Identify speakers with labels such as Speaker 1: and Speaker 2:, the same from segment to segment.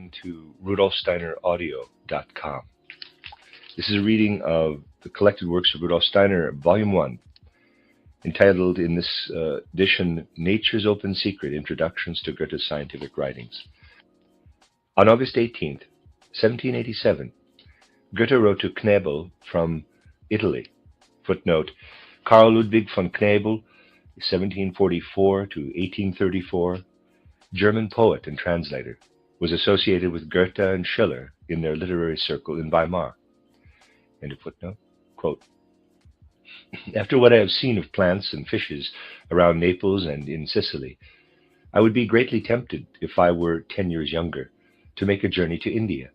Speaker 1: listening to RudolfSteinerAudio.com. This is a reading of the collected works of Rudolf Steiner, Volume 1, entitled in this edition, Nature's Open Secret, Introductions to Goethe's Scientific Writings. On August 18th, 1787, Goethe wrote to Knebel from Italy. Footnote, Carl Ludwig von Knebel, 1744 to 1834, German poet and translator, was associated with Goethe and Schiller in their literary circle in Weimar. End of footnote. Quote, after what I have seen of plants and fishes around Naples and in Sicily, I would be greatly tempted, if I were 10 years younger, to make a journey to India,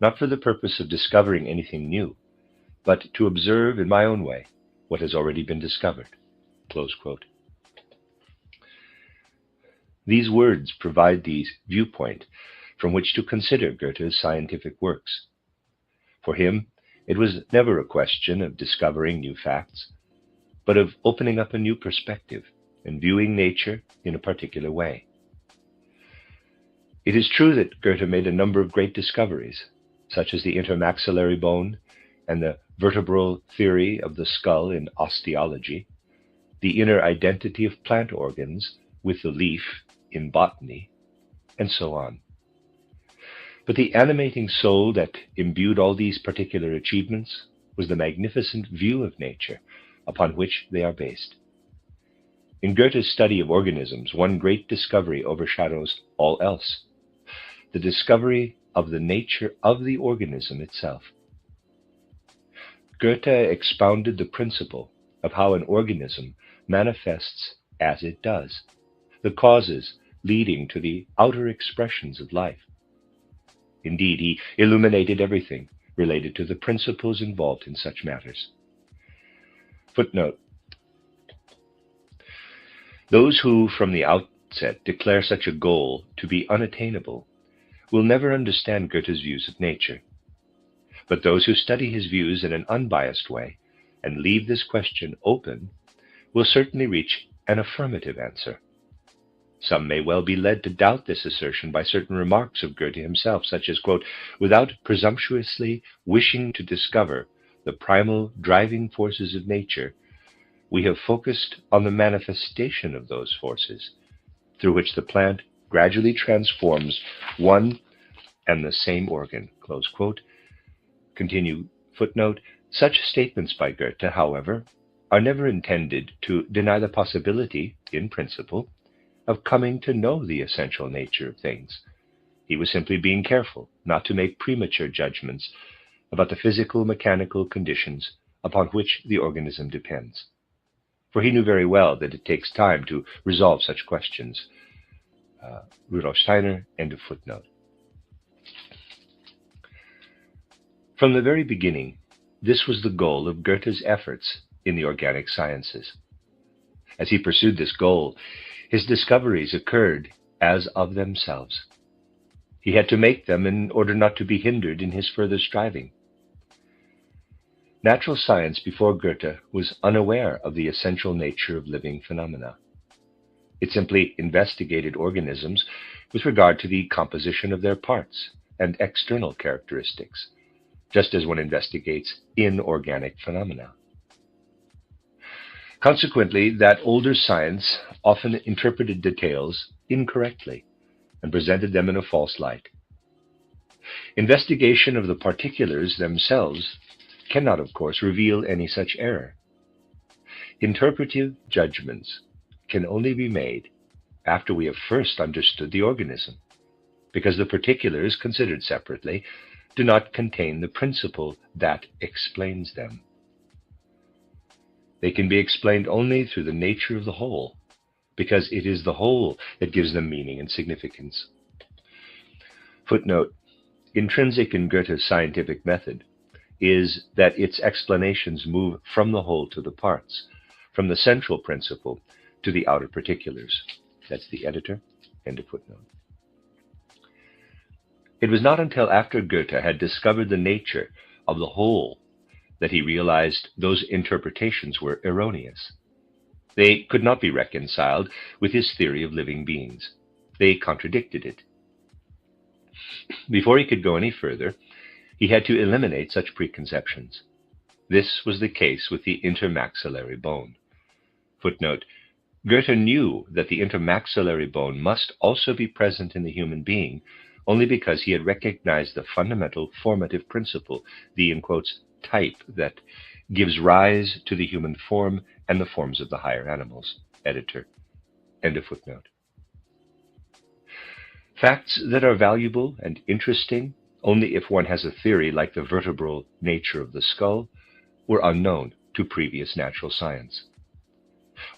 Speaker 1: not for the purpose of discovering anything new, but to observe in my own way what has already been discovered. Close quote. These words provide the viewpoint from which to consider Goethe's scientific works. For him, it was never a question of discovering new facts, but of opening up a new perspective and viewing nature in a particular way. It is true that Goethe made a number of great discoveries, such as the intermaxillary bone and the vertebral theory of the skull in osteology, the inner identity of plant organs with the leaf in botany, and so on. But the animating soul that imbued all these particular achievements was the magnificent view of nature upon which they are based. In Goethe's study of organisms, one great discovery overshadows all else: the discovery of the nature of the organism itself. Goethe expounded the principle of how an organism manifests as it does, the causes leading to the outer expressions of life. Indeed, he illuminated everything related to the principles involved in such matters. Footnote, those who from the outset declare such a goal to be unattainable will never understand Goethe's views of nature. But those who study his views in an unbiased way and leave this question open will certainly reach an affirmative answer. Some may well be led to doubt this assertion by certain remarks of Goethe himself, such as, quote, without presumptuously wishing to discover the primal driving forces of nature, we have focused on the manifestation of those forces, through which the plant gradually transforms one and the same organ, close quote. Continue footnote, such statements by Goethe, however, are never intended to deny the possibility, in principle, of coming to know the essential nature of things. He was simply being careful not to make premature judgments about the physical, mechanical conditions upon which the organism depends. For he knew very well that it takes time to resolve such questions. Rudolf Steiner, end of footnote. From the very beginning, this was the goal of Goethe's efforts in the organic sciences. As he pursued this goal, his discoveries occurred as of themselves. He had to make them in order not to be hindered in his further striving. Natural science before Goethe was unaware of the essential nature of living phenomena. It simply investigated organisms with regard to the composition of their parts and external characteristics, just as one investigates inorganic phenomena. Consequently, that older science often interpreted details incorrectly and presented them in a false light. Investigation of the particulars themselves cannot, of course, reveal any such error. Interpretive judgments can only be made after we have first understood the organism, because the particulars considered separately do not contain the principle that explains them. They can be explained only through the nature of the whole, because it is the whole that gives them meaning and significance. Footnote, intrinsic in Goethe's scientific method is that its explanations move from the whole to the parts, from the central principle to the outer particulars. That's the editor, end of footnote. It was not until after Goethe had discovered the nature of the whole that he realized those interpretations were erroneous. They could not be reconciled with his theory of living beings. They contradicted it. Before he could go any further, he had to eliminate such preconceptions. This was the case with the intermaxillary bone. Footnote: Goethe knew that the intermaxillary bone must also be present in the human being only because he had recognized the fundamental formative principle, the, in quotes, type that gives rise to the human form and the forms of the higher animals. Editor. End of footnote. Facts that are valuable and interesting only if one has a theory like the vertebral nature of the skull were unknown to previous natural science.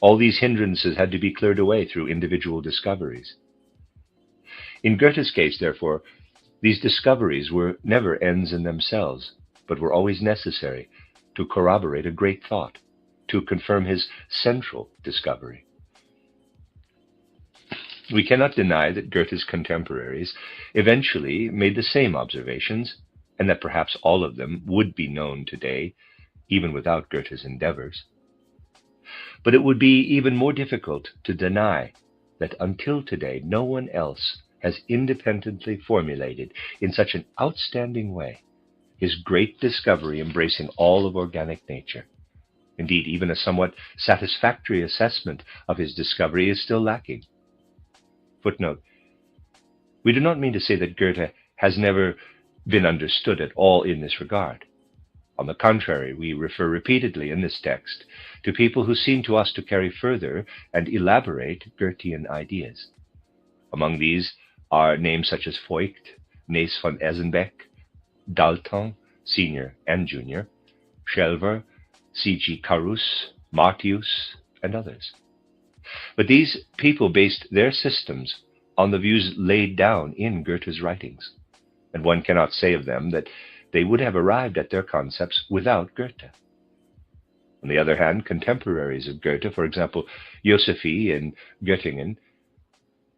Speaker 1: All these hindrances had to be cleared away through individual discoveries. In Goethe's case, therefore, these discoveries were never ends in themselves, but were always necessary to corroborate a great thought, to confirm his central discovery. We cannot deny that Goethe's contemporaries eventually made the same observations, and that perhaps all of them would be known today, even without Goethe's endeavors. But it would be even more difficult to deny that until today no one else has independently formulated in such an outstanding way his great discovery embracing all of organic nature. Indeed, even a somewhat satisfactory assessment of his discovery is still lacking. Footnote: we do not mean to say that Goethe has never been understood at all in this regard. On the contrary, we refer repeatedly in this text to people who seem to us to carry further and elaborate Goethean ideas. Among these are names such as Voigt, Naes von Esenbeck, Dalton, Senior and Junior, Schelver, C.G. Carus, Martius, and others. But these people based their systems on the views laid down in Goethe's writings, and one cannot say of them that they would have arrived at their concepts without Goethe. On the other hand, contemporaries of Goethe, for example, Josephi and Göttingen,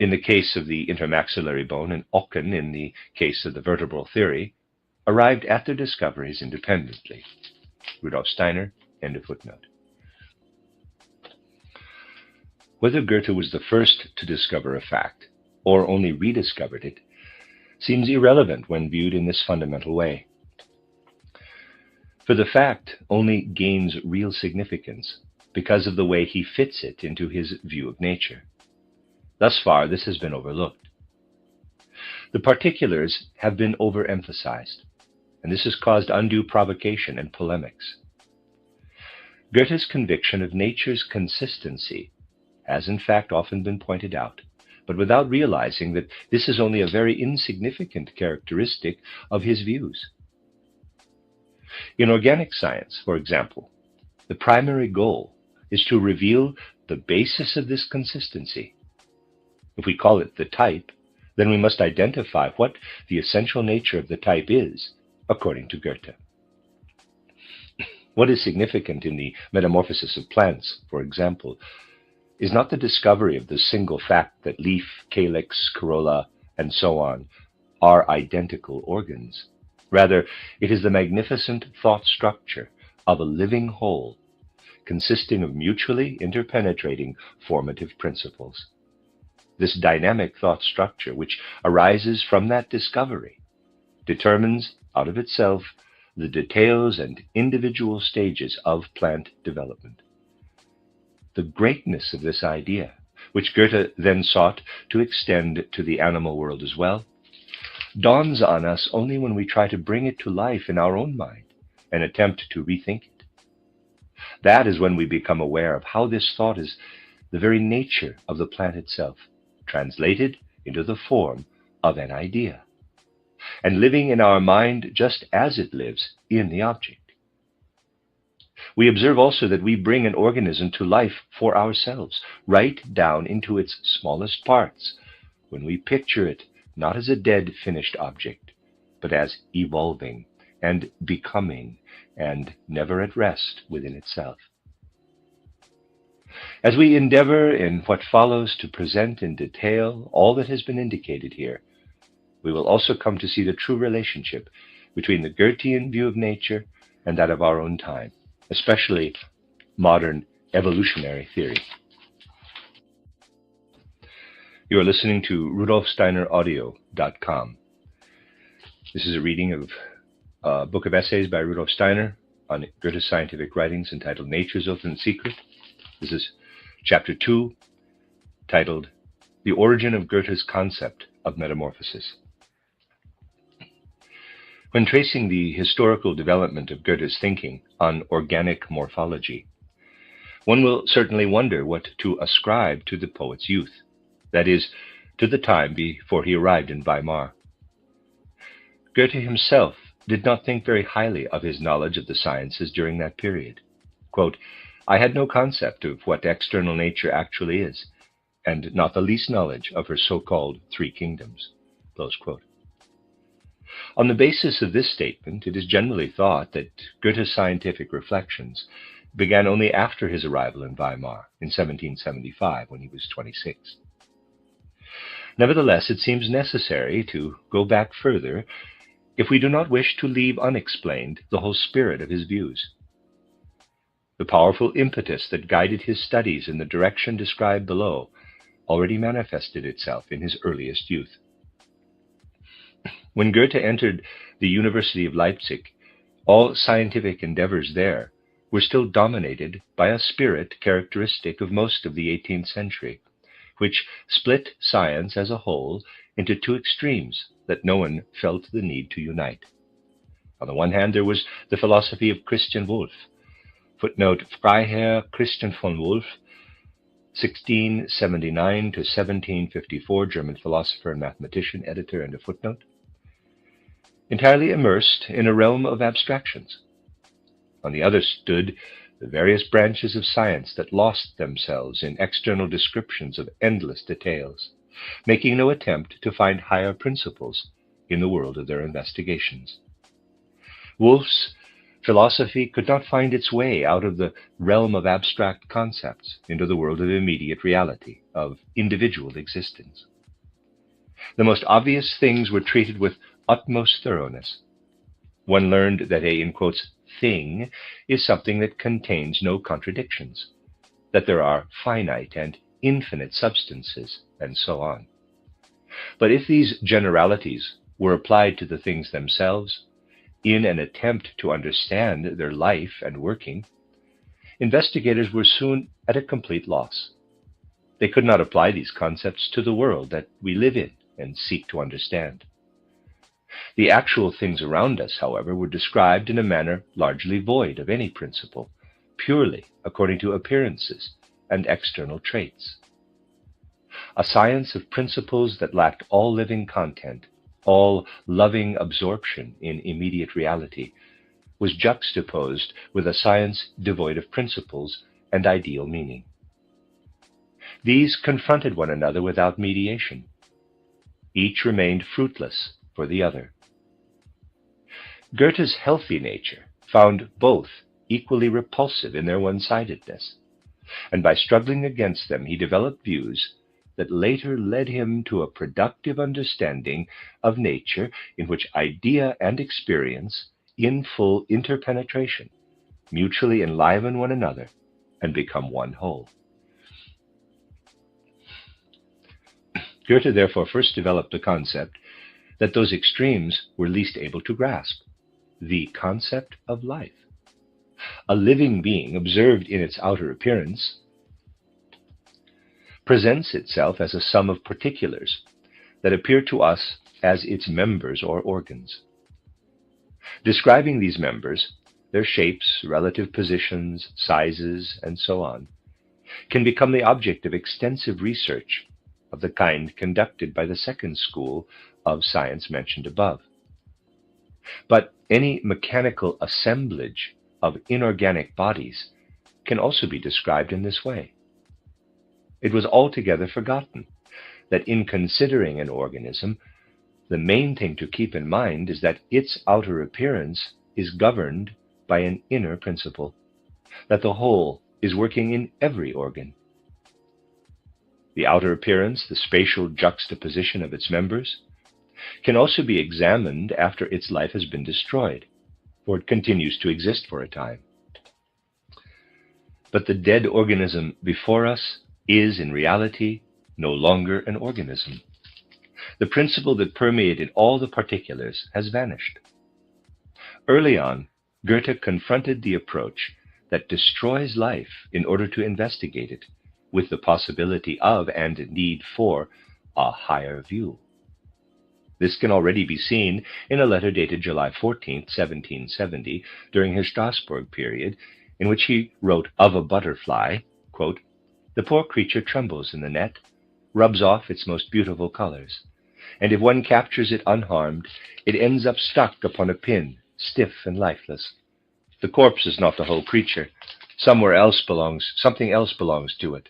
Speaker 1: in the case of the intermaxillary bone, and Ocken in the case of the vertebral theory, arrived at their discoveries independently. Rudolf Steiner, end of footnote. Whether Goethe was the first to discover a fact, or only rediscovered it, seems irrelevant when viewed in this fundamental way. For the fact only gains real significance because of the way he fits it into his view of nature. Thus far, this has been overlooked. The particulars have been overemphasized, and this has caused undue provocation and polemics. Goethe's conviction of nature's consistency has in fact often been pointed out, but without realizing that this is only a very insignificant characteristic of his views. In organic science, for example, the primary goal is to reveal the basis of this consistency. If we call it the type, then we must identify what the essential nature of the type is, according to Goethe. What is significant in the metamorphosis of plants, for example, is not the discovery of the single fact that leaf, calyx, corolla, and so on are identical organs. Rather, it is the magnificent thought structure of a living whole, consisting of mutually interpenetrating formative principles. This dynamic thought structure, which arises from that discovery, determines out of itself the details and individual stages of plant development. The greatness of this idea, which Goethe then sought to extend to the animal world as well, dawns on us only when we try to bring it to life in our own mind and attempt to rethink it. That is when we become aware of how this thought is the very nature of the plant itself, translated into the form of an idea, and living in our mind just as it lives in the object. We observe also that we bring an organism to life for ourselves, right down into its smallest parts, when we picture it not as a dead, finished object, but as evolving and becoming and never at rest within itself. As we endeavor in what follows to present in detail all that has been indicated here, we will also come to see the true relationship between the Goethean view of nature and that of our own time, especially modern evolutionary theory. You are listening to RudolfSteinerAudio.com, This is a reading of a book of essays by Rudolf Steiner on Goethe's scientific writings entitled Nature's Ultimate Secret. This is chapter 2, titled The Origin of Goethe's Concept of Metamorphosis. When tracing the historical development of Goethe's thinking on organic morphology, one will certainly wonder what to ascribe to the poet's youth, that is, to the time before he arrived in Weimar. Goethe himself did not think very highly of his knowledge of the sciences during that period. Quote, "I had no concept of what external nature actually is, and not the least knowledge of her so-called three kingdoms." Close quote. On the basis of this statement, it is generally thought that Goethe's scientific reflections began only after his arrival in Weimar in 1775, when he was 26. Nevertheless, it seems necessary to go back further if we do not wish to leave unexplained the whole spirit of his views. The powerful impetus that guided his studies in the direction described below already manifested itself in his earliest youth. When Goethe entered the University of Leipzig, all scientific endeavors there were still dominated by a spirit characteristic of most of the 18th century, which split science as a whole into two extremes that no one felt the need to unite. On the one hand, there was the philosophy of Christian Wolff, footnote Freiherr Christian von Wolff, 1679 to 1754, German philosopher and mathematician, editor, and a footnote, entirely immersed in a realm of abstractions. On the other stood the various branches of science that lost themselves in external descriptions of endless details, making no attempt to find higher principles in the world of their investigations. Wolff's philosophy could not find its way out of the realm of abstract concepts into the world of immediate reality, of individual existence. The most obvious things were treated with utmost thoroughness. One learned that a, in quotes, thing is something that contains no contradictions, that there are finite and infinite substances, and so on. But if these generalities were applied to the things themselves, in an attempt to understand their life and working, investigators were soon at a complete loss. They could not apply these concepts to the world that we live in and seek to understand. The actual things around us, however, were described in a manner largely void of any principle, purely according to appearances and external traits. A science of principles that lacked all living content, all loving absorption in immediate reality, was juxtaposed with a science devoid of principles and ideal meaning. These confronted one another without mediation. Each remained fruitless for the other. Goethe's healthy nature found both equally repulsive in their one-sidedness, and by struggling against them, he developed views that later led him to a productive understanding of nature in which idea and experience, in full interpenetration, mutually enliven one another and become one whole. Goethe therefore first developed the concept that those extremes were least able to grasp, the concept of life. A living being, observed in its outer appearance, presents itself as a sum of particulars that appear to us as its members or organs. Describing these members, their shapes, relative positions, sizes, and so on, can become the object of extensive research of the kind conducted by the second school of science mentioned above. But any mechanical assemblage of inorganic bodies can also be described in this way. It was altogether forgotten that in considering an organism, the main thing to keep in mind is that its outer appearance is governed by an inner principle, that the whole is working in every organ. The outer appearance, the spatial juxtaposition of its members, can also be examined after its life has been destroyed, for it continues to exist for a time. But the dead organism before us is in reality no longer an organism. the principle that permeated all the particulars has vanished. Early on, Goethe confronted the approach that destroys life in order to investigate it, with the possibility of and need for a higher view. This can already be seen in a letter dated July 14, 1770, during his Strasbourg period, in which he wrote of a butterfly, quote, "The poor creature trembles in the net, rubs off its most beautiful colors, and if one captures it unharmed, it ends up stuck upon a pin, stiff and lifeless. The corpse is not the whole creature. Something else belongs to it.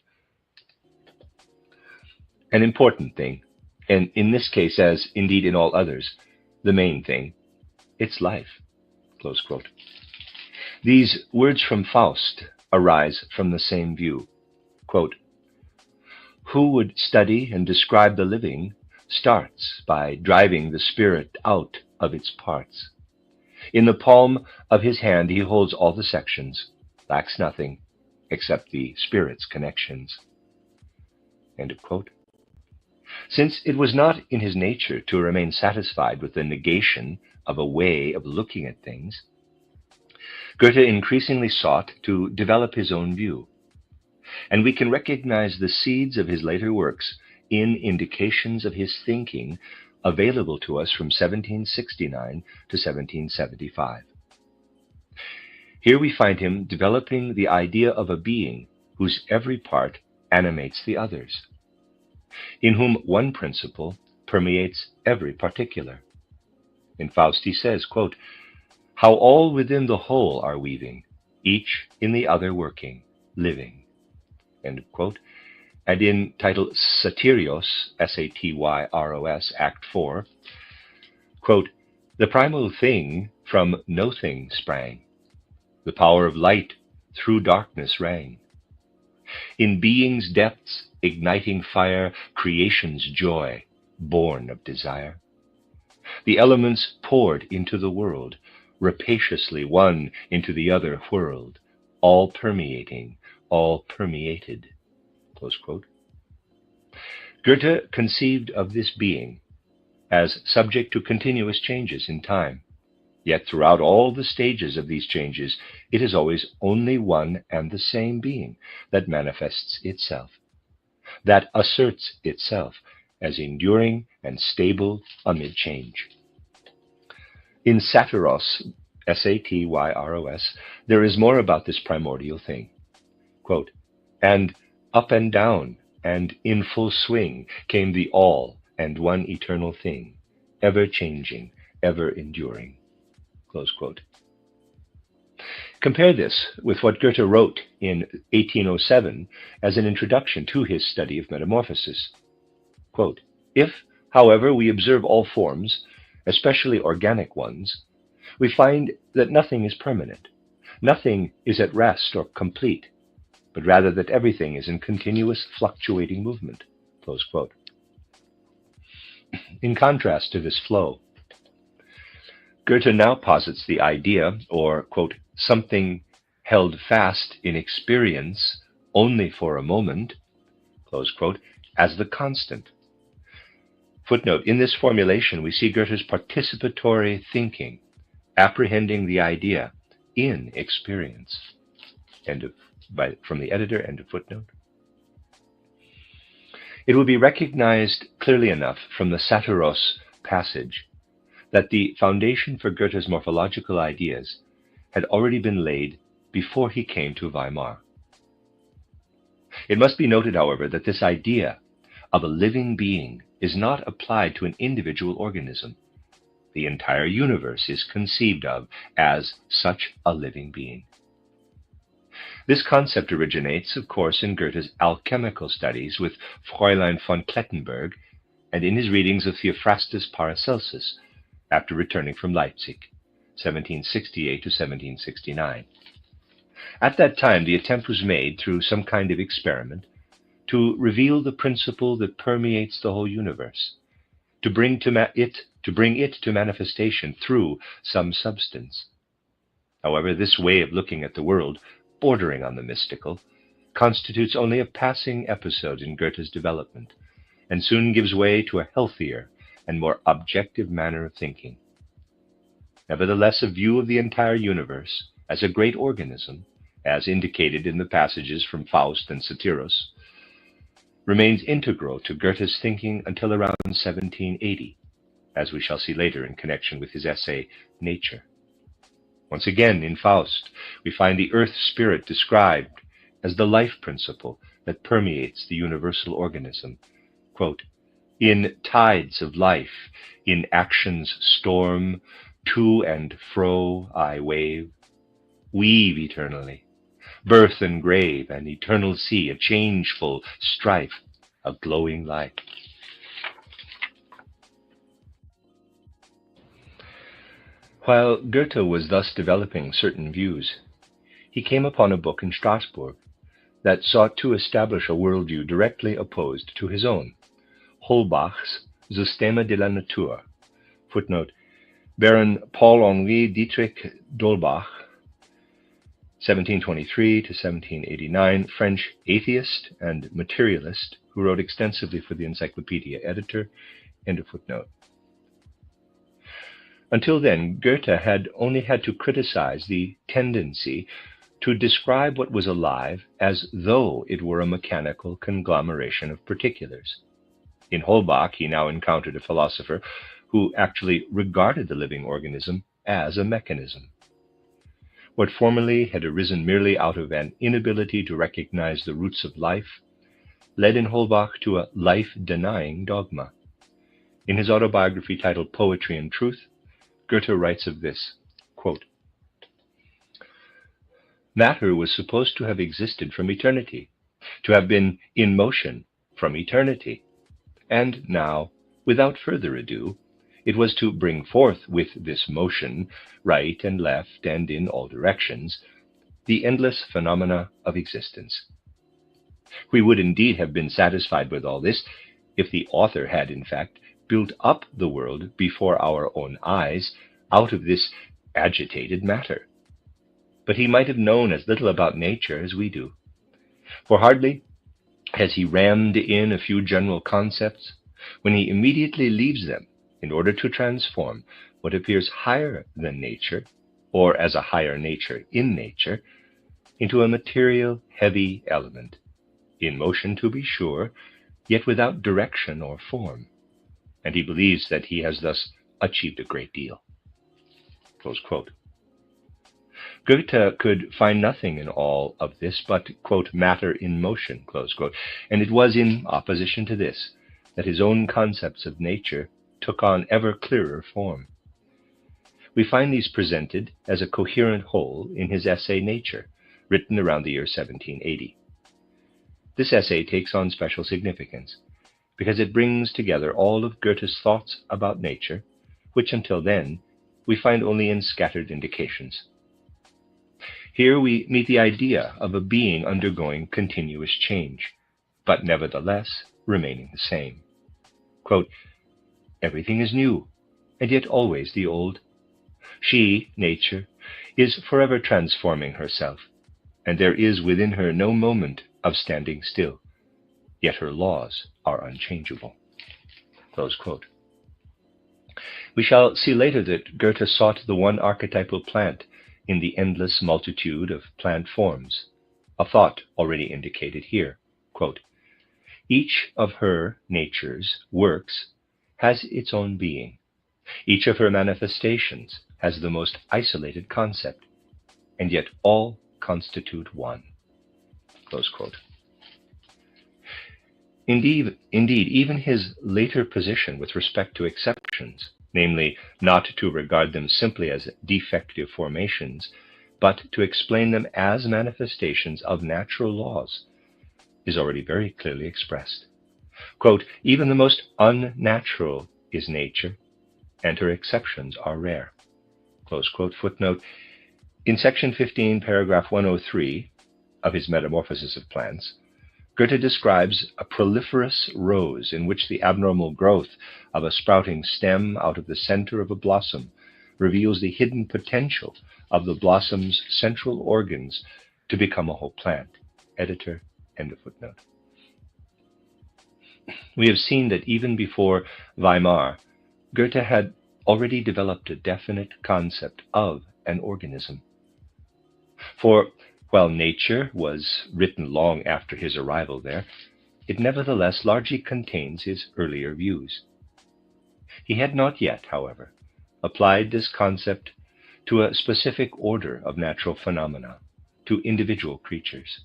Speaker 1: An important thing, and in this case, as indeed in all others, the main thing, it's life." Close quote. These words from Faust arise from the same view. Quote, "Who would study and describe the living starts by driving the spirit out of its parts. In the palm of his hand he holds all the sections, lacks nothing except the spirit's connections." End of quote. Since it was not in his nature to remain satisfied with the negation of a way of looking at things, Goethe increasingly sought to develop his own view, and we can recognize the seeds of his later works in indications of his thinking available to us from 1769 to 1775. Here we find him developing the idea of a being whose every part animates the others, in whom one principle permeates every particular. In Faust he says, quote, "How all within the whole are weaving, each in the other working, living." End of quote. And in title Satyrios, Satyros, Act 4, quote, "The primal thing from nothing sprang, the power of light through darkness rang. In being's depths, igniting fire, creation's joy, born of desire. The elements poured into the world, rapaciously one into the other whirled, all permeating, all permeated." Close quote. Goethe conceived of this being as subject to continuous changes in time, yet throughout all the stages of these changes, it is always only one and the same being that manifests itself, that asserts itself as enduring and stable amid change. In Satyros, Satyros, there is more about this primordial thing. Quote, "And up and down and in full swing came the all and one eternal thing, ever changing, ever enduring." Close quote. Compare this with what Goethe wrote in 1807 as an introduction to his study of metamorphosis. Quote, "If, however, we observe all forms, especially organic ones, we find that nothing is permanent, nothing is at rest or complete, but rather that everything is in continuous fluctuating movement." Close quote. In contrast to this flow, Goethe now posits the idea, or, quote, "something held fast in experience only for a moment," close quote, as the constant. Footnote, in this formulation we see Goethe's participatory thinking, apprehending the idea in experience. From the editor, end of footnote. It will be recognized clearly enough from the Satyros passage that the foundation for Goethe's morphological ideas had already been laid before he came to Weimar. It must be noted, however, that this idea of a living being is not applied to an individual organism. The entire universe is conceived of as such a living being. This concept originates, of course, in Goethe's alchemical studies with Fräulein von Klettenberg and in his readings of Theophrastus Paracelsus after returning from Leipzig, 1768 to 1769. At that time, the attempt was made, through some kind of experiment, to reveal the principle that permeates the whole universe, to bring it to manifestation through some substance. However, this way of looking at the world, bordering on the mystical, constitutes only a passing episode in Goethe's development, and soon gives way to a healthier, and more objective manner of thinking. Nevertheless, a view of the entire universe as a great organism, as indicated in the passages from Faust and Satyrus, remains integral to Goethe's thinking until around 1780, as we shall see later in connection with his essay, Nature. Once again, in Faust, we find the earth spirit described as the life principle that permeates the universal organism. Quote, "In tides of life, in action's storm, to and fro I wave, weave eternally, birth and grave, an eternal sea, a changeful strife, a glowing light." While Goethe was thus developing certain views, he came upon a book in Strasbourg that sought to establish a worldview directly opposed to his own, Holbach's Systeme de la Nature. Footnote, Baron Paul-Henri Dietrich d'Holbach, 1723 to 1789, French atheist and materialist who wrote extensively for the Encyclopedia editor. End of footnote. Until then, Goethe had only had to criticize the tendency to describe what was alive as though it were a mechanical conglomeration of particulars. In Holbach, he now encountered a philosopher who actually regarded the living organism as a mechanism. What formerly had arisen merely out of an inability to recognize the roots of life led in Holbach to a life-denying dogma. In his autobiography titled Poetry and Truth, Goethe writes of this, quote, "Matter was supposed to have existed from eternity, to have been in motion from eternity, and now, without further ado, it was to bring forth with this motion, right and left and in all directions, the endless phenomena of existence. We would indeed have been satisfied with all this if the author had, in fact, built up the world before our own eyes out of this agitated matter. But he might have known as little about nature as we do. For hardly has he rammed in a few general concepts when he immediately leaves them in order to transform what appears higher than nature, or as a higher nature in nature, into a material, heavy element, in motion to be sure, yet without direction or form. And he believes that he has thus achieved a great deal." Close quote. Goethe could find nothing in all of this but, quote, "matter in motion," close quote, and it was in opposition to this that his own concepts of nature took on ever clearer form. We find these presented as a coherent whole in his essay Nature, written around the year 1780. This essay takes on special significance because it brings together all of Goethe's thoughts about nature, which until then we find only in scattered indications. Here we meet the idea of a being undergoing continuous change, but nevertheless remaining the same. Quote, "Everything is new, and yet always the old. She, nature, is forever transforming herself, and there is within her no moment of standing still, yet her laws are unchangeable." Close quote. We shall see later that Goethe sought the one archetypal plant in the endless multitude of plant forms, a thought already indicated here. Quote, "Each of her nature's works has its own being. Each of her manifestations has the most isolated concept, and yet all constitute one." Close quote. Indeed, even his later position with respect to exceptions, namely, not to regard them simply as defective formations, but to explain them as manifestations of natural laws, is already very clearly expressed. Quote, "Even the most unnatural is nature, and her exceptions are rare." Close quote. Footnote, in section 15, paragraph 103 of his Metamorphosis of Plants, Goethe describes a proliferous rose in which the abnormal growth of a sprouting stem out of the center of a blossom reveals the hidden potential of the blossom's central organs to become a whole plant. Editor, end of footnote. We have seen that even before Weimar, Goethe had already developed a definite concept of an organism. For while Nature was written long after his arrival there, it nevertheless largely contains his earlier views. He had not yet, however, applied this concept to a specific order of natural phenomena, to individual creatures.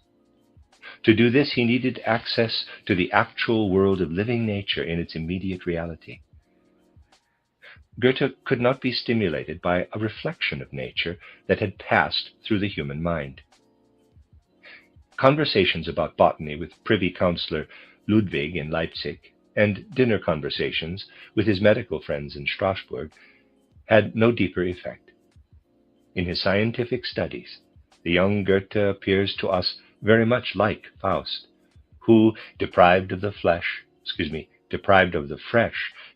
Speaker 1: To do this, he needed access to the actual world of living nature in its immediate reality. Goethe could not be stimulated by a reflection of nature that had passed through the human mind. Conversations about botany with Privy Councillor Ludwig in Leipzig and dinner conversations with his medical friends in Strasbourg had no deeper effect. In his scientific studies, the young Goethe appears to us very much like Faust, who, deprived of the fresh,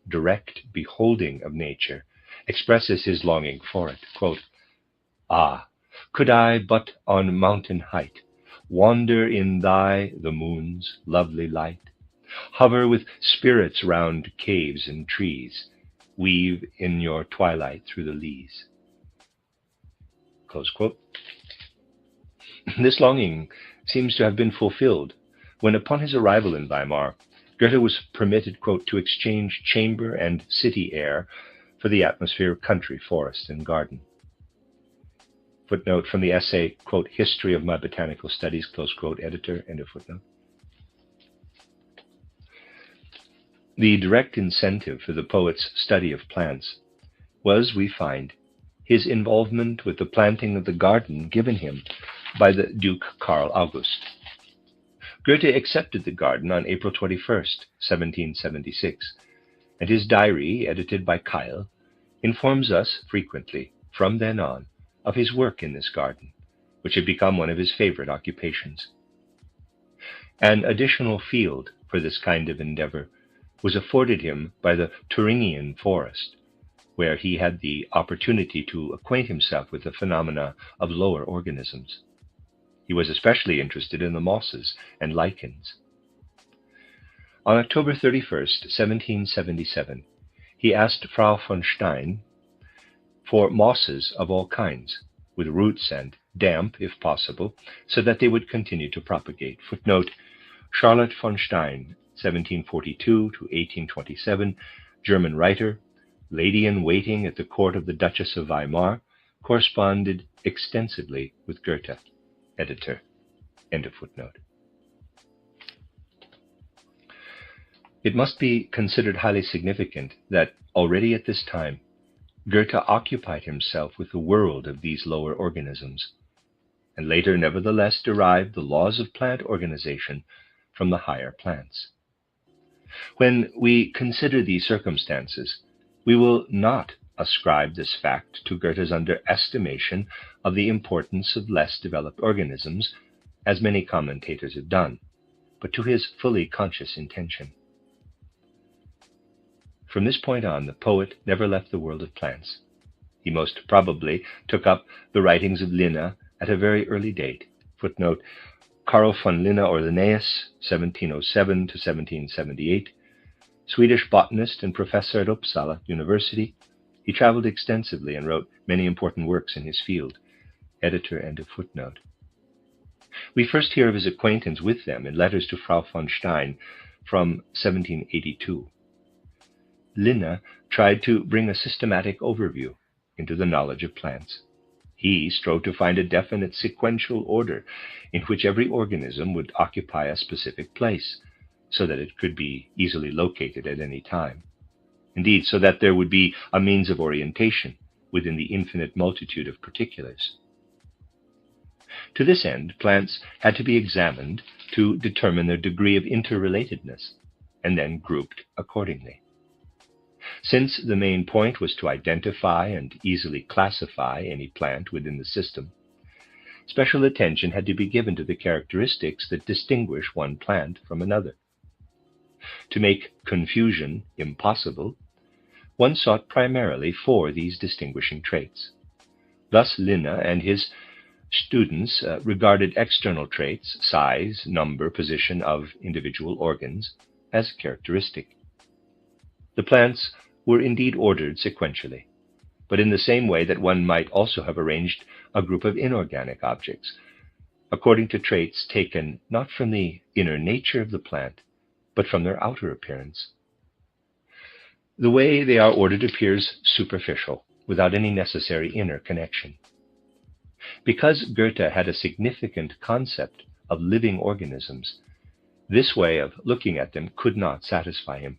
Speaker 1: direct beholding of nature, expresses his longing for it. Quote, "Ah, could I but on mountain height wander in the moon's lovely light, hover with spirits round caves and trees, weave in your twilight through the leas." Close quote. This longing seems to have been fulfilled when, upon his arrival in Weimar, Goethe was permitted, quote, "to exchange chamber and city air for the atmosphere of country, forest, and garden." Footnote from the essay, quote, "History of My Botanical Studies," close quote, editor, end of footnote. The direct incentive for the poet's study of plants was, we find, his involvement with the planting of the garden given him by the Duke Karl August. Goethe accepted the garden on April 21st, 1776, and his diary, edited by Keil, informs us frequently, from then on, of his work in this garden, which had become one of his favorite occupations. An additional field for this kind of endeavor was afforded him by the Thuringian forest, where he had the opportunity to acquaint himself with the phenomena of lower organisms. He was especially interested in the mosses and lichens. On October 31st, 1777, he asked Frau von Stein for mosses of all kinds, with roots and damp, if possible, so that they would continue to propagate. Footnote, Charlotte von Stein, 1742 to 1827, German writer, lady-in-waiting at the court of the Duchess of Weimar, corresponded extensively with Goethe. Editor, end of footnote. It must be considered highly significant that already at this time, Goethe occupied himself with the world of these lower organisms, and later nevertheless derived the laws of plant organization from the higher plants. When we consider these circumstances, we will not ascribe this fact to Goethe's underestimation of the importance of less developed organisms, as many commentators have done, but to his fully conscious intention. From this point on, the poet never left the world of plants. He most probably took up the writings of Linne at a very early date. Footnote, Carl von Linne or Linnaeus, 1707 to 1778, Swedish botanist and professor at Uppsala University. He traveled extensively and wrote many important works in his field. Editor, end of footnote. We first hear of his acquaintance with them in letters to Frau von Stein from 1782. Linne tried to bring a systematic overview into the knowledge of plants. He strove to find a definite sequential order in which every organism would occupy a specific place, so that it could be easily located at any time. Indeed, so that there would be a means of orientation within the infinite multitude of particulars. To this end, plants had to be examined to determine their degree of interrelatedness, and then grouped accordingly. Since the main point was to identify and easily classify any plant within the system, special attention had to be given to the characteristics that distinguish one plant from another. To make confusion impossible, one sought primarily for these distinguishing traits. Thus Linne and his students regarded external traits, size, number, position of individual organs, as characteristic. The plants were indeed ordered sequentially, but in the same way that one might also have arranged a group of inorganic objects, according to traits taken not from the inner nature of the plant, but from their outer appearance. The way they are ordered appears superficial, without any necessary inner connection. Because Goethe had a significant concept of living organisms, this way of looking at them could not satisfy him,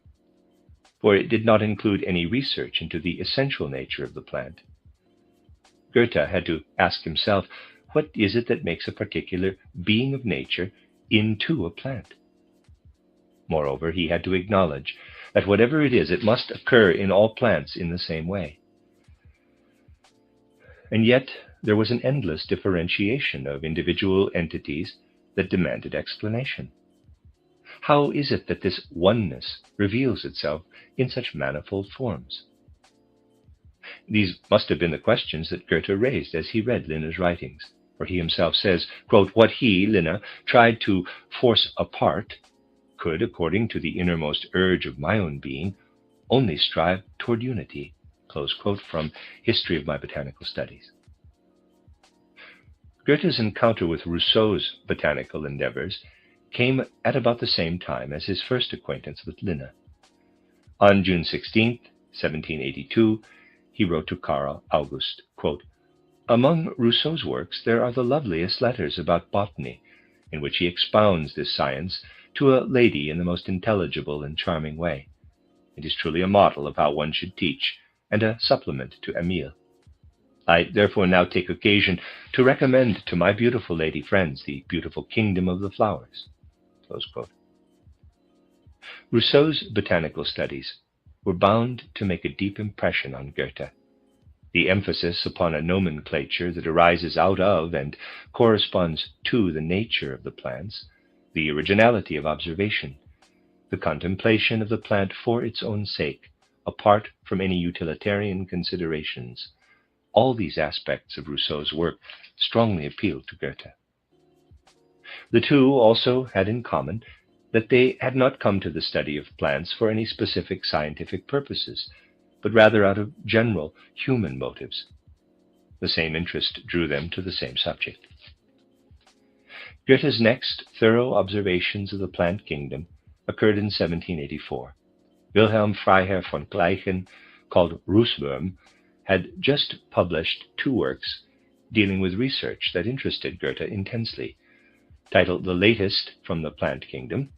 Speaker 1: for it did not include any research into the essential nature of the plant. Goethe had to ask himself, what is it that makes a particular being of nature into a plant? Moreover, he had to acknowledge that whatever it is, it must occur in all plants in the same way. And yet, there was an endless differentiation of individual entities that demanded explanation. How is it that this oneness reveals itself in such manifold forms? These must have been the questions that Goethe raised as he read Linne's writings, for he himself says, quote, "What he, Linne, tried to force apart could, according to the innermost urge of my own being, only strive toward unity," close quote from History of My Botanical Studies. Goethe's encounter with Rousseau's botanical endeavors came at about the same time as his first acquaintance with Linne. On June 16, 1782, he wrote to Karl August, quote, "Among Rousseau's works there are the loveliest letters about botany, in which he expounds this science to a lady in the most intelligible and charming way. It is truly a model of how one should teach, and a supplement to Emile. I therefore now take occasion to recommend to my beautiful lady friends the beautiful kingdom of the flowers." Close quote. Rousseau's botanical studies were bound to make a deep impression on Goethe. The emphasis upon a nomenclature that arises out of and corresponds to the nature of the plants, the originality of observation, the contemplation of the plant for its own sake, apart from any utilitarian considerations, all these aspects of Rousseau's work strongly appealed to Goethe. The two also had in common that they had not come to the study of plants for any specific scientific purposes, but rather out of general human motives. The same interest drew them to the same subject. Goethe's next thorough observations of the plant kingdom occurred in 1784. Wilhelm Freiherr von Gleichen, called Russwurm, had just published 2 works dealing with research that interested Goethe intensely, titled The Latest from the Plant Kingdom,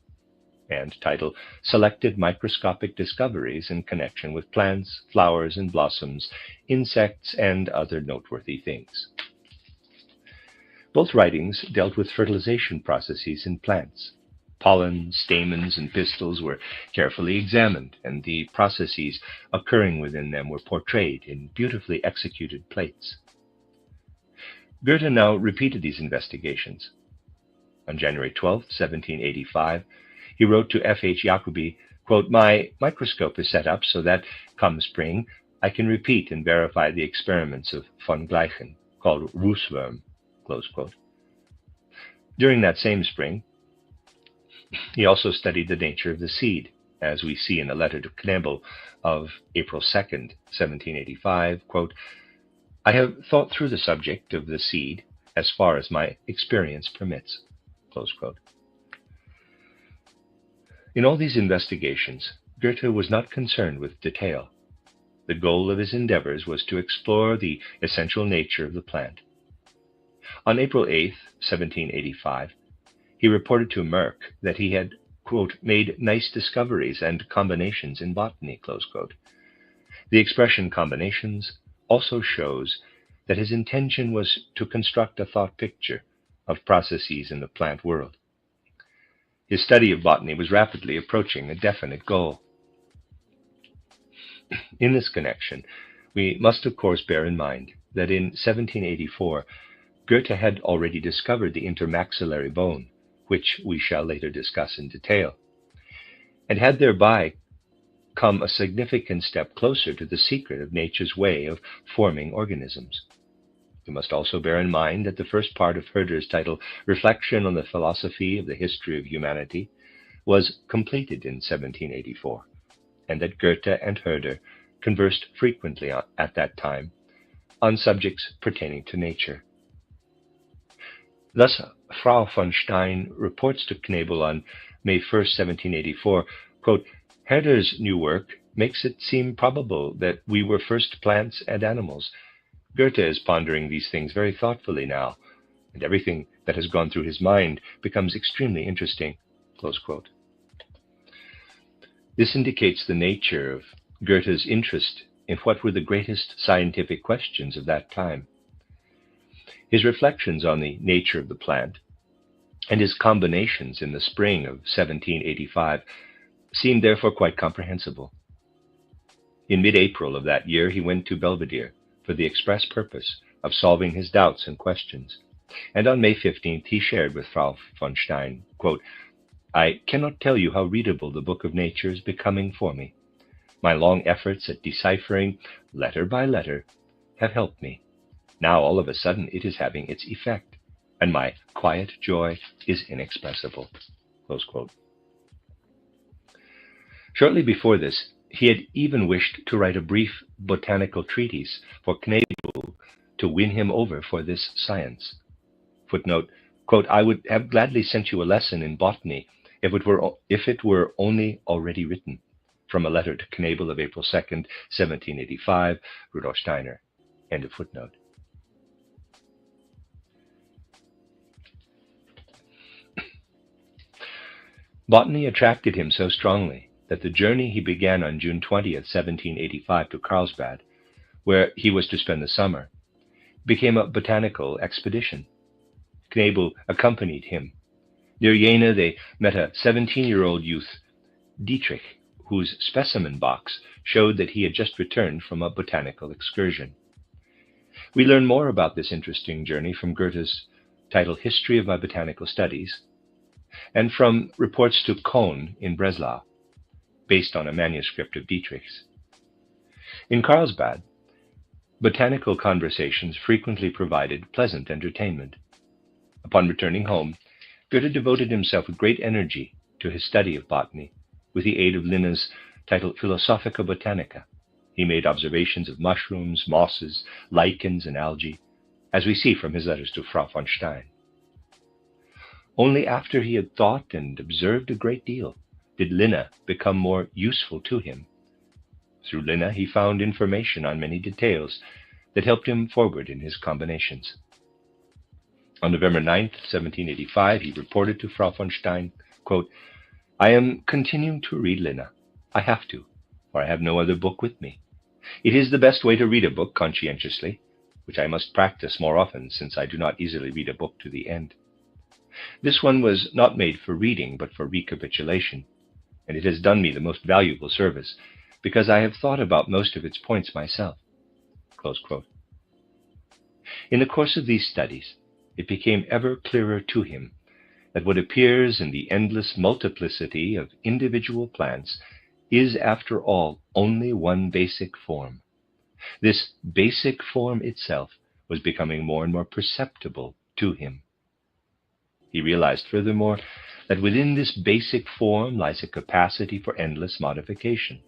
Speaker 1: and titled Selected Microscopic Discoveries in Connection with Plants, Flowers and Blossoms, Insects, and Other Noteworthy Things. Both writings dealt with fertilization processes in plants. Pollen, stamens, and pistils were carefully examined, and the processes occurring within them were portrayed in beautifully executed plates. Goethe now repeated these investigations. On January 12, 1785, he wrote to F.H. Jacobi, quote, "My microscope is set up so that, come spring, I can repeat and verify the experiments of von Gleichen, called Russwurm," close quote. During that same spring, he also studied the nature of the seed, as we see in a letter to Knebel of April 2, 1785, quote, "I have thought through the subject of the seed as far as my experience permits," close quote. In all these investigations, Goethe was not concerned with detail. The goal of his endeavors was to explore the essential nature of the plant. On April 8, 1785, he reported to Merck that he had, quote, "made nice discoveries and combinations in botany," close quote. The expression combinations also shows that his intention was to construct a thought picture of processes in the plant world. His study of botany was rapidly approaching a definite goal. In this connection, we must of course bear in mind that in 1784, Goethe had already discovered the intermaxillary bone, which we shall later discuss in detail, and had thereby come a significant step closer to the secret of nature's way of forming organisms. We must also bear in mind that the first part of Herder's title, Reflection on the Philosophy of the History of Humanity, was completed in 1784, and that Goethe and Herder conversed frequently at that time on subjects pertaining to nature. Thus, Frau von Stein reports to Knebel on May 1st, 1784, quote, Herder's new work makes it seem probable that we were first plants and animals. Goethe is pondering these things very thoughtfully now, and everything that has gone through his mind becomes extremely interesting, close quote. This indicates the nature of Goethe's interest in what were the greatest scientific questions of that time. His reflections on the nature of the plant and his combinations in the spring of 1785 seem therefore quite comprehensible. In mid-April of that year, he went to Belvedere for the express purpose of solving his doubts and questions, and on May 15th he shared with Frau von Stein, quote, I cannot tell you how readable the book of nature is becoming for me. My long efforts at deciphering, letter by letter, have helped me. Now, all of a sudden, it is having its effect, and my quiet joy is inexpressible. Close quote. Shortly before this, he had even wished to write a brief botanical treatise for Knebel to win him over for this science. Footnote, quote, I would have gladly sent you a lesson in botany if it were only already written, from a letter to Knebel of April 2nd, 1785, Rudolf Steiner. End of footnote. Botany attracted him so strongly that the journey he began on June 20th, 1785 to Carlsbad, where he was to spend the summer, became a botanical expedition. Knebel accompanied him. Near Jena they met a 17-year-old youth, Dietrich, whose specimen box showed that he had just returned from a botanical excursion. We learn more about this interesting journey from Goethe's titled History of My Botanical Studies, and from reports to Kohn in Breslau, based on a manuscript of Dietrich's. In Carlsbad, botanical conversations frequently provided pleasant entertainment. Upon returning home, Goethe devoted himself with great energy to his study of botany, with the aid of Linne's titled Philosophica Botanica. He made observations of mushrooms, mosses, lichens, and algae, as we see from his letters to Frau von Stein. Only after he had thought and observed a great deal did Linne become more useful to him. Through Linne he found information on many details that helped him forward in his combinations. On November 9th, 1785, he reported to Frau von Stein, quote, I am continuing to read Linne. I have to, for I have no other book with me. It is the best way to read a book conscientiously, which I must practice more often since I do not easily read a book to the end. This one was not made for reading, but for recapitulation, and it has done me the most valuable service, because I have thought about most of its points myself. Close quote. In the course of these studies, it became ever clearer to him that what appears in the endless multiplicity of individual plants is, after all, only one basic form. This basic form itself was becoming more and more perceptible to him. He realized, furthermore, that within this basic form lies a capacity for endless modification,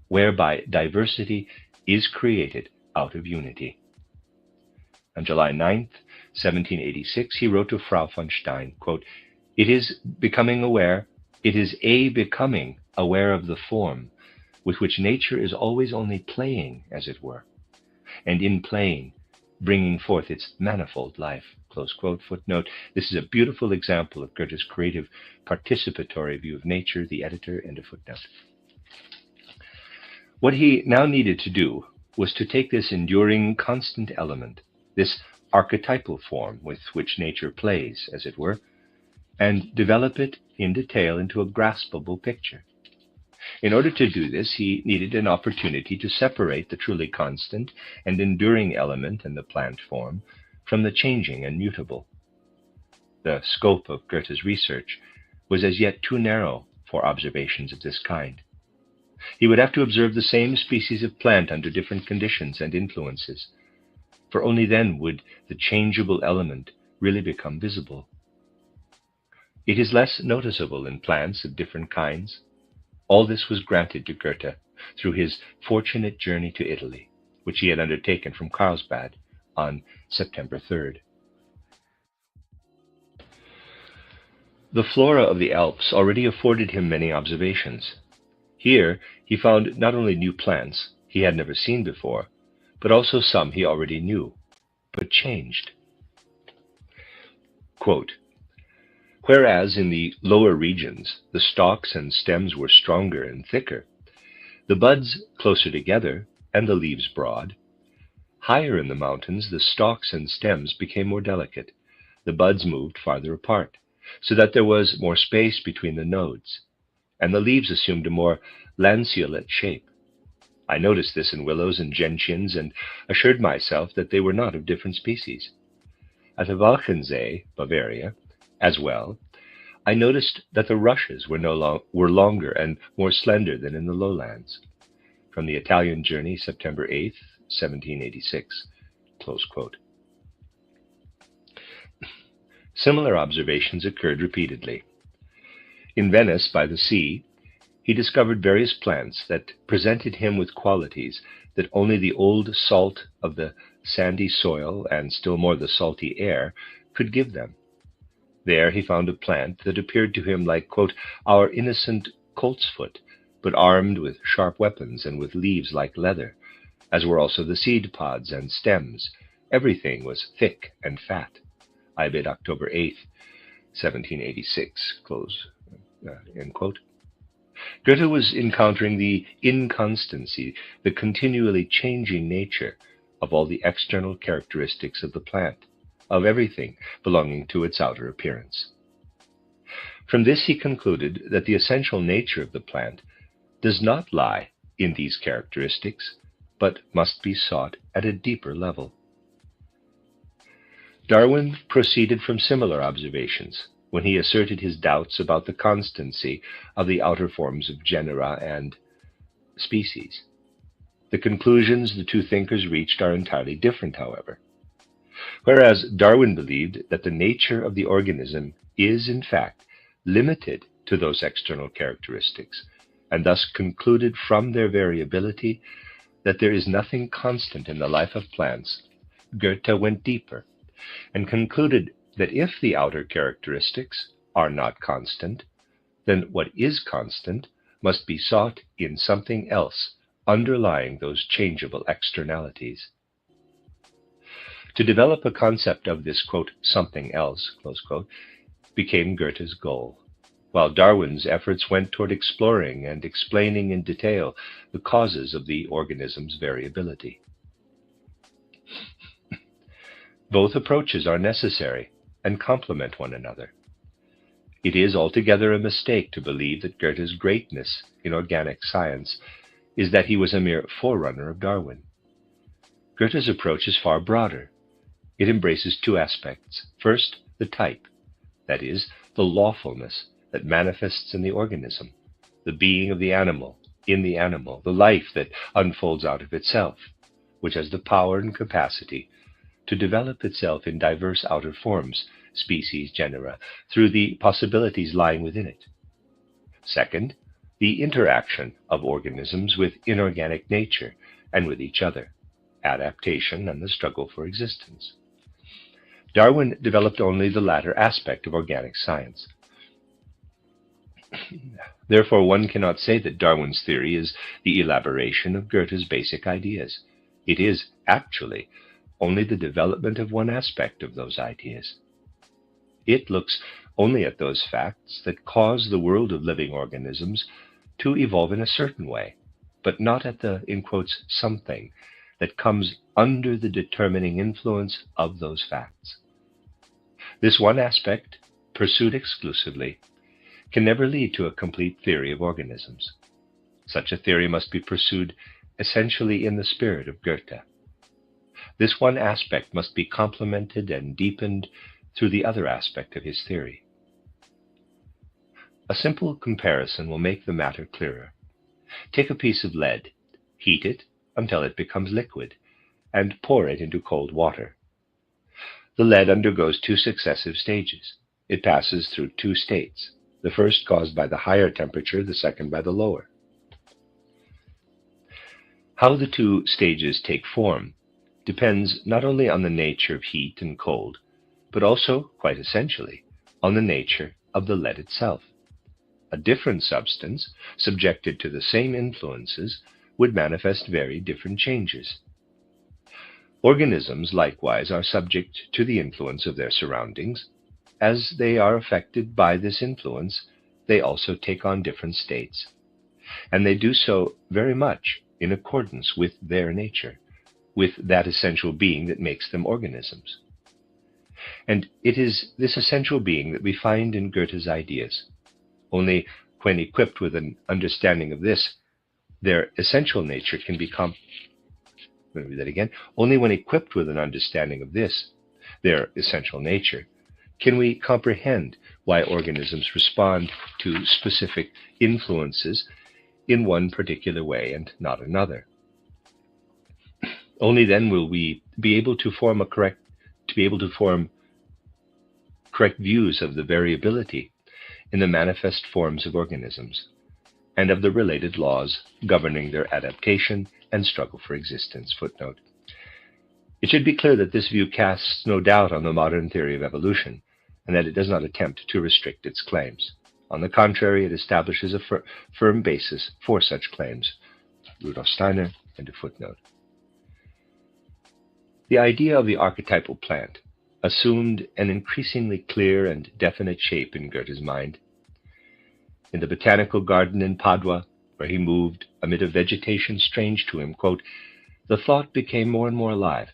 Speaker 1: whereby diversity is created out of unity. On July 9th, 1786, he wrote to Frau von Stein, quote, It is becoming aware of the form with which nature is always only playing, as it were, and in playing, bringing forth its manifold life. Close quote. Footnote. This is a beautiful example of Goethe's creative, participatory view of nature, the editor, end of footnote. What he now needed to do was to take this enduring, constant element, this archetypal form with which nature plays, as it were, and develop it in detail into a graspable picture. In order to do this, he needed an opportunity to separate the truly constant and enduring element in the plant form from the changing and mutable. The scope of Goethe's research was as yet too narrow for observations of this kind. He would have to observe the same species of plant under different conditions and influences, for only then would the changeable element really become visible. It is less noticeable in plants of different kinds. All this was granted to Goethe, through his fortunate journey to Italy, which he had undertaken from Carlsbad on September 3rd. The flora of the Alps already afforded him many observations. Here he found not only new plants he had never seen before, but also some he already knew, but changed. Quote, whereas in the lower regions the stalks and stems were stronger and thicker, the buds closer together, and the leaves broad, higher in the mountains the stalks and stems became more delicate, the buds moved farther apart, so that there was more space between the nodes, and the leaves assumed a more lanceolate shape. I noticed this in willows and gentians, and assured myself that they were not of different species. At the Walchensee, Bavaria, as well, I noticed that the rushes were longer and more slender than in the lowlands. From the Italian journey, September 8th, 1786. Close quote. Similar observations occurred repeatedly. In Venice, by the sea, he discovered various plants that presented him with qualities that only the old salt of the sandy soil and still more the salty air could give them. There he found a plant that appeared to him like, quote, our innocent coltsfoot, but armed with sharp weapons and with leaves like leather, as were also the seed pods and stems. Everything was thick and fat. Ibid, October 8th, 1786, end quote. Goethe was encountering the inconstancy, the continually changing nature of all the external characteristics of the plant, of everything belonging to its outer appearance. From this he concluded that the essential nature of the plant does not lie in these characteristics, but must be sought at a deeper level. Darwin proceeded from similar observations when he asserted his doubts about the constancy of the outer forms of genera and species. The conclusions the two thinkers reached are entirely different, however. Whereas Darwin believed that the nature of the organism is, in fact, limited to those external characteristics, and thus concluded from their variability that there is nothing constant in the life of plants, Goethe went deeper and concluded that if the outer characteristics are not constant, then what is constant must be sought in something else underlying those changeable externalities. To develop a concept of this, quote, something else, close quote, became Goethe's goal, while Darwin's efforts went toward exploring and explaining in detail the causes of the organism's variability. Both approaches are necessary and complement one another. It is altogether a mistake to believe that Goethe's greatness in organic science is that he was a mere forerunner of Darwin. Goethe's approach is far broader. It embraces two aspects. First, the type, that is, the lawfulness that manifests in the organism, the being of the animal, in the animal, the life that unfolds out of itself, which has the power and capacity to develop itself in diverse outer forms, species, genera, through the possibilities lying within it. Second, the interaction of organisms with inorganic nature and with each other, adaptation and the struggle for existence. Darwin developed only the latter aspect of organic science. Therefore, one cannot say that Darwin's theory is the elaboration of Goethe's basic ideas. It is, actually, only the development of one aspect of those ideas. It looks only at those facts that cause the world of living organisms to evolve in a certain way, but not at the, in quotes, something that comes under the determining influence of those facts. This one aspect, pursued exclusively, can never lead to a complete theory of organisms. Such a theory must be pursued essentially in the spirit of Goethe. This one aspect must be complemented and deepened through the other aspect of his theory. A simple comparison will make the matter clearer. Take a piece of lead, heat it until it becomes liquid, and pour it into cold water. The lead undergoes two successive stages. It passes through two states, the first caused by the higher temperature, the second by the lower. How the two stages take form depends not only on the nature of heat and cold, but also, quite essentially, on the nature of the lead itself. A different substance, subjected to the same influences, would manifest very different changes. Organisms, likewise, are subject to the influence of their surroundings. As they are affected by this influence, they also take on different states, and they do so very much in accordance with their nature, with that essential being that makes them organisms. And it is this essential being that we find in Goethe's ideas. Only when equipped with an understanding of this, their essential nature can become. Let me read that again. Only when equipped with an understanding of this, their essential nature, can we comprehend why organisms respond to specific influences in one particular way and not another. Only then will we be able to form correct views of the variability in the manifest forms of organisms, and of the related laws governing their adaptation and struggle for existence. Footnote. It should be clear that this view casts no doubt on the modern theory of evolution, and that it does not attempt to restrict its claims. On the contrary, it establishes a firm basis for such claims. Rudolf Steiner, end of footnote. The idea of the archetypal plant assumed an increasingly clear and definite shape in Goethe's mind. In the botanical garden in Padua, where he moved amid a vegetation strange to him, quote, the thought became more and more alive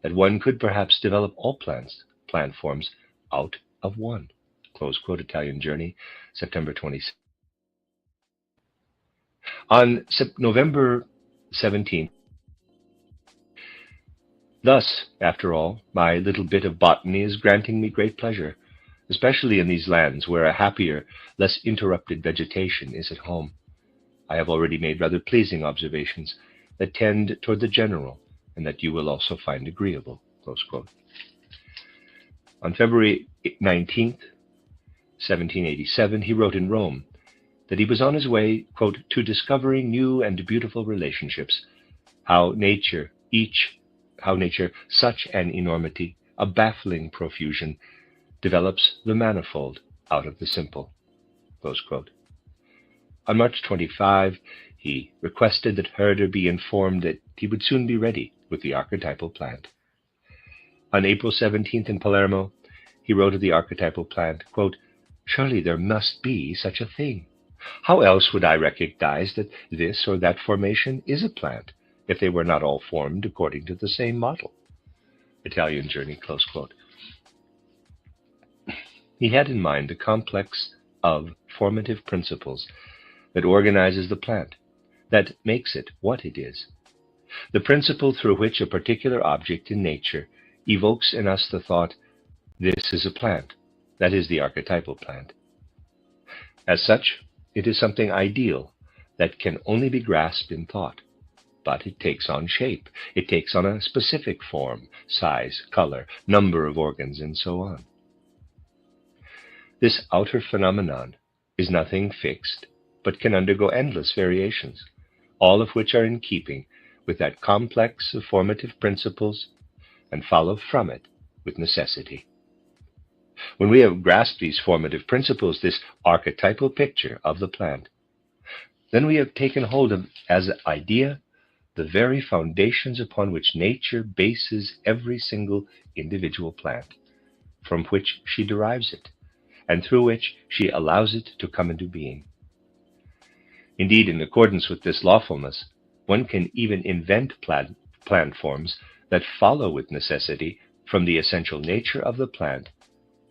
Speaker 1: that one could perhaps develop all plant forms out of one. Close quote, Italian Journey, September 26. On November 17th, thus, after all, my little bit of botany is granting me great pleasure, especially in these lands where a happier, less interrupted vegetation is at home. I have already made rather pleasing observations that tend toward the general, and that you will also find agreeable. Close quote. On February 19th, 1787, he wrote in Rome that he was on his way, quote, to discovering new and beautiful relationships, how nature, such an enormity, a baffling profusion, develops the manifold out of the simple. Close quote. On March 25, he requested that Herder be informed that he would soon be ready with the archetypal plant. On April 17th in Palermo, he wrote of the archetypal plant, quote, surely there must be such a thing. How else would I recognize that this or that formation is a plant, if they were not all formed according to the same model? Italian Journey, close quote. He had in mind a complex of formative principles that organizes the plant, that makes it what it is. The principle through which a particular object in nature evokes in us the thought, this is a plant, that is the archetypal plant. As such, it is something ideal that can only be grasped in thought, but it takes on shape, it takes on a specific form, size, color, number of organs, and so on. This outer phenomenon is nothing fixed, but can undergo endless variations, all of which are in keeping with that complex of formative principles and follow from it with necessity. When we have grasped these formative principles, this archetypal picture of the plant, then we have taken hold of, as an idea, the very foundations upon which nature bases every single individual plant, from which she derives it, and through which she allows it to come into being. Indeed, in accordance with this lawfulness, one can even invent plant forms that follow with necessity from the essential nature of the plant,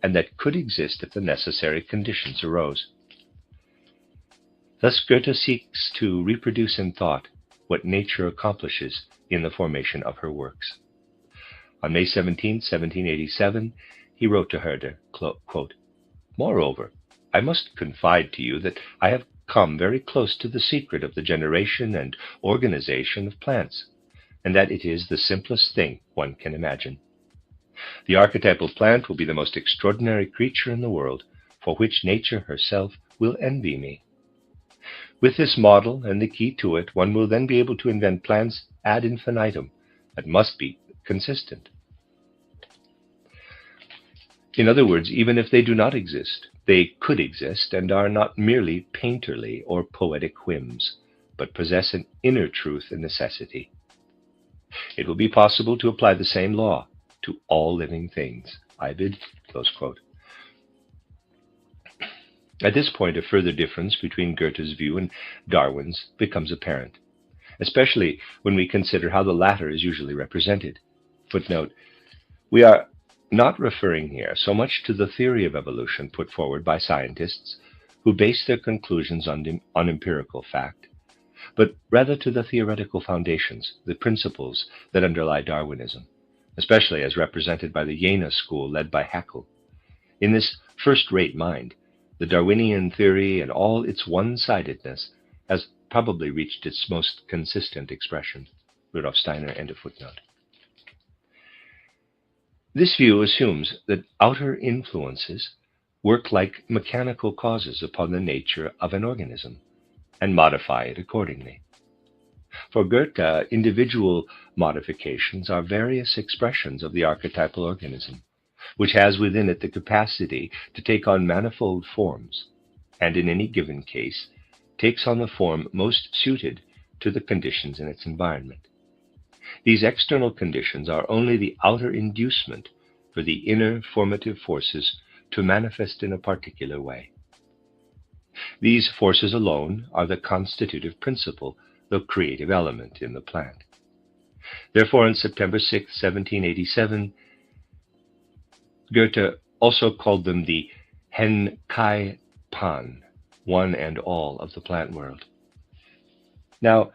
Speaker 1: and that could exist if the necessary conditions arose. Thus Goethe seeks to reproduce in thought what nature accomplishes in the formation of her works. On May 17, 1787, he wrote to Herder, quote, moreover, I must confide to you that I have come very close to the secret of the generation and organization of plants, and that it is the simplest thing one can imagine. The archetypal plant will be the most extraordinary creature in the world, for which nature herself will envy me. With this model and the key to it, one will then be able to invent plans ad infinitum that must be consistent. In other words, even if they do not exist, they could exist and are not merely painterly or poetic whims, but possess an inner truth and necessity. It will be possible to apply the same law to all living things. Ibid, close quote. At this point, a further difference between Goethe's view and Darwin's becomes apparent, especially when we consider how the latter is usually represented. Footnote, we are not referring here so much to the theory of evolution put forward by scientists who base their conclusions on empirical fact, but rather to the theoretical foundations, the principles that underlie Darwinism, especially as represented by the Jena school led by Haeckel. In this first-rate mind, the Darwinian theory in all its one-sidedness has probably reached its most consistent expression. Rudolf Steiner, end of footnote. This view assumes that outer influences work like mechanical causes upon the nature of an organism and modify it accordingly. For Goethe, individual modifications are various expressions of the archetypal organism, which has within it the capacity to take on manifold forms, and in any given case takes on the form most suited to the conditions in its environment. These external conditions are only the outer inducement for the inner formative forces to manifest in a particular way. These forces alone are the constitutive principle, the creative element in the plant. Therefore, on September 6, 1787, Goethe also called them the Hen Kai Pan, one and all of the plant world. Now,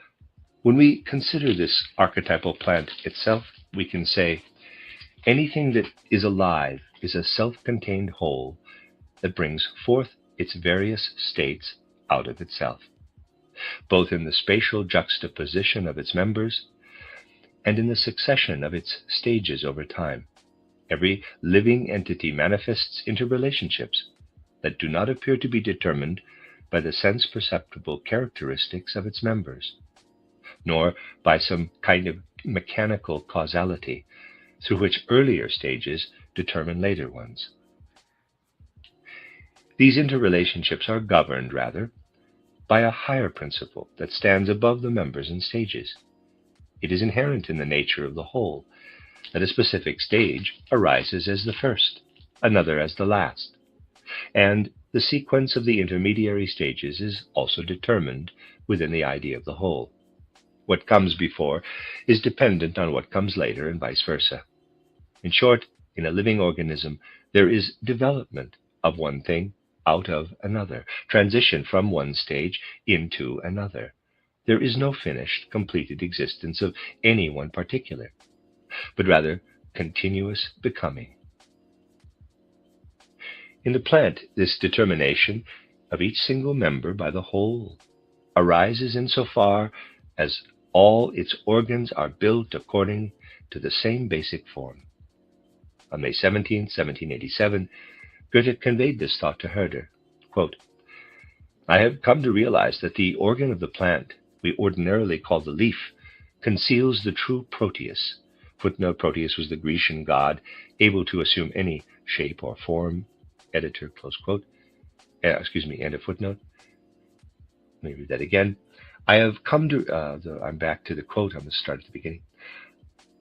Speaker 1: when we consider this archetypal plant itself, we can say anything that is alive is a self-contained whole that brings forth its various states out of itself, both in the spatial juxtaposition of its members and in the succession of its stages over time. Every living entity manifests interrelationships that do not appear to be determined by the sense-perceptible characteristics of its members, nor by some kind of mechanical causality through which earlier stages determine later ones. These interrelationships are governed, rather, by a higher principle that stands above the members and stages. It is inherent in the nature of the whole that a specific stage arises as the first, another as the last, and the sequence of the intermediary stages is also determined within the idea of the whole. What comes before is dependent on what comes later, and vice versa. In short, in a living organism, there is development of one thing out of another, transition from one stage into another. There is no finished, completed existence of any one particular, but rather continuous becoming. In the plant, this determination of each single member by the whole arises insofar as all its organs are built according to the same basic form. On May 17, 1787, Goethe conveyed this thought to Herder. Quote, I have come to realize that the organ of the plant we ordinarily call the leaf conceals the true Proteus. Footnote, Proteus was the Grecian god able to assume any shape or form. Editor, close quote. End of footnote. Let me read that again. I'm back to the quote. I'm going to start at the beginning.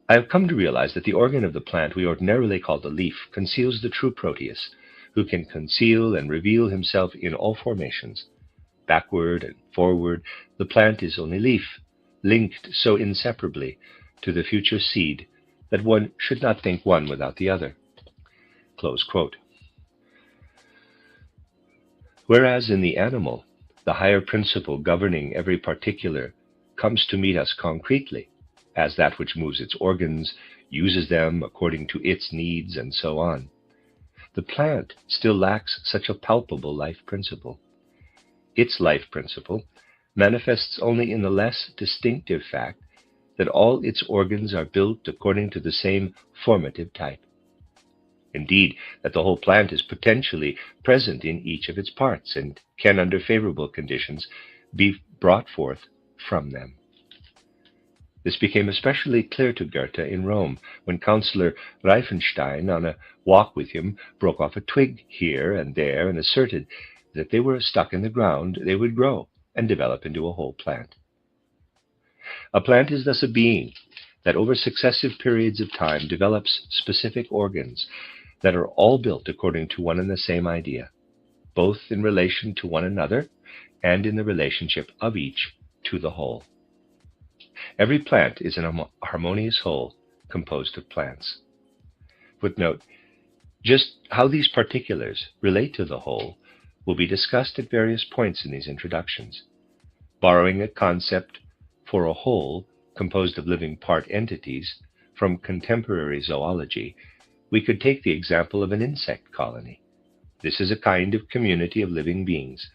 Speaker 1: I have come to realize that the organ of the plant we ordinarily call the leaf conceals the true Proteus, who can conceal and reveal himself in all formations. Backward and forward, the plant is only leaf, linked so inseparably to the future seed that one should not think one without the other. Close quote. Whereas in the animal, the higher principle governing every particular comes to meet us concretely, as that which moves its organs, uses them according to its needs, and so on. The plant still lacks such a palpable life principle. Its life principle manifests only in the less distinctive fact that all its organs are built according to the same formative type. Indeed, that the whole plant is potentially present in each of its parts and can, under favorable conditions, be brought forth from them. This became especially clear to Goethe in Rome, when Councillor Reifenstein, on a walk with him, broke off a twig here and there and asserted that if they were stuck in the ground, they would grow and develop into a whole plant. A plant is thus a being that over successive periods of time develops specific organs that are all built according to one and the same idea, both in relation to one another and in the relationship of each to the whole. Every plant is an harmonious whole composed of plants. Footnote: just how these particulars relate to the whole will be discussed at various points in these introductions. Borrowing a concept for a whole composed of living part entities from contemporary zoology, we could take the example of an insect colony. This is a kind of community of living beings,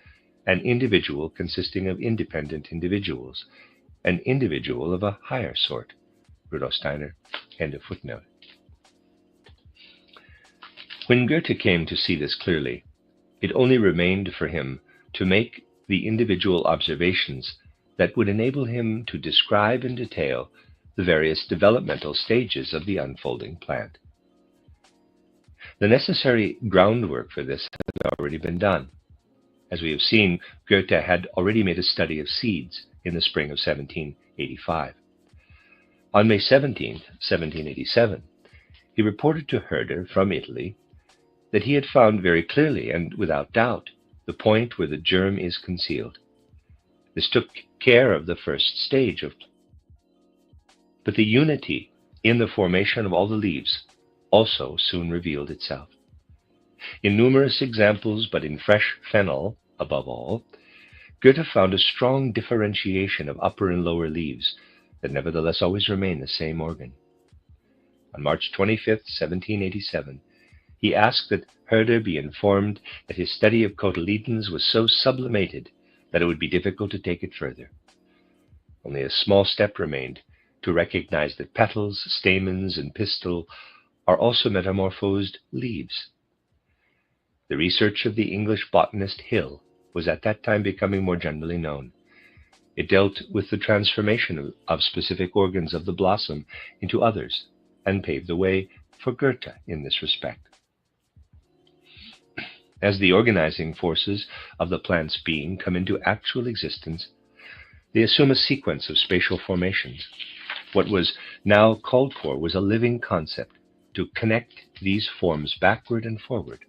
Speaker 1: an individual consisting of independent individuals, an individual of a higher sort. Rudolf Steiner, end of footnote. When Goethe came to see this clearly, it only remained for him to make the individual observations that would enable him to describe in detail the various developmental stages of the unfolding plant. The necessary groundwork for this had already been done. As we have seen, Goethe had already made a study of seeds in the spring of 1785. On May 17, 1787, he reported to Herder from Italy that he had found very clearly and without doubt the point where the germ is concealed. This took care of the first stage of plant. But the unity in the formation of all the leaves also soon revealed itself. In numerous examples, but in fresh fennel above all, Goethe found a strong differentiation of upper and lower leaves that nevertheless always remain the same organ. On March 25, 1787, he asked that Herder be informed that his study of cotyledons was so sublimated that it would be difficult to take it further. Only a small step remained to recognize that petals, stamens, and pistil are also metamorphosed leaves. The research of the English botanist Hill was at that time becoming more generally known. It dealt with the transformation of specific organs of the blossom into others, and paved the way for Goethe in this respect. As the organizing forces of the plant's being come into actual existence, they assume a sequence of spatial formations. What was now called for was a living concept to connect these forms backward and forward.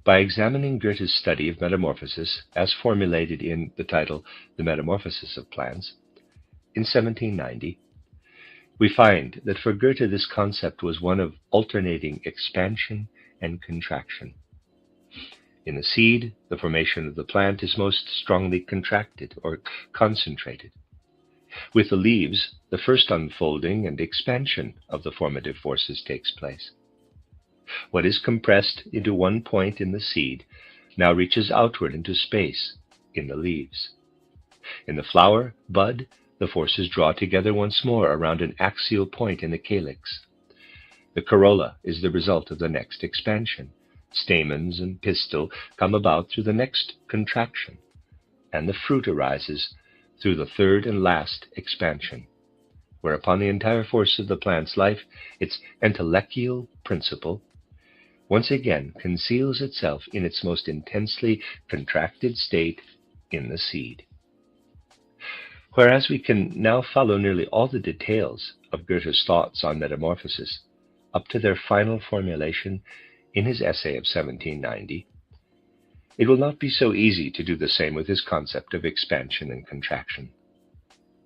Speaker 1: By examining Goethe's study of metamorphosis, as formulated in the title The Metamorphosis of Plants, in 1790, we find that for Goethe this concept was one of alternating expansion and contraction. In the seed, the formation of the plant is most strongly contracted or concentrated. With the leaves, the first unfolding and expansion of the formative forces takes place. What is compressed into one point in the seed now reaches outward into space in the leaves. In the flower, bud, the forces draw together once more around an axial point in the calyx. The corolla is the result of the next expansion. Stamens and pistil come about through the next contraction, and the fruit arises through the third and last expansion, whereupon the entire force of the plant's life, its entelechal principle, once again conceals itself in its most intensely contracted state in the seed. Whereas we can now follow nearly all the details of Goethe's thoughts on metamorphosis, up to their final formulation in his essay of 1790, it will not be so easy to do the same with his concept of expansion and contraction.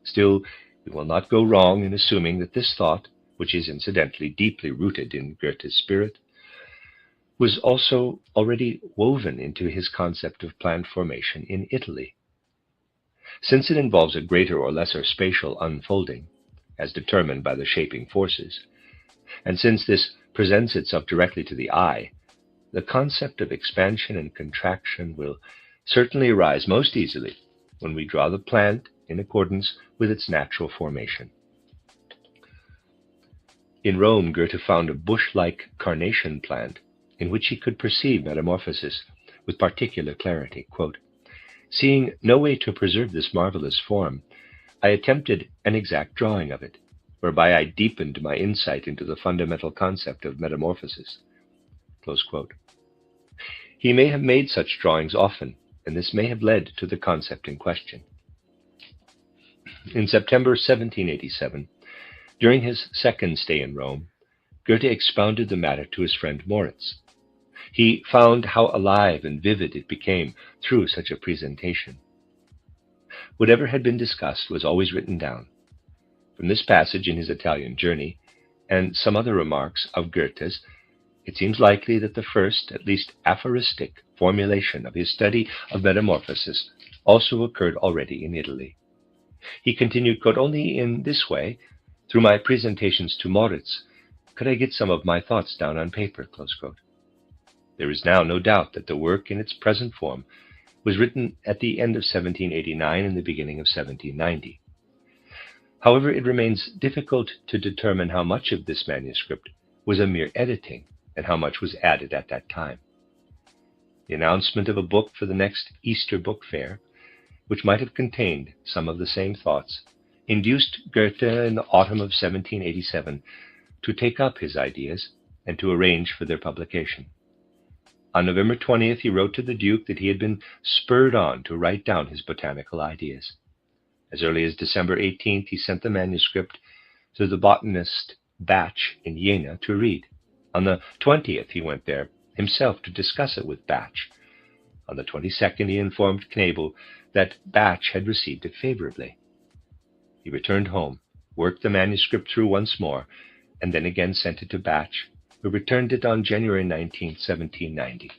Speaker 1: Still, we will not go wrong in assuming that this thought, which is incidentally deeply rooted in Goethe's spirit, was also already woven into his concept of plant formation in Italy. Since it involves a greater or lesser spatial unfolding, as determined by the shaping forces, and since this presents itself directly to the eye, the concept of expansion and contraction will certainly arise most easily when we draw the plant in accordance with its natural formation. In Rome, Goethe found a bush-like carnation plant in which he could perceive metamorphosis with particular clarity. Quote, Seeing no way to preserve this marvelous form, I attempted an exact drawing of it, whereby I deepened my insight into the fundamental concept of metamorphosis." Close quote. He may have made such drawings often, and this may have led to the concept in question. In September 1787, during his second stay in Rome, Goethe expounded the matter to his friend Moritz. He found how alive and vivid it became through such a presentation. Whatever had been discussed was always written down. From this passage in his Italian journey, and some other remarks of Goethe's, it seems likely that the first, at least aphoristic, formulation of his study of metamorphosis also occurred already in Italy. He continued, quote, "Only in this way, through my presentations to Moritz, could I get some of my thoughts down on paper," close quote. There is now no doubt that the work in its present form was written at the end of 1789 and the beginning of 1790. However, it remains difficult to determine how much of this manuscript was a mere editing and how much was added at that time. The announcement of a book for the next Easter Book Fair, which might have contained some of the same thoughts, induced Goethe in the autumn of 1787 to take up his ideas and to arrange for their publication. On November 20th, he wrote to the Duke that he had been spurred on to write down his botanical ideas. As early as December 18th, he sent the manuscript to the botanist Bach in Jena to read. On the 20th, he went there himself to discuss it with Bach. On the 22nd, he informed Knebel that Bach had received it favorably. He returned home, worked the manuscript through once more, and then again sent it to Bach, who returned it on January 19, 1790.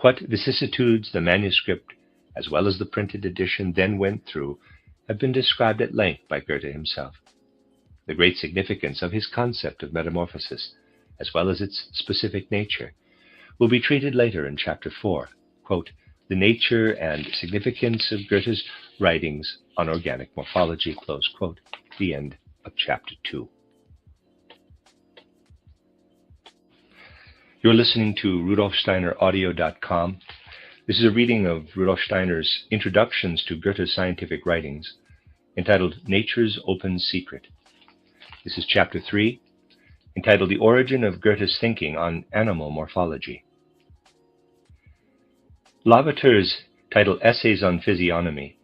Speaker 1: What vicissitudes the manuscript, as well as the printed edition, then went through have been described at length by Goethe himself. The great significance of his concept of metamorphosis, as well as its specific nature, will be treated later in Chapter 4, quote, "The nature and significance of Goethe's writings on organic morphology," close quote, the end of Chapter 2. You're listening to RudolfSteinerAudio.com. This is a reading of Rudolf Steiner's Introductions to Goethe's Scientific Writings, entitled Nature's Open Secret. This is Chapter 3, entitled The Origin of Goethe's Thinking on Animal Morphology. Lavater's title Essays on Physiognomy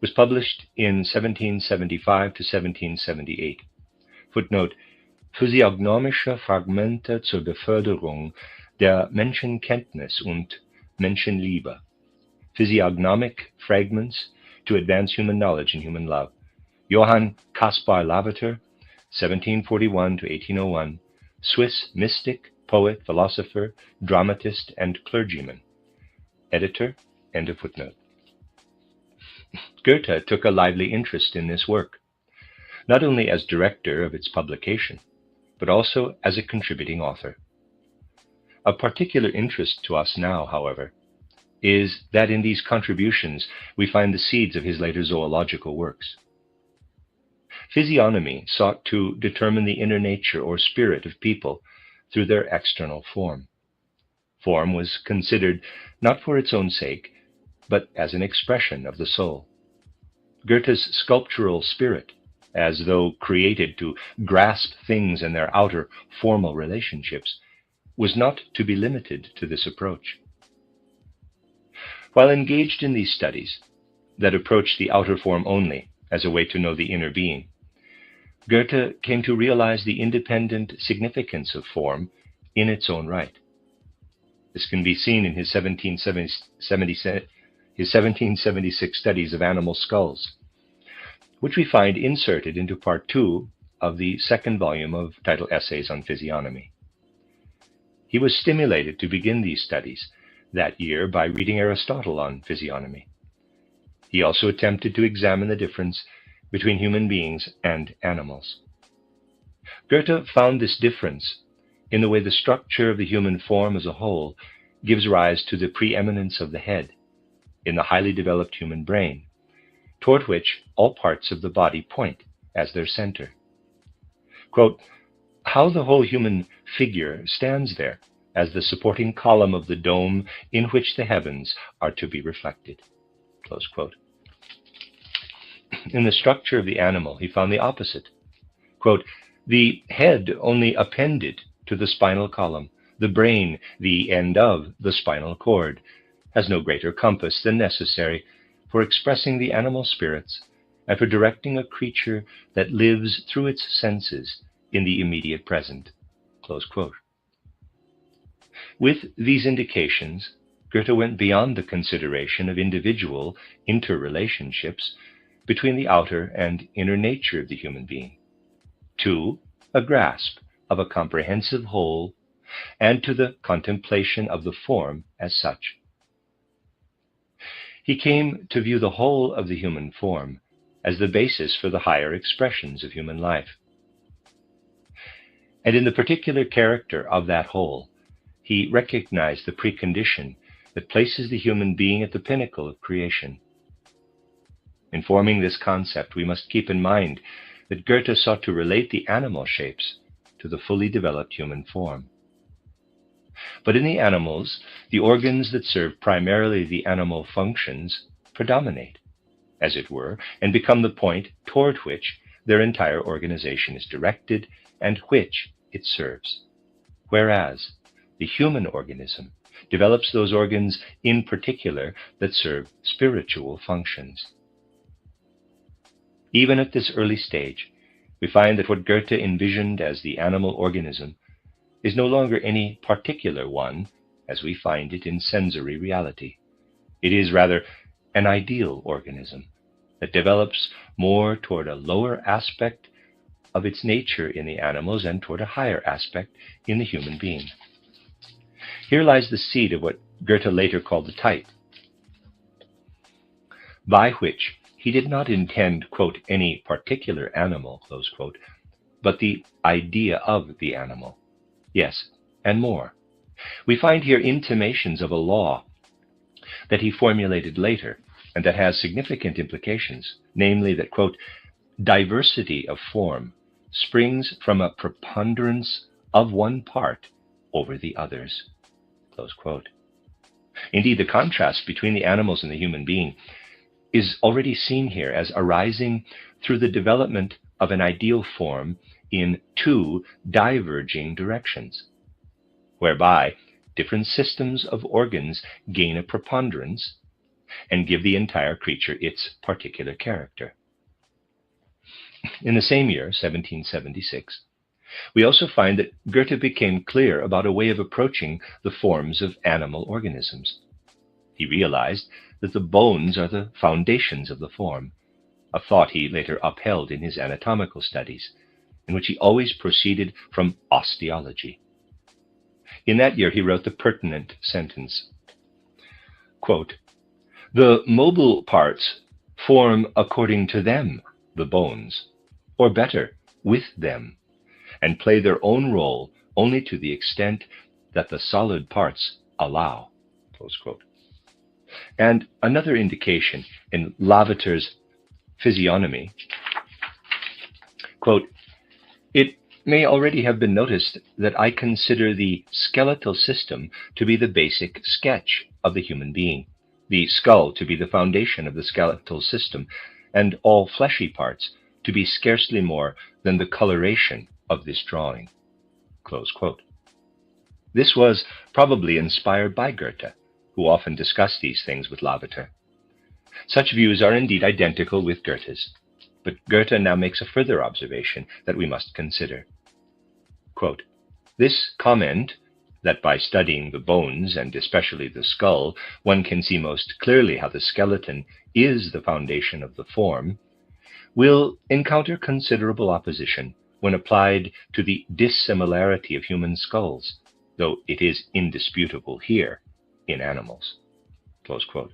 Speaker 1: was published in 1775 to 1778. Footnote: Physiognomische Fragmente zur Beförderung der Menschenkenntnis und Menschenliebe. Physiognomic Fragments to Advance Human Knowledge and Human Love. Johann Caspar Lavater, 1741 to 1801, Swiss mystic, poet, philosopher, dramatist, and clergyman. Editor, end of footnote. Goethe took a lively interest in this work, not only as director of its publication, but also as a contributing author. Of particular interest to us now, however, is that in these contributions we find the seeds of his later zoological works. Physiognomy sought to determine the inner nature or spirit of people through their external form. Form was considered not for its own sake, but as an expression of the soul. Goethe's sculptural spirit, as though created to grasp things in their outer formal relationships, was not to be limited to this approach. While engaged in these studies that approach the outer form only as a way to know the inner being, Goethe came to realize the independent significance of form in its own right. This can be seen in his 1776 studies of animal skulls, which we find inserted into Part 2 of the second volume of titled Essays on Physiognomy. He was stimulated to begin these studies that year by reading Aristotle on physiognomy. He also attempted to examine the difference between human beings and animals. Goethe found this difference in the way the structure of the human form as a whole gives rise to the preeminence of the head in the highly developed human brain, toward which all parts of the body point as their center. Quote, "How the whole human figure stands there as the supporting column of the dome in which the heavens are to be reflected." Close quote. In the structure of the animal, he found the opposite. Quote, the head only appended to the spinal column, the brain the end of the spinal cord, has no greater compass than necessary for expressing the animal spirits and for directing a creature that lives through its senses in the immediate present. Close quote. With these indications, Goethe went beyond the consideration of individual interrelationships between the outer and inner nature of the human being, to a grasp of a comprehensive whole and to the contemplation of the form as such. He came to view the whole of the human form as the basis for the higher expressions of human life. And in the particular character of that whole, he recognized the precondition that places the human being at the pinnacle of creation. In forming this concept, we must keep in mind that Goethe sought to relate the animal shapes to the fully developed human form. But in the animals, the organs that serve primarily the animal functions predominate, as it were, and become the point toward which their entire organization is directed and which it serves. Whereas the human organism develops those organs in particular that serve spiritual functions. Even at this early stage, we find that what Goethe envisioned as the animal organism is no longer any particular one as we find it in sensory reality. It is rather an ideal organism that develops more toward a lower aspect of its nature in the animals and toward a higher aspect in the human being. Here lies the seed of what Goethe later called the type, by which he did not intend, quote, any particular animal, close quote, but the idea of the animal. Yes, and more. We find here intimations of a law that he formulated later and that has significant implications, namely that, quote, diversity of form springs from a preponderance of one part over the others, close quote. Indeed, the contrast between the animals and the human being is already seen here as arising through the development of an ideal form in two diverging directions, whereby different systems of organs gain a preponderance and give the entire creature its particular character. In the same year, 1776, we also find that Goethe became clear about a way of approaching the forms of animal organisms. He realized that the bones are the foundations of the form, a thought he later upheld in his anatomical studies, in which he always proceeded from osteology. In that year, he wrote the pertinent sentence, quote, the mobile parts form according to them the bones, or better, with them, and play their own role only to the extent that the solid parts allow, close quote. And another indication in Lavater's physiognomy, quote, it may already have been noticed that I consider the skeletal system to be the basic sketch of the human being, the skull to be the foundation of the skeletal system, and all fleshy parts to be scarcely more than the coloration of this drawing, close quote. This was probably inspired by Goethe, who often discussed these things with Lavater. Such views are indeed identical with Goethe's, but Goethe now makes a further observation that we must consider. Quote, this comment, that by studying the bones, and especially the skull, one can see most clearly how the skeleton is the foundation of the form, will encounter considerable opposition when applied to the dissimilarity of human skulls, though it is indisputable here in animals, close quote.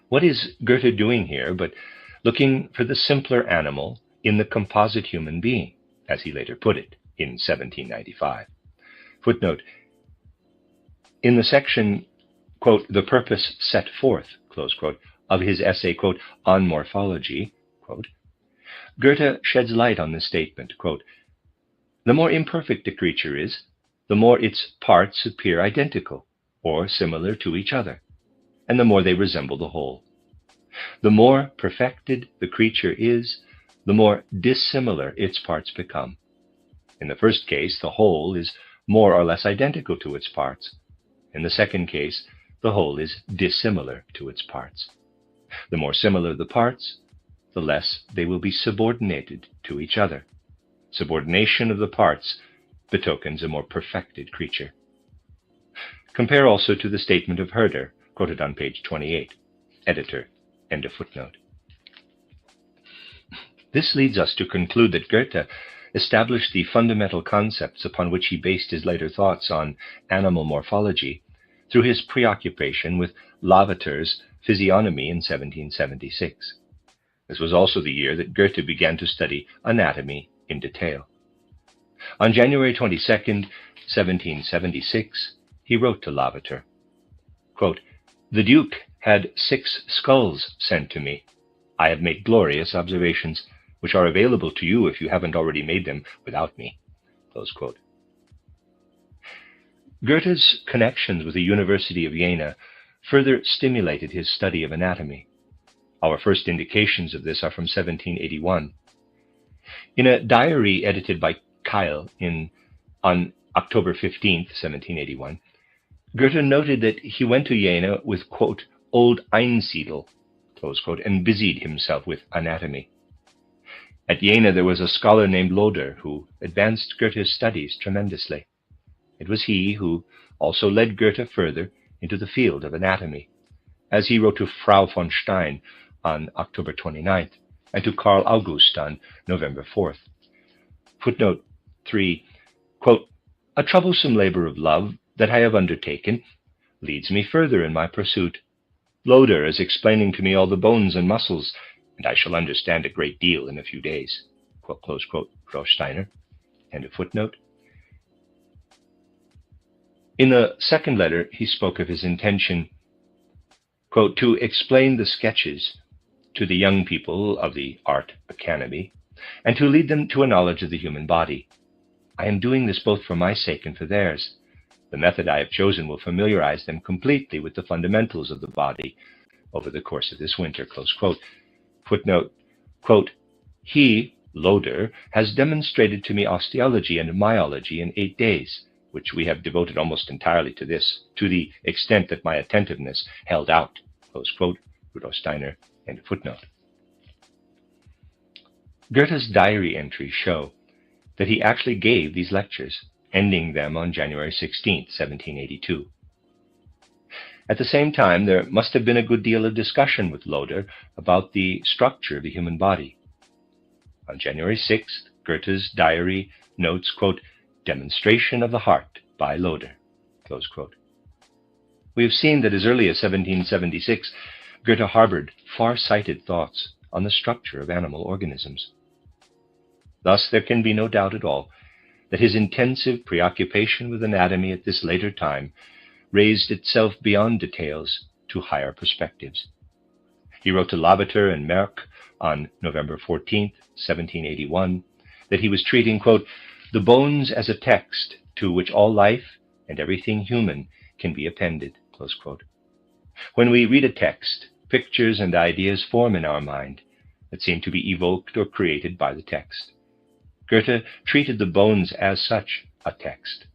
Speaker 1: What is Goethe doing here but looking for the simpler animal in the composite human being, as he later put it in 1795? Footnote, in the section, quote, the purpose set forth, close quote, of his essay, quote, on morphology, quote, Goethe sheds light on this statement, quote, the more imperfect a creature is, the more its parts appear identical or similar to each other. and the more they resemble the whole. The more perfected the creature is, the more dissimilar its parts become. In the first case, the whole is more or less identical to its parts. In the second case, the whole is dissimilar to its parts. The more similar the parts, the less they will be subordinated to each other. Subordination of the parts betokens a more perfected creature. Compare also to the statement of Herder, quoted on page 28. Editor, end of footnote. This leads us to conclude that Goethe established the fundamental concepts upon which he based his later thoughts on animal morphology through his preoccupation with Lavater's physiognomy in 1776. This was also the year that Goethe began to study anatomy in detail. On January 22, 1776, he wrote to Lavater, quote, "The Duke had 6 skulls sent to me. I have made glorious observations, which are available to you if you haven't already made them without me." Close quote. Goethe's connections with the University of Jena further stimulated his study of anatomy. Our first indications of this are from 1781. In a diary edited by Keil on October 15, 1781, Goethe noted that he went to Jena with, quote, "old Einsiedel," close quote, and busied himself with anatomy. At Jena there was a scholar named Loder who advanced Goethe's studies tremendously. It was he who also led Goethe further into the field of anatomy, as he wrote to Frau von Stein on October 29th and to Carl August on November 4th. Footnote 3, quote, "A troublesome labor of love that I have undertaken leads me further in my pursuit. Loder is explaining to me all the bones and muscles, and I shall understand a great deal in a few days." Close quote, wrote Steiner. End of footnote. In a second letter, he spoke of his intention, quote, "to explain the sketches to the young people of the Art Academy, and to lead them to a knowledge of the human body. I am doing this both for my sake and for theirs. The method I have chosen will familiarize them completely with the fundamentals of the body over the course of this winter." Close quote. Footnote, quote, "He, Loder, has demonstrated to me osteology and myology in 8 days, which we have devoted almost entirely to this, to the extent that my attentiveness held out." Close quote, Rudolf Steiner, end of footnote. Goethe's diary entries show that he actually gave these lectures, ending them on January 16, 1782. At the same time, there must have been a good deal of discussion with Loder about the structure of the human body. On January 6th, Goethe's diary notes, quote, "Demonstration of the heart by Loder." Close quote. We have seen that as early as 1776, Goethe harbored far-sighted thoughts on the structure of animal organisms. Thus, there can be no doubt at all that his intensive preoccupation with anatomy at this later time raised itself beyond details to higher perspectives. He wrote to Lavater and Merck on November 14, 1781, that he was treating, quote, "the bones as a text to which all life and everything human can be appended." Close quote. When we read a text, pictures and ideas form in our mind that seem to be evoked or created by the text. Goethe treated the bones as such a text.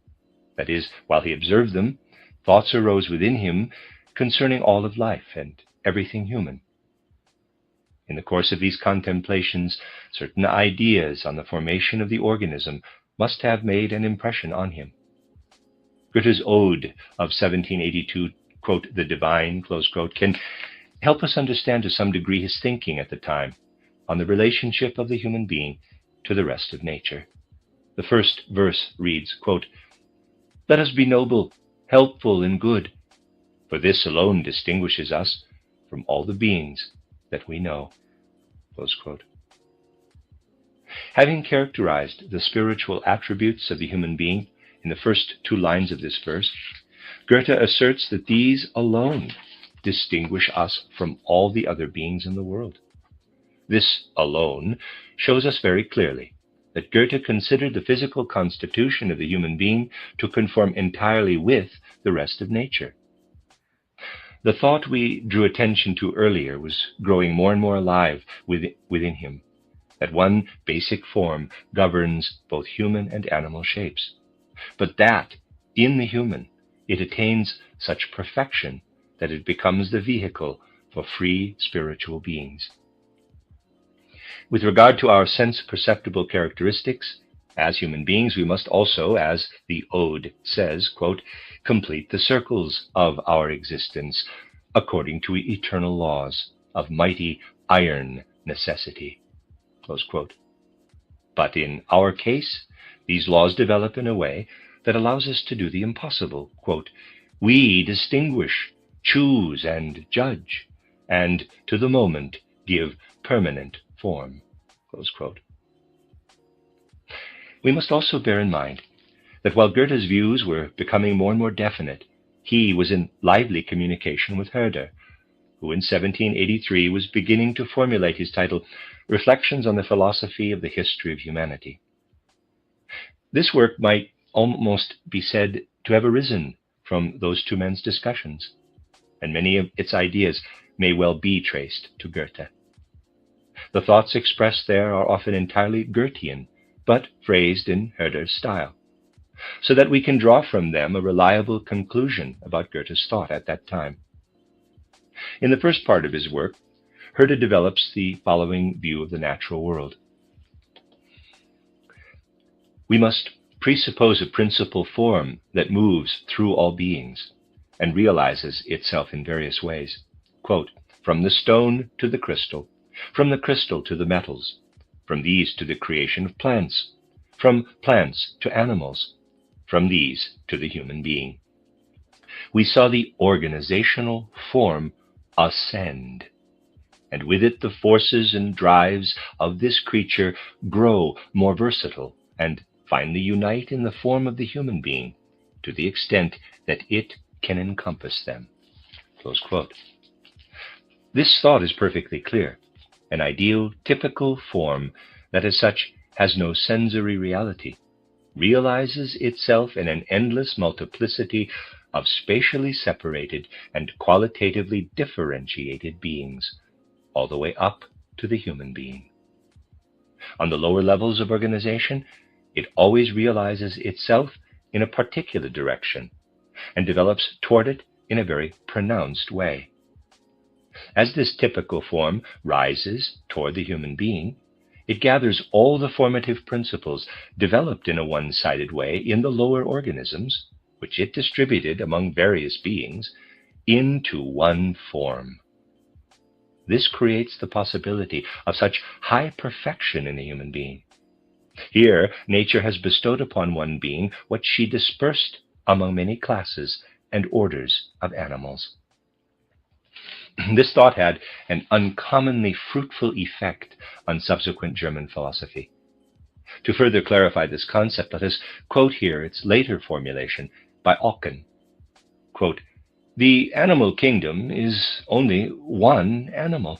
Speaker 1: That is, while he observed them, thoughts arose within him concerning all of life and everything human. In the course of these contemplations, certain ideas on the formation of the organism must have made an impression on him. Goethe's ode of 1782, quote, "the divine," close quote, can help us understand to some degree his thinking at the time on the relationship of the human being to the rest of nature. The first verse reads, quote, "Let us be noble, helpful, and good, for this alone distinguishes us from all the beings that we know." Close quote. Having characterized the spiritual attributes of the human being in the first 2 lines of this verse, Goethe asserts that these alone distinguish us from all the other beings in the world. This alone shows us very clearly that Goethe considered the physical constitution of the human being to conform entirely with the rest of nature. The thought we drew attention to earlier was growing more and more alive within him, that one basic form governs both human and animal shapes, but that in the human it attains such perfection that it becomes the vehicle for free spiritual beings. With regard to our sense-perceptible characteristics, as human beings, we must also, as the Ode says, quote, complete the circles of our existence according to eternal laws of mighty iron necessity, close quote. But in our case, these laws develop in a way that allows us to do the impossible, quote, we distinguish, choose, and judge, and to the moment give permanent form, close quote. We must also bear in mind that while Goethe's views were becoming more and more definite, he was in lively communication with Herder, who in 1783 was beginning to formulate his title, Reflections on the Philosophy of the History of Humanity. This work might almost be said to have arisen from those two men's discussions, and many of its ideas may well be traced to Goethe. The thoughts expressed there are often entirely Goethean, but phrased in Herder's style, so that we can draw from them a reliable conclusion about Goethe's thought at that time. In the first part of his work, Herder develops the following view of the natural world. We must presuppose a principal form that moves through all beings and realizes itself in various ways. Quote, from the stone to the crystal, from the crystal to the metals, from these to the creation of plants, from plants to animals, from these to the human being. We saw the organizational form ascend, and with it the forces and drives of this creature grow more versatile and finally unite in the form of the human being to the extent that it can encompass them. Close quote. This thought is perfectly clear. An ideal, typical form that as such has no sensory reality, realizes itself in an endless multiplicity of spatially separated and qualitatively differentiated beings, all the way up to the human being. On the lower levels of organization, it always realizes itself in a particular direction and develops toward it in a very pronounced way. As this typical form rises toward the human being, it gathers all the formative principles developed in a one-sided way in the lower organisms, which it distributed among various beings, into one form. This creates the possibility of such high perfection in a human being. Here, nature has bestowed upon one being what she dispersed among many classes and orders of animals. This thought had an uncommonly fruitful effect on subsequent German philosophy. To further clarify this concept, let us quote here its later formulation by Ocken. Quote, the animal kingdom is only one animal.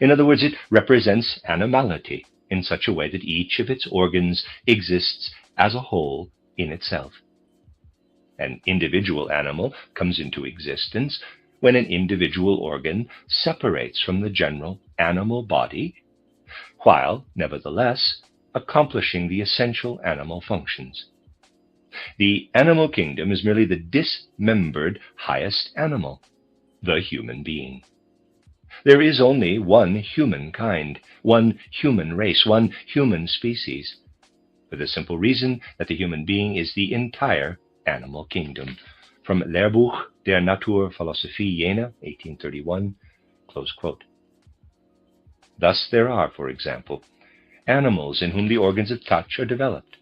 Speaker 1: In other words, it represents animality in such a way that each of its organs exists as a whole in itself. An individual animal comes into existence when an individual organ separates from the general animal body, while, nevertheless, accomplishing the essential animal functions. The animal kingdom is merely the dismembered highest animal, the human being. There is only one humankind, one human race, one human species, for the simple reason that the human being is the entire animal kingdom. From Lehrbuch der Naturphilosophie Jena, 1831, close quote. Thus there are, for example, animals in whom the organs of touch are developed,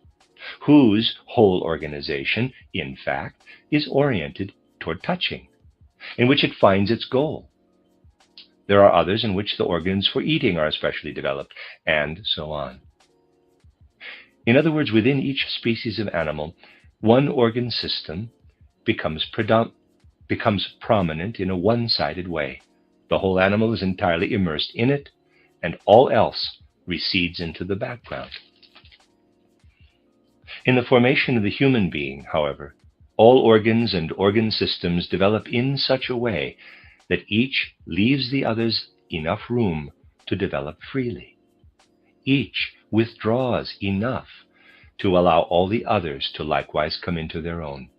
Speaker 1: whose whole organization, in fact, is oriented toward touching, in which it finds its goal. There are others in which the organs for eating are especially developed, and so on. In other words, within each species of animal, one organ system becomes prominent in a one-sided way. The whole animal is entirely immersed in it, and all else recedes into the background. In the formation of the human being, however, All organs and organ systems develop in such a way that each leaves the others enough room to develop freely. Each withdraws enough to allow all the others to likewise come into their own.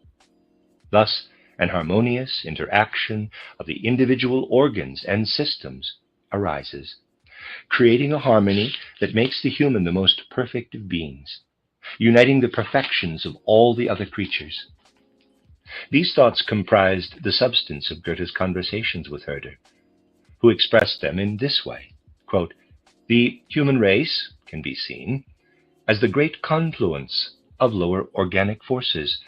Speaker 1: Thus, an harmonious interaction of the individual organs and systems arises, creating a harmony that makes the human the most perfect of beings, uniting the perfections of all the other creatures. These thoughts comprised the substance of Goethe's conversations with Herder, who expressed them in this way, quote, "The human race can be seen as the great confluence of lower organic forces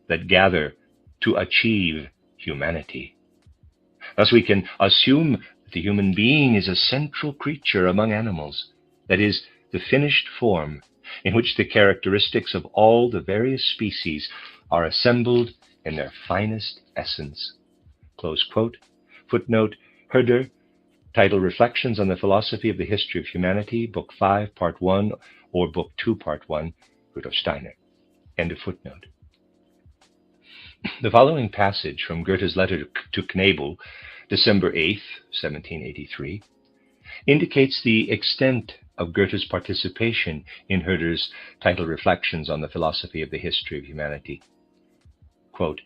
Speaker 1: that gather to achieve humanity. Thus we can assume that the human being is a central creature among animals, that is, the finished form in which the characteristics of all the various species are assembled in their finest essence." Close quote. Footnote, Herder, title Reflections on the Philosophy of the History of Humanity, Book 5, Part 1, or Book 2, Part 1, Rudolf Steiner. End of footnote. The following passage from Goethe's letter to Knebel, December 8, 1783, indicates the extent of Goethe's participation in Herder's title Reflections on the Philosophy of the History of Humanity. Quote,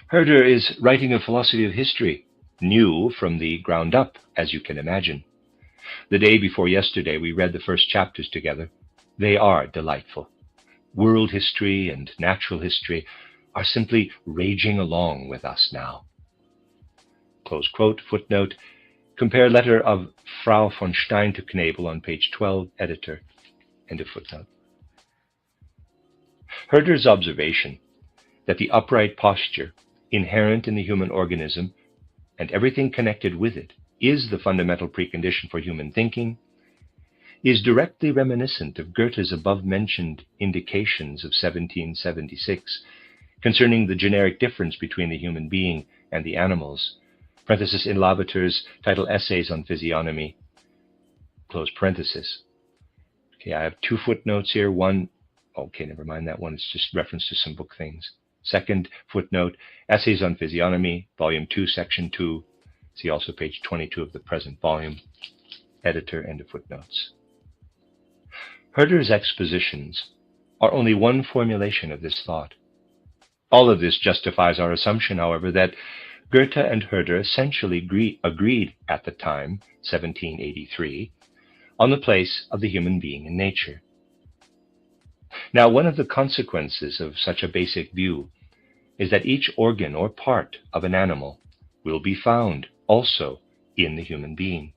Speaker 1: "Herder is writing a philosophy of history, new from the ground up, as you can imagine. The day before yesterday we read the first chapters together. They are delightful. World history and natural history are simply raging along with us now." Close quote. Footnote, compare letter of Frau von Stein to Knebel on page 12, editor. End of footnote. Herder's observation that the upright posture inherent in the human organism and everything connected with it is the fundamental precondition for human thinking is directly reminiscent of Goethe's above-mentioned indications of 1776 concerning the generic difference between the human being and the animals, parenthesis in Lavater's title Essays on Physiognomy, close parenthesis. Okay, I have two footnotes here. One, okay, never mind that one. It's just reference to some book things. Second footnote, Essays on Physiognomy, Volume 2, Section 2. See also page 22 of the present volume. Editor, end of footnotes. Herder's expositions are only one formulation of this thought. All of this justifies our assumption, however, that Goethe and Herder essentially agreed at the time, 1783, on the place of the human being in nature. Now, one of the consequences of such a basic view is that each organ or part of an animal will be found also in the human being,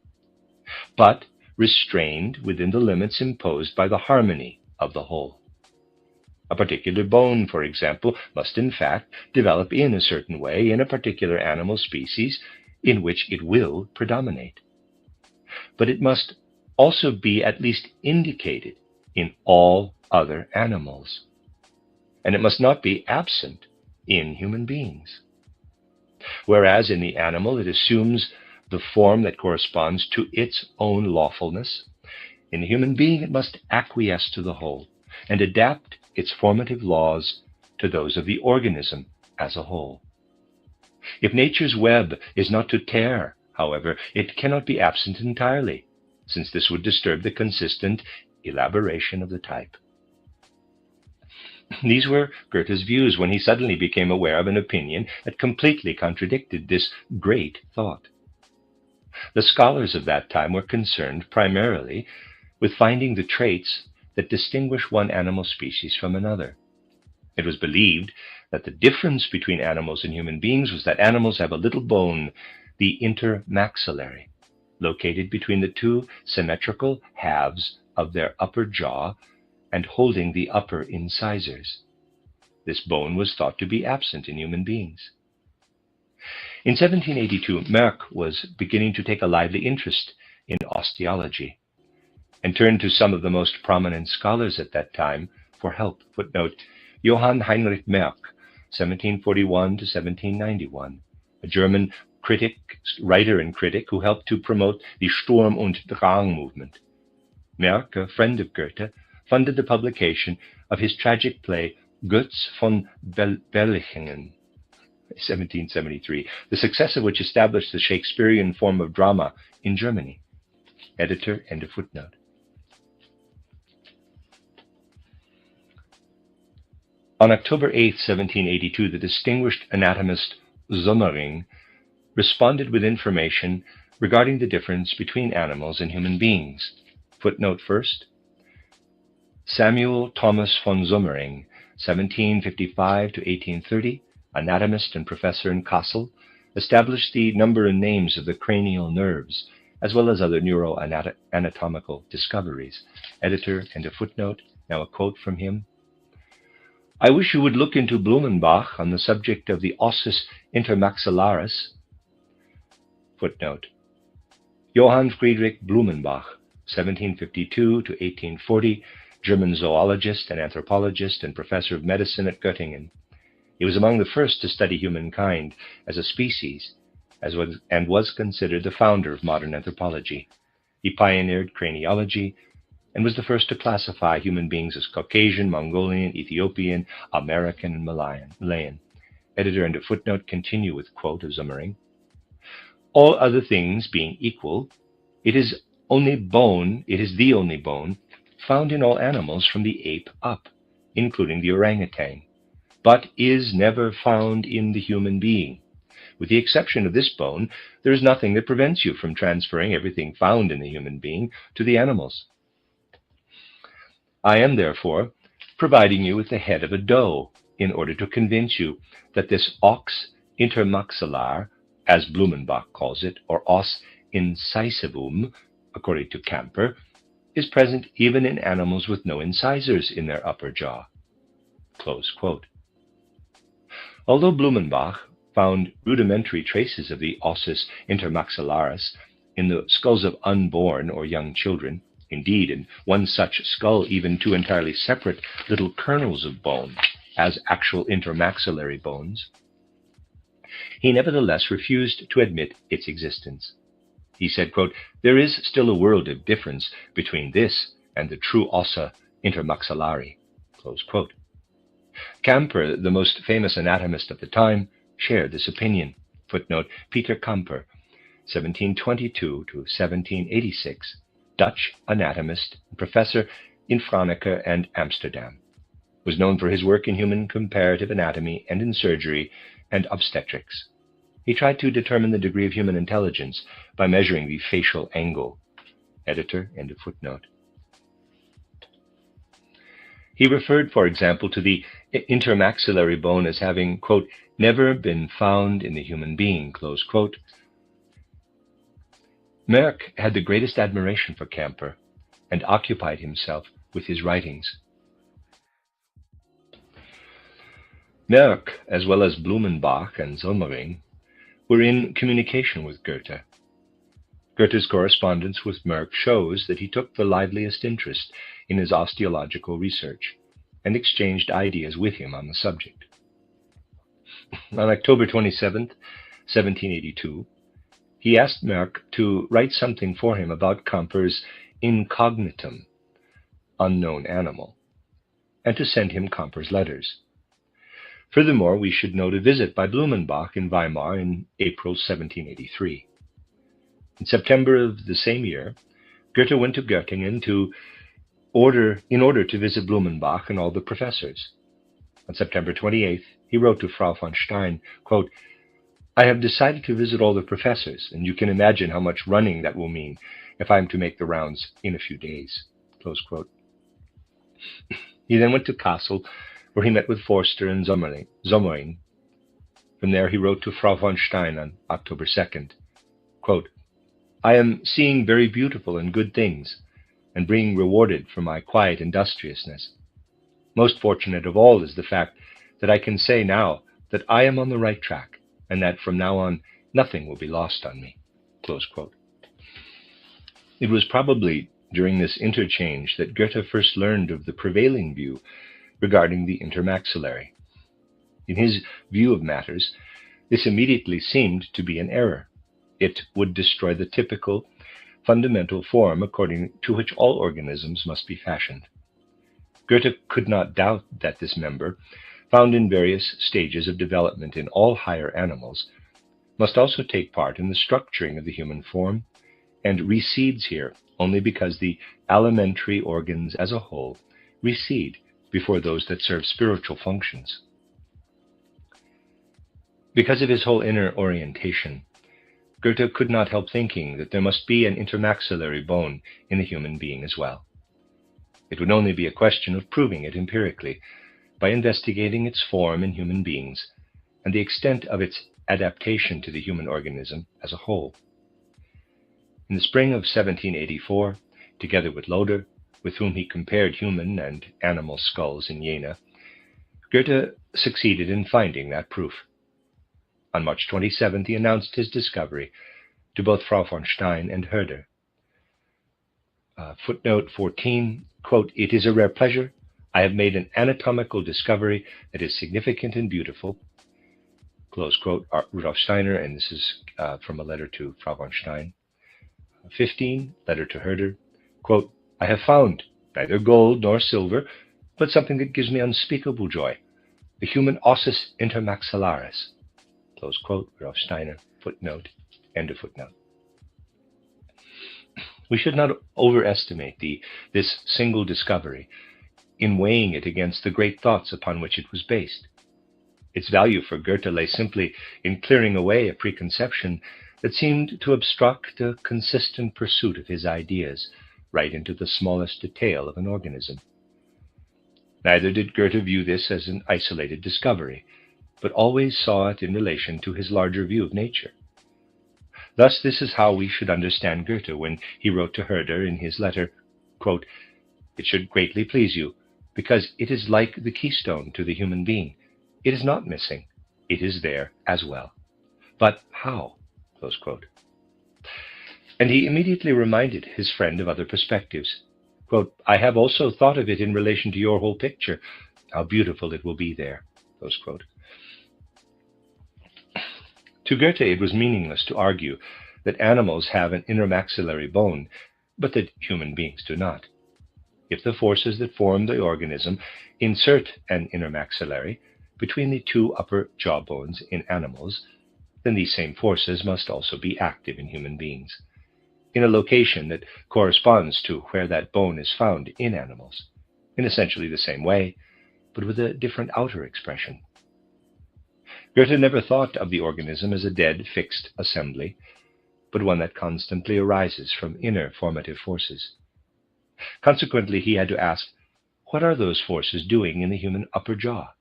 Speaker 1: but restrained within the limits imposed by the harmony of the whole. A particular bone, for example, must in fact develop in a certain way in a particular animal species in which it will predominate. But it must also be at least indicated in all other animals, and it must not be absent in human beings. Whereas in the animal it assumes the form that corresponds to its own lawfulness, in the human being it must acquiesce to the whole and adapt its formative laws to those of the organism as a whole. If nature's web is not to tear, however, it cannot be absent entirely, since this would disturb the consistent elaboration of the type. These were Goethe's views when he suddenly became aware of an opinion that completely contradicted this great thought. The scholars of that time were concerned primarily with finding the traits that distinguish one animal species from another. It was believed that the difference between animals and human beings was that animals have a little bone, the intermaxillary, located between the two symmetrical halves of their upper jaw and holding the upper incisors. This bone was thought to be absent in human beings. In 1782, Merck was beginning to take a lively interest in osteology and turned to some of the most prominent scholars at that time for help. Footnote, Johann Heinrich Merck, 1741 to 1791, a German writer and critic who helped to promote the Sturm und Drang movement. Merck, a friend of Goethe, funded the publication of his tragic play Götz von Berlichingen, 1773, the success of which established the Shakespearean form of drama in Germany. Editor, end of footnote. On October 8, 1782, the distinguished anatomist Sommering responded with information regarding the difference between animals and human beings. Footnote first. Samuel Thomas von Sommering, 1755 to 1830, anatomist and professor in Kassel, established the number and names of the cranial nerves, as well as other neuroanatomical discoveries. Editor, end of footnote. Now a quote from him. I wish you would look into Blumenbach on the subject of the ossus intermaxillaris. Footnote. Johann Friedrich Blumenbach, 1752 to 1840, German zoologist and anthropologist and professor of medicine at Göttingen. He was among the first to study humankind as a species, and was considered the founder of modern anthropology. He pioneered craniology and was the first to classify human beings as Caucasian, Mongolian, Ethiopian, American, and Malayan. Editor, end of footnote. Continue with quote of Sommering. All other things being equal, it is the only bone found in all animals from the ape up, including the orangutan, but is never found in the human being. With the exception of this bone, there is nothing that prevents you from transferring everything found in the human being to the animals. I am, therefore, providing you with the head of a doe in order to convince you that this ox intermaxillar, as Blumenbach calls it, or os incisivum, according to Camper, is present even in animals with no incisors in their upper jaw. Close quote. Although Blumenbach found rudimentary traces of the ossus intermaxillaris in the skulls of unborn or young children, indeed, in one such skull, even two entirely separate little kernels of bone, as actual intermaxillary bones, he nevertheless refused to admit its existence. He said, quote, there is still a world of difference between this and the true ossa intermaxillari, close quote. Camper, the most famous anatomist of the time, shared this opinion. Footnote, Peter Camper, 1722 to 1786, Dutch anatomist and professor in Franeker and Amsterdam, was known for his work in human comparative anatomy and in surgery and obstetrics. He tried to determine the degree of human intelligence by measuring the facial angle. Editor, end of footnote. He referred, for example, to the intermaxillary bone as having, quote, never been found in the human being, close quote. Merck had the greatest admiration for Camper and occupied himself with his writings. Merck, as well as Blumenbach and Sommering, were in communication with Goethe. Goethe's correspondence with Merck shows that he took the liveliest interest in his osteological research and exchanged ideas with him on the subject. On October 27, 1782, he asked Merck to write something for him about Camper's incognitum, unknown animal, and to send him Camper's letters. Furthermore, we should note a visit by Blumenbach in Weimar in April 1783. In September of the same year, Goethe went to Göttingen in order to visit Blumenbach and all the professors. On September 28th, he wrote to Frau von Stein, quote, I have decided to visit all the professors, and you can imagine how much running that will mean if I am to make the rounds in a few days. Close quote. He then went to Kassel, where he met with Forster and Sommering. From there he wrote to Frau von Stein on October 2nd, quote, I am seeing very beautiful and good things, and being rewarded for my quiet industriousness. Most fortunate of all is the fact that I can say now that I am on the right track, and that from now on nothing will be lost on me. Close quote. It was probably during this interchange that Goethe first learned of the prevailing view regarding the intermaxillary. In his view of matters, this immediately seemed to be an error. It would destroy the typical, fundamental form according to which all organisms must be fashioned. Goethe could not doubt that this member, found in various stages of development in all higher animals, must also take part in the structuring of the human form, and recedes here only because the alimentary organs as a whole recede before those that serve spiritual functions. Because of his whole inner orientation, Goethe could not help thinking that there must be an intermaxillary bone in the human being as well. It would only be a question of proving it empirically by investigating its form in human beings and the extent of its adaptation to the human organism as a whole. In the spring of 1784, together with Loder, with whom he compared human and animal skulls in Jena, Goethe succeeded in finding that proof. On March 27th, he announced his discovery to both Frau von Stein and Herder. Footnote 14, quote, "It is a rare pleasure. I have made an anatomical discovery that is significant and beautiful," close quote, Rudolf Steiner, and this is from a letter to Frau von Stein. 15, letter to Herder, quote, "I have found neither gold nor silver, but something that gives me unspeakable joy, the human ossus intermaxillaris," close quote, Rudolf Steiner, footnote, end of footnote. We should not overestimate this single discovery in weighing it against the great thoughts upon which it was based. Its value for Goethe lay simply in clearing away a preconception that seemed to obstruct a consistent pursuit of his ideas right into the smallest detail of an organism. Neither did Goethe view this as an isolated discovery, but always saw it in relation to his larger view of nature. Thus, this is how we should understand Goethe when he wrote to Herder in his letter, quote, "It should greatly please you, because it is like the keystone to the human being. It is not missing. It is there as well. But how?" Close quote. And he immediately reminded his friend of other perspectives. Quote, "I have also thought of it in relation to your whole picture. How beautiful it will be there." Close quote. To Goethe, it was meaningless to argue that animals have an intermaxillary bone, but that human beings do not. If the forces that form the organism insert an intermaxillary between the two upper jaw bones in animals, then these same forces must also be active in human beings, in a location that corresponds to where that bone is found in animals, in essentially the same way, but with a different outer expression. Goethe never thought of the organism as a dead, fixed assembly, but one that constantly arises from inner formative forces. Consequently, he had to ask, what are those forces doing in the human upper jaw?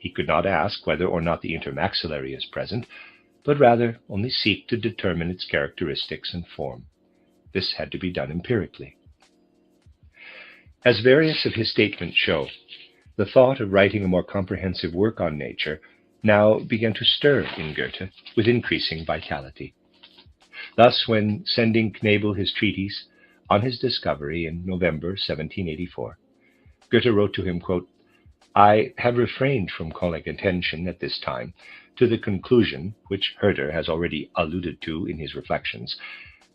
Speaker 1: He could not ask whether or not the intermaxillary is present, but rather only seek to determine its characteristics and form. This had to be done empirically. As various of his statements show, the thought of writing a more comprehensive work on nature now began to stir in Goethe with increasing vitality. Thus, when sending Knebel his treatise on his discovery in November 1784, Goethe wrote to him, quote, "I have refrained from calling attention at this time to the conclusion, which Herder has already alluded to in his reflections,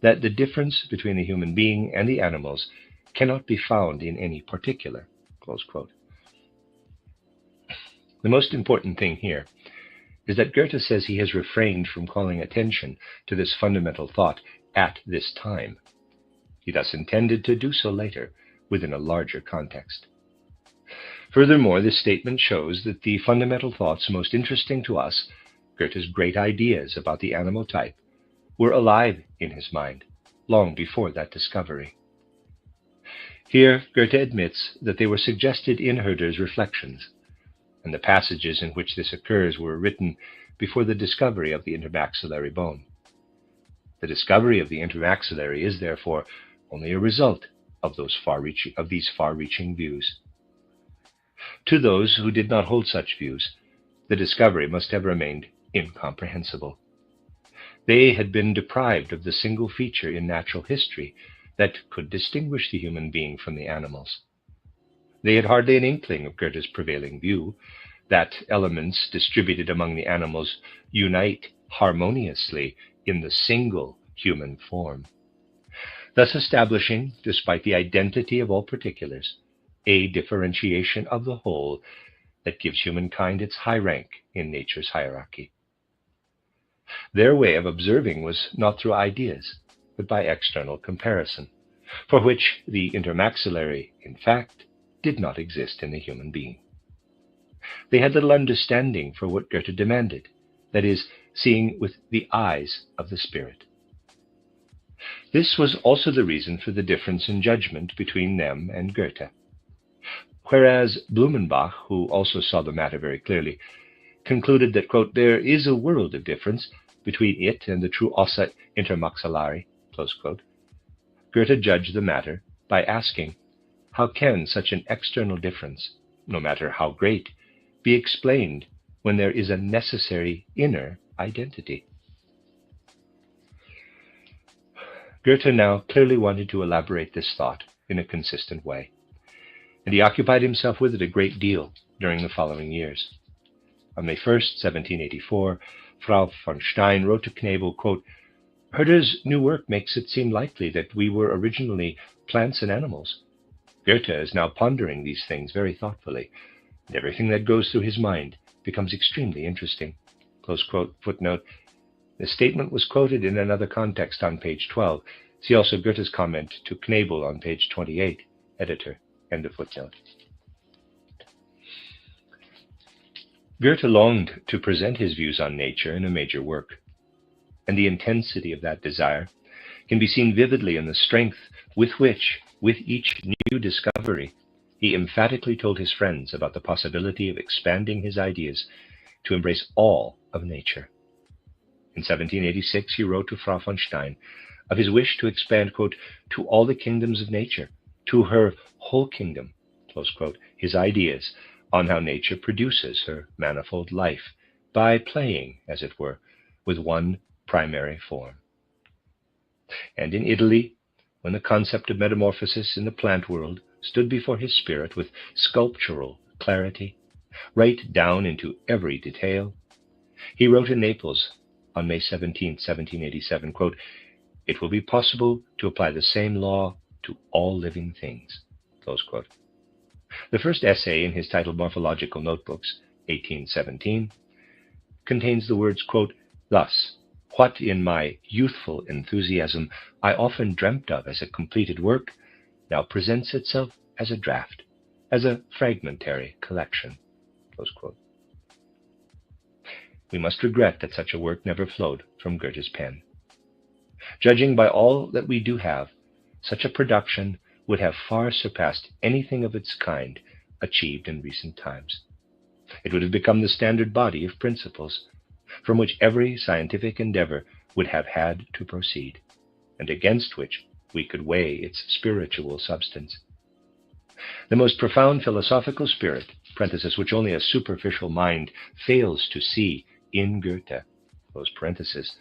Speaker 1: that the difference between the human being and the animals cannot be found in any particular." Close quote. The most important thing here is that Goethe says he has refrained from calling attention to this fundamental thought at this time. He thus intended to do so later, within a larger context. Furthermore, this statement shows that the fundamental thoughts most interesting to us, Goethe's great ideas about the animal type, were alive in his mind long before that discovery. Here, Goethe admits that they were suggested in Herder's reflections, and the passages in which this occurs were written before the discovery of the intermaxillary bone. The discovery of the intermaxillary is, therefore, only a result of these far-reaching views. To those who did not hold such views, the discovery must have remained incomprehensible. They had been deprived of the single feature in natural history that could distinguish the human being from the animals. They had hardly an inkling of Goethe's prevailing view, that elements distributed among the animals unite harmoniously in the single human form, thus establishing, despite the identity of all particulars, a differentiation of the whole that gives humankind its high rank in nature's hierarchy. Their way of observing was not through ideas, but by external comparison, for which the intermaxillary, in fact, did not exist in the human being. They had little understanding for what Goethe demanded, that is, seeing with the eyes of the spirit. This was also the reason for the difference in judgment between them and Goethe. Whereas Blumenbach, who also saw the matter very clearly, concluded that, quote, there is a world of difference between it and the true ossa intermaxillari, close quote, Goethe judged the matter by asking, how can such an external difference, no matter how great, be explained when there is a necessary inner identity? Goethe now clearly wanted to elaborate this thought in a consistent way, and he occupied himself with it a great deal during the following years. On May 1st, 1784, Frau von Stein wrote to Knebel, quote, Herder's new work makes it seem likely that we were originally plants and animals. Goethe is now pondering these things very thoughtfully, and everything that goes through his mind becomes extremely interesting. Close quote, footnote. The statement was quoted in another context on page 12. See also Goethe's comment to Knebel on page 28, editor, end of footnote. Goethe longed to present his views on nature in a major work, and the intensity of that desire can be seen vividly in the strength with which, with each new discovery, he emphatically told his friends about the possibility of expanding his ideas to embrace all of nature. In 1786, he wrote to Frau von Stein of his wish to expand, quote, to all the kingdoms of nature, to her whole kingdom, close quote, his ideas on how nature produces her manifold life by playing, as it were, with one primary form. And in Italy, when the concept of metamorphosis in the plant world stood before his spirit with sculptural clarity, right down into every detail, he wrote in Naples on May 17, 1787, quote, it will be possible to apply the same law to all living things, close quote. The first essay in his titled Morphological Notebooks, 1817, contains the words, quote, thus, what in my youthful enthusiasm I often dreamt of as a completed work now presents itself as a draft, as a fragmentary collection, close quote. We must regret that such a work never flowed from Goethe's pen. Judging by all that we do have, such a production would have far surpassed anything of its kind achieved in recent times. It would have become the standard body of principles from which every scientific endeavor would have had to proceed, and against which we could weigh its spiritual substance. The most profound philosophical spirit, parenthesis, which only a superficial mind fails to see in Goethe, close parenthesis,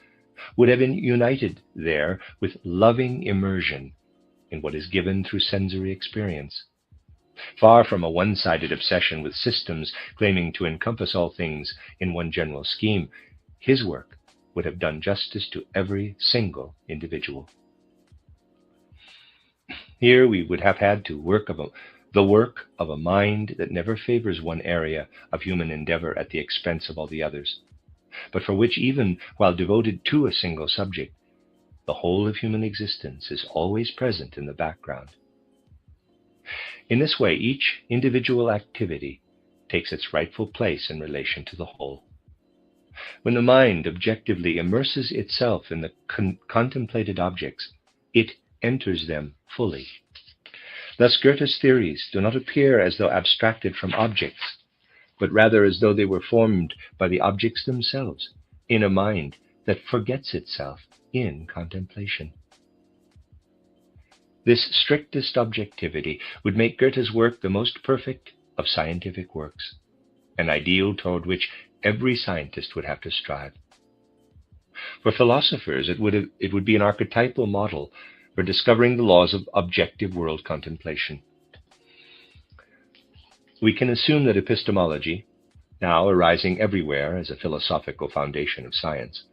Speaker 1: would have been united there with loving immersion in what is given through sensory experience. Far from a one-sided obsession with systems claiming to encompass all things in one general scheme, his work would have done justice to every single individual. Here we would have had the work of a mind that never favors one area of human endeavor at the expense of all the others, but for which, even while devoted to a single subject, the whole of human existence is always present in the background. In this way, each individual activity takes its rightful place in relation to the whole. When the mind objectively immerses itself in the contemplated objects, it enters them fully. Thus, Goethe's theories do not appear as though abstracted from objects, but rather as though they were formed by the objects themselves, in a mind that forgets itself in contemplation. This strictest objectivity would make Goethe's work the most perfect of scientific works, an ideal toward which every scientist would have to strive. For philosophers, it would be an archetypal model for discovering the laws of objective world contemplation. We can assume that epistemology, now arising everywhere as a philosophical foundation of science,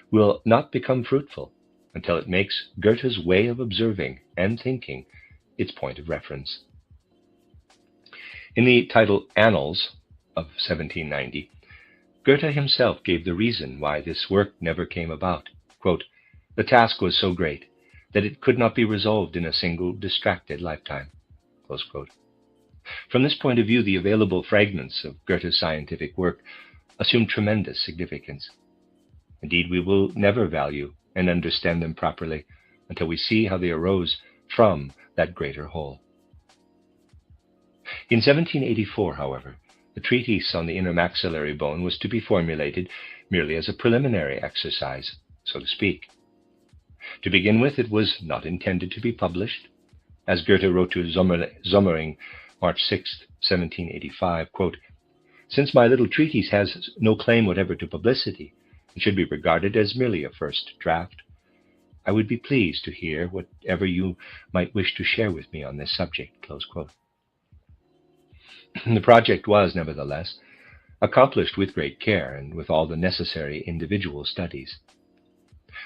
Speaker 1: will not become fruitful until it makes Goethe's way of observing and thinking its point of reference. In the title Annals of 1790, Goethe himself gave the reason why this work never came about. Quote, "The task was so great that it could not be resolved in a single distracted lifetime." Close quote. From this point of view, the available fragments of Goethe's scientific work assume tremendous significance. Indeed, we will never value and understand them properly until we see how they arose from that greater whole. In 1784, however, the treatise on the inner maxillary bone was to be formulated merely as a preliminary exercise, so to speak. To begin with, it was not intended to be published. As Goethe wrote to Sommering, March 6, 1785, quote, "Since my little treatise has no claim whatever to publicity, and should be regarded as merely a first draft, I would be pleased to hear whatever you might wish to share with me on this subject." Close quote. The project was, nevertheless, accomplished with great care and with all the necessary individual studies.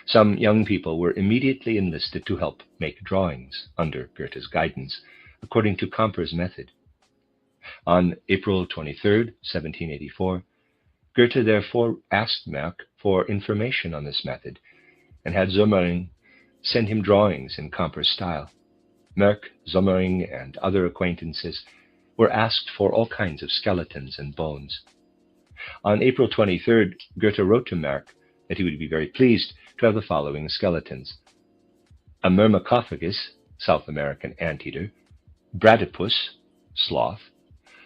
Speaker 1: Some young people were immediately enlisted to help make drawings under Goethe's guidance, according to Camper's method. On April 23, 1784, Goethe therefore asked Merck for information on this method and had Sommering send him drawings in Camper's style. Merck, Sommering, and other acquaintances were asked for all kinds of skeletons and bones. On April 23rd, Goethe wrote to Merck that he would be very pleased to have the following skeletons: a Myrmecophagus, South American anteater; Bradypus, sloth;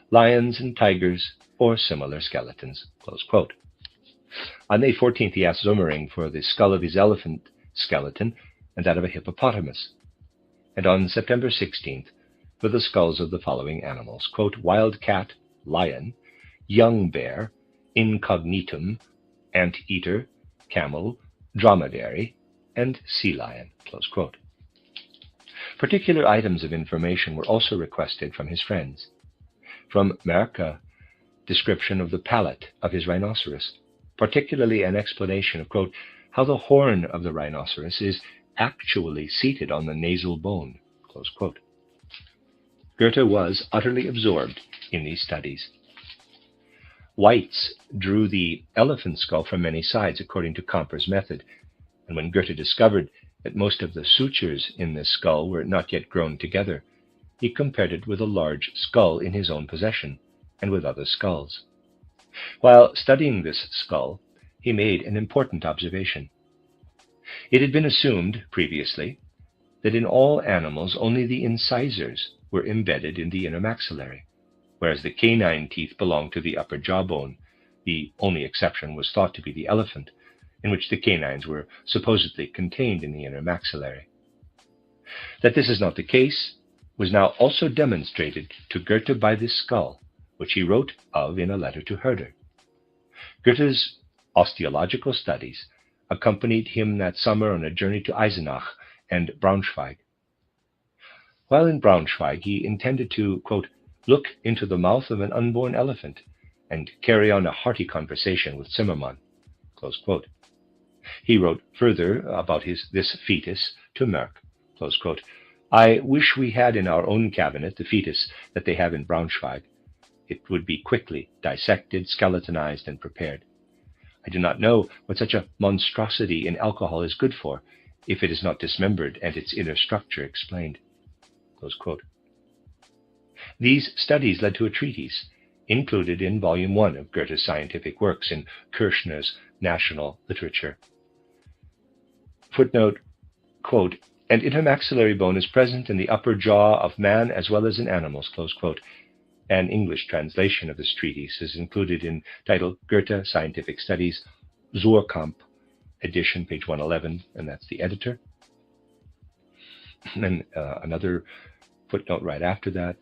Speaker 1: lions and tigers, or similar skeletons. Close quote. On May 14th, he asked Sommering for the skull of his elephant skeleton and that of a hippopotamus. And on September 16th, for the skulls of the following animals: quote, wild cat, lion; young bear, incognitum; ant-eater, camel, dromedary, and sea lion. Close quote. Particular items of information were also requested from his friends. From Merck, a description of the palate of his rhinoceros, particularly an explanation of, quote, how the horn of the rhinoceros is actually seated on the nasal bone. Close quote. Goethe was utterly absorbed in these studies. Whites drew the elephant skull from many sides according to Camper's method, and when Goethe discovered that most of the sutures in this skull were not yet grown together, he compared it with a large skull in his own possession and with other skulls. While studying this skull, he made an important observation. It had been assumed previously that in all animals only the incisors were embedded in the inner maxillary, whereas the canine teeth belonged to the upper jawbone. The only exception was thought to be the elephant, in which the canines were supposedly contained in the inner maxillary. That this is not the case was now also demonstrated to Goethe by this skull, which he wrote of in a letter to Herder. Goethe's osteological studies accompanied him that summer on a journey to Eisenach and Braunschweig. While in Braunschweig, he intended to, quote, look into the mouth of an unborn elephant and carry on a hearty conversation with Zimmermann. Close quote. He wrote further about this fetus to Merck. Close quote. I wish we had in our own cabinet the fetus that they have in Braunschweig. It would be quickly dissected, skeletonized, and prepared. I do not know what such a monstrosity in alcohol is good for, if it is not dismembered and its inner structure explained. Close quote. These studies led to a treatise included in Volume 1 of Goethe's scientific works in Kirchner's National Literature. Footnote, quote, an intermaxillary bone is present in the upper jaw of man as well as in animals, close quote. An English translation of this treatise is included in title Goethe Scientific Studies, Suhrkamp, edition, page 111, and that's the editor. And then another footnote right after that.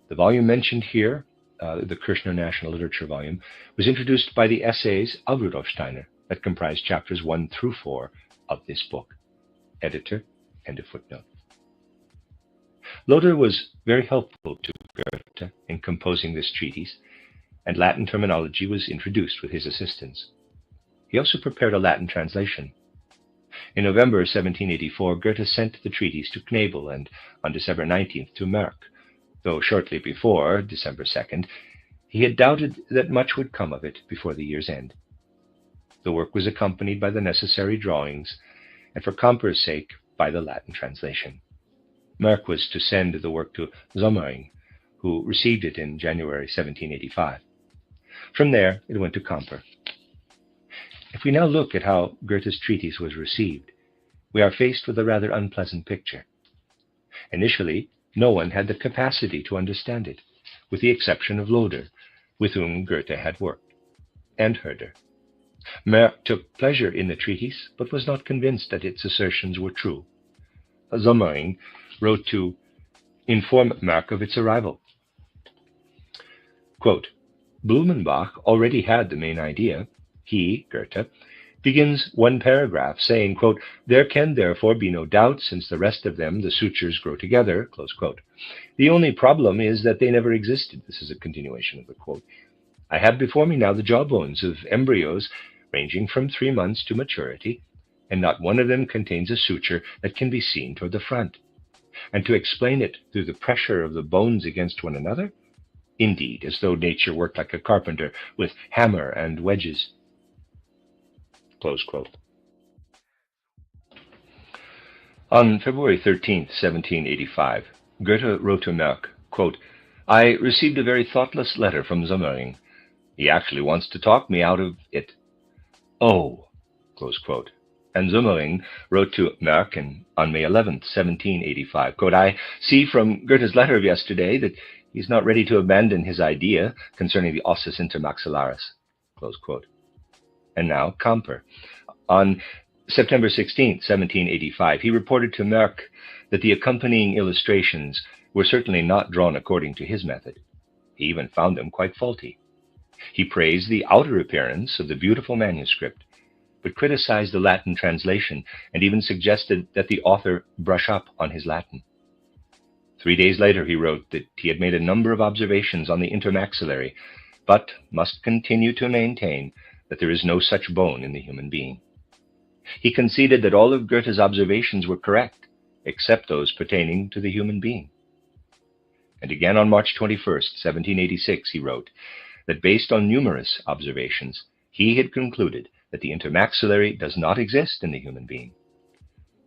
Speaker 1: The volume mentioned here, the Kirchner National Literature volume, was introduced by the essays of Rudolf Steiner that comprise chapters 1 through 4 of this book. Editor, end of footnote. Loder was very helpful to Goethe in composing this treatise, and Latin terminology was introduced with his assistance. He also prepared a Latin translation. In November 1784, Goethe sent the treatise to Knebel and on December 19th to Merck though shortly before, December 2nd, he had doubted that much would come of it before the year's end. The work was accompanied by the necessary drawings, and for Camper's sake, by the Latin translation. Merck was to send the work to Sommering, who received it in January 1785. From there, it went to Camper. If we now look at how Goethe's treatise was received, we are faced with a rather unpleasant picture. Initially, no one had the capacity to understand it, with the exception of Loder, with whom Goethe had worked, and Herder. Merck took pleasure in the treatise, but was not convinced that its assertions were true. Sommering wrote to inform Merck of its arrival. Quote, Blumenbach already had the main idea. He, Goethe, begins one paragraph saying, quote, there can therefore be no doubt, since the rest of them, the sutures, grow together, close quote. The only problem is that they never existed. This is a continuation of the quote. I have before me now the jawbones of embryos ranging from 3 months to maturity, and not one of them contains a suture that can be seen toward the front. And to explain it through the pressure of the bones against one another? Indeed, as though nature worked like a carpenter with hammer and wedges. Close quote. On February 13th, 1785, Goethe wrote to Merck, quote, I received a very thoughtless letter from Sommering. He actually wants to talk me out of it. Oh, close quote. And Sommering wrote to Merck on May 11th, 1785, quote, I see from Goethe's letter of yesterday that he's not ready to abandon his idea concerning the ossus intermaxillaris, close quote. And now Camper. On September 16, 1785, he reported to Merck that the accompanying illustrations were certainly not drawn according to his method. He even found them quite faulty. He praised the outer appearance of the beautiful manuscript, but criticized the Latin translation and even suggested that the author brush up on his Latin. 3 days later, he wrote that he had made a number of observations on the intermaxillary, but must continue to maintain that there is no such bone in the human being. He conceded that all of Goethe's observations were correct, except those pertaining to the human being. And again on March 21st, 1786, he wrote that based on numerous observations, he had concluded that the intermaxillary does not exist in the human being.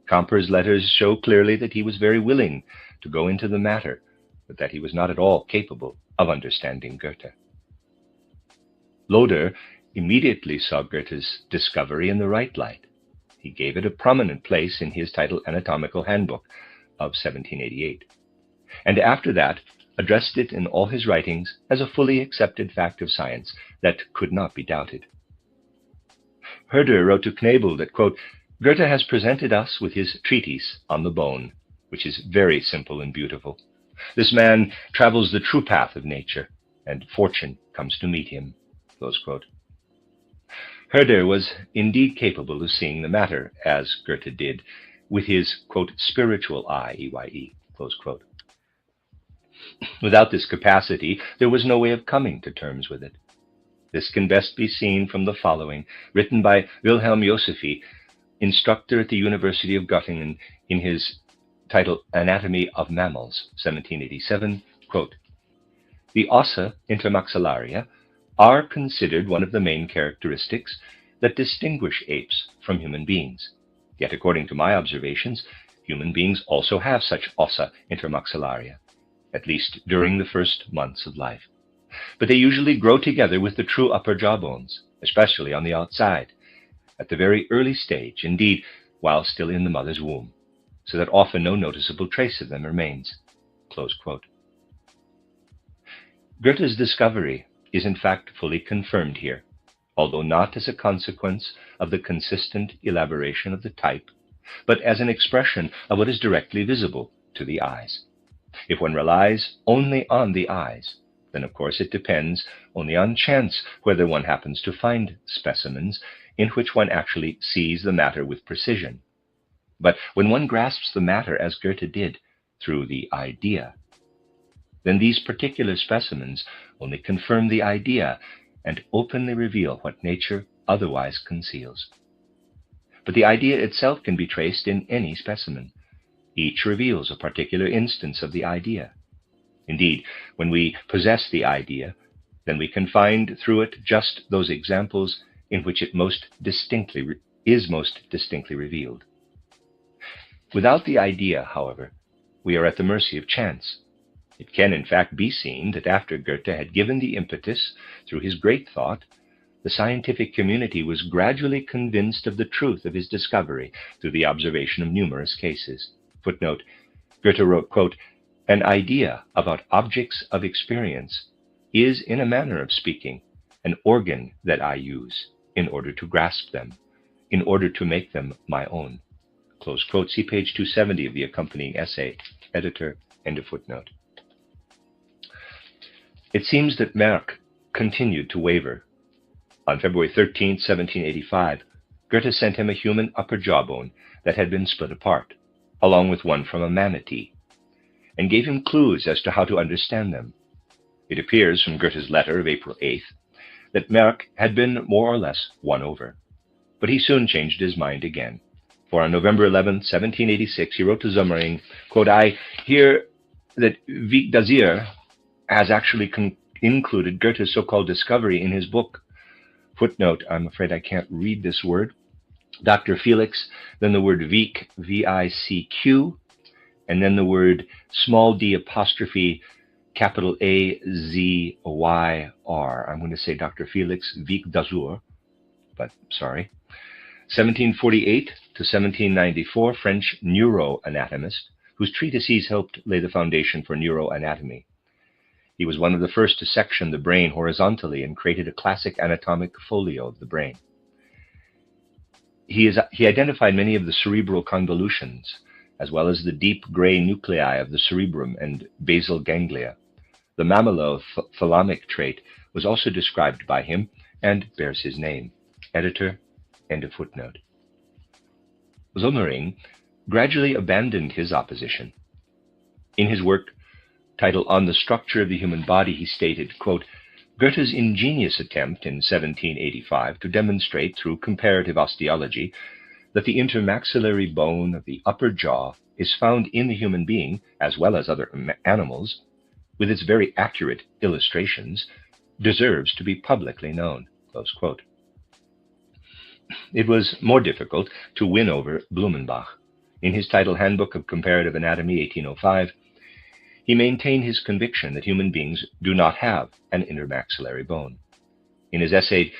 Speaker 1: Camper's letters show clearly that he was very willing to go into the matter, but that he was not at all capable of understanding Goethe. Loder immediately saw Goethe's discovery in the right light. He gave it a prominent place in his titled Anatomical Handbook of 1788, and after that addressed it in all his writings as a fully accepted fact of science that could not be doubted. Herder wrote to Knebel that, quote, Goethe has presented us with his treatise on the bone, which is very simple and beautiful. This man travels the true path of nature, and fortune comes to meet him, close quote. Herder was indeed capable of seeing the matter, as Goethe did, with his, quote, spiritual eye, EYE, close quote. Without this capacity, there was no way of coming to terms with it. This can best be seen from the following, written by Wilhelm Josephi, instructor at the University of Göttingen, in his title Anatomy of Mammals, 1787, quote, The ossa intermaxillaria are considered one of the main characteristics that distinguish apes from human beings. Yet, according to my observations, human beings also have such ossa intermaxillaria, at least during the first months of life. But they usually grow together with the true upper jawbones, especially on the outside, at the very early stage, indeed, while still in the mother's womb, so that often no noticeable trace of them remains, close quote. Goethe's discovery is in fact fully confirmed here, although not as a consequence of the consistent elaboration of the type, but as an expression of what is directly visible to the eyes. If one relies only on the eyes, then of course it depends only on chance whether one happens to find specimens in which one actually sees the matter with precision. But when one grasps the matter as Goethe did, through the idea, then these particular specimens only confirm the idea and openly reveal what nature otherwise conceals. But the idea itself can be traced in any specimen. Each reveals a particular instance of the idea. Indeed, when we possess the idea, then we can find through it just those examples in which it is most distinctly revealed. Without the idea, however, we are at the mercy of chance. It can in fact be seen that after Goethe had given the impetus through his great thought, the scientific community was gradually convinced of the truth of his discovery through the observation of numerous cases. Footnote, Goethe wrote, quote, "An idea about objects of experience is, in a manner of speaking, an organ that I use in order to grasp them, in order to make them my own." Close quote. See page 270 of the accompanying essay. Editor, end of footnote. It seems that Merck continued to waver. On February 13, 1785, Goethe sent him a human upper jawbone that had been split apart, along with one from a manatee, and gave him clues as to how to understand them. It appears from Goethe's letter of April 8th that Merck had been more or less won over, but he soon changed his mind again. For on November 11, 1786, he wrote to Sommering, quote, "I hear that Wieck Dazir has actually included Goethe's so-called discovery in his book." Footnote, I'm afraid I can't read this word. Dr. Felix, then the word Wieck, V-I-C-Q, and then the word small d apostrophe capital A-Z-Y-R. I'm going to say Dr. Felix Wieck Dazur, but sorry. 1748 to 1794, French neuroanatomist, whose treatises helped lay the foundation for neuroanatomy. He was one of the first to section the brain horizontally and created a classic anatomic folio of the brain. He identified many of the cerebral convolutions, as well as the deep gray nuclei of the cerebrum and basal ganglia. The mammalo-thalamic trait was also described by him and bears his name. Editor, end of footnote. Sommering gradually abandoned his opposition. In his work titled On the Structure of the Human Body, he stated, quote, "Goethe's ingenious attempt in 1785 to demonstrate through comparative osteology that the intermaxillary bone of the upper jaw is found in the human being as well as other animals, with its very accurate illustrations, deserves to be publicly known." Close quote. It was more difficult to win over Blumenbach. In his title Handbook of Comparative Anatomy, 1805, he maintained his conviction that human beings do not have an intermaxillary bone. In his essay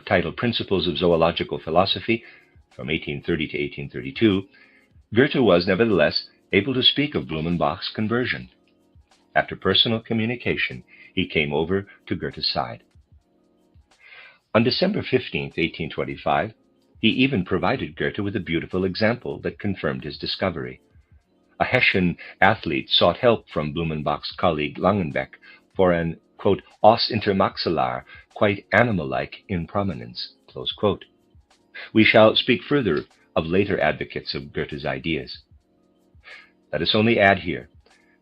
Speaker 1: titled Principles of Zoological Philosophy, from 1830 to 1832, Goethe was nevertheless able to speak of Blumenbach's conversion. After personal communication, he came over to Goethe's side. On December 15, 1825, he even provided Goethe with a beautiful example that confirmed his discovery. A Hessian athlete sought help from Blumenbach's colleague Langenbeck for an, quote, os intermaxillar, quite animal-like in prominence, close quote. We shall speak further of later advocates of Goethe's ideas. Let us only add here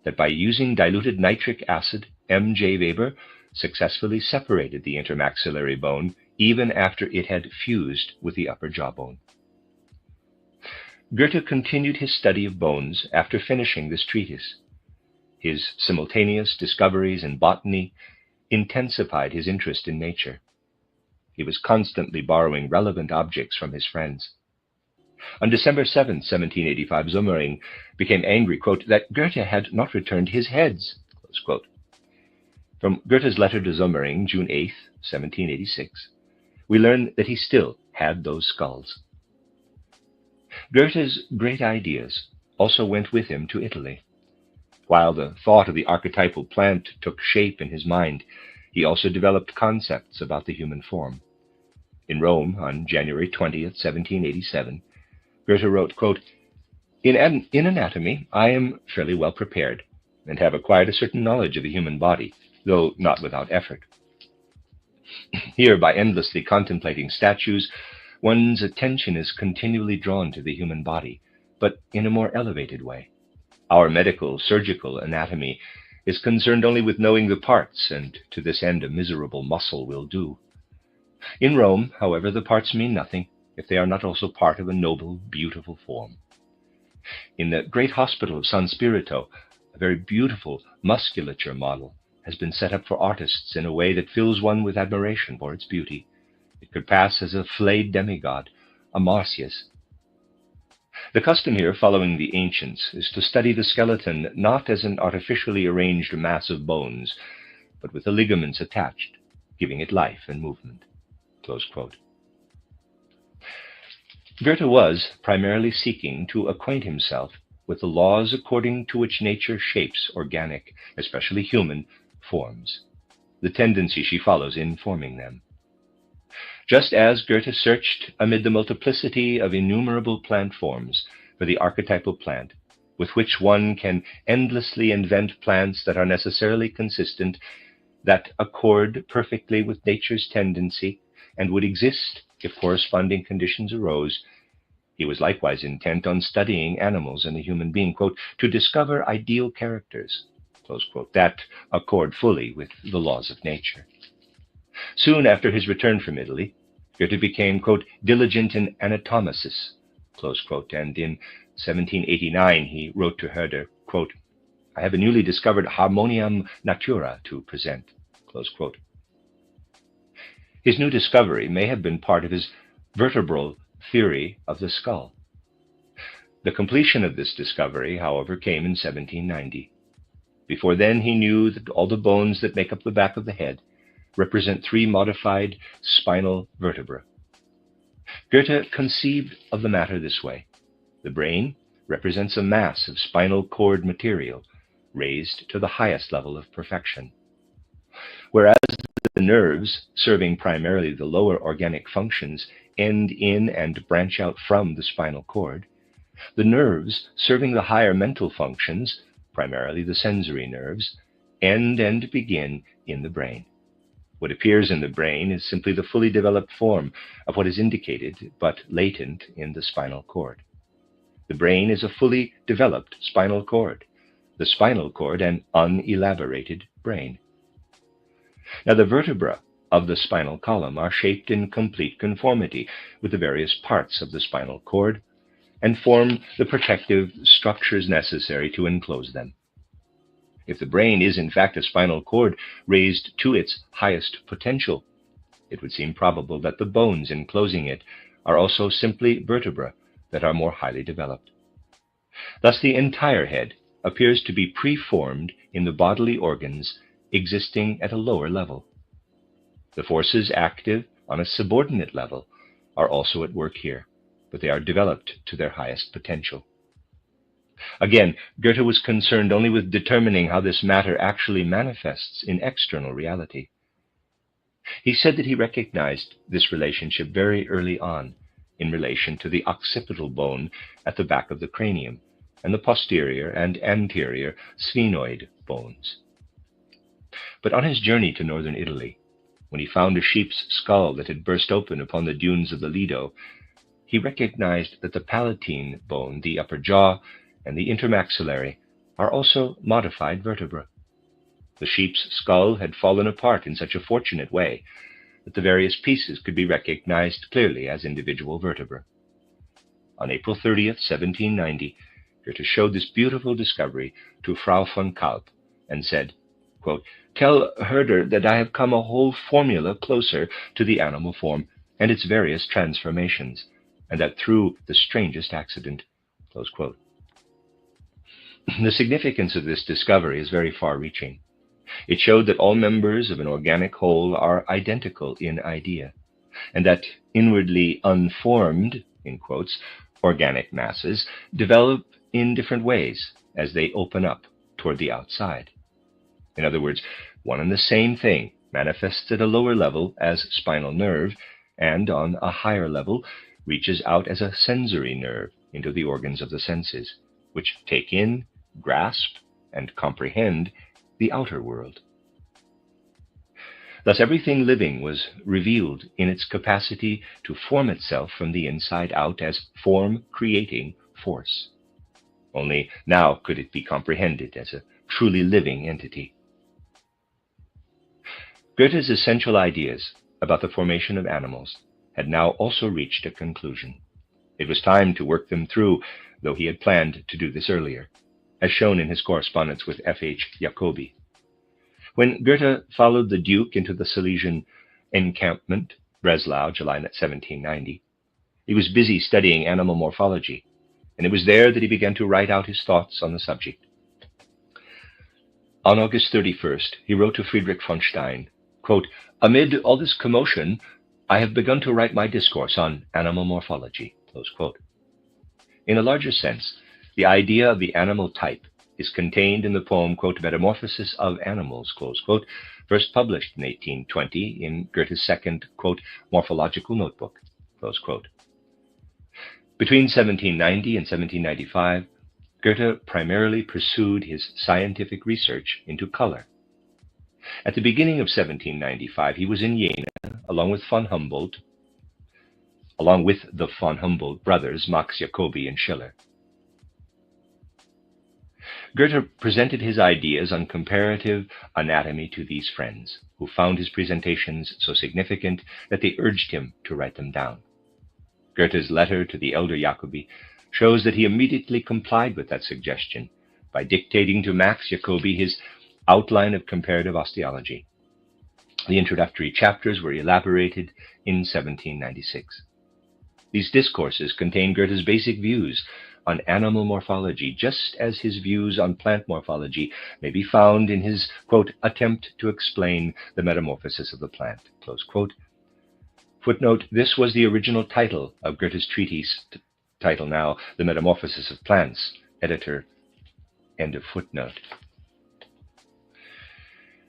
Speaker 1: that by using diluted nitric acid, M. J. Weber successfully separated the intermaxillary bone even after it had fused with the upper jawbone. Goethe continued his study of bones after finishing this treatise. His simultaneous discoveries in botany intensified his interest in nature. He was constantly borrowing relevant objects from his friends. On December 7, 1785, Sommering became angry, quote, that Goethe had not returned his heads, close quote. From Goethe's letter to Sommering, June 8, 1786, we learn that he still had those skulls. Goethe's great ideas also went with him to Italy. While the thought of the archetypal plant took shape in his mind, he also developed concepts about the human form. In Rome, on January 20, 1787, Goethe wrote, quote, in anatomy, I am fairly well prepared and have acquired a certain knowledge of the human body, though not without effort. Here, by endlessly contemplating statues, one's attention is continually drawn to the human body, but in a more elevated way. Our medical, surgical anatomy is concerned only with knowing the parts, and to this end a miserable muscle will do. In Rome, however, the parts mean nothing if they are not also part of a noble, beautiful form. In the great hospital of San Spirito, a very beautiful musculature model, has been set up for artists in a way that fills one with admiration for its beauty. It could pass as a flayed demigod, a Marsyas. The custom here, following the ancients, is to study the skeleton not as an artificially arranged mass of bones, but with the ligaments attached, giving it life and movement. Close quote. Goethe was primarily seeking to acquaint himself with the laws according to which nature shapes organic, especially human, forms, the tendency she follows in forming them. Just as Goethe searched amid the multiplicity of innumerable plant forms for the archetypal plant, with which one can endlessly invent plants that are necessarily consistent, that accord perfectly with nature's tendency, and would exist if corresponding conditions arose, he was likewise intent on studying animals and the human being, quote, to discover ideal characters, close quote, that accord fully with the laws of nature. Soon after his return from Italy, Goethe became, quote, diligent in anatomesis, close quote, and in 1789 he wrote to Herder, quote, I have a newly discovered harmoniam natura to present, close quote. His new discovery may have been part of his vertebral theory of the skull. The completion of this discovery, however, came in 1790. Before then, he knew that all the bones that make up the back of the head represent 3 modified spinal vertebrae. Goethe conceived of the matter this way. The brain represents a mass of spinal cord material raised to the highest level of perfection, whereas the nerves, serving primarily the lower organic functions, end in and branch out from the spinal cord. The nerves, serving the higher mental functions, primarily the sensory nerves, end and begin in the brain. What appears in the brain is simply the fully developed form of what is indicated but latent in the spinal cord. The brain is a fully developed spinal cord, the spinal cord an unelaborated brain. Now, the vertebrae of the spinal column are shaped in complete conformity with the various parts of the spinal cord and form the protective structures necessary to enclose them. If the brain is in fact a spinal cord raised to its highest potential, it would seem probable that the bones enclosing it are also simply vertebrae that are more highly developed. Thus, the entire head appears to be preformed in the bodily organs existing at a lower level. The forces active on a subordinate level are also at work here, but they are developed to their highest potential. Again, Goethe was concerned only with determining how this matter actually manifests in external reality. He said that he recognized this relationship very early on in relation to the occipital bone at the back of the cranium and the posterior and anterior sphenoid bones. But on his journey to northern Italy, when he found a sheep's skull that had burst open upon the dunes of the Lido, he recognized that the palatine bone, the upper jaw, and the intermaxillary are also modified vertebrae. The sheep's skull had fallen apart in such a fortunate way that the various pieces could be recognized clearly as individual vertebrae. On April 30th, 1790, Goethe showed this beautiful discovery to Frau von Kalb and said, quote, "Tell Herder that I have come a whole formula closer to the animal form and its various transformations, and that through the strangest accident." Close quote. The significance of this discovery is very far-reaching. It showed that all members of an organic whole are identical in idea, and that inwardly unformed, in quotes, organic masses develop in different ways as they open up toward the outside. In other words, one and the same thing manifests at a lower level as spinal nerve, and on a higher level reaches out as a sensory nerve into the organs of the senses, which take in, grasp, and comprehend the outer world. Thus, everything living was revealed in its capacity to form itself from the inside out as form-creating force. Only now could it be comprehended as a truly living entity. Goethe's essential ideas about the formation of animals had now also reached a conclusion. It was time to work them through, though he had planned to do this earlier, as shown in his correspondence with F.H. Jacobi. When Goethe followed the Duke into the Silesian encampment, Breslau, July 1790, he was busy studying animal morphology, and it was there that he began to write out his thoughts on the subject. On August 31st, he wrote to Friedrich von Stein, quote, "Amid all this commotion, I have begun to write my discourse on animal morphology." Close quote. In a larger sense, the idea of the animal type is contained in the poem, quote, "Metamorphosis of Animals," close quote, first published in 1820 in Goethe's second, quote, "Morphological Notebook," close quote. Between 1790 and 1795, Goethe primarily pursued his scientific research into color. At the beginning of 1795, he was in Jena, along with the von Humboldt brothers, Max Jacobi and Schiller. Goethe presented his ideas on comparative anatomy to these friends, who found his presentations so significant that they urged him to write them down. Goethe's letter to the elder Jacobi shows that he immediately complied with that suggestion by dictating to Max Jacobi his outline of comparative osteology. The introductory chapters were elaborated in 1796. These discourses contain Goethe's basic views on animal morphology, just as his views on plant morphology may be found in his, quote, "attempt to explain the metamorphosis of the plant," close quote. Footnote, this was the original title of Goethe's treatise, title now, "The Metamorphosis of Plants," editor, end of footnote.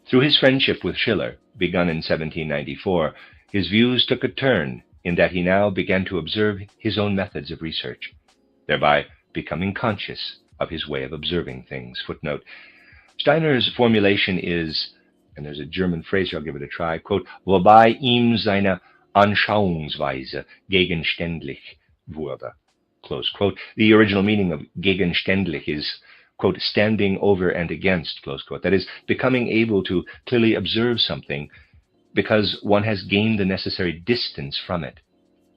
Speaker 1: Through his friendship with Schiller, begun in 1794, his views took a turn in that he now began to observe his own methods of research, thereby becoming conscious of his way of observing things. Footnote, Steiner's formulation is, and there's a German phrase here, I'll give it a try, quote, "wobei ihm seine Anschauungsweise gegenständlich wurde," close quote. The original meaning of gegenständlich is, quote, "standing over and against," close quote. That is, becoming able to clearly observe something because one has gained the necessary distance from it.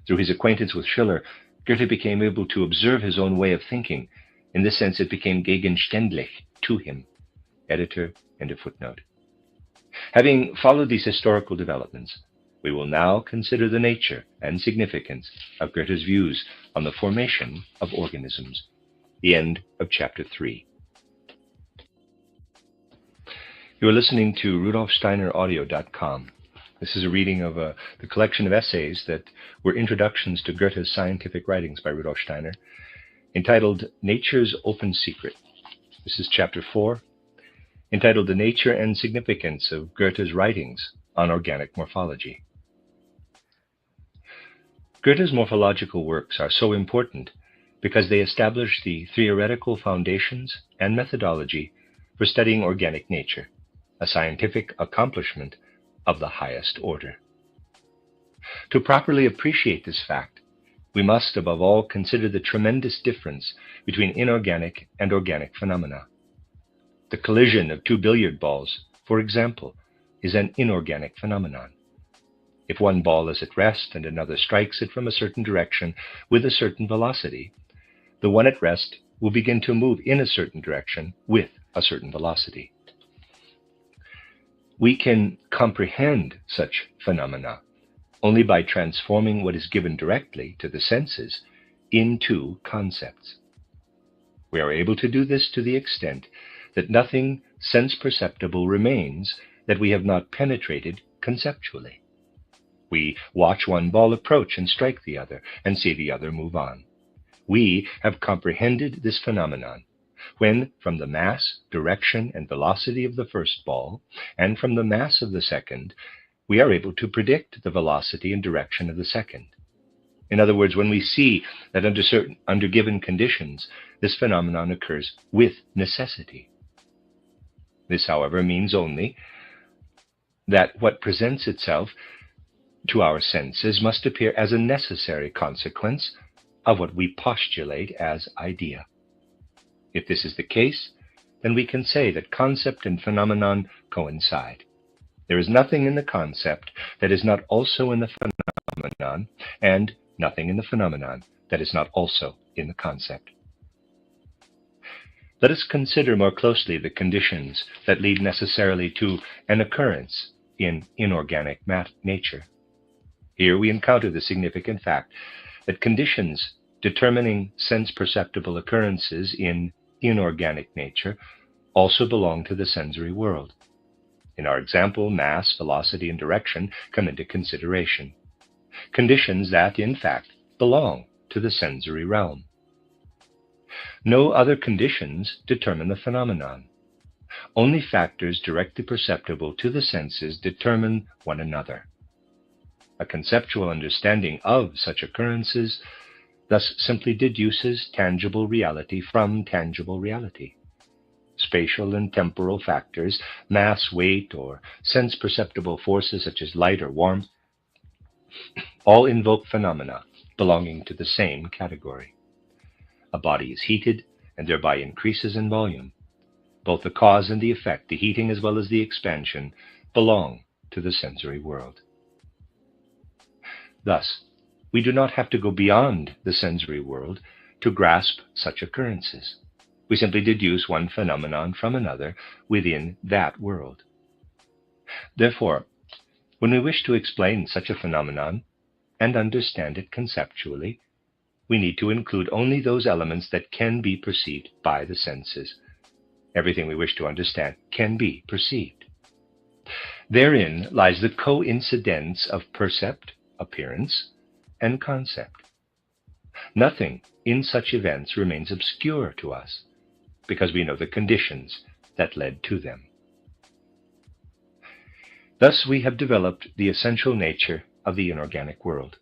Speaker 1: Through his acquaintance with Schiller, Goethe became able to observe his own way of thinking. In this sense, it became gegenständlich to him. Editor, end of footnote. Having followed these historical developments, we will now consider the nature and significance of Goethe's views on the formation of organisms. The end of chapter 3. You are listening to RudolfSteinerAudio.com. This is a reading of the collection of essays that were introductions to Goethe's scientific writings by Rudolf Steiner, entitled Nature's Open Secret. This is chapter 4, entitled The Nature and Significance of Goethe's Writings on Organic Morphology. Goethe's morphological works are so important because they establish the theoretical foundations and methodology for studying organic nature, a scientific accomplishment of the highest order. To properly appreciate this fact, we must above all consider the tremendous difference between inorganic and organic phenomena. The collision of two billiard balls, for example, is an inorganic phenomenon. If one ball is at rest and another strikes it from a certain direction with a certain velocity, the one at rest will begin to move in a certain direction with a certain velocity. We can comprehend such phenomena only by transforming what is given directly to the senses into concepts. We are able to do this to the extent that nothing sense-perceptible remains that we have not penetrated conceptually. We watch one ball approach and strike the other, and see the other move on. We have comprehended this phenomenon when, from the mass, direction, and velocity of the first ball, and from the mass of the second, we are able to predict the velocity and direction of the second. In other words, when we see that under given conditions, this phenomenon occurs with necessity. This, however, means only that what presents itself to our senses must appear as a necessary consequence of what we postulate as idea. If this is the case, then we can say that concept and phenomenon coincide. There is nothing in the concept that is not also in the phenomenon, and nothing in the phenomenon that is not also in the concept. Let us consider more closely the conditions that lead necessarily to an occurrence in inorganic nature. Here we encounter the significant fact that conditions determining sense-perceptible occurrences in inorganic nature also belong to the sensory world. In our example, mass, velocity, and direction come into consideration, conditions that, in fact, belong to the sensory realm. No other conditions determine the phenomenon. Only factors directly perceptible to the senses determine one another. A conceptual understanding of such occurrences thus simply deduces tangible reality from tangible reality. Spatial and temporal factors, mass, weight, or sense-perceptible forces such as light or warmth, all invoke phenomena belonging to the same category. A body is heated and thereby increases in volume. Both the cause and the effect, the heating as well as the expansion, belong to the sensory world. Thus, we do not have to go beyond the sensory world to grasp such occurrences. We simply deduce one phenomenon from another within that world. Therefore, when we wish to explain such a phenomenon and understand it conceptually, we need to include only those elements that can be perceived by the senses. Everything we wish to understand can be perceived. Therein lies the coincidence of percept, appearance, and concept. Nothing in such events remains obscure to us, because we know the conditions that led to them. Thus we have developed the essential nature of the inorganic world,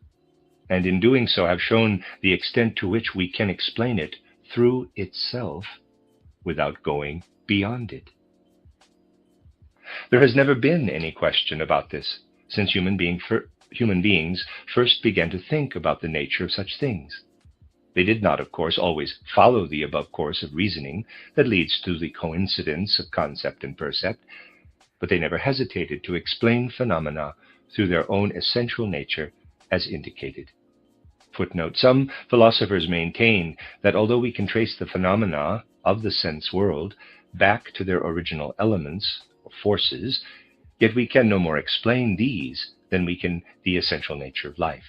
Speaker 1: and in doing so have shown the extent to which we can explain it through itself without going beyond it. There has never been any question about this since human beings first began to think about the nature of such things. They did not, of course, always follow the above course of reasoning that leads to the coincidence of concept and percept, but they never hesitated to explain phenomena through their own essential nature as indicated. Footnote: some philosophers maintain that although we can trace the phenomena of the sense world back to their original elements or forces, yet we can no more explain these than we can the essential nature of life.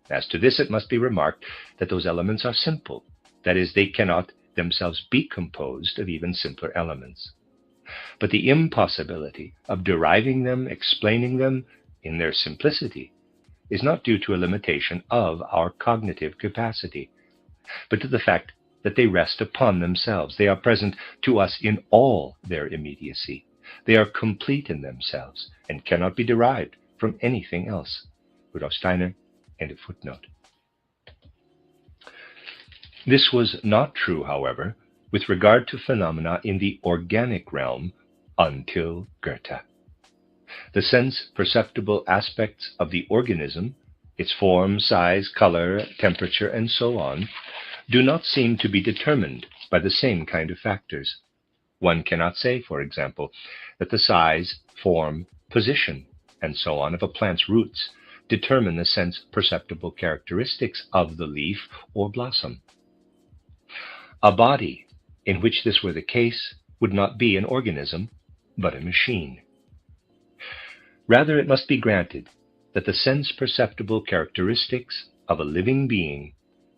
Speaker 1: As to this, it must be remarked that those elements are simple. That is, they cannot themselves be composed of even simpler elements. But the impossibility of deriving them, explaining them in their simplicity, is not due to a limitation of our cognitive capacity, but to the fact that they rest upon themselves. They are present to us in all their immediacy. They are complete in themselves and cannot be derived from anything else. Rudolf Steiner, end of footnote. This was not true, however, with regard to phenomena in the organic realm until Goethe. The sense-perceptible aspects of the organism, its form, size, color, temperature, and so on, do not seem to be determined by the same kind of factors. One cannot say, for example, that the size, form, position, and so on of a plant's roots determine the sense-perceptible characteristics of the leaf or blossom. A body in which this were the case would not be an organism, but a machine. Rather, it must be granted that the sense-perceptible characteristics of a living being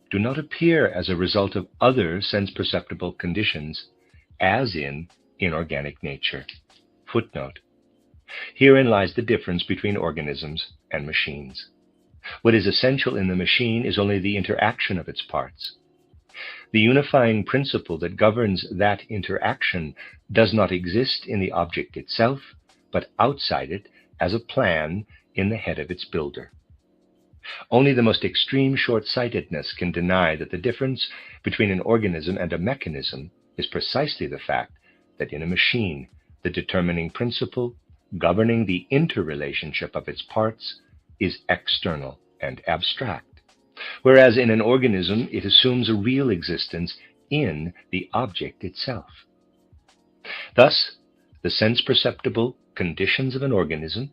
Speaker 1: do not appear as a result of other sense-perceptible conditions, as in inorganic nature. Footnote: herein lies the difference between organisms and machines. What is essential in the machine is only the interaction of its parts. The unifying principle that governs that interaction does not exist in the object itself, but outside it as a plan in the head of its builder. Only the most extreme short-sightedness can deny that the difference between an organism and a mechanism is precisely the fact that in a machine, the determining principle governing the interrelationship of its parts is external and abstract, whereas in an organism it assumes a real existence in the object itself. Thus, the sense-perceptible conditions of an organism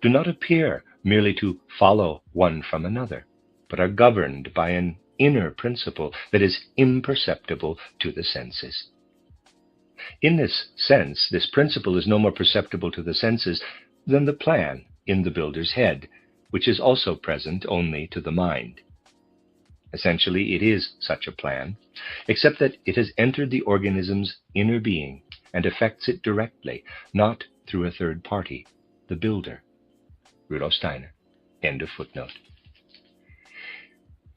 Speaker 1: do not appear merely to follow one from another, but are governed by an inner principle that is imperceptible to the senses. In this sense, this principle is no more perceptible to the senses than the plan in the builder's head, which is also present only to the mind. Essentially, it is such a plan, except that it has entered the organism's inner being and affects it directly, not through a third party, the builder. Rudolf Steiner. End of footnote.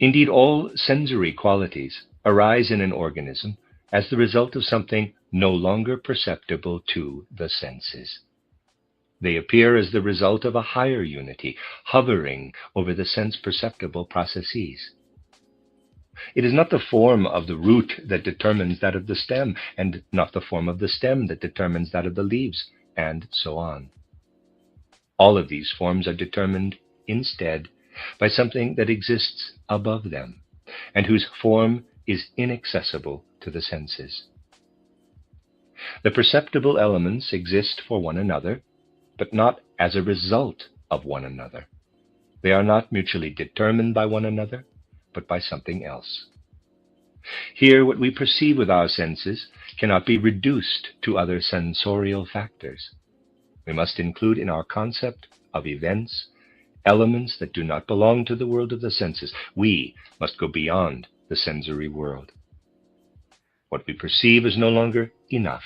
Speaker 1: Indeed, all sensory qualities arise in an organism as the result of something no longer perceptible to the senses. They appear as the result of a higher unity, hovering over the sense-perceptible processes. It is not the form of the root that determines that of the stem, and not the form of the stem that determines that of the leaves, and so on. All of these forms are determined, instead, by something that exists above them, and whose form is inaccessible to the senses. The perceptible elements exist for one another, but not as a result of one another. They are not mutually determined by one another, but by something else. Here, what we perceive with our senses cannot be reduced to other sensorial factors. We must include in our concept of events elements that do not belong to the world of the senses. We must go beyond the sensory world. What we perceive is no longer enough.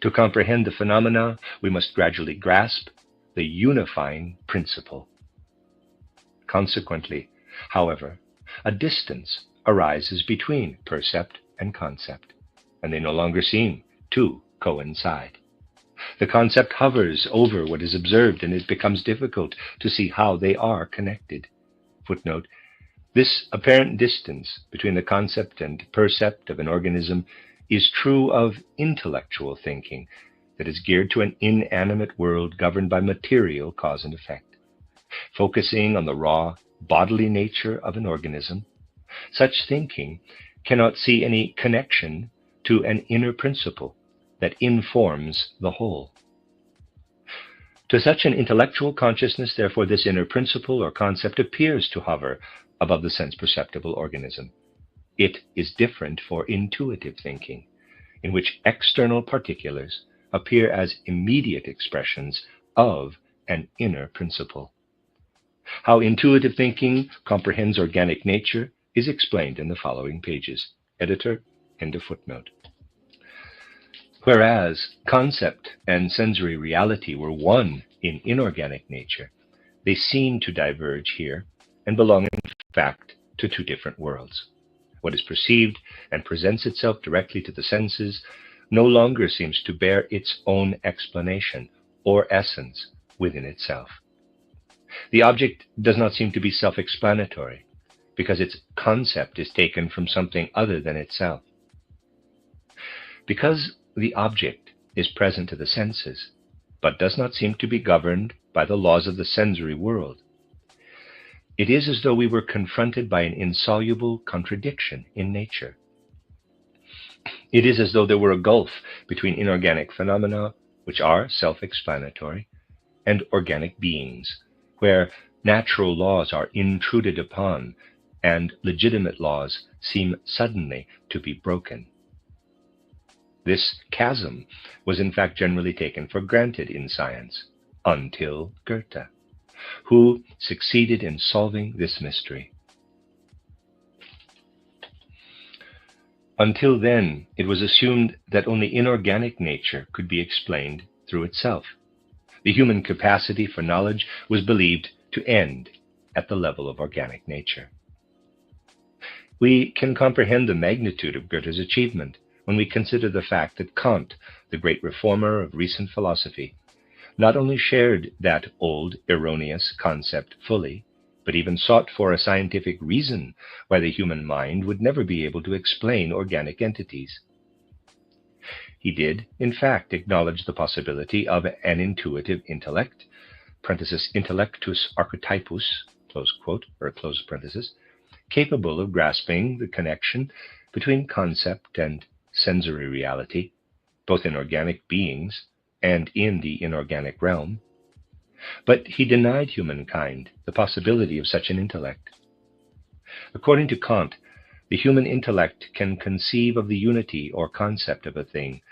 Speaker 1: To comprehend the phenomena, we must gradually grasp the unifying principle. Consequently, however, a distance arises between percept and concept, and they no longer seem to coincide. The concept hovers over what is observed, and it becomes difficult to see how they are connected. Footnote: this apparent distance between the concept and percept of an organism is true of intellectual thinking that is geared to an inanimate world governed by material cause and effect. Focusing on the raw bodily nature of an organism, such thinking cannot see any connection to an inner principle that informs the whole. To such an intellectual consciousness, therefore, this inner principle or concept appears to hover above the sense-perceptible organism. It is different for intuitive thinking, in which external particulars appear as immediate expressions of an inner principle. How intuitive thinking comprehends organic nature is explained in the following pages. Editor, end of footnote. Whereas concept and sensory reality were one in inorganic nature, they seem to diverge here and belong in fact to two different worlds. What is perceived and presents itself directly to the senses no longer seems to bear its own explanation or essence within itself. The object does not seem to be self-explanatory, because its concept is taken from something other than itself. Because the object is present to the senses, but does not seem to be governed by the laws of the sensory world, it is as though we were confronted by an insoluble contradiction in nature. It is as though there were a gulf between inorganic phenomena, which are self-explanatory, and organic beings, where natural laws are intruded upon and legitimate laws seem suddenly to be broken. This chasm was in fact generally taken for granted in science, until Goethe, who succeeded in solving this mystery. Until then, it was assumed that only inorganic nature could be explained through itself. The human capacity for knowledge was believed to end at the level of organic nature. We can comprehend the magnitude of Goethe's achievement when we consider the fact that Kant, the great reformer of recent philosophy, not only shared that old, erroneous concept fully, but even sought for a scientific reason why the human mind would never be able to explain organic entities. He did, in fact, acknowledge the possibility of an intuitive intellect, parenthesis, intellectus archetypus, close quote, or close parenthesis, capable of grasping the connection between concept and sensory reality, both in organic beings and in the inorganic realm. But he denied humankind the possibility of such an intellect. According to Kant, the human intellect can conceive of the unity or concept of a thing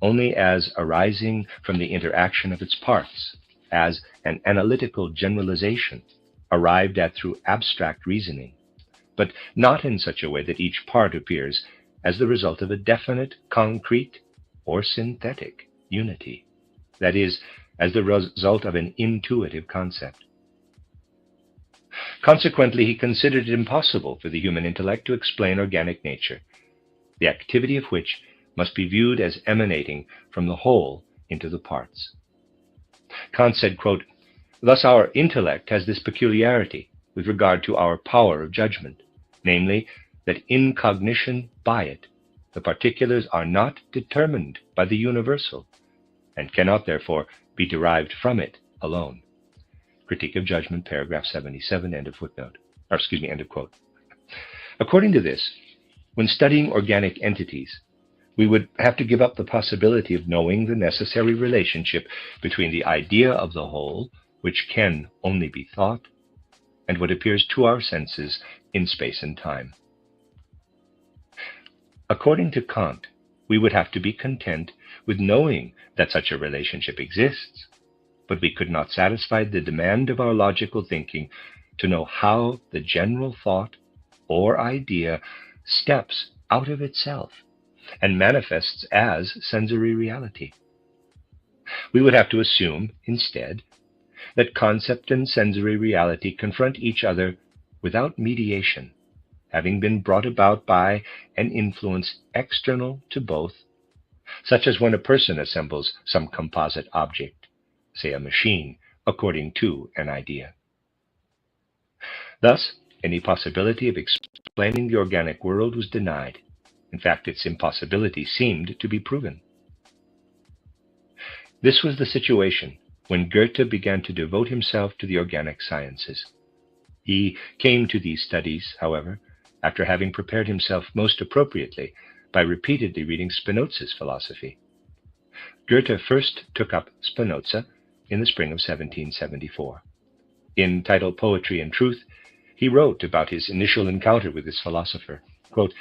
Speaker 1: only as arising from the interaction of its parts, as an analytical generalization arrived at through abstract reasoning, but not in such a way that each part appears as the result of a definite, concrete, or synthetic unity, that is, as the result of an intuitive concept. Consequently, he considered it impossible for the human intellect to explain organic nature, the activity of which must be viewed as emanating from the whole into the parts. Kant said, quote, "Thus our intellect has this peculiarity with regard to our power of judgment, namely, that in cognition by it, the particulars are not determined by the universal, and cannot therefore be derived from it alone." Critique of Judgment, paragraph 77, end of footnote. End of quote. According to this, when studying organic entities, we would have to give up the possibility of knowing the necessary relationship between the idea of the whole, which can only be thought, and what appears to our senses in space and time. According to Kant, we would have to be content with knowing that such a relationship exists, but we could not satisfy the demand of our logical thinking to know how the general thought or idea steps out of itself and manifests as sensory reality. We would have to assume, instead, that concept and sensory reality confront each other without mediation, having been brought about by an influence external to both, such as when a person assembles some composite object, say a machine, according to an idea. Thus, any possibility of explaining the organic world was denied. In fact, its impossibility seemed to be proven. This was the situation when Goethe began to devote himself to the organic sciences. He came to these studies, however, after having prepared himself most appropriately by repeatedly reading Spinoza's philosophy. Goethe first took up Spinoza in the spring of 1774. In titled Poetry and Truth, he wrote about his initial encounter with this philosopher. Quote,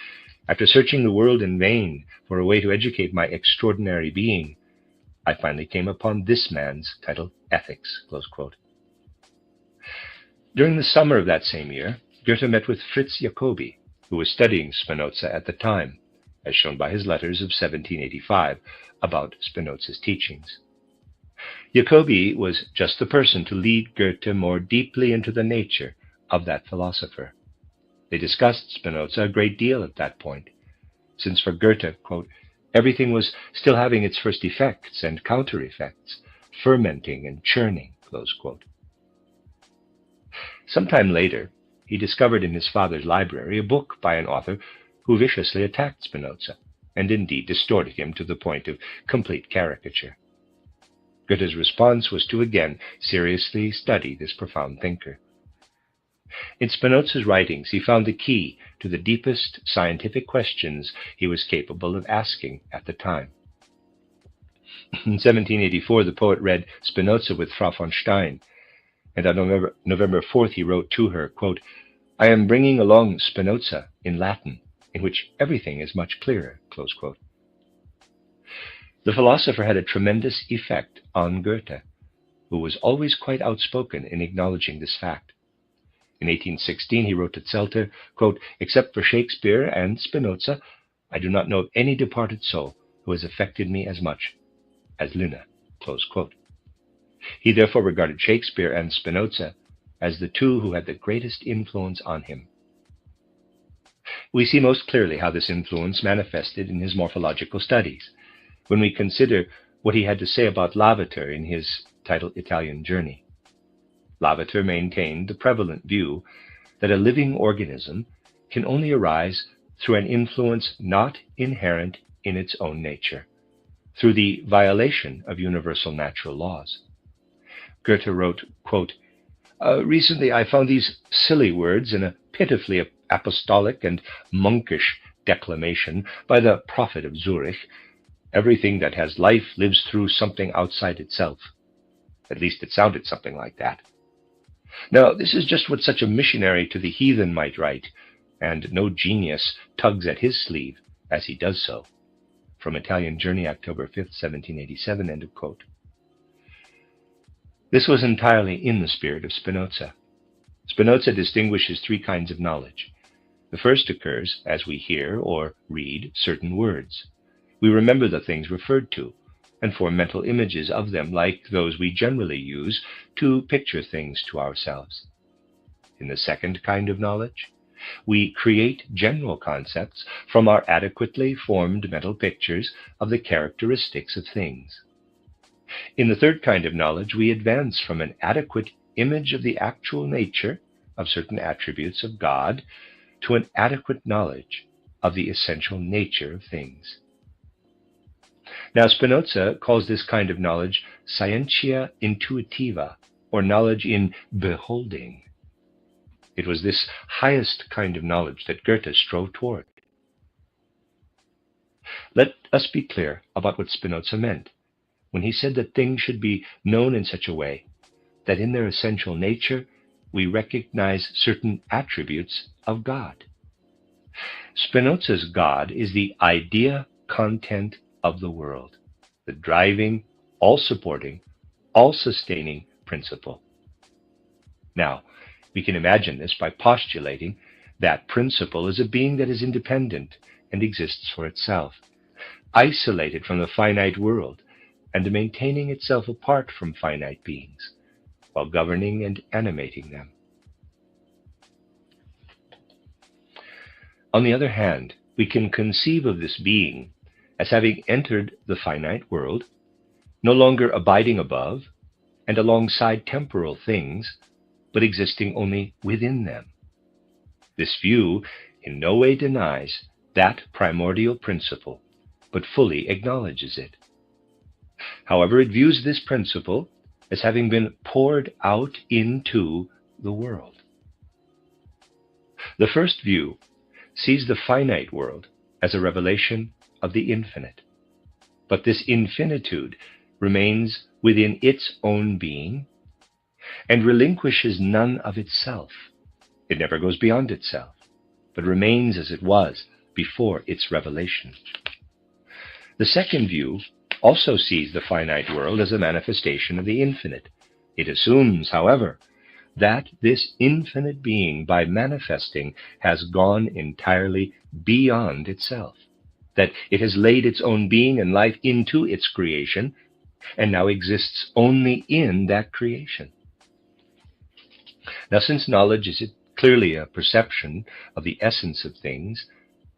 Speaker 1: "After searching the world in vain for a way to educate my extraordinary being, I finally came upon this man's titled Ethics." Close quote. During the summer of that same year, Goethe met with Fritz Jacobi, who was studying Spinoza at the time, as shown by his letters of 1785 about Spinoza's teachings. Jacobi was just the person to lead Goethe more deeply into the nature of that philosopher. They discussed Spinoza a great deal at that point, since for Goethe, quote, "everything was still having its first effects and counter-effects, fermenting and churning," close quote. Sometime later, he discovered in his father's library a book by an author who viciously attacked Spinoza, and indeed distorted him to the point of complete caricature. Goethe's response was to again seriously study this profound thinker. In Spinoza's writings, he found the key to the deepest scientific questions he was capable of asking at the time. In 1784, the poet read Spinoza with Frau von Stein, and on November 4th he wrote to her, quote, "I am bringing along Spinoza in Latin, in which everything is much clearer," close quote. The philosopher had a tremendous effect on Goethe, who was always quite outspoken in acknowledging this fact. In 1816, he wrote to Zelter, quote, "Except for Shakespeare and Spinoza, I do not know of any departed soul who has affected me as much as Luna," close quote. He therefore regarded Shakespeare and Spinoza as the two who had the greatest influence on him. We see most clearly how this influence manifested in his morphological studies, when we consider what he had to say about Lavater in his titled Italian Journey. Lavater maintained the prevalent view that a living organism can only arise through an influence not inherent in its own nature, through the violation of universal natural laws. Goethe wrote, quote, "Recently I found these silly words in a pitifully apostolic and monkish declamation by the prophet of Zurich. Everything that has life lives through something outside itself. At least it sounded something like that. Now, this is just what such a missionary to the heathen might write, and no genius tugs at his sleeve as he does so. from Italian Journey, October 5th, 1787, end of quote. This was entirely in the spirit of Spinoza. Spinoza distinguishes three kinds of knowledge. The first occurs as we hear or read certain words. We remember the things referred to and form mental images of them like those we generally use to picture things to ourselves. In the second kind of knowledge, we create general concepts from our adequately formed mental pictures of the characteristics of things. In the third kind of knowledge, we advance from an adequate image of the actual nature of certain attributes of God to an adequate knowledge of the essential nature of things. Now, Spinoza calls this kind of knowledge scientia intuitiva, or knowledge in beholding. It was this highest kind of knowledge that Goethe strove toward. Let us be clear about what Spinoza meant when he said that things should be known in such a way that in their essential nature we recognize certain attributes of God. Spinoza's God is the idea content of the world, the driving, all-supporting, all-sustaining principle. Now, we can imagine this by postulating that principle is a being that is independent and exists for itself, isolated from the finite world, and maintaining itself apart from finite beings, while governing and animating them. On the other hand, we can conceive of this being as having entered the finite world, no longer abiding above and alongside temporal things, but existing only within them. This view in no way denies that primordial principle, but fully acknowledges it. However, it views this principle as having been poured out into the world. The first view sees the finite world as a revelation of the infinite, but this infinitude remains within its own being and relinquishes none of itself. It never goes beyond itself, but remains as it was before its revelation. The second view also sees the finite world as a manifestation of the infinite. It assumes, however, that this infinite being, by manifesting, has gone entirely beyond itself, that it has laid its own being and life into its creation, and now exists only in that creation. Now, since knowledge is clearly a perception of the essence of things,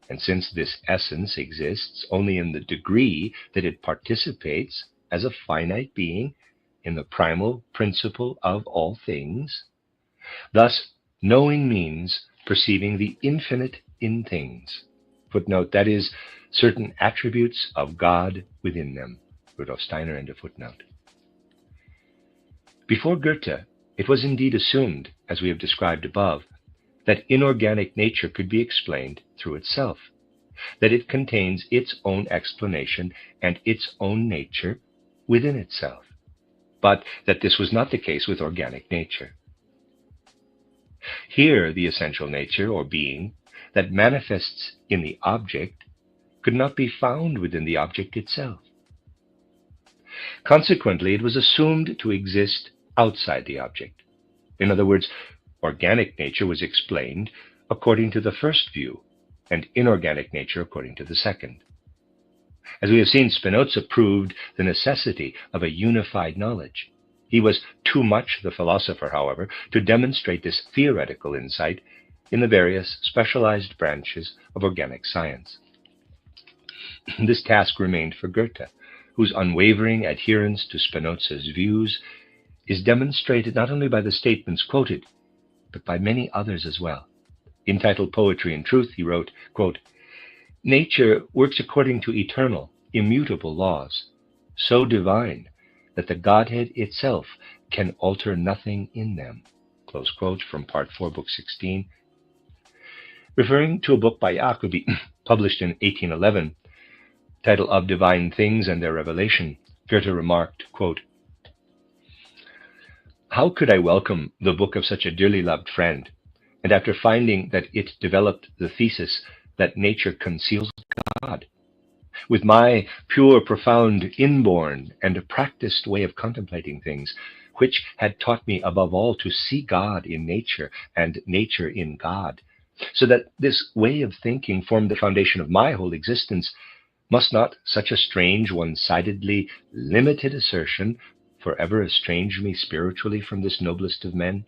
Speaker 1: and since this essence exists only in the degree that it participates as a finite being in the primal principle of all things, thus knowing means perceiving the infinite in things. Footnote, that is, certain attributes of God within them. Rudolf Steiner, end of footnote. Before Goethe, it was indeed assumed, as we have described above, that inorganic nature could be explained through itself, that it contains its own explanation and its own nature within itself, but that this was not the case with organic nature. Here, the essential nature, or being, that manifests in the object could not be found within the object itself. Consequently, it was assumed to exist outside the object. In other words, organic nature was explained according to the first view, and inorganic nature according to the second. As we have seen, Spinoza proved the necessity of a unified knowledge. He was too much the philosopher, however, to demonstrate this theoretical insight in the various specialized branches of organic science. This task remained for Goethe, whose unwavering adherence to Spinoza's views is demonstrated not only by the statements quoted, but by many others as well. Entitled Poetry and Truth, he wrote, quote, "Nature works according to eternal, immutable laws, so divine that the Godhead itself can alter nothing in them." Close quote from Part 4, Book 16. Referring to a book by Jacobi, published in 1811, titled Of Divine Things and Their Revelation, Goethe remarked, quote, "How could I welcome the book of such a dearly loved friend, and after finding that it developed the thesis that nature conceals God, With my pure, profound, inborn, and practiced way of contemplating things, which had taught me above all to see God in nature and nature in God, so that this way of thinking formed the foundation of my whole existence, must not such a strange, one-sidedly limited assertion forever estrange me spiritually from this noblest of men,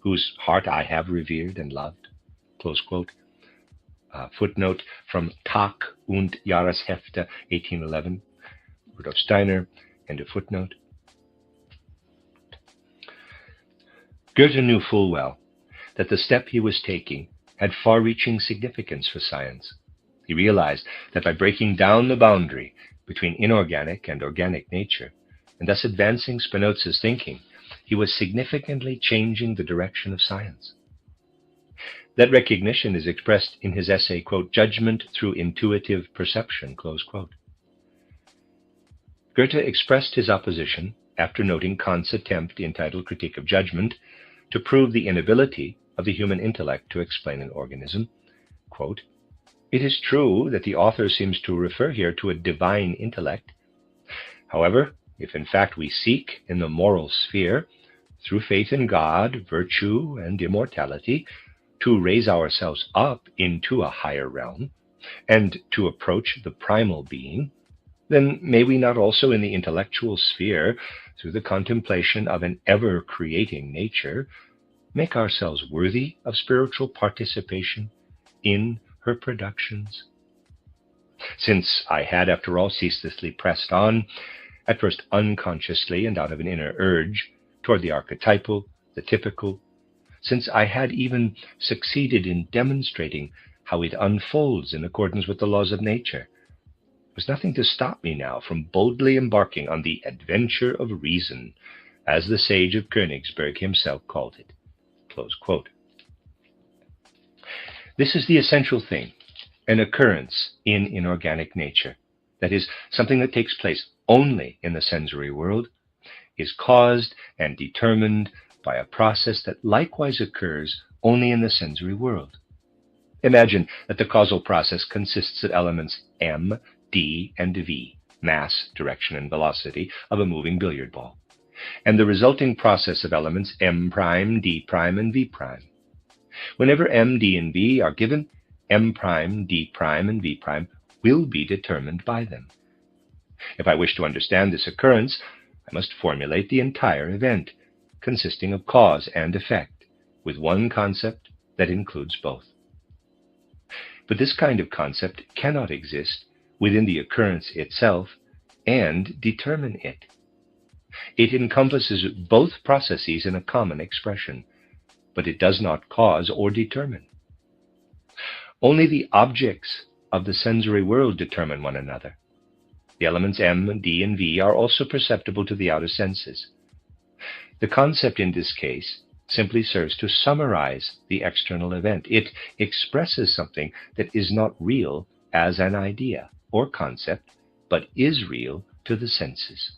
Speaker 1: whose heart I have revered and loved? Close quote. Footnote from Tag und Jahreshefte 1811, Rudolf Steiner, end of footnote. Goethe knew full well that the step he was taking had far-reaching significance for science. He realized that by breaking down the boundary between inorganic and organic nature, and thus advancing Spinoza's thinking, he was significantly changing the direction of science. That recognition is expressed in his essay, quote, "Judgment Through Intuitive Perception," close quote. Goethe expressed his opposition after noting Kant's attempt, entitled Critique of Judgment, to prove the inability of the human intellect to explain an organism. Quote, "It is true that the author seems to refer here to a divine intellect. However, if in fact we seek in the moral sphere, through faith in God, virtue, and immortality, to raise ourselves up into a higher realm, and to approach the primal being, then may we not also in the intellectual sphere, through the contemplation of an ever-creating nature, make ourselves worthy of spiritual participation in her productions?" Since I had, after all, ceaselessly pressed on, at first unconsciously and out of an inner urge, toward the archetypal, the typical, since I had even succeeded in demonstrating how it unfolds in accordance with the laws of nature, there was nothing to stop me now from boldly embarking on the adventure of reason, as the sage of Königsberg himself called it. Close quote. This is the essential thing, an occurrence in inorganic nature, that is, something that takes place only in the sensory world, is caused and determined by a process that likewise occurs only in the sensory world. Imagine that the causal process consists of elements m, d, and v, mass, direction, and velocity of a moving billiard ball, and the resulting process of elements m prime, d prime, and v prime. Whenever m, d, and v are given, m prime, d prime, and v prime will be determined by them. If I wish to understand this occurrence, I must formulate the entire event, consisting of cause and effect, with one concept that includes both. But this kind of concept cannot exist within the occurrence itself and determine it. It encompasses both processes in a common expression, but it does not cause or determine. Only the objects of the sensory world determine one another. The elements m, d, and v are also perceptible to the outer senses. The concept in this case simply serves to summarize the external event. It expresses something that is not real as an idea or concept, but is real to the senses.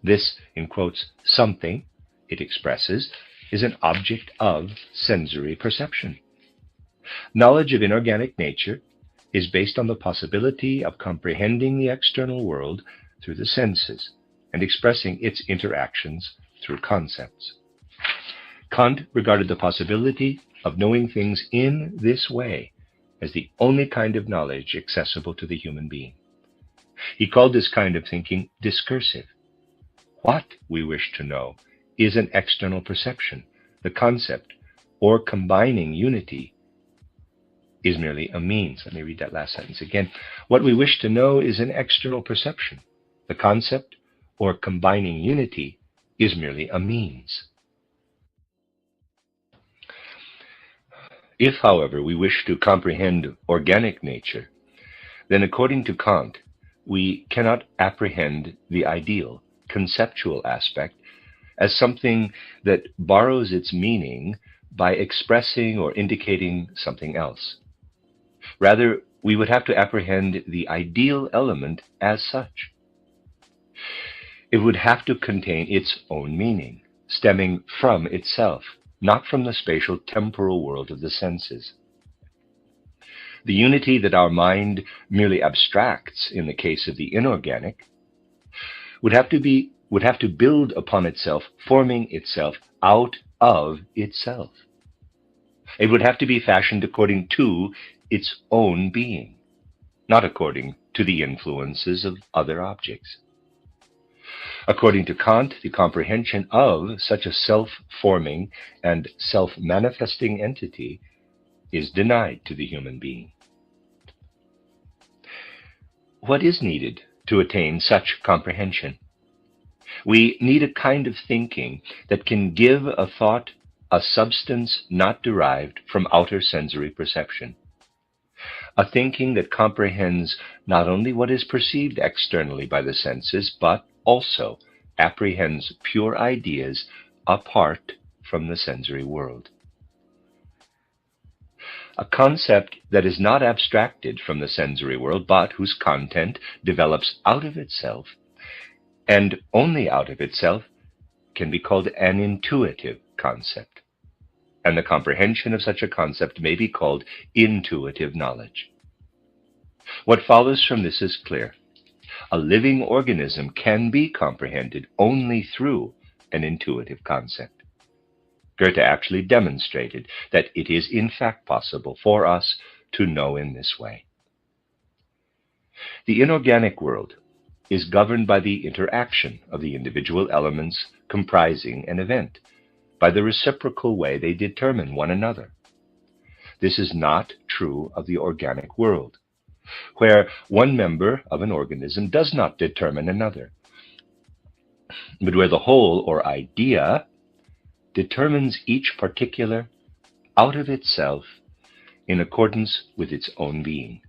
Speaker 1: This, in quotes, something it expresses is an object of sensory perception. Knowledge of inorganic nature is based on the possibility of comprehending the external world through the senses and expressing its interactions through concepts. Kant regarded the possibility of knowing things in this way as the only kind of knowledge accessible to the human being. He called this kind of thinking discursive. What we wish to know is an external perception. The concept, or combining unity, is merely a means. Let me read that last sentence again. What we wish to know is an external perception. The concept, or combining unity, is merely a means. If, however, we wish to comprehend organic nature, then according to Kant, we cannot apprehend the ideal, conceptual aspect as something that borrows its meaning by expressing or indicating something else. Rather, we would have to apprehend the ideal element as such. It would have to contain its own meaning, stemming from itself, not from the spatial temporal world of the senses. The unity that our mind merely abstracts in the case of the inorganic would have to build upon itself, forming itself out of itself. It would have to be fashioned according to its own being, not according to the influences of other objects. According to Kant, the comprehension of such a self-forming and self-manifesting entity is denied to the human being. What is needed to attain such comprehension? We need a kind of thinking that can give a thought a substance not derived from outer sensory perception. A thinking that comprehends not only what is perceived externally by the senses, but also apprehends pure ideas apart from the sensory world. A concept that is not abstracted from the sensory world, but whose content develops out of itself, and only out of itself, can be called an intuitive concept. And the comprehension of such a concept may be called intuitive knowledge. What follows from this is clear. A living organism can be comprehended only through an intuitive concept. Goethe actually demonstrated that it is in fact possible for us to know in this way. The inorganic world is governed by the interaction of the individual elements comprising an event, by the reciprocal way they determine one another. This is not true of the organic world, where one member of an organism does not determine another, but where the whole or idea determines each particular out of itself in accordance with its own being.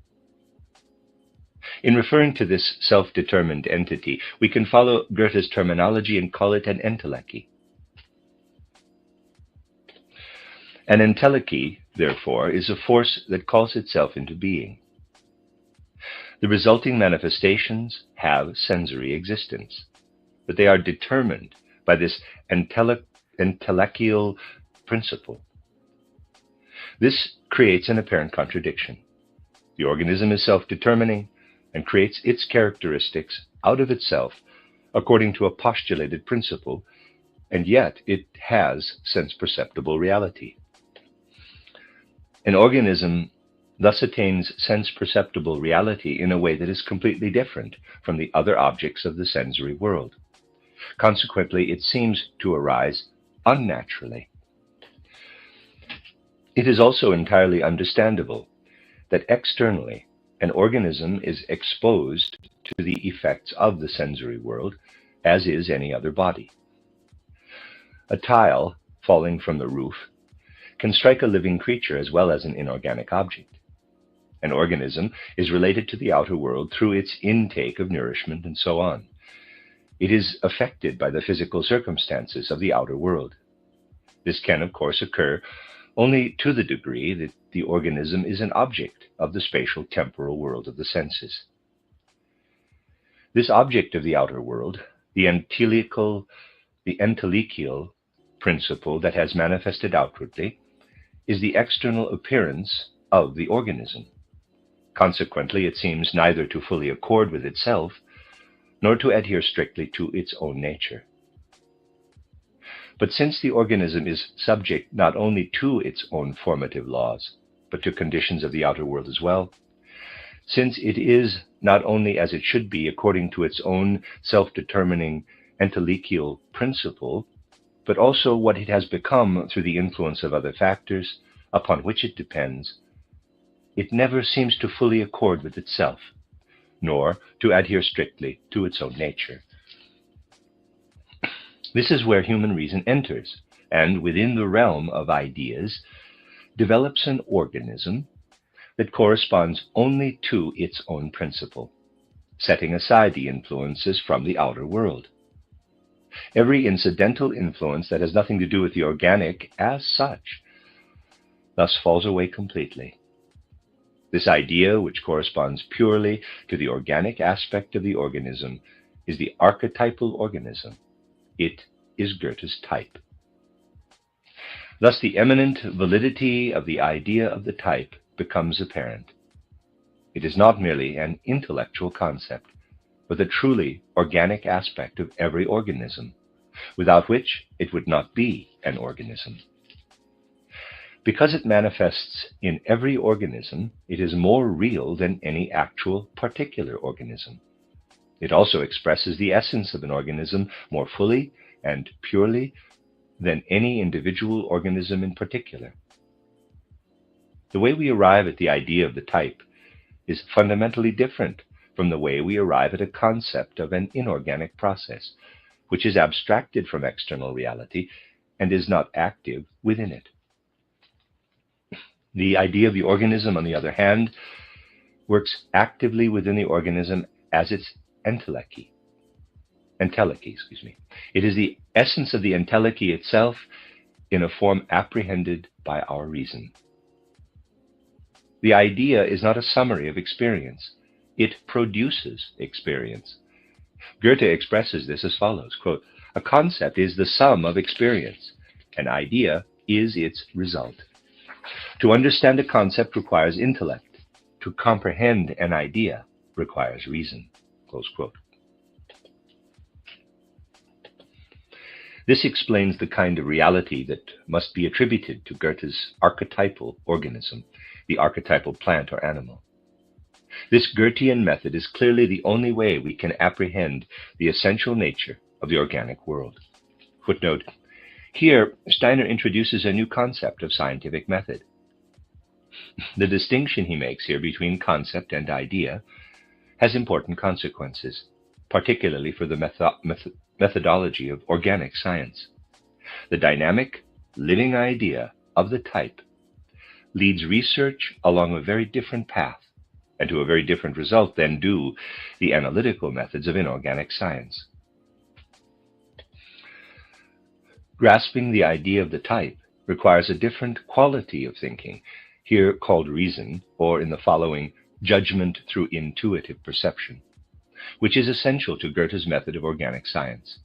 Speaker 1: In referring to this self-determined entity, we can follow Goethe's terminology and call it an entelechy. An entelechy, therefore, is a force that calls itself into being. The resulting manifestations have sensory existence, but they are determined by this entelechial principle. This creates an apparent contradiction. The organism is self-determining and creates its characteristics out of itself according to a postulated principle, and yet it has sense-perceptible reality. An organism thus attains sense-perceptible reality in a way that is completely different from the other objects of the sensory world. Consequently, it seems to arise unnaturally. It is also entirely understandable that externally an organism is exposed to the effects of the sensory world, as is any other body. A tile falling from the roof can strike a living creature as well as an inorganic object. An organism is related to the outer world through its intake of nourishment and so on. It is affected by the physical circumstances of the outer world. This can, of course, occur only to the degree that the organism is an object of the spatial temporal world of the senses. This object of the outer world, the entelechial principle that has manifested outwardly, is the external appearance of the organism. Consequently, it seems neither to fully accord with itself, nor to adhere strictly to its own nature. But since the organism is subject not only to its own formative laws, but to conditions of the outer world as well, since it is not only as it should be according to its own self-determining entelechial principle, but also what it has become through the influence of other factors upon which it depends, it never seems to fully accord with itself, nor to adhere strictly to its own nature. This is where human reason enters, and within the realm of ideas, develops an organism that corresponds only to its own principle, setting aside the influences from the outer world. Every incidental influence that has nothing to do with the organic as such thus falls away completely. This idea, which corresponds purely to the organic aspect of the organism, is the archetypal organism. It is Goethe's type. Thus, the eminent validity of the idea of the type becomes apparent. It is not merely an intellectual concept, but a truly organic aspect of every organism, without which it would not be an organism. Because it manifests in every organism, it is more real than any actual particular organism. It also expresses the essence of an organism more fully and purely than any individual organism in particular. The way we arrive at the idea of the type is fundamentally different from the way we arrive at a concept of an inorganic process, which is abstracted from external reality and is not active within it. The idea of the organism, on the other hand, works actively within the organism as its entelechy. It is the essence of the entelechy itself in a form apprehended by our reason. The idea is not a summary of experience. It produces experience. Goethe expresses this as follows, quote, "A concept is the sum of experience. An idea is its result. To understand a concept requires intellect. To comprehend an idea requires reason." Close quote. This explains the kind of reality that must be attributed to Goethe's archetypal organism, the archetypal plant or animal. This Goethean method is clearly the only way we can apprehend the essential nature of the organic world. Footnote: here, Steiner introduces a new concept of scientific method. The distinction he makes here between concept and idea has important consequences, particularly for the methodology of organic science. The dynamic, living idea of the type leads research along a very different path and to a very different result than do the analytical methods of inorganic science. Grasping the idea of the type requires a different quality of thinking, here called reason, or in the following, judgment through intuitive perception, which is essential to Goethe's method of organic science.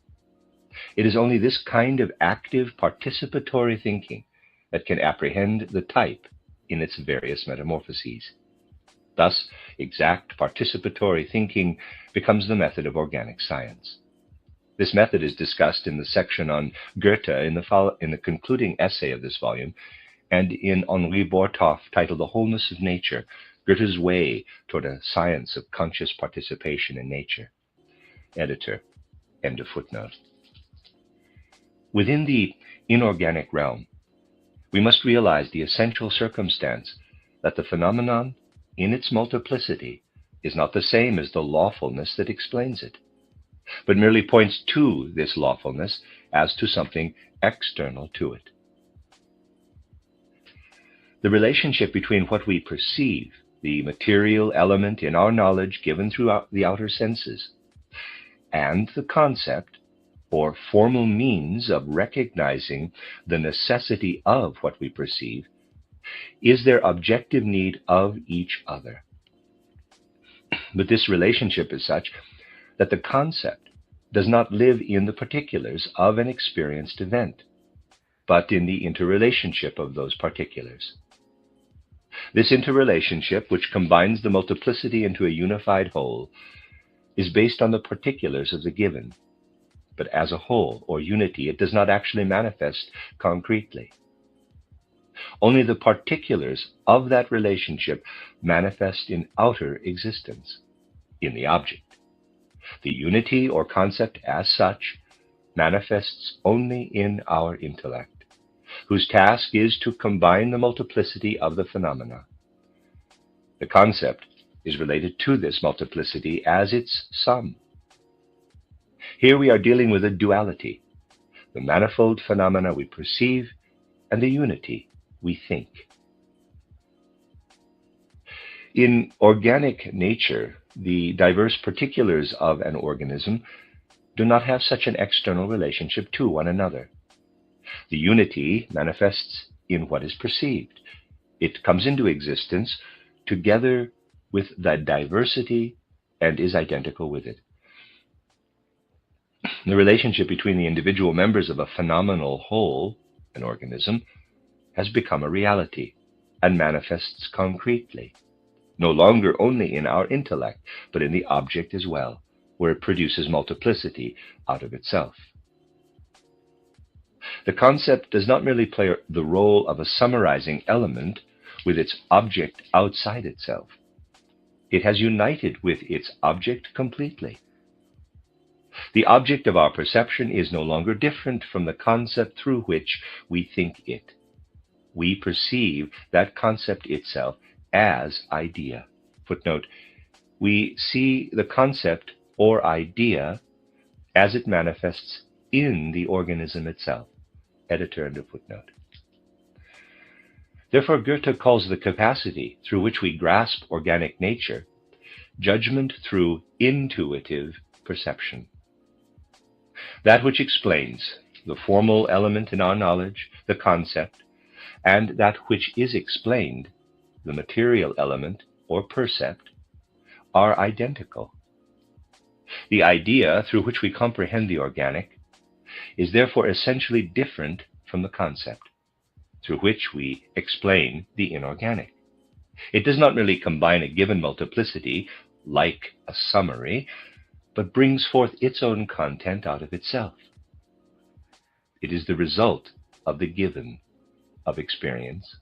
Speaker 1: It is only this kind of active participatory thinking that can apprehend the type in its various metamorphoses. Thus, exact participatory thinking becomes the method of organic science. This method is discussed in the section on Goethe in the concluding essay of this volume, and in Henri Bortoff titled The Wholeness of Nature, Goethe's Way Toward a Science of Conscious Participation in Nature. Editor, end of footnote. Within the inorganic realm, we must realize the essential circumstance that the phenomenon, in its multiplicity, is not the same as the lawfulness that explains it, but merely points to this lawfulness as to something external to it. The relationship between what we perceive, the material element in our knowledge given through the outer senses, and the concept, or formal means of recognizing the necessity of what we perceive, is their objective need of each other. But this relationship is such that the concept does not live in the particulars of an experienced event, but in the interrelationship of those particulars. This interrelationship, which combines the multiplicity into a unified whole, is based on the particulars of the given, but as a whole, or unity, it does not actually manifest concretely. Only the particulars of that relationship manifest in outer existence, in the object. The unity or concept as such manifests only in our intellect, whose task is to combine the multiplicity of the phenomena. The concept is related to this multiplicity as its sum. Here we are dealing with a duality, the manifold phenomena we perceive and the unity we think. In organic nature, the diverse particulars of an organism do not have such an external relationship to one another. The unity manifests in what is perceived. It comes into existence together with the diversity and is identical with it. The relationship between the individual members of a phenomenal whole, an organism, has become a reality and manifests concretely. no longer only in our intellect, but in the object as well, where it produces multiplicity out of itself. The concept does not merely play the role of a summarizing element with its object outside itself. It has united with its object completely. The object of our perception is no longer different from the concept through which we think it. We perceive that concept itself as idea. Footnote, we see the concept or idea as it manifests in the organism itself. Editor and a footnote. Therefore, Goethe calls the capacity through which we grasp organic nature judgment through intuitive perception. That which explains the formal element in our knowledge, the concept, and that which is explained, the material element or percept, are identical. The idea through which we comprehend the organic is therefore essentially different from the concept, through which we explain the inorganic. It does not merely combine a given multiplicity, like a summary, but brings forth its own content out of itself. It is the result of the given, of experience.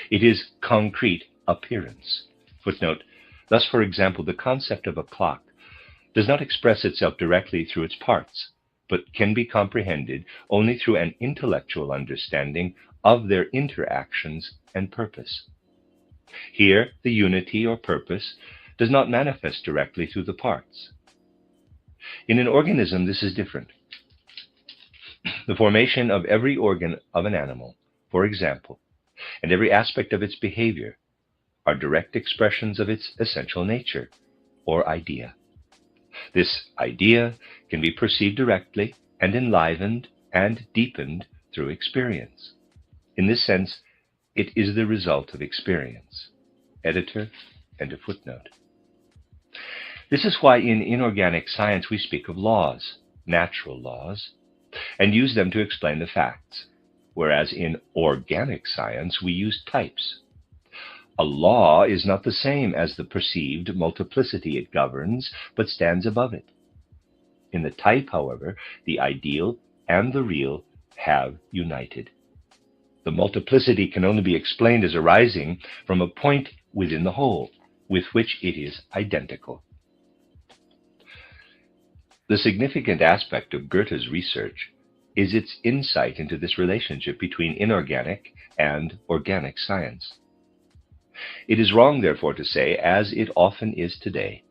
Speaker 1: It is concrete appearance. Footnote, thus, for example, the concept of a clock does not express itself directly through its parts, but can be comprehended only through an intellectual understanding of their interactions and purpose. Here, the unity or purpose does not manifest directly through the parts. In an organism, this is different. The formation of every organ of an animal, for example, and every aspect of its behavior are direct expressions of its essential nature, or idea. This idea can be perceived directly and enlivened and deepened through experience. In this sense, it is the result of experience. Editor, and a footnote. This is why in inorganic science we speak of laws, natural laws, and use them to explain the facts, whereas in organic science we use types. A law is not the same as the perceived multiplicity it governs, but stands above it. In the type, however, the ideal and the real have united. The multiplicity can only be explained as arising from a point within the whole, with which it is identical. The significant aspect of Goethe's research is its insight into this relationship between inorganic and organic science. It is wrong, therefore, to say, as it often is today,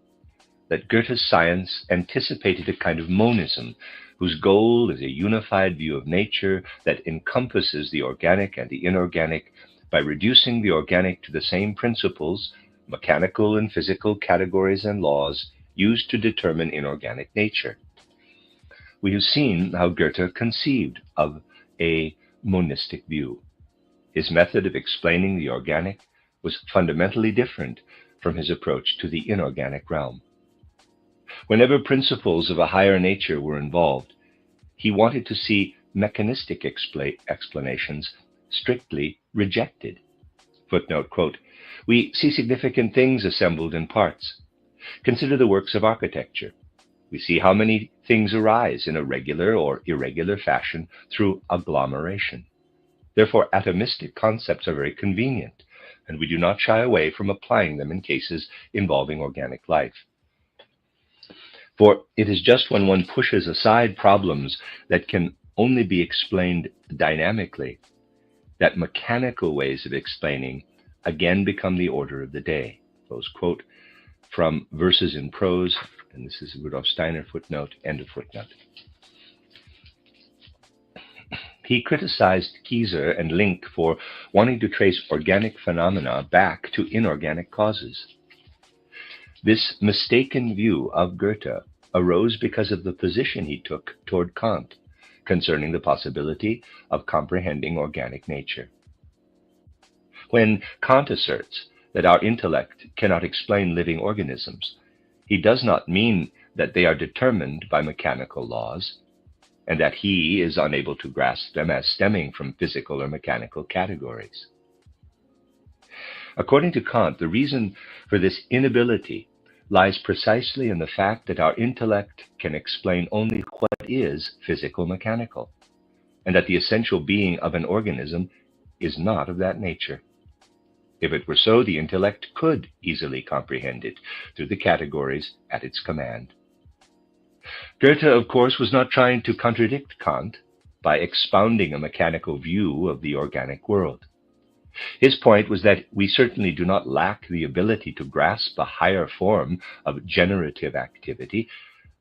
Speaker 1: that Goethe's science anticipated a kind of monism whose goal is a unified view of nature that encompasses the organic and the inorganic by reducing the organic to the same principles, mechanical and physical categories and laws used to determine inorganic nature. We have seen how Goethe conceived of a monistic view. His method of explaining the organic was fundamentally different from his approach to the inorganic realm. Whenever principles of a higher nature were involved, he wanted to see mechanistic explanations strictly rejected. Footnote, quote, we see significant things assembled in parts. Consider the works of architecture. We see how many things arise in a regular or irregular fashion through agglomeration. Therefore, atomistic concepts are very convenient, and we do not shy away from applying them in cases involving organic life. For it is just when one pushes aside problems that can only be explained dynamically that mechanical ways of explaining again become the order of the day. Close quote from Verses in Prose, and this is Rudolf Steiner, footnote, end of footnote. He criticized Kieser and Link for wanting to trace organic phenomena back to inorganic causes. This mistaken view of Goethe arose because of the position he took toward Kant concerning the possibility of comprehending organic nature. When Kant asserts that our intellect cannot explain living organisms, he does not mean that they are determined by mechanical laws, and that he is unable to grasp them as stemming from physical or mechanical categories. According to Kant, the reason for this inability lies precisely in the fact that our intellect can explain only what is physical-mechanical, and that the essential being of an organism is not of that nature. If it were so, the intellect could easily comprehend it through the categories at its command. Goethe, of course, was not trying to contradict Kant by expounding a mechanical view of the organic world. His point was that we certainly do not lack the ability to grasp a higher form of generative activity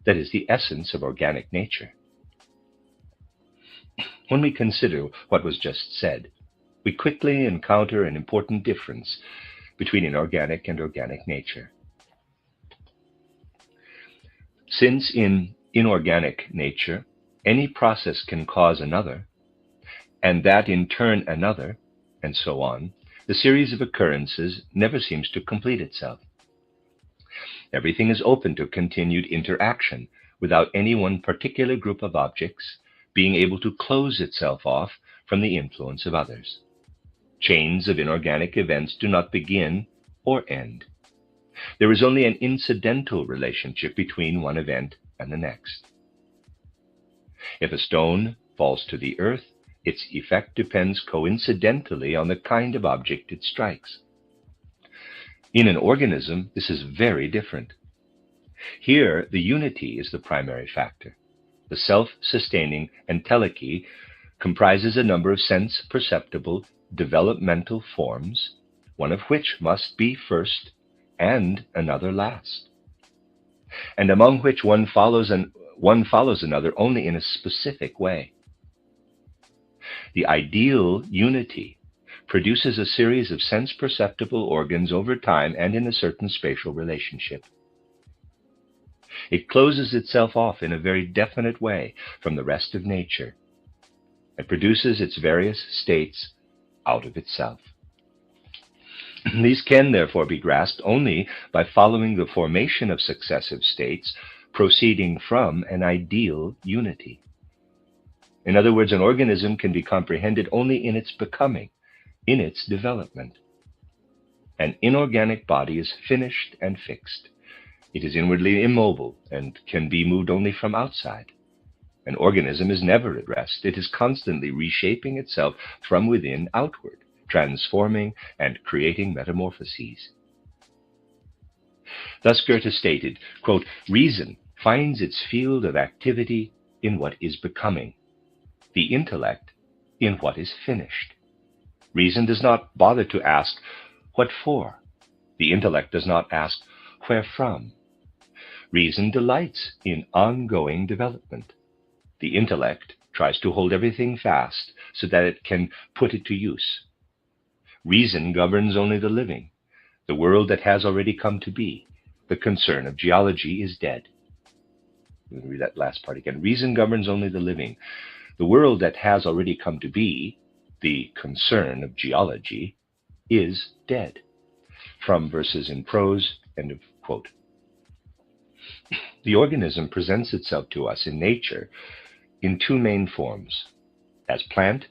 Speaker 1: that is the essence of organic nature. When we consider what was just said, we quickly encounter an important difference between inorganic and organic nature. Since in inorganic nature, any process can cause another, and that in turn another, and so on, the series of occurrences never seems to complete itself. Everything is open to continued interaction without any one particular group of objects being able to close itself off from the influence of others. Chains of inorganic events do not begin or end. There is only an incidental relationship between one event and the next. If a stone falls to the earth, its effect depends coincidentally on the kind of object it strikes. In an organism, this is very different. Here, the unity is the primary factor. The self-sustaining entelechy comprises a number of sense-perceptible developmental forms, one of which must be first and another last, and among which one follows another only in a specific way. The ideal unity produces a series of sense-perceptible organs over time and in a certain spatial relationship. It closes itself off in a very definite way from the rest of nature and produces its various states out of itself. These can therefore be grasped only by following the formation of successive states proceeding from an ideal unity. In other words, an organism can be comprehended only in its becoming, in its development. An inorganic body is finished and fixed. It is inwardly immobile and can be moved only from outside. An organism is never at rest. It is constantly reshaping itself from within outward, transforming and creating metamorphoses. Thus Goethe stated, quote, "Reason finds its field of activity in what is becoming, the intellect in what is finished. Reason does not bother to ask, what for? The intellect does not ask, wherefrom? Reason delights in ongoing development. The intellect tries to hold everything fast so that it can put it to use. Reason governs only the living. The world that has already come to be, the concern of geology, is dead." Let me read that last part again. Reason governs only the living. The world that has already come to be, the concern of geology, is dead. From Verses in Prose, end of quote. The organism presents itself to us in nature in two main forms, as plant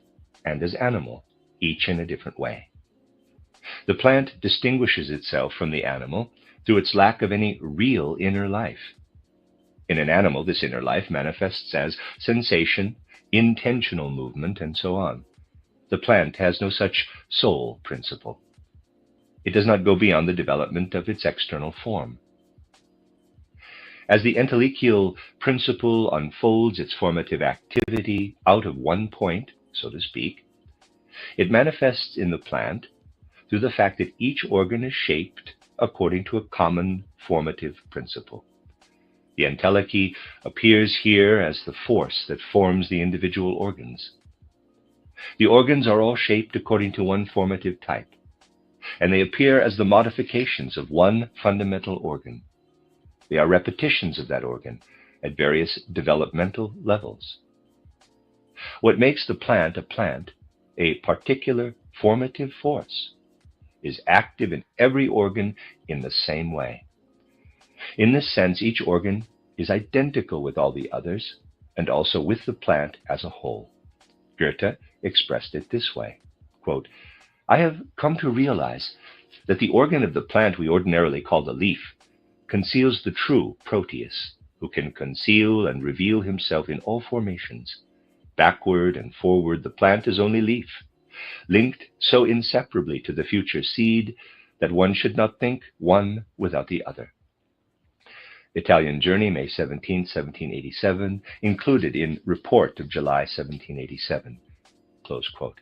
Speaker 1: and as animal, each in a different way. The plant distinguishes itself from the animal through its lack of any real inner life. In an animal, this inner life manifests as sensation, intentional movement, and so on. The plant has no such soul principle. It does not go beyond the development of its external form. As the entelechial principle unfolds its formative activity out of one point, so to speak, it manifests in the plant through the fact that each organ is shaped according to a common formative principle. The entelechy appears here as the force that forms the individual organs. The organs are all shaped according to one formative type, and they appear as the modifications of one fundamental organ. They are repetitions of that organ at various developmental levels. What makes the plant, a particular formative force, is active in every organ in the same way. In this sense, each organ is identical with all the others, and also with the plant as a whole. Goethe expressed it this way, quote, I have come to realize that the organ of the plant we ordinarily call the leaf conceals the true Proteus, who can conceal and reveal himself in all formations. Backward and forward, the plant is only leaf, linked so inseparably to the future seed that one should not think one without the other. Italian Journey, May 17, 1787, included in Report of July 1787. Close quote.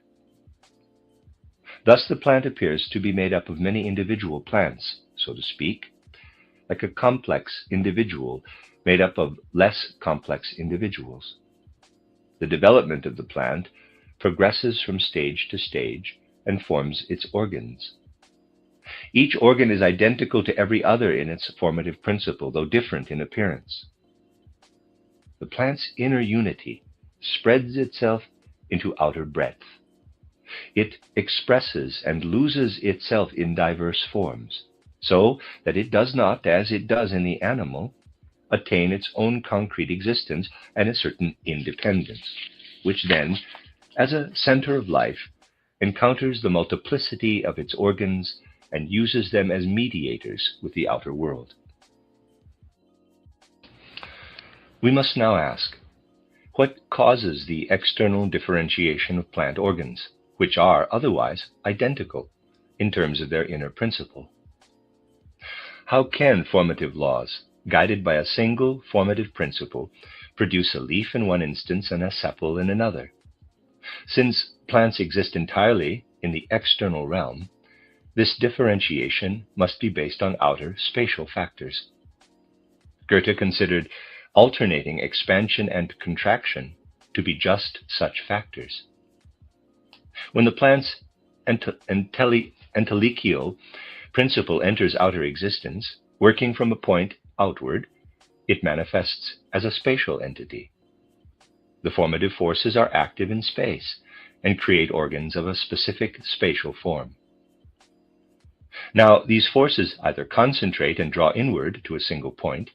Speaker 1: Thus the plant appears to be made up of many individual plants, so to speak, like a complex individual made up of less complex individuals. The development of the plant progresses from stage to stage and forms its organs. Each organ is identical to every other in its formative principle, though different in appearance. The plant's inner unity spreads itself into outer breadth. It expresses and loses itself in diverse forms, so that it does not, as it does in the animal, attain its own concrete existence and a certain independence, which then, as a center of life, encounters the multiplicity of its organs and uses them as mediators with the outer world. We must now ask, what causes the external differentiation of plant organs, which are otherwise identical in terms of their inner principle? How can formative laws, guided by a single formative principle, produce a leaf in one instance and a sepal in another? Since plants exist entirely in the external realm, this differentiation must be based on outer spatial factors. Goethe considered alternating expansion and contraction to be just such factors. When the plant's entelechal principle enters outer existence, working from a point outward, it manifests as a spatial entity. The formative forces are active in space and create organs of a specific spatial form. Now, these forces either concentrate and draw inward to a single point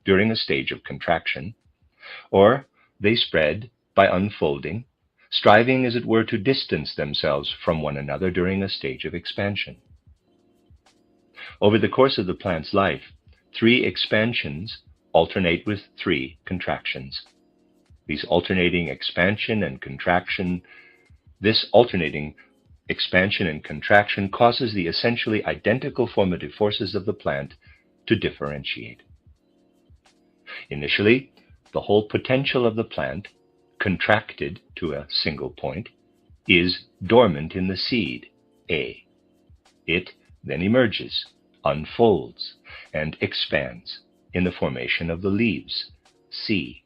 Speaker 1: during a stage of contraction, or they spread by unfolding, striving, as it were, to distance themselves from one another during a stage of expansion. Over the course of the plant's life, 3 expansions alternate with 3 contractions. This alternating expansion and contraction causes the essentially identical formative forces of the plant to differentiate. Initially, the whole potential of the plant, contracted to a single point, is dormant in the seed, A. It then emerges, unfolds, and expands in the formation of the leaves, C.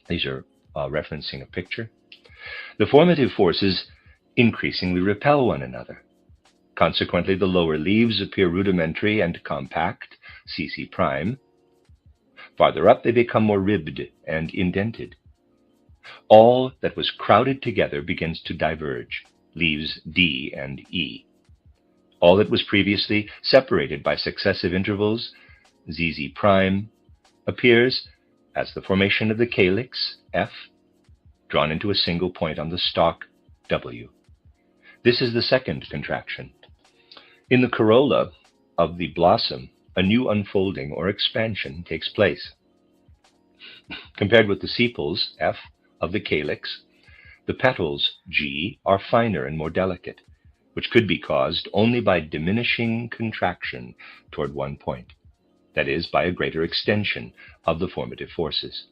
Speaker 1: These are referencing a picture. The formative forces increasingly repel one another. Consequently, the lower leaves appear rudimentary and compact, CC prime. Farther up, they become more ribbed and indented. All that was crowded together begins to diverge, leaves D and E. All that was previously separated by successive intervals, ZZ prime, appears as the formation of the calyx, F, drawn into a single point on the stalk, W. This is the second contraction. In the corolla of the blossom, a new unfolding or expansion takes place. Compared with the sepals, F, of the calyx, the petals, G, are finer and more delicate, which could be caused only by diminishing contraction toward one point, that is, by a greater extension of the formative forces.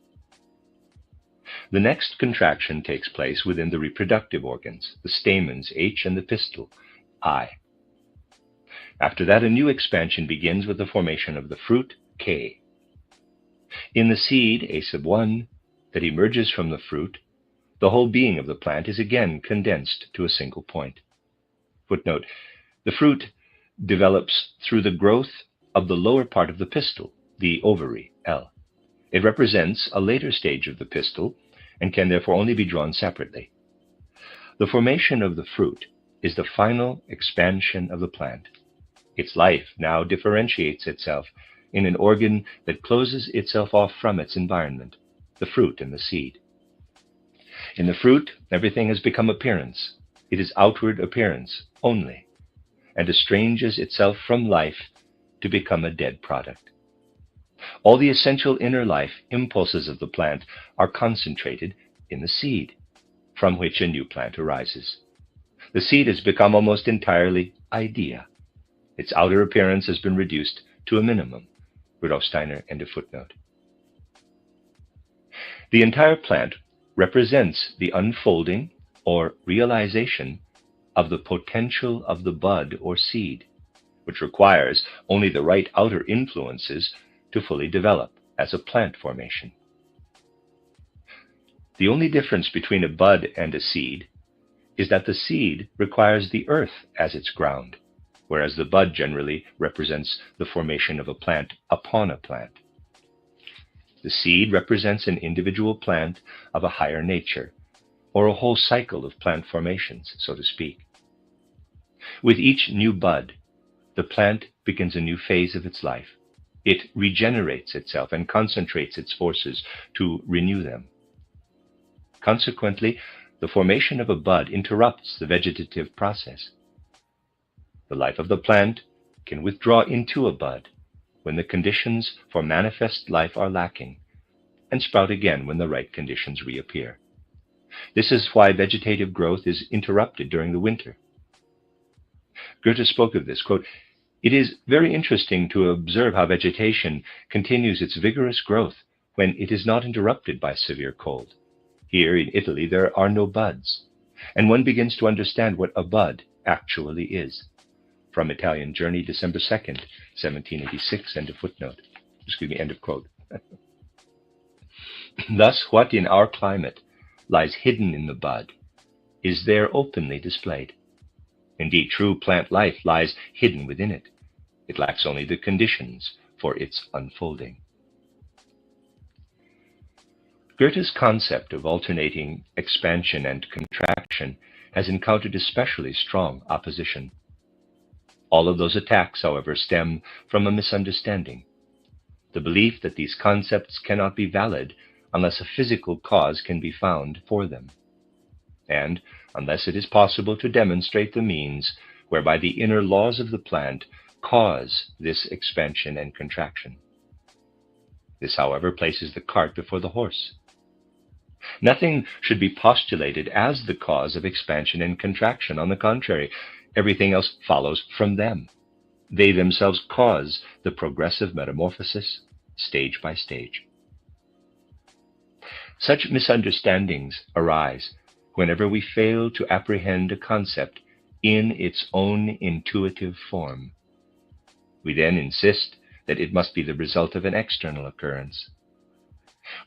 Speaker 1: The next contraction takes place within the reproductive organs, the stamens, H, and the pistil, I. After that, a new expansion begins with the formation of the fruit, K. In the seed, A sub 1, that emerges from the fruit, the whole being of the plant is again condensed to a single point. Footnote: the fruit develops through the growth of the lower part of the pistil, the ovary, L. It represents a later stage of the pistil and can therefore only be drawn separately. The formation of the fruit is the final expansion of the plant. Its life now differentiates itself in an organ that closes itself off from its environment, the fruit and the seed. In the fruit, everything has become appearance. It is outward appearance only, and estranges itself from life to become a dead product. All the essential inner life impulses of the plant are concentrated in the seed, from which a new plant arises. The seed has become almost entirely idea. Its outer appearance has been reduced to a minimum. Rudolf Steiner, end of footnote. The entire plant represents the unfolding or realization of the potential of the bud or seed, which requires only the right outer influences to fully develop as a plant formation. The only difference between a bud and a seed is that the seed requires the earth as its ground, whereas the bud generally represents the formation of a plant upon a plant. The seed represents an individual plant of a higher nature, or a whole cycle of plant formations, so to speak. With each new bud, the plant begins a new phase of its life. It regenerates itself and concentrates its forces to renew them. Consequently, the formation of a bud interrupts the vegetative process. The life of the plant can withdraw into a bud when the conditions for manifest life are lacking, and sprout again when the right conditions reappear. This is why vegetative growth is interrupted during the winter. Goethe spoke of this, quote, "It is very interesting to observe how vegetation continues its vigorous growth when it is not interrupted by severe cold. Here in Italy there are no buds, and one begins to understand what a bud actually is." From Italian Journey, December 2nd, 1786, end of footnote. End of quote. Thus, what in our climate lies hidden in the bud is there openly displayed. Indeed, true plant life lies hidden within it. It lacks only the conditions for its unfolding. Goethe's concept of alternating expansion and contraction has encountered especially strong opposition. All of those attacks, however, stem from a misunderstanding, the belief that these concepts cannot be valid unless a physical cause can be found for them, and unless it is possible to demonstrate the means whereby the inner laws of the plant cause this expansion and contraction. This, however, places the cart before the horse. Nothing should be postulated as the cause of expansion and contraction. On the contrary, everything else follows from them. They themselves cause the progressive metamorphosis, stage by stage. Such misunderstandings arise whenever we fail to apprehend a concept in its own intuitive form. We then insist that it must be the result of an external occurrence.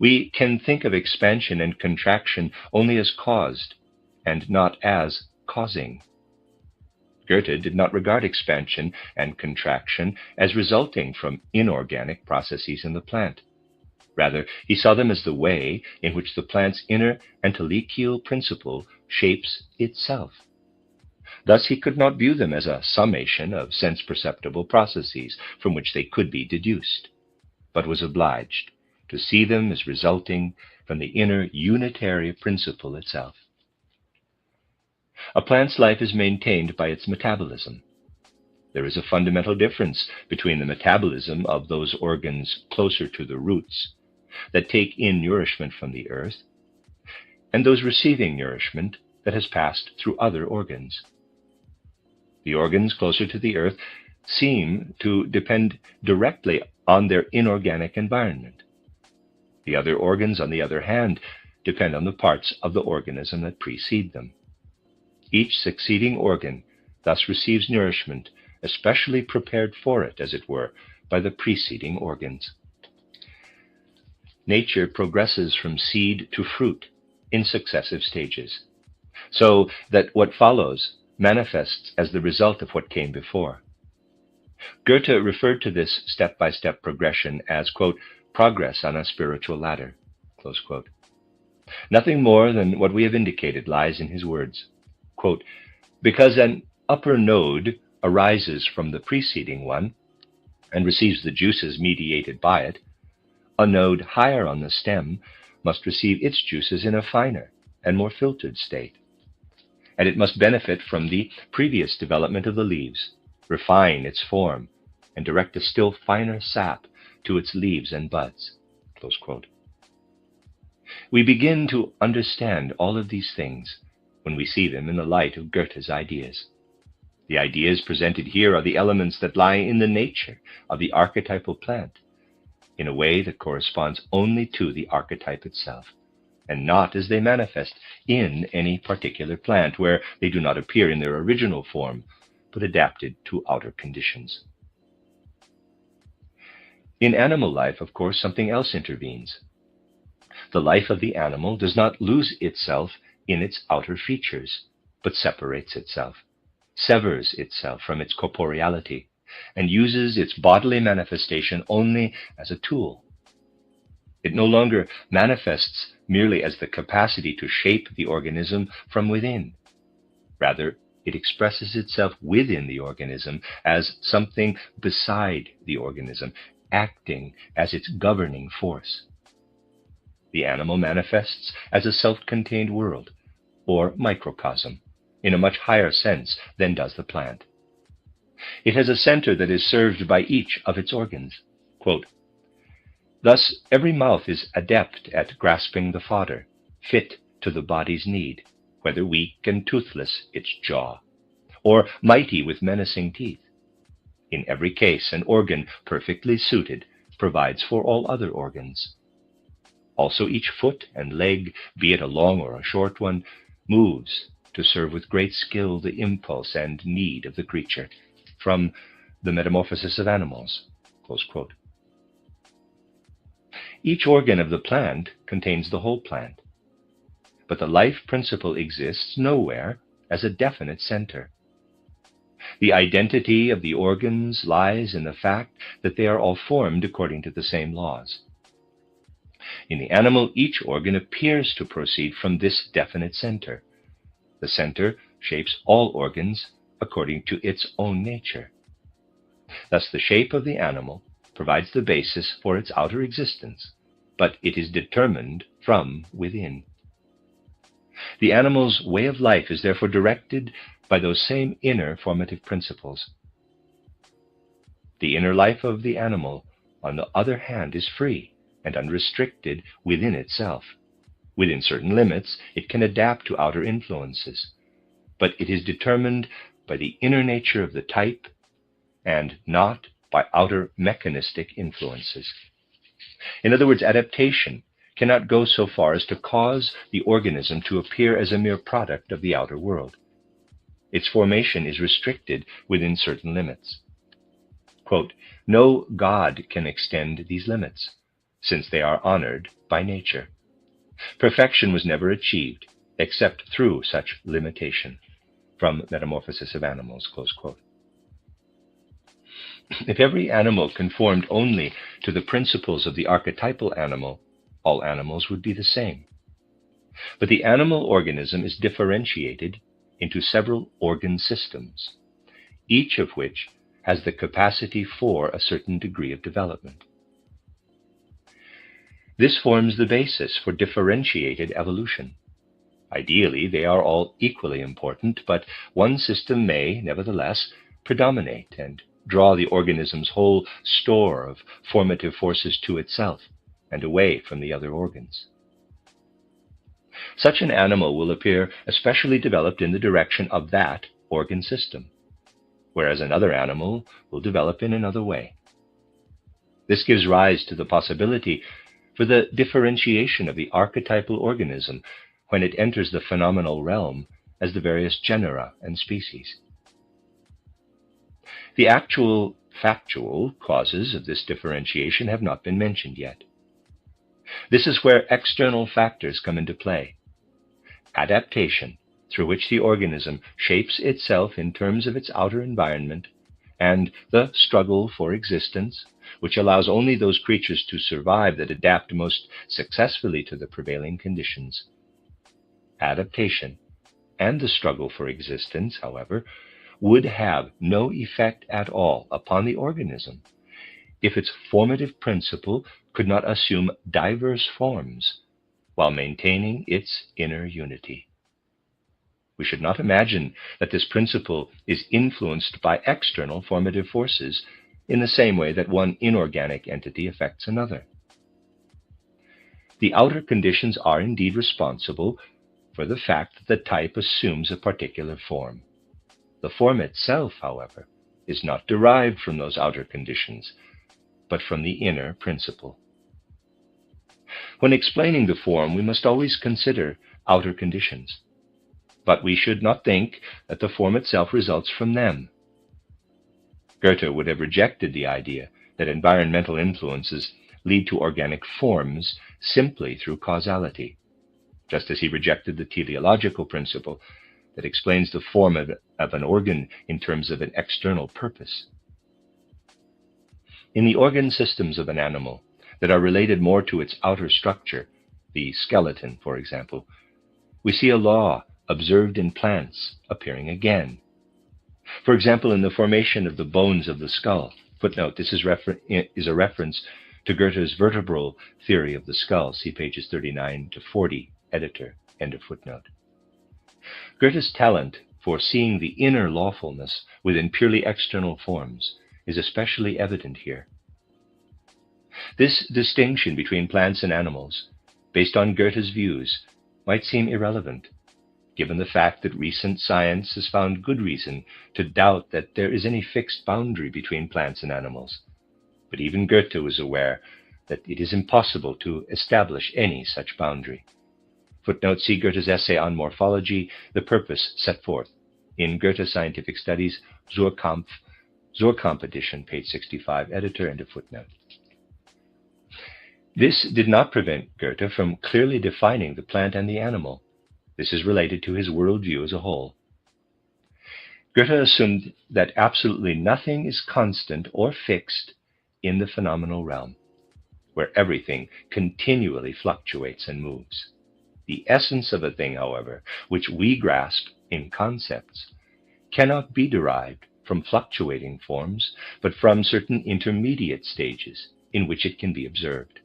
Speaker 1: We can think of expansion and contraction only as caused, and not as causing. Goethe did not regard expansion and contraction as resulting from inorganic processes in the plant. Rather, he saw them as the way in which the plant's inner entelechal principle shapes itself. Thus, he could not view them as a summation of sense-perceptible processes from which they could be deduced, but was obliged to see them as resulting from the inner unitary principle itself. A plant's life is maintained by its metabolism. There is a fundamental difference between the metabolism of those organs closer to the roots that take in nourishment from the earth, and those receiving nourishment that has passed through other organs. The organs closer to the earth seem to depend directly on their inorganic environment. The other organs, on the other hand, depend on the parts of the organism that precede them. Each succeeding organ thus receives nourishment especially prepared for it, as it were, by the preceding organs. Nature progresses from seed to fruit in successive stages, so that what follows manifests as the result of what came before. Goethe referred to this step-by-step progression as, quote, progress on a spiritual ladder, close quote. Nothing more than what we have indicated lies in his words, quote, because an upper node arises from the preceding one and receives the juices mediated by it, a node higher on the stem must receive its juices in a finer and more filtered state. and it must benefit from the previous development of the leaves, refine its form, and direct a still finer sap to its leaves and buds." Close quote. We begin to understand all of these things when we see them in the light of Goethe's ideas. The ideas presented here are the elements that lie in the nature of the archetypal plant, in a way that corresponds only to the archetype itself, and not as they manifest in any particular plant, where they do not appear in their original form, but adapted to outer conditions. In animal life, of course, something else intervenes. The life of the animal does not lose itself in its outer features, but separates itself, severs itself from its corporeality, and uses its bodily manifestation only as a tool. It no longer manifests merely as the capacity to shape the organism from within. Rather, it expresses itself within the organism as something beside the organism, acting as its governing force. The animal manifests as a self-contained world, or microcosm, in a much higher sense than does the plant. It has a center that is served by each of its organs. Quote, "Thus every mouth is adept at grasping the fodder, fit to the body's need, whether weak and toothless its jaw, or mighty with menacing teeth. In every case, an organ perfectly suited provides for all other organs. Also each foot and leg, be it a long or a short one, moves to serve with great skill the impulse and need of the creature." From The Metamorphosis of Animals. Close quote. Each organ of the plant contains the whole plant, but the life principle exists nowhere as a definite center. The identity of the organs lies in the fact that they are all formed according to the same laws. In the animal, each organ appears to proceed from this definite center. The center shapes all organs according to its own nature. Thus, the shape of the animal provides the basis for its outer existence, but it is determined from within. The animal's way of life is therefore directed by those same inner formative principles. The inner life of the animal, on the other hand, is free and unrestricted within itself. Within certain limits, it can adapt to outer influences, but it is determined by the inner nature of the type and not by outer mechanistic influences. In other words, adaptation cannot go so far as to cause the organism to appear as a mere product of the outer world. Its formation is restricted within certain limits. Quote, "No God can extend these limits, since they are honored by nature. Perfection was never achieved except through such limitation." From Metamorphosis of Animals. Close quote. If every animal conformed only to the principles of the archetypal animal, all animals would be the same. But the animal organism is differentiated into several organ systems, each of which has the capacity for a certain degree of development. This forms the basis for differentiated evolution. Ideally, they are all equally important, but one system may, nevertheless, predominate and draw the organism's whole store of formative forces to itself and away from the other organs. Such an animal will appear especially developed in the direction of that organ system, whereas another animal will develop in another way. This gives rise to the possibility for the differentiation of the archetypal organism when it enters the phenomenal realm as the various genera and species. The actual factual causes of this differentiation have not been mentioned yet. This is where external factors come into play. Adaptation, through which the organism shapes itself in terms of its outer environment, and the struggle for existence, which allows only those creatures to survive that adapt most successfully to the prevailing conditions. Adaptation and the struggle for existence, however, would have no effect at all upon the organism if its formative principle could not assume diverse forms while maintaining its inner unity. We should not imagine that this principle is influenced by external formative forces in the same way that one inorganic entity affects another. The outer conditions are indeed responsible for the fact that the type assumes a particular form. The form itself, however, is not derived from those outer conditions, but from the inner principle. When explaining the form, we must always consider outer conditions, but we should not think that the form itself results from them. Goethe would have rejected the idea that environmental influences lead to organic forms simply through causality, just as he rejected the teleological principle that explains the form of an organ in terms of an external purpose. In the organ systems of an animal that are related more to its outer structure, the skeleton, for example, we see a law observed in plants appearing again. For example, in the formation of the bones of the skull. Footnote, this is a reference to Goethe's vertebral theory of the skull. See pages 39 to 40, editor, end of footnote. Goethe's talent for seeing the inner lawfulness within purely external forms is especially evident here. This distinction between plants and animals, based on Goethe's views, might seem irrelevant, given the fact that recent science has found good reason to doubt that there is any fixed boundary between plants and animals. But even Goethe was aware that it is impossible to establish any such boundary. Footnote, see Goethe's essay on morphology, The Purpose Set Forth, in Goethe Scientific Studies, Surkamp edition, page 65, editor, end of footnote. This did not prevent Goethe from clearly defining the plant and the animal. This is related to his worldview as a whole. Goethe assumed that absolutely nothing is constant or fixed in the phenomenal realm, where everything continually fluctuates and moves. The essence of a thing, however, which we grasp in concepts, cannot be derived from fluctuating forms, but from certain intermediate stages in which it can be observed.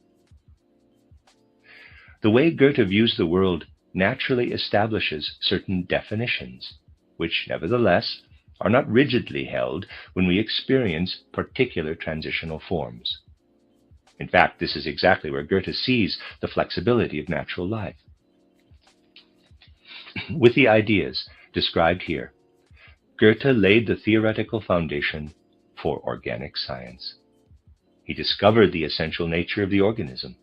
Speaker 1: The way Goethe views the world naturally establishes certain definitions, which nevertheless are not rigidly held when we experience particular transitional forms. In fact, this is exactly where Goethe sees the flexibility of natural life. With the ideas described here, Goethe laid the theoretical foundation for organic science. He discovered the essential nature of the organism.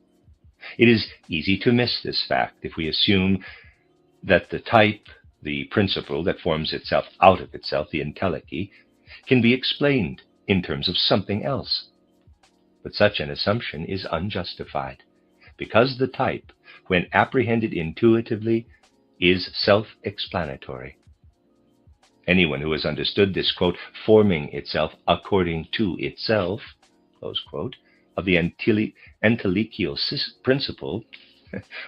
Speaker 1: It is easy to miss this fact if we assume that the type, the principle that forms itself out of itself, the entelechy, can be explained in terms of something else. But such an assumption is unjustified, because the type, when apprehended intuitively, is self-explanatory. Anyone who has understood this, quote, forming itself according to itself, close quote, of the entelechial principle,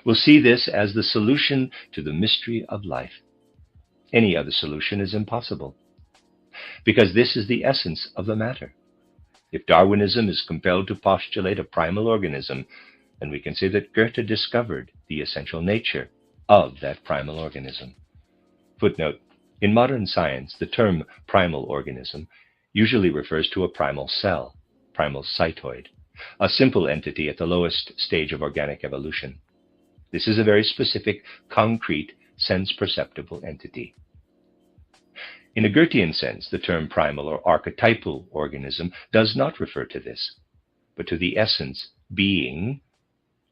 Speaker 1: will see this as the solution to the mystery of life. Any other solution is impossible, because this is the essence of the matter. If Darwinism is compelled to postulate a primal organism, then we can say that Goethe discovered the essential nature of that primal organism. Footnote, in modern science, the term primal organism usually refers to a primal cell, primal cytoid, a simple entity at the lowest stage of organic evolution. This is a very specific, concrete, sense-perceptible entity. In a Goethean sense, the term primal or archetypal organism does not refer to this, but to the essence, being,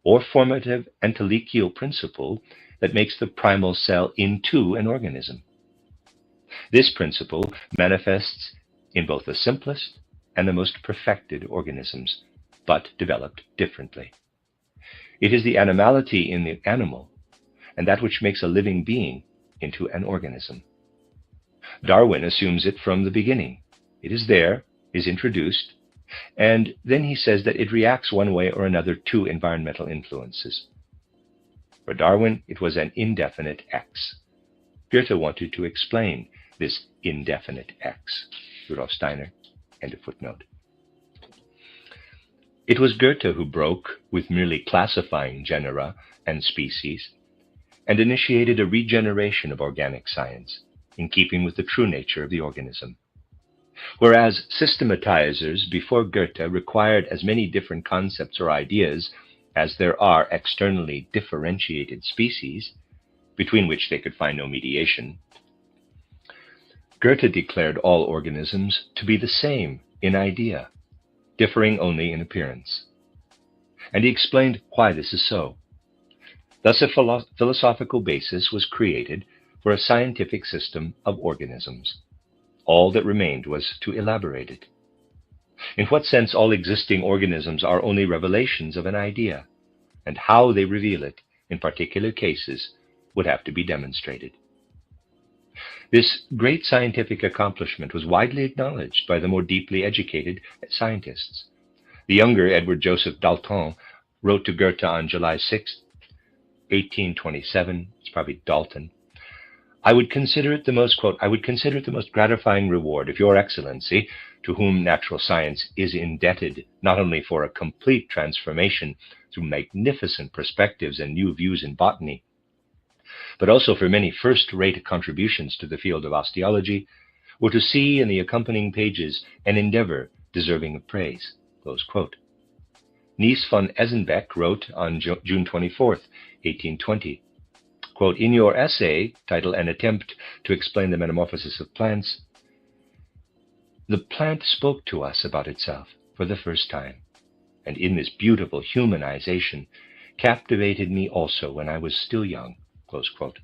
Speaker 1: or formative entelechial principle that makes the primal cell into an organism. This principle manifests in both the simplest and the most perfected organisms, but developed differently. It is the animality in the animal, and that which makes a living being into an organism. Darwin assumes it from the beginning. It is there, is introduced, and then he says that it reacts one way or another to environmental influences. For Darwin, it was an indefinite X. Goethe wanted to explain this indefinite X. Rudolf Steiner, end of footnote. It was Goethe who broke with merely classifying genera and species and initiated a regeneration of organic science, in keeping with the true nature of the organism. Whereas systematizers before Goethe required as many different concepts or ideas as there are externally differentiated species, between which they could find no mediation, Goethe declared all organisms to be the same in idea, differing only in appearance. And he explained why this is so. Thus, a philosophical basis was created for a scientific system of organisms. All that remained was to elaborate it. In what sense all existing organisms are only revelations of an idea, and how they reveal it in particular cases would have to be demonstrated. This great scientific accomplishment was widely acknowledged by the more deeply educated scientists. The younger Edward Joseph Dalton wrote to Goethe on July 6, 1827, it's probably Dalton, I would consider it the most gratifying reward if Your Excellency, to whom natural science is indebted not only for a complete transformation through magnificent perspectives and new views in botany, but also for many first-rate contributions to the field of osteology, were to see in the accompanying pages an endeavor deserving of praise. Close quote. Nies von Esenbeck wrote on June 24, 1820, quote, in your essay, titled An Attempt to Explain the Metamorphosis of Plants, the plant spoke to us about itself for the first time, and in this beautiful humanization captivated me also when I was still young, close quote.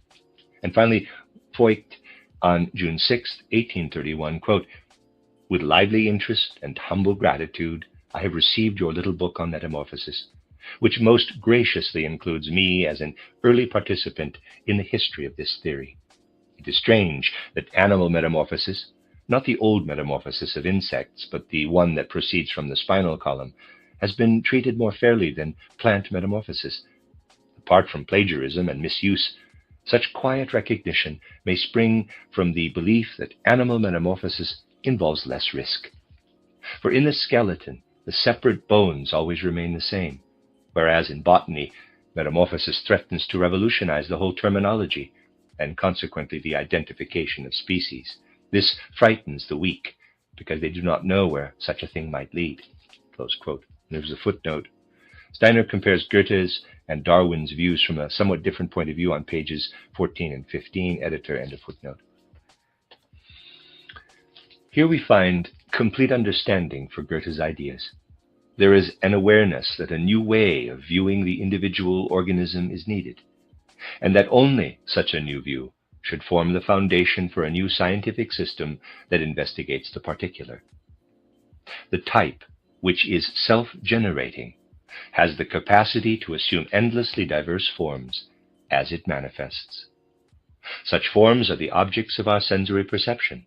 Speaker 1: And finally, Voigt on June 6, 1831, quote, with lively interest and humble gratitude, I have received your little book on metamorphosis, which most graciously includes me as an early participant in the history of this theory. It is strange that animal metamorphosis, not the old metamorphosis of insects, but the one that proceeds from the spinal column, has been treated more fairly than plant metamorphosis. Apart from plagiarism and misuse, such quiet recognition may spring from the belief that animal metamorphosis involves less risk. For in the skeleton, the separate bones always remain the same, whereas in botany, metamorphosis threatens to revolutionize the whole terminology and consequently the identification of species. This frightens the weak because they do not know where such a thing might lead. Close quote. There's a footnote. Steiner compares Goethe's and Darwin's views from a somewhat different point of view on pages 14 and 15, editor, end of footnote. Here we find complete understanding for Goethe's ideas. There is an awareness that a new way of viewing the individual organism is needed, and that only such a new view should form the foundation for a new scientific system that investigates the particular. The type, which is self-generating, has the capacity to assume endlessly diverse forms as it manifests. Such forms are the objects of our sensory perception,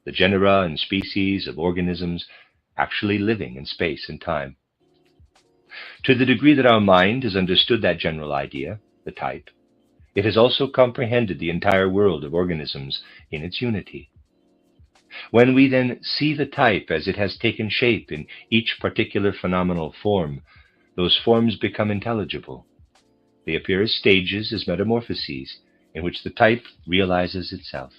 Speaker 1: the genera and species of organisms actually living in space and time. To the degree that our mind has understood that general idea, the type, it has also comprehended the entire world of organisms in its unity. When we then see the type as it has taken shape in each particular phenomenal form, those forms become intelligible. They appear as stages, as metamorphoses, in which the type realizes itself.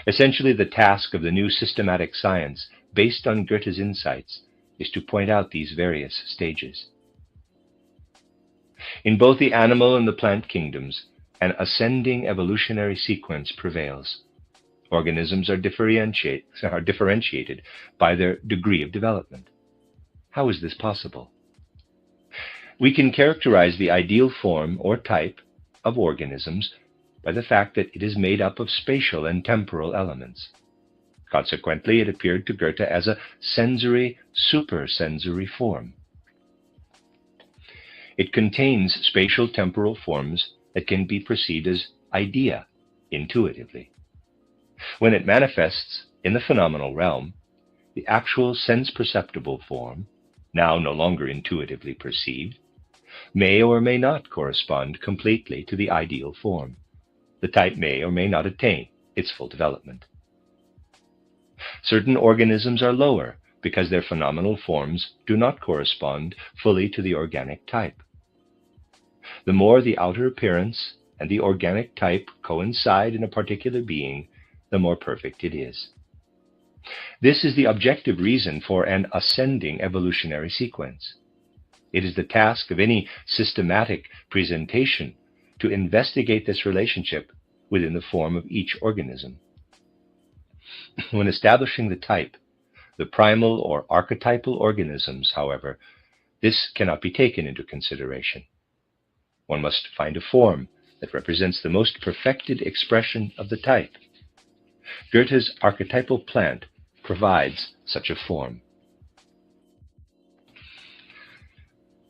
Speaker 1: Essentially, the task of the new systematic science, based on Goethe's insights, is to point out these various stages. In both the animal and the plant kingdoms, an ascending evolutionary sequence prevails. Organisms are differentiated by their degree of development. How is this possible? We can characterize the ideal form or type of organisms by the fact that it is made up of spatial and temporal elements. Consequently, it appeared to Goethe as a sensory, supersensory form. It contains spatial temporal forms that can be perceived as idea, intuitively. When it manifests in the phenomenal realm, the actual sense-perceptible form, now no longer intuitively perceived, may or may not correspond completely to the ideal form. The type may or may not attain its full development. Certain organisms are lower because their phenomenal forms do not correspond fully to the organic type. The more the outer appearance and the organic type coincide in a particular being, the more perfect it is. This is the objective reason for an ascending evolutionary sequence. It is the task of any systematic presentation to investigate this relationship within the form of each organism. When establishing the type, the primal or archetypal organisms, however, this cannot be taken into consideration. One must find a form that represents the most perfected expression of the type. Goethe's archetypal plant provides such a form.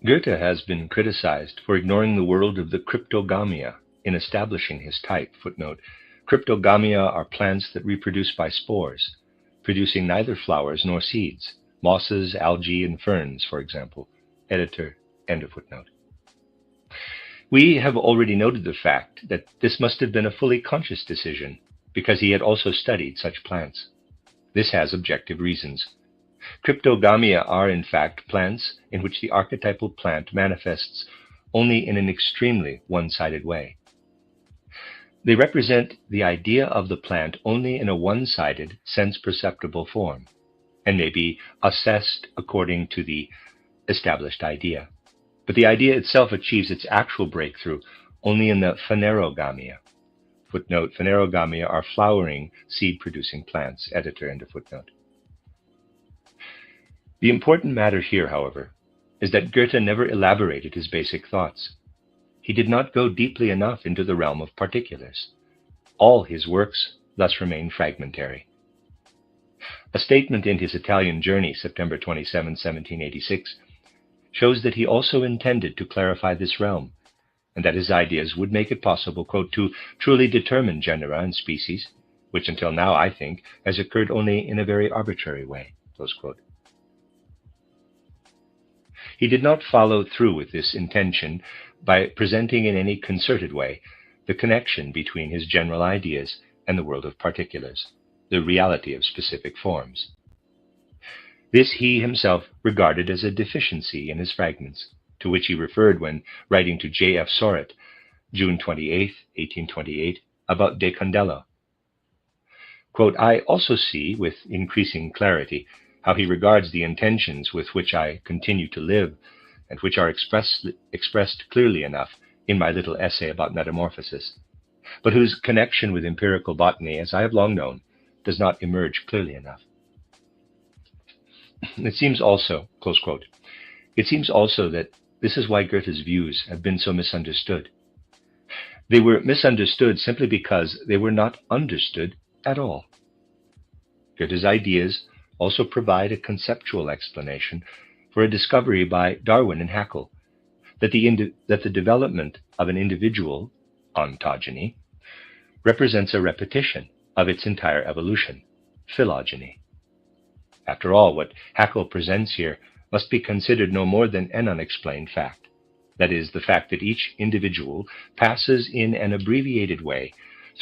Speaker 1: Goethe has been criticized for ignoring the world of the cryptogamia in establishing his type. Footnote: Cryptogamia are plants that reproduce by spores, producing neither flowers nor seeds, mosses, algae, and ferns, for example. Editor, end of footnote. We have already noted the fact that this must have been a fully conscious decision, because he had also studied such plants. This has objective reasons. Cryptogamia are, in fact, plants in which the archetypal plant manifests only in an extremely one-sided way. They represent the idea of the plant only in a one-sided, sense-perceptible form, and may be assessed according to the established idea. But the idea itself achieves its actual breakthrough only in the phanerogamia. Footnote: Phanerogamia are flowering, seed-producing plants. Editor, end of footnote. The important matter here, however, is that Goethe never elaborated his basic thoughts. He did not go deeply enough into the realm of particulars. All his works thus remain fragmentary. A statement in his Italian journey, September 27, 1786, shows that he also intended to clarify this realm, and that his ideas would make it possible, quote, to truly determine genera and species, which until now, I think, has occurred only in a very arbitrary way, close quote. He did not follow through with this intention by presenting in any concerted way the connection between his general ideas and the world of particulars, the reality of specific forms. This he himself regarded as a deficiency in his fragments, to which he referred when writing to J.F. Sorret, June 28, 1828, about De Candelo. Quote, I also see with increasing clarity how he regards the intentions with which I continue to live, and which are expressed clearly enough in my little essay about metamorphosis, but whose connection with empirical botany, as I have long known, does not emerge clearly enough. It seems also, close quote, it seems also that this is why Goethe's views have been so misunderstood. They were misunderstood simply because they were not understood at all. Goethe's ideas also provide a conceptual explanation for a discovery by Darwin and Haeckel that the development of an individual, ontogeny, represents a repetition of its entire evolution, phylogeny. After all, what Haeckel presents here must be considered no more than an unexplained fact. That is, the fact that each individual passes in an abbreviated way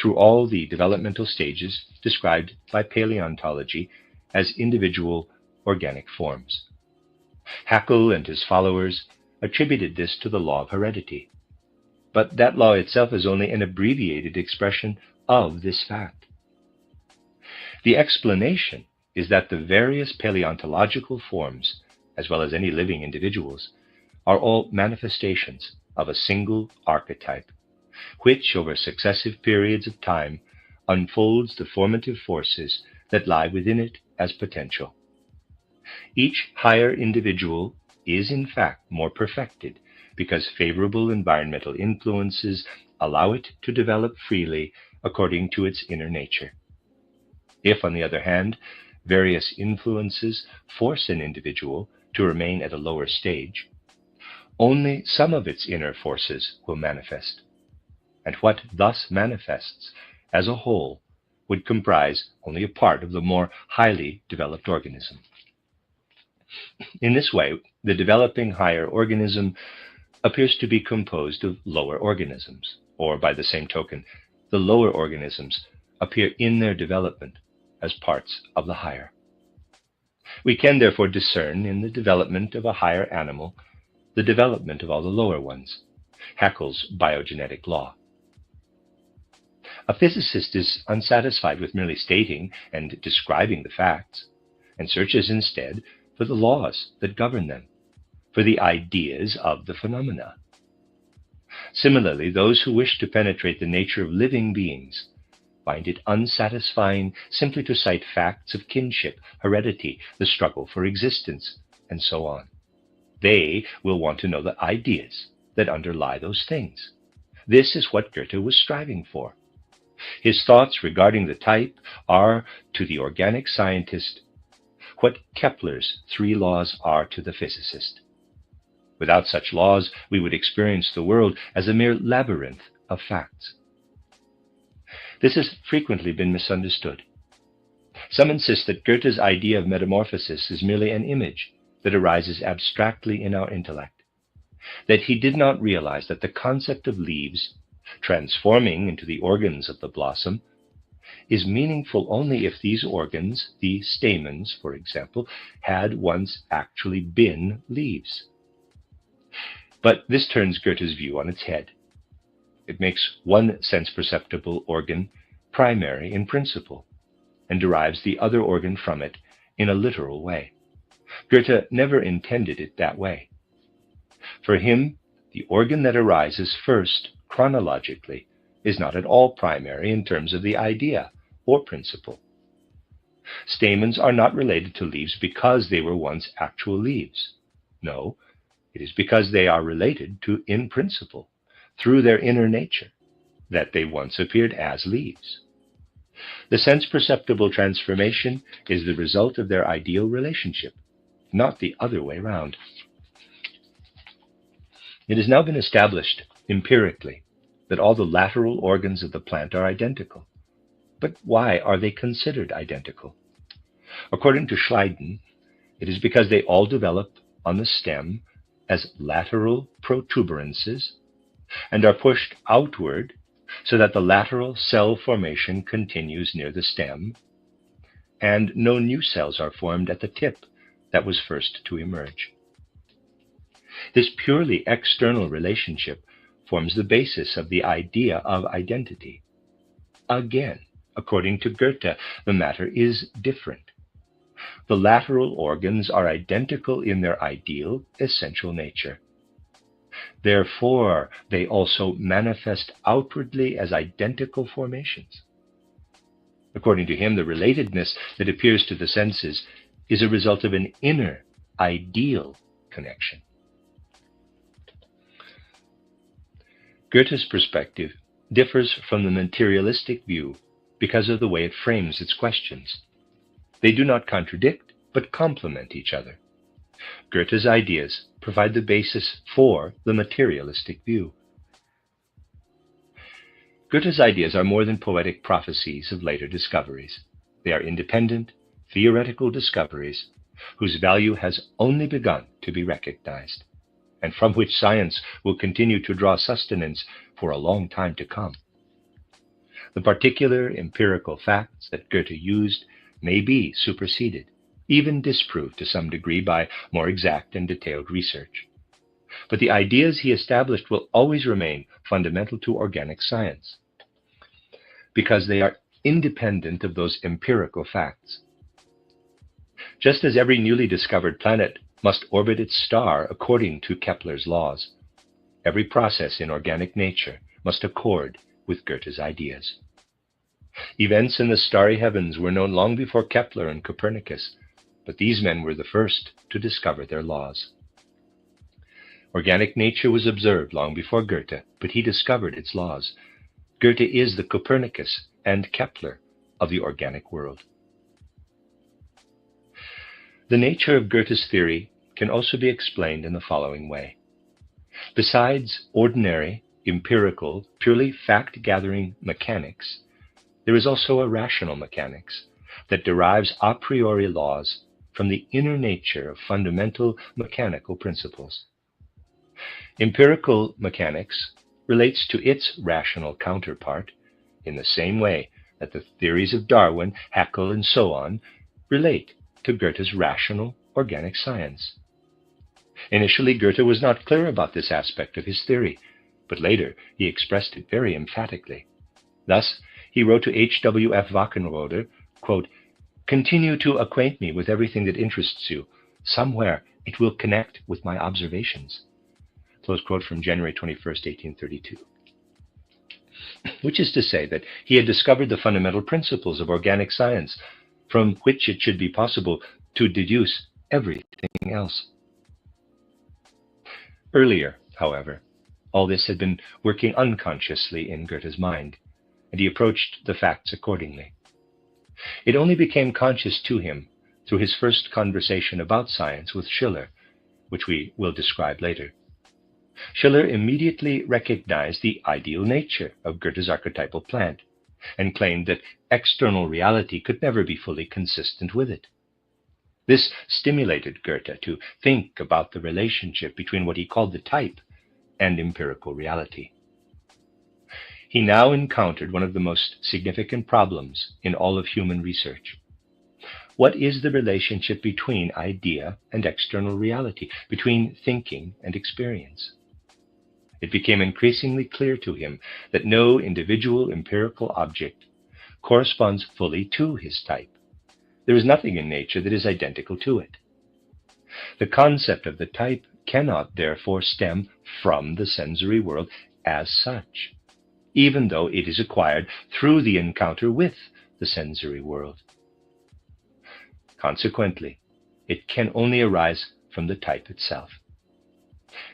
Speaker 1: through all the developmental stages described by paleontology as individual organic forms. Haeckel and his followers attributed this to the law of heredity, but that law itself is only an abbreviated expression of this fact. The explanation is that the various paleontological forms, as well as any living individuals, are all manifestations of a single archetype, which, over successive periods of time, unfolds the formative forces that lie within it as potential. Each higher individual is, in fact, more perfected because favorable environmental influences allow it to develop freely according to its inner nature. If, on the other hand, various influences force an individual to remain at a lower stage, only some of its inner forces will manifest, and what thus manifests as a whole would comprise only a part of the more highly developed organism. In this way, the developing higher organism appears to be composed of lower organisms, or by the same token, the lower organisms appear in their development as parts of the higher. We can therefore discern in the development of a higher animal the development of all the lower ones, Haeckel's biogenetic law. A physicist is unsatisfied with merely stating and describing the facts, and searches instead for the laws that govern them, for the ideas of the phenomena. Similarly, those who wish to penetrate the nature of living beings find it unsatisfying simply to cite facts of kinship, heredity, the struggle for existence, and so on. They will want to know the ideas that underlie those things. This is what Goethe was striving for. His thoughts regarding the type are, to the organic scientist, what Kepler's 3 laws are to the physicist. Without such laws, we would experience the world as a mere labyrinth of facts. This has frequently been misunderstood. Some insist that Goethe's idea of metamorphosis is merely an image that arises abstractly in our intellect, that he did not realize that the concept of leaves transforming into the organs of the blossom is meaningful only if these organs, the stamens, for example, had once actually been leaves. But this turns Goethe's view on its head. It makes one sense-perceptible organ primary in principle, and derives the other organ from it in a literal way. Goethe never intended it that way. For him, the organ that arises first chronologically is not at all primary in terms of the idea or principle. Stamens are not related to leaves because they were once actual leaves. No, it is because they are related to in principle, through their inner nature, that they once appeared as leaves. The sense-perceptible transformation is the result of their ideal relationship, not the other way round. It has now been established empirically that all the lateral organs of the plant are identical. But why are they considered identical? According to Schleiden, it is because they all develop on the stem as lateral protuberances and are pushed outward so that the lateral cell formation continues near the stem, and no new cells are formed at the tip that was first to emerge. This purely external relationship forms the basis of the idea of identity. Again, according to Goethe, the matter is different. The lateral organs are identical in their ideal, essential nature. Therefore, they also manifest outwardly as identical formations. According to him, the relatedness that appears to the senses is a result of an inner, ideal connection. Goethe's perspective differs from the materialistic view because of the way it frames its questions. They do not contradict, but complement each other. Goethe's ideas provide the basis for the materialistic view. Goethe's ideas are more than poetic prophecies of later discoveries. They are independent, theoretical discoveries whose value has only begun to be recognized, and from which science will continue to draw sustenance for a long time to come. The particular empirical facts that Goethe used may be superseded, even disproved to some degree by more exact and detailed research. But the ideas he established will always remain fundamental to organic science, because they are independent of those empirical facts. Just as every newly discovered planet must orbit its star according to Kepler's laws, every process in organic nature must accord with Goethe's ideas. Events in the starry heavens were known long before Kepler and Copernicus, but these men were the first to discover their laws. Organic nature was observed long before Goethe, but he discovered its laws. Goethe is the Copernicus and Kepler of the organic world. The nature of Goethe's theory can also be explained in the following way. Besides ordinary, empirical, purely fact-gathering mechanics, there is also a rational mechanics that derives a priori laws from the inner nature of fundamental mechanical principles. Empirical mechanics relates to its rational counterpart in the same way that the theories of Darwin, Haeckel, and so on relate to Goethe's rational organic science. Initially, Goethe was not clear about this aspect of his theory, but later he expressed it very emphatically. Thus, he wrote to H.W.F. Wachenroder, quote, "Continue to acquaint me with everything that interests you. Somewhere it will connect with my observations." Close quote from January 21st, 1832. Which is to say that he had discovered the fundamental principles of organic science, from which it should be possible to deduce everything else. Earlier, however, all this had been working unconsciously in Goethe's mind, and he approached the facts accordingly. It only became conscious to him through his first conversation about science with Schiller, which we will describe later. Schiller immediately recognized the ideal nature of Goethe's archetypal plant, and claimed that external reality could never be fully consistent with it. This stimulated Goethe to think about the relationship between what he called the type and empirical reality. He now encountered one of the most significant problems in all of human research. What is the relationship between idea and external reality, between thinking and experience? It became increasingly clear to him that no individual empirical object corresponds fully to his type. There is nothing in nature that is identical to it. The concept of the type cannot therefore stem from the sensory world as such, even though it is acquired through the encounter with the sensory world. Consequently, it can only arise from the type itself.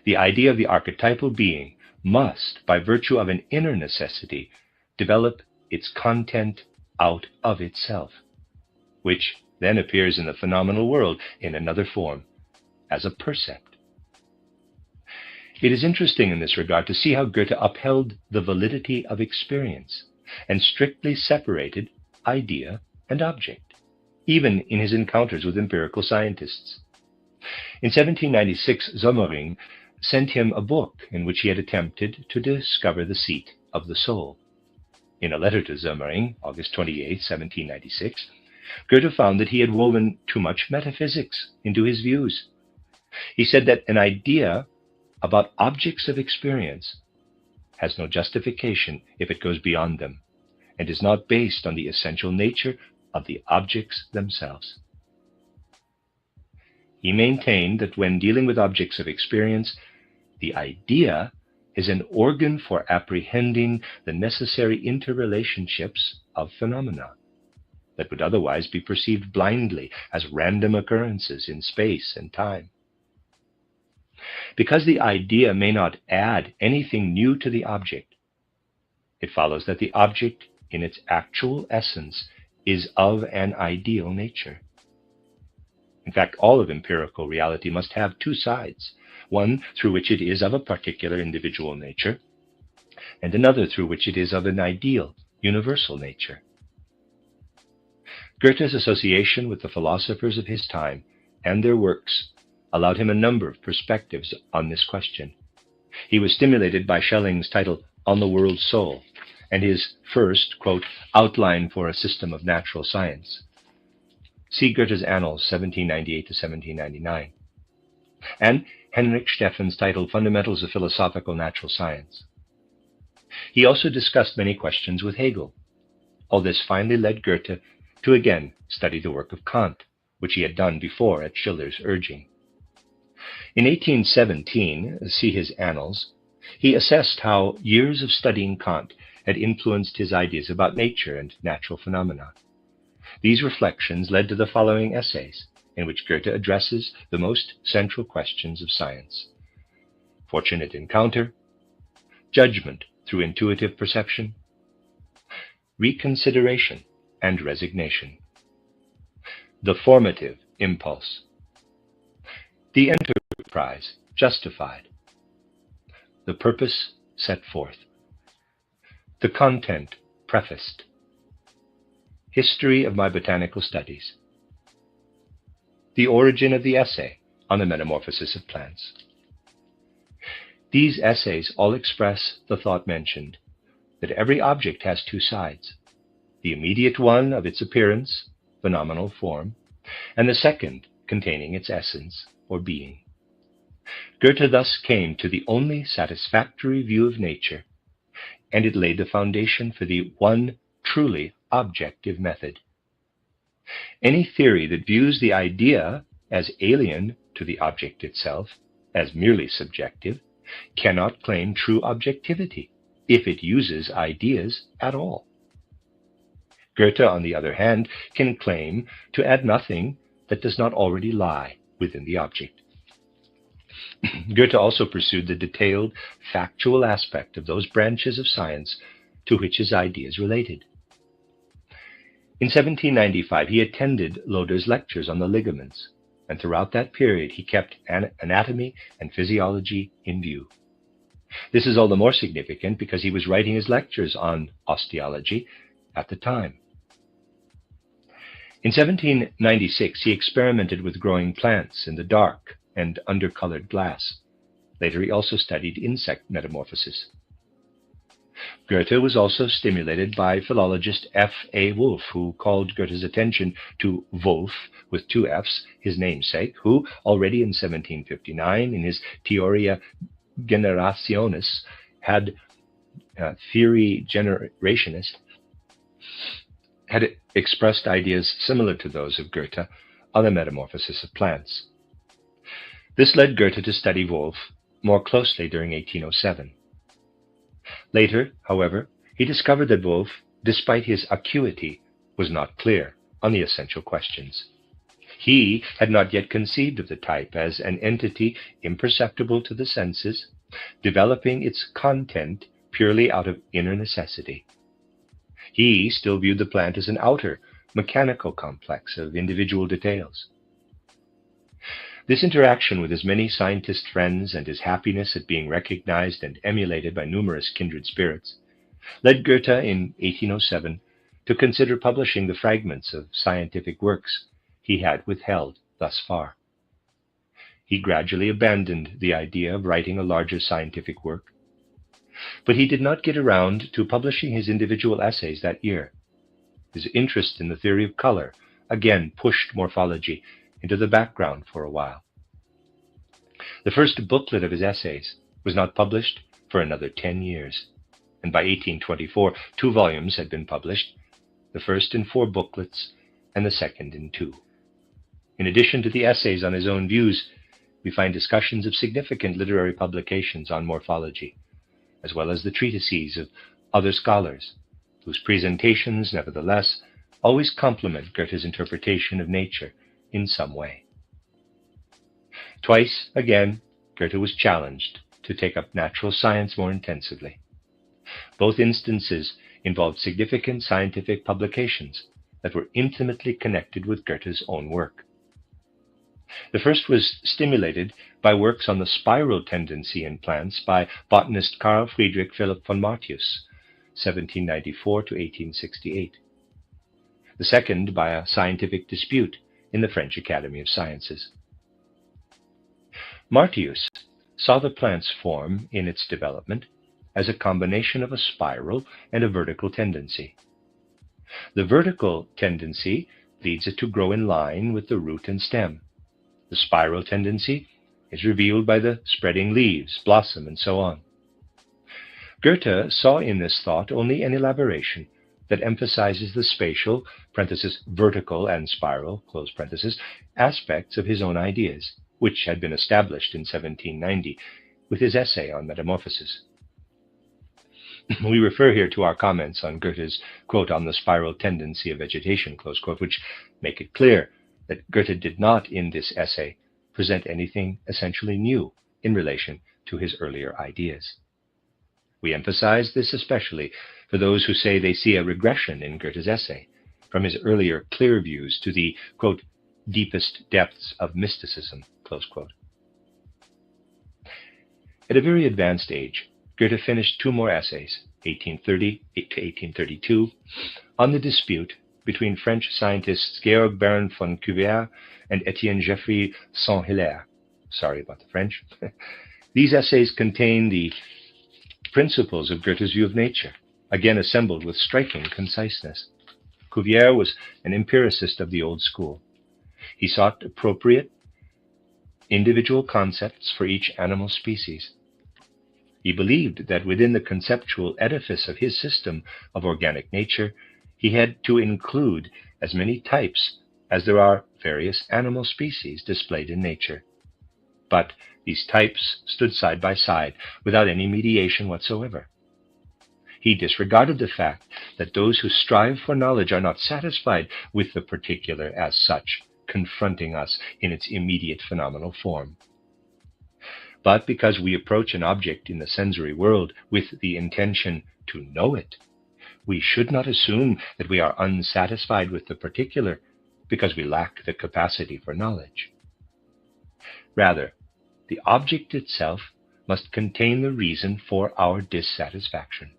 Speaker 1: The idea of the archetypal being must, by virtue of an inner necessity, develop its content out of itself, which then appears in the phenomenal world in another form, as a percept. It is interesting in this regard to see how Goethe upheld the validity of experience and strictly separated idea and object, even in his encounters with empirical scientists. In 1796, Sommering sent him a book in which he had attempted to discover the seat of the soul. In a letter to Sommering, August 28, 1796, Goethe found that he had woven too much metaphysics into his views. He said that an idea about objects of experience has no justification if it goes beyond them, and is not based on the essential nature of the objects themselves. He maintained that when dealing with objects of experience, the idea is an organ for apprehending the necessary interrelationships of phenomena that would otherwise be perceived blindly as random occurrences in space and time. Because the idea may not add anything new to the object, it follows that the object in its actual essence is of an ideal nature. In fact, all of empirical reality must have two sides, one through which it is of a particular individual nature, and another through which it is of an ideal, universal nature. Goethe's association with the philosophers of his time and their works allowed him a number of perspectives on this question. He was stimulated by Schelling's title, On the World's Soul, and his first, quote, Outline for a System of Natural Science. See Goethe's Annals, 1798 to 1799. And Henrik Steffen's title, Fundamentals of Philosophical Natural Science. He also discussed many questions with Hegel. All this finally led Goethe to again study the work of Kant, which he had done before at Schiller's urging. In 1817, see his Annals, he assessed how years of studying Kant had influenced his ideas about nature and natural phenomena. These reflections led to the following essays, in which Goethe addresses the most central questions of science: fortunate encounter, judgment through intuitive perception, reconsideration and resignation, the formative impulse, the enterprise justified, the purpose set forth, the content prefaced, history of my botanical studies, the origin of the essay on the metamorphosis of plants. These essays all express the thought mentioned, that every object has two sides, the immediate one of its appearance, phenomenal form, and the second containing its essence or being. Goethe thus came to the only satisfactory view of nature, and it laid the foundation for the one truly objective method. Any theory that views the idea as alien to the object itself, as merely subjective, cannot claim true objectivity if it uses ideas at all. Goethe, on the other hand, can claim to add nothing that does not already lie within the object. Goethe also pursued the detailed, factual aspect of those branches of science to which his ideas related. In 1795, he attended Loder's lectures on the ligaments, and throughout that period he kept anatomy and physiology in view. This is all the more significant because he was writing his lectures on osteology at the time. In 1796, he experimented with growing plants in the dark and undercolored glass. Later, he also studied insect metamorphosis. Goethe was also stimulated by philologist F.A. Wolff, who called Goethe's attention to Wolff, with two F's, his namesake, who already in 1759, in his Theoria Generationis, Theory Generationis, had expressed ideas similar to those of Goethe on the metamorphosis of plants. This led Goethe to study Wolff more closely during 1807. Later, however, he discovered that Wolff, despite his acuity, was not clear on the essential questions. He had not yet conceived of the type as an entity imperceptible to the senses, developing its content purely out of inner necessity. He still viewed the plant as an outer, mechanical complex of individual details. This interaction with his many scientist friends and his happiness at being recognized and emulated by numerous kindred spirits led Goethe in 1807 to consider publishing the fragments of scientific works he had withheld thus far. He gradually abandoned the idea of writing a larger scientific work, but he did not get around to publishing his individual essays that year. His interest in the theory of color again pushed morphology into the background for a while. The first booklet of his essays was not published for another 10 years, and by 1824 2 volumes had been published, the first in 4 booklets and the second in 2. In addition to the essays on his own views, we find discussions of significant literary publications on morphology, as well as the treatises of other scholars, whose presentations, nevertheless, always complement Goethe's interpretation of nature in some way. Twice, again, Goethe was challenged to take up natural science more intensively. Both instances involved significant scientific publications that were intimately connected with Goethe's own work. The first was stimulated by works on the spiral tendency in plants by botanist Carl Friedrich Philipp von Martius, 1794 to 1868. The second by a scientific dispute in the French Academy of Sciences. Martius saw the plant's form in its development as a combination of a spiral and a vertical tendency. The vertical tendency leads it to grow in line with the root and stem. The spiral tendency is revealed by the spreading leaves, blossom, and so on. Goethe saw in this thought only an elaboration that emphasizes the spatial (vertical and spiral) aspects of his own ideas, which had been established in 1790 with his essay on metamorphosis. We refer here to our comments on Goethe's quote on the spiral tendency of vegetation, close quote, which make it clear that Goethe did not, in this essay, present anything essentially new in relation to his earlier ideas. We emphasize this especially for those who say they see a regression in Goethe's essay from his earlier clear views to the, quote, deepest depths of mysticism, close quote. At a very advanced age, Goethe finished 2 more essays, 1830 to 1832, on the dispute between French scientists Georg Baron von Cuvier and Etienne Geoffroy Saint-Hilaire. Sorry about the French. These essays contain the principles of Goethe's view of nature, again assembled with striking conciseness. Cuvier was an empiricist of the old school. He sought appropriate individual concepts for each animal species. He believed that within the conceptual edifice of his system of organic nature, he had to include as many types as there are various animal species displayed in nature. But these types stood side by side without any mediation whatsoever. He disregarded the fact that those who strive for knowledge are not satisfied with the particular as such, confronting us in its immediate phenomenal form. But because we approach an object in the sensory world with the intention to know it, we should not assume that we are unsatisfied with the particular because we lack the capacity for knowledge. Rather, the object itself must contain the reason for our dissatisfaction.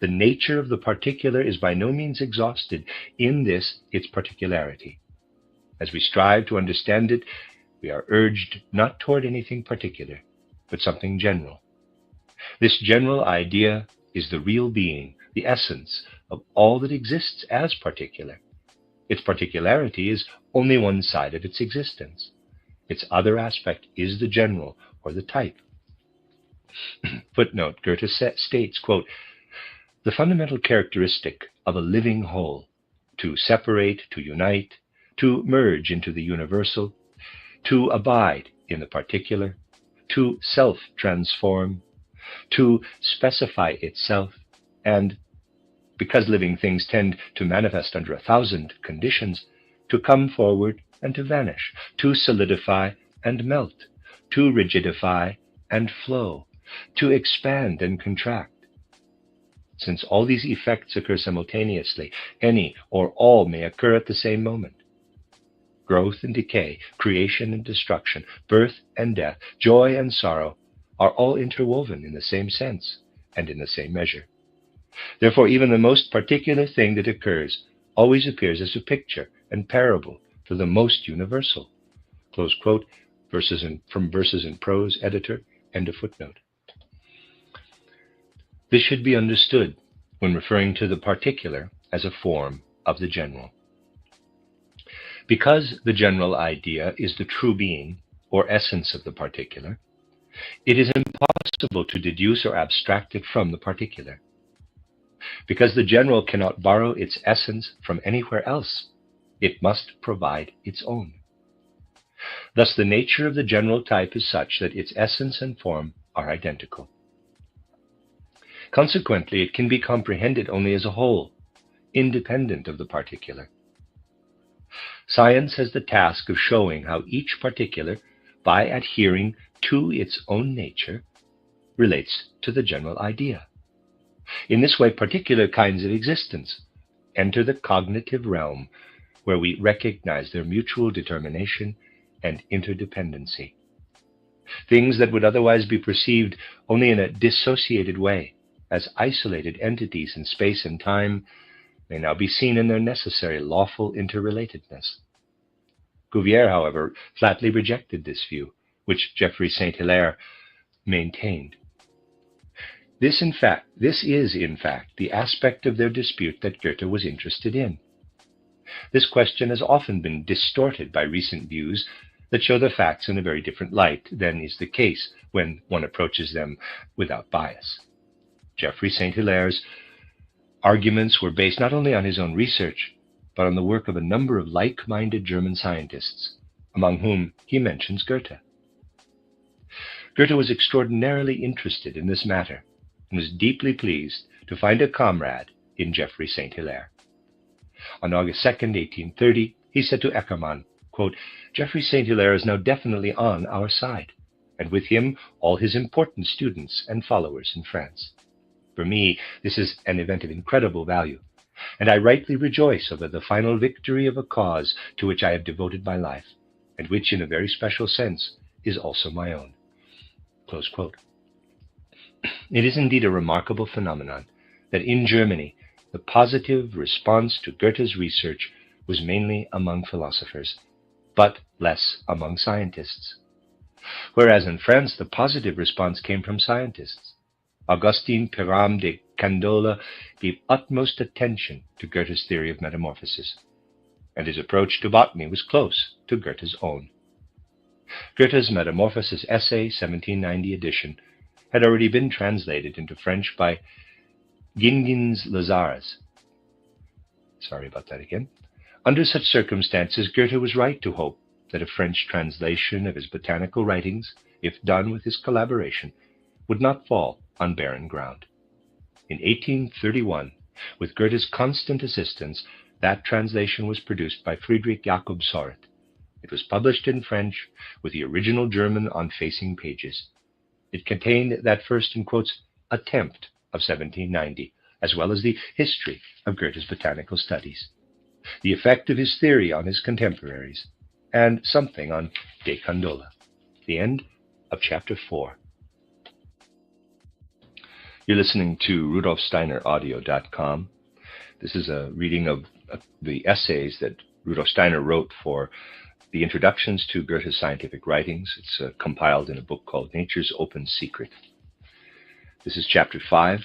Speaker 1: The nature of the particular is by no means exhausted in this its particularity. As we strive to understand it, we are urged not toward anything particular, but something general. This general idea is the real being, the essence of all that exists as particular. Its particularity is only one side of its existence. Its other aspect is the general, or the type. Footnote, Goethe states, quote, "The fundamental characteristic of a living whole, to separate, to unite, to merge into the universal, to abide in the particular, to self-transform, to specify itself, and, because living things tend to manifest under 1,000 conditions, to come forward and to vanish, to solidify and melt, to rigidify and flow, to expand and contract. Since all these effects occur simultaneously, any or all may occur at the same moment. Growth and decay, creation and destruction, birth and death, joy and sorrow are all interwoven in the same sense and in the same measure. Therefore, even the most particular thing that occurs always appears as a picture and parable to the most universal." Close quote, from Verses in Prose, editor, end of footnote. This should be understood when referring to the particular as a form of the general. Because the general idea is the true being or essence of the particular, it is impossible to deduce or abstract it from the particular. Because the general cannot borrow its essence from anywhere else, it must provide its own. Thus, the nature of the general type is such that its essence and form are identical. Consequently, it can be comprehended only as a whole, independent of the particular. Science has the task of showing how each particular, by adhering to its own nature, relates to the general idea. In this way, particular kinds of existence enter the cognitive realm, where we recognize their mutual determination and interdependency. Things that would otherwise be perceived only in a dissociated way, as isolated entities in space and time, may now be seen in their necessary lawful interrelatedness. Cuvier, however, flatly rejected this view, which Geoffroy Saint-Hilaire maintained. This is, in fact, the aspect of their dispute that Goethe was interested in. This question has often been distorted by recent views that show the facts in a very different light than is the case when one approaches them without bias. Geoffroy Saint-Hilaire's arguments were based not only on his own research, but on the work of a number of like-minded German scientists, among whom he mentions Goethe. Goethe was extraordinarily interested in this matter and was deeply pleased to find a comrade in Geoffroy Saint-Hilaire. On August 2, 1830, he said to Eckermann, quote, "Geoffroy Saint-Hilaire is now definitely on our side, and with him all his important students and followers in France. For me, this is an event of incredible value, and I rightly rejoice over the final victory of a cause to which I have devoted my life, and which in a very special sense is also my own." Close quote. It is indeed a remarkable phenomenon that in Germany the positive response to Goethe's research was mainly among philosophers, but less among scientists. Whereas in France the positive response came from scientists. Augustin Pyrame de Candolle gave utmost attention to Goethe's theory of metamorphosis, and his approach to botany was close to Goethe's own. Goethe's Metamorphosis essay, 1790 edition, had already been translated into French by Gingens Lazares. Sorry about that again. Under such circumstances, Goethe was right to hope that a French translation of his botanical writings, if done with his collaboration, would not fall on barren ground. In 1831, with Goethe's constant assistance, that translation was produced by Friedrich Jakob Sorth. It was published in French with the original German on facing pages. It contained that first, in quotes, attempt of 1790, as well as the history of Goethe's botanical studies, the effect of his theory on his contemporaries, and something on De Candola. The end of chapter 4. You're listening to RudolfSteinerAudio.com. This is a reading of the essays that Rudolf Steiner wrote for the introductions to Goethe's scientific writings. It's compiled in a book called Nature's Open Secret. This is chapter 5,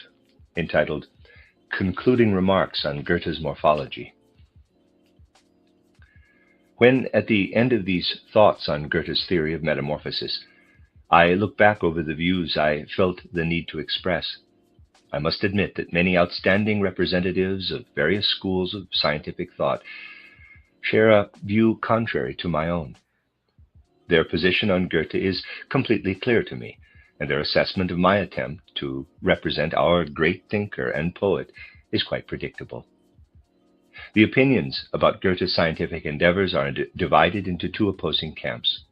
Speaker 1: entitled Concluding Remarks on Goethe's Morphology. When, at the end of these thoughts on Goethe's theory of metamorphosis, I look back over the views I felt the need to express, I must admit that many outstanding representatives of various schools of scientific thought share a view contrary to my own. Their position on Goethe is completely clear to me, and their assessment of my attempt to represent our great thinker and poet is quite predictable. The opinions about Goethe's scientific endeavors are divided into two opposing camps.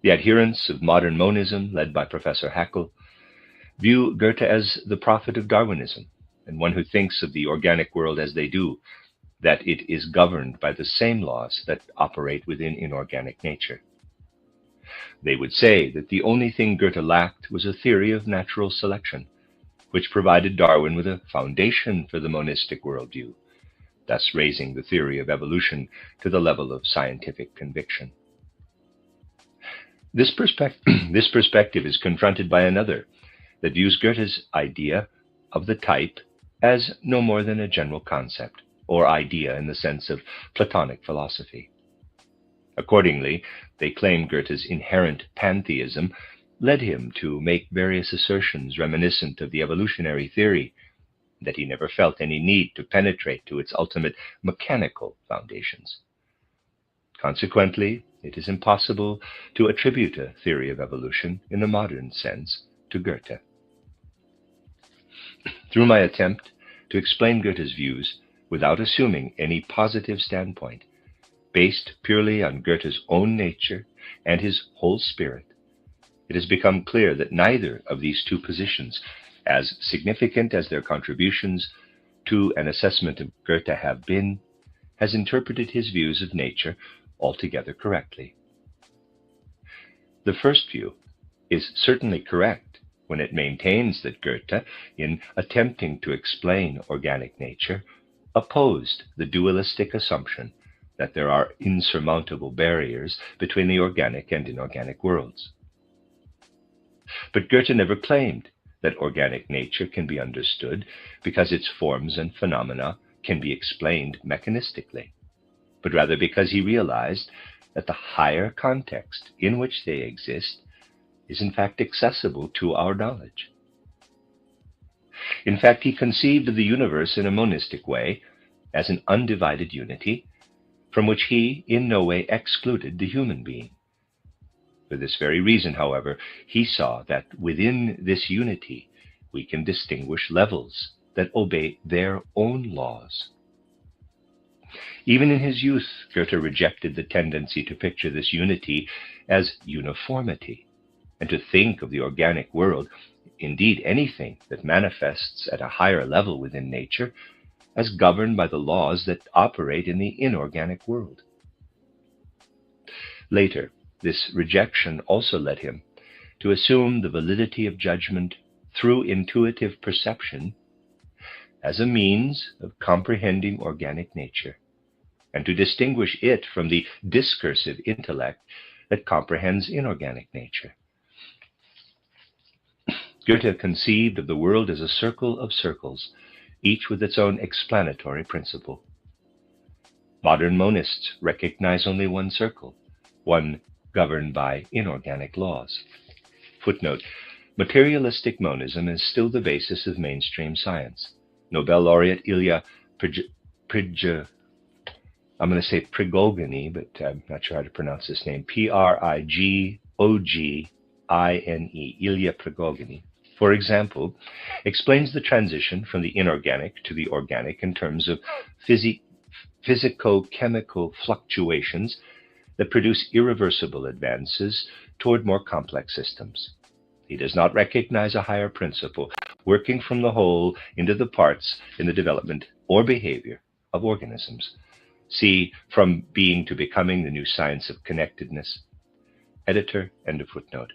Speaker 1: The adherents of modern monism, led by Professor Haeckel, view Goethe as the prophet of Darwinism, and one who thinks of the organic world as they do, that it is governed by the same laws that operate within inorganic nature. They would say that the only thing Goethe lacked was a theory of natural selection, which provided Darwin with a foundation for the monistic worldview, thus raising the theory of evolution to the level of scientific conviction. This perspective is confronted by another that views Goethe's idea of the type as no more than a general concept, or idea in the sense of Platonic philosophy. Accordingly, they claim Goethe's inherent pantheism led him to make various assertions reminiscent of the evolutionary theory, that he never felt any need to penetrate to its ultimate mechanical foundations. Consequently, it is impossible to attribute a theory of evolution in the modern sense to Goethe. Through my attempt to explain Goethe's views without assuming any positive standpoint, based purely on Goethe's own nature and his whole spirit, it has become clear that neither of these two positions, as significant as their contributions to an assessment of Goethe have been, has interpreted his views of nature altogether correctly. The first view is certainly correct when it maintains that Goethe, in attempting to explain organic nature, opposed the dualistic assumption that there are insurmountable barriers between the organic and inorganic worlds. But Goethe never claimed that organic nature can be understood because its forms and phenomena can be explained mechanistically, but rather because he realized that the higher context in which they exist is in fact accessible to our knowledge. In fact, he conceived of the universe in a monistic way, as an undivided unity, from which he in no way excluded the human being. For this very reason, however, he saw that within this unity we can distinguish levels that obey their own laws. Even in his youth, Goethe rejected the tendency to picture this unity as uniformity, and to think of the organic world, indeed anything that manifests at a higher level within nature, as governed by the laws that operate in the inorganic world. Later, this rejection also led him to assume the validity of judgment through intuitive perception as a means of comprehending organic nature, and to distinguish it from the discursive intellect that comprehends inorganic nature. Goethe conceived of the world as a circle of circles, each with its own explanatory principle. Modern monists recognize only one circle, one governed by inorganic laws. Footnote: Materialistic monism is still the basis of mainstream science. Nobel laureate Ilya I'm going to say Prigogine, but I'm not sure how to pronounce this name. Prigogine, Ilya Prigogine, for example, explains the transition from the inorganic to the organic in terms of physico-chemical fluctuations that produce irreversible advances toward more complex systems. He does not recognize a higher principle working from the whole into the parts in the development or behavior of organisms. See From Being to Becoming, The New Science of Connectedness. Editor, end of footnote.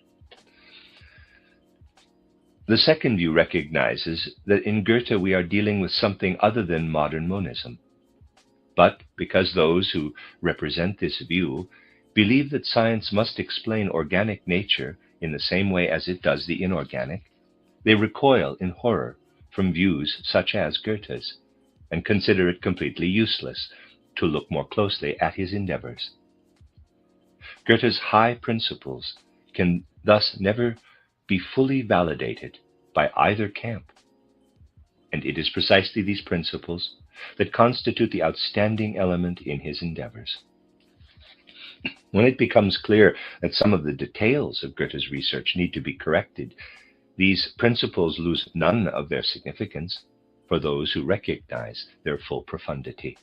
Speaker 1: The second view recognizes that in Goethe we are dealing with something other than modern monism. But because those who represent this view believe that science must explain organic nature in the same way as it does the inorganic, they recoil in horror from views such as Goethe's and consider it completely useless to look more closely at his endeavors. Goethe's high principles can thus never be fully validated by either camp. And it is precisely these principles that constitute the outstanding element in his endeavors. When it becomes clear that some of the details of Goethe's research need to be corrected, these principles lose none of their significance for those who recognize their full profundity.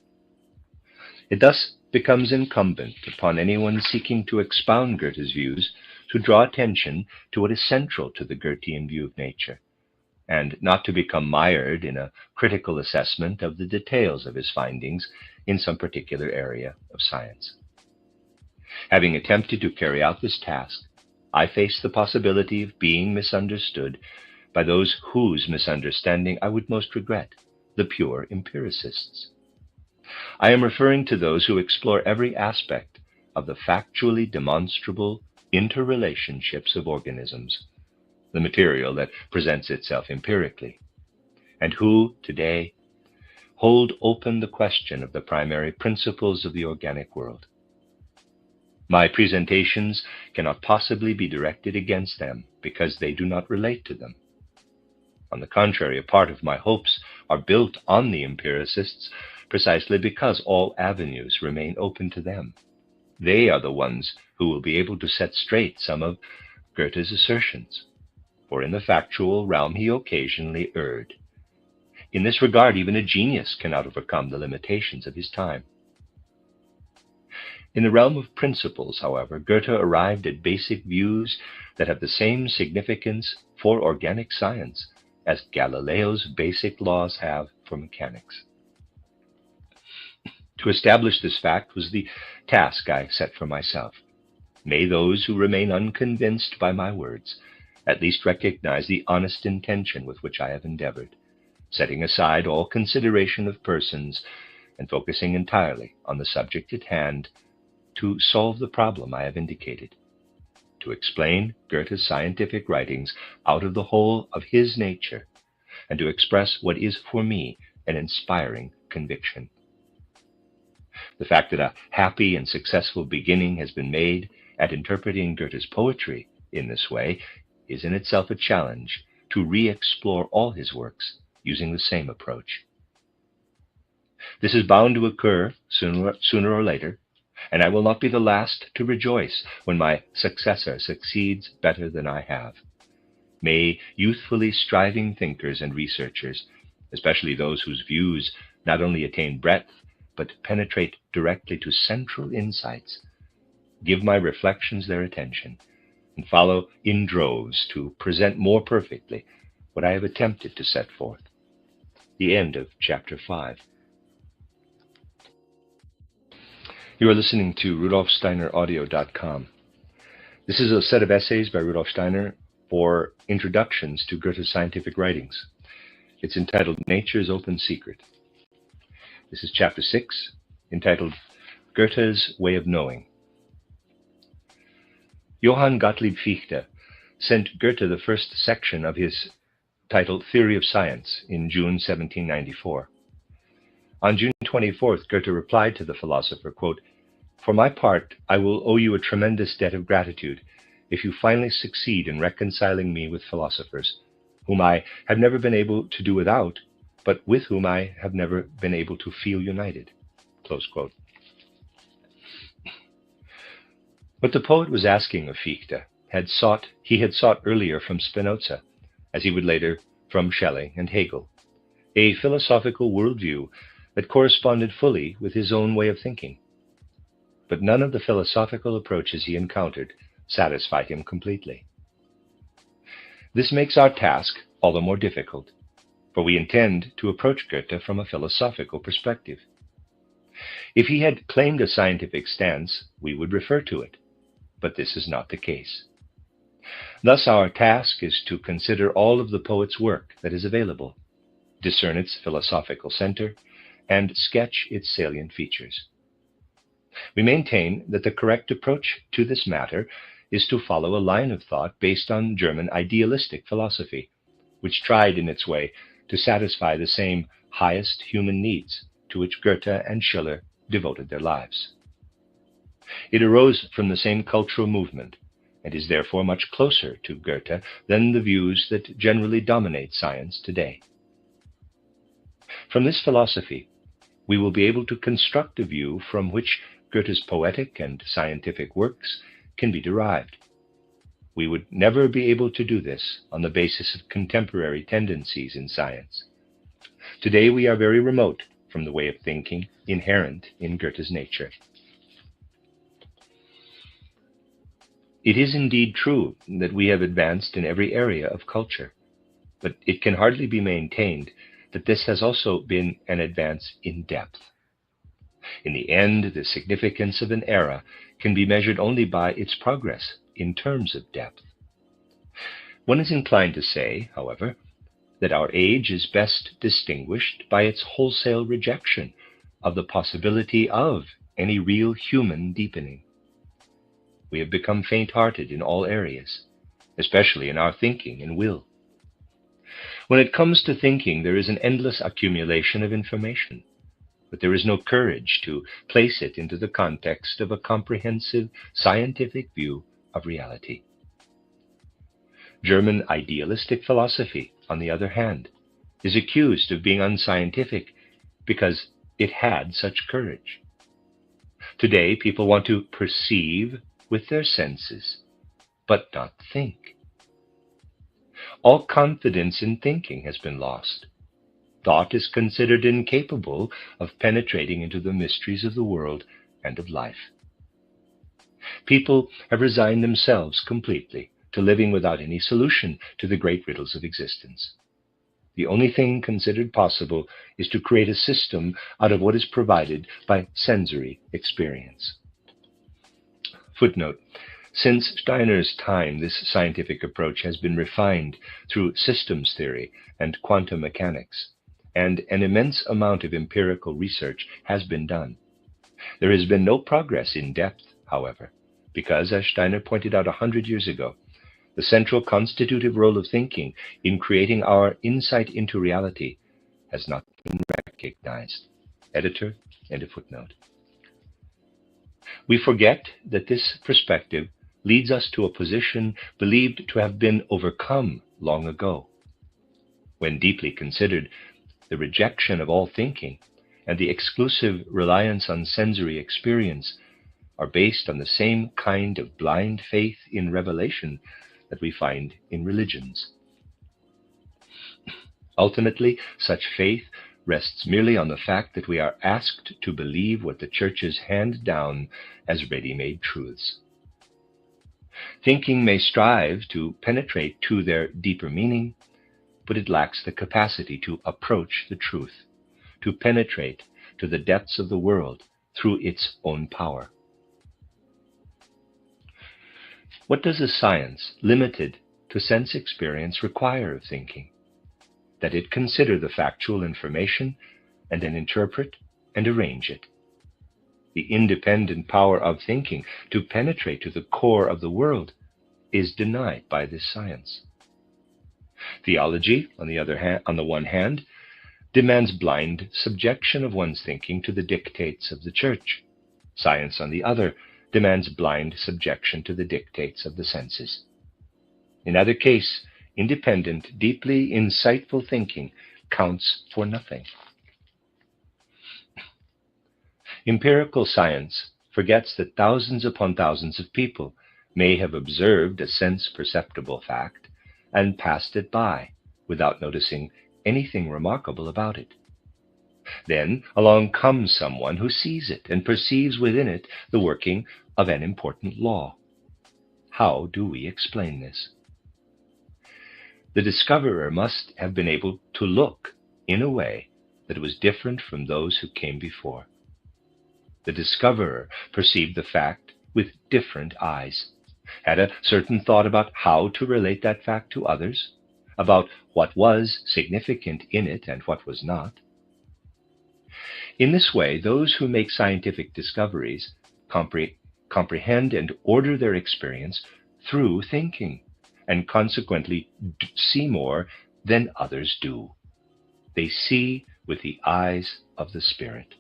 Speaker 1: It thus becomes incumbent upon anyone seeking to expound Goethe's views to draw attention to what is central to the Goethean view of nature, and not to become mired in a critical assessment of the details of his findings in some particular area of science. Having attempted to carry out this task, I face the possibility of being misunderstood by those whose misunderstanding I would most regret, the pure empiricists. I am referring to those who explore every aspect of the factually demonstrable interrelationships of organisms, the material that presents itself empirically, and who, today, hold open the question of the primary principles of the organic world. My presentations cannot possibly be directed against them because they do not relate to them. On the contrary, a part of my hopes are built on the empiricists precisely because all avenues remain open to them. They are the ones who will be able to set straight some of Goethe's assertions, for in the factual realm he occasionally erred. In this regard, even a genius cannot overcome the limitations of his time. In the realm of principles, however, Goethe arrived at basic views that have the same significance for organic science as Galileo's basic laws have for mechanics. To establish this fact was the task I set for myself. May those who remain unconvinced by my words at least recognize the honest intention with which I have endeavored, setting aside all consideration of persons and focusing entirely on the subject at hand to solve the problem I have indicated, to explain Goethe's scientific writings out of the whole of his nature, and to express what is for me an inspiring conviction. The fact that a happy and successful beginning has been made at interpreting Goethe's poetry in this way is in itself a challenge to re-explore all his works using the same approach. This is bound to occur sooner or later, and I will not be the last to rejoice when my successor succeeds better than I have. May youthfully striving thinkers and researchers, especially those whose views not only attain breadth but penetrate directly to central insights, give my reflections their attention and follow in droves to present more perfectly what I have attempted to set forth. The end of Chapter 5. You are listening to RudolfSteinerAudio.com. This is a set of essays by Rudolf Steiner for introductions to Goethe's scientific writings. It's entitled Nature's Open Secret. This is Chapter 6, entitled Goethe's Way of Knowing. Johann Gottlieb Fichte sent Goethe the first section of his titled Theory of Science in June 1794. On June 24th, Goethe replied to the philosopher, quote, For my part, I will owe you a tremendous debt of gratitude if you finally succeed in reconciling me with philosophers, whom I have never been able to do without, but with whom I have never been able to feel united." Close quote. What the poet was asking of Fichte he had sought earlier from Spinoza, as he would later from Schelling and Hegel, a philosophical worldview that corresponded fully with his own way of thinking. But none of the philosophical approaches he encountered satisfied him completely. This makes our task all the more difficult, for we intend to approach Goethe from a philosophical perspective. If he had claimed a scientific stance, we would refer to it, but this is not the case. Thus, our task is to consider all of the poet's work that is available, discern its philosophical center, and sketch its salient features. We maintain that the correct approach to this matter is to follow a line of thought based on German idealistic philosophy, which tried in its way to satisfy the same highest human needs to which Goethe and Schiller devoted their lives. It arose from the same cultural movement and is therefore much closer to Goethe than the views that generally dominate science today. From this philosophy, we will be able to construct a view from which Goethe's poetic and scientific works can be derived. We would never be able to do this on the basis of contemporary tendencies in science. Today we are very remote from the way of thinking inherent in Goethe's nature. It is indeed true that we have advanced in every area of culture, but it can hardly be maintained that this has also been an advance in depth. In the end, the significance of an era can be measured only by its progress in terms of depth. One is inclined to say, however, that our age is best distinguished by its wholesale rejection of the possibility of any real human deepening. We have become faint-hearted in all areas, especially in our thinking and will. When it comes to thinking, there is an endless accumulation of information, but there is no courage to place it into the context of a comprehensive scientific view of reality. German idealistic philosophy, on the other hand, is accused of being unscientific because it had such courage. Today, people want to perceive with their senses, but not think. All confidence in thinking has been lost. Thought is considered incapable of penetrating into the mysteries of the world and of life. People have resigned themselves completely to living without any solution to the great riddles of existence. The only thing considered possible is to create a system out of what is provided by sensory experience. Footnote: since Steiner's time, this scientific approach has been refined through systems theory and quantum mechanics, and an immense amount of empirical research has been done. There has been no progress in depth, however, because, as Steiner pointed out 100 years ago, the central constitutive role of thinking in creating our insight into reality has not been recognized. Editor, end of footnote. We forget that this perspective leads us to a position believed to have been overcome long ago. When deeply considered, the rejection of all thinking and the exclusive reliance on sensory experience are based on the same kind of blind faith in revelation that we find in religions. Ultimately, such faith rests merely on the fact that we are asked to believe what the churches hand down as ready-made truths. Thinking may strive to penetrate to their deeper meaning, but it lacks the capacity to approach the truth, to penetrate to the depths of the world through its own power. What does a science limited to sense experience require of thinking? That it consider the factual information and then interpret and arrange it. The independent power of thinking to penetrate to the core of the world is denied by this science. Theology, on the one hand, demands blind subjection of one's thinking to the dictates of the church, Science, on the other, demands blind subjection to the dictates of the senses. In either case, independent, deeply insightful thinking counts for nothing. Empirical science forgets that thousands upon thousands of people may have observed a sense-perceptible fact and passed it by without noticing anything remarkable about it. Then along comes someone who sees it and perceives within it the working of an important law. How do we explain this? The discoverer must have been able to look in a way that was different from those who came before. The discoverer perceived the fact with different eyes, had a certain thought about how to relate that fact to others, about what was significant in it and what was not. In this way, those who make scientific discoveries comprehend and order their experience through thinking, and consequently see more than others do. They see with the eyes of the Spirit.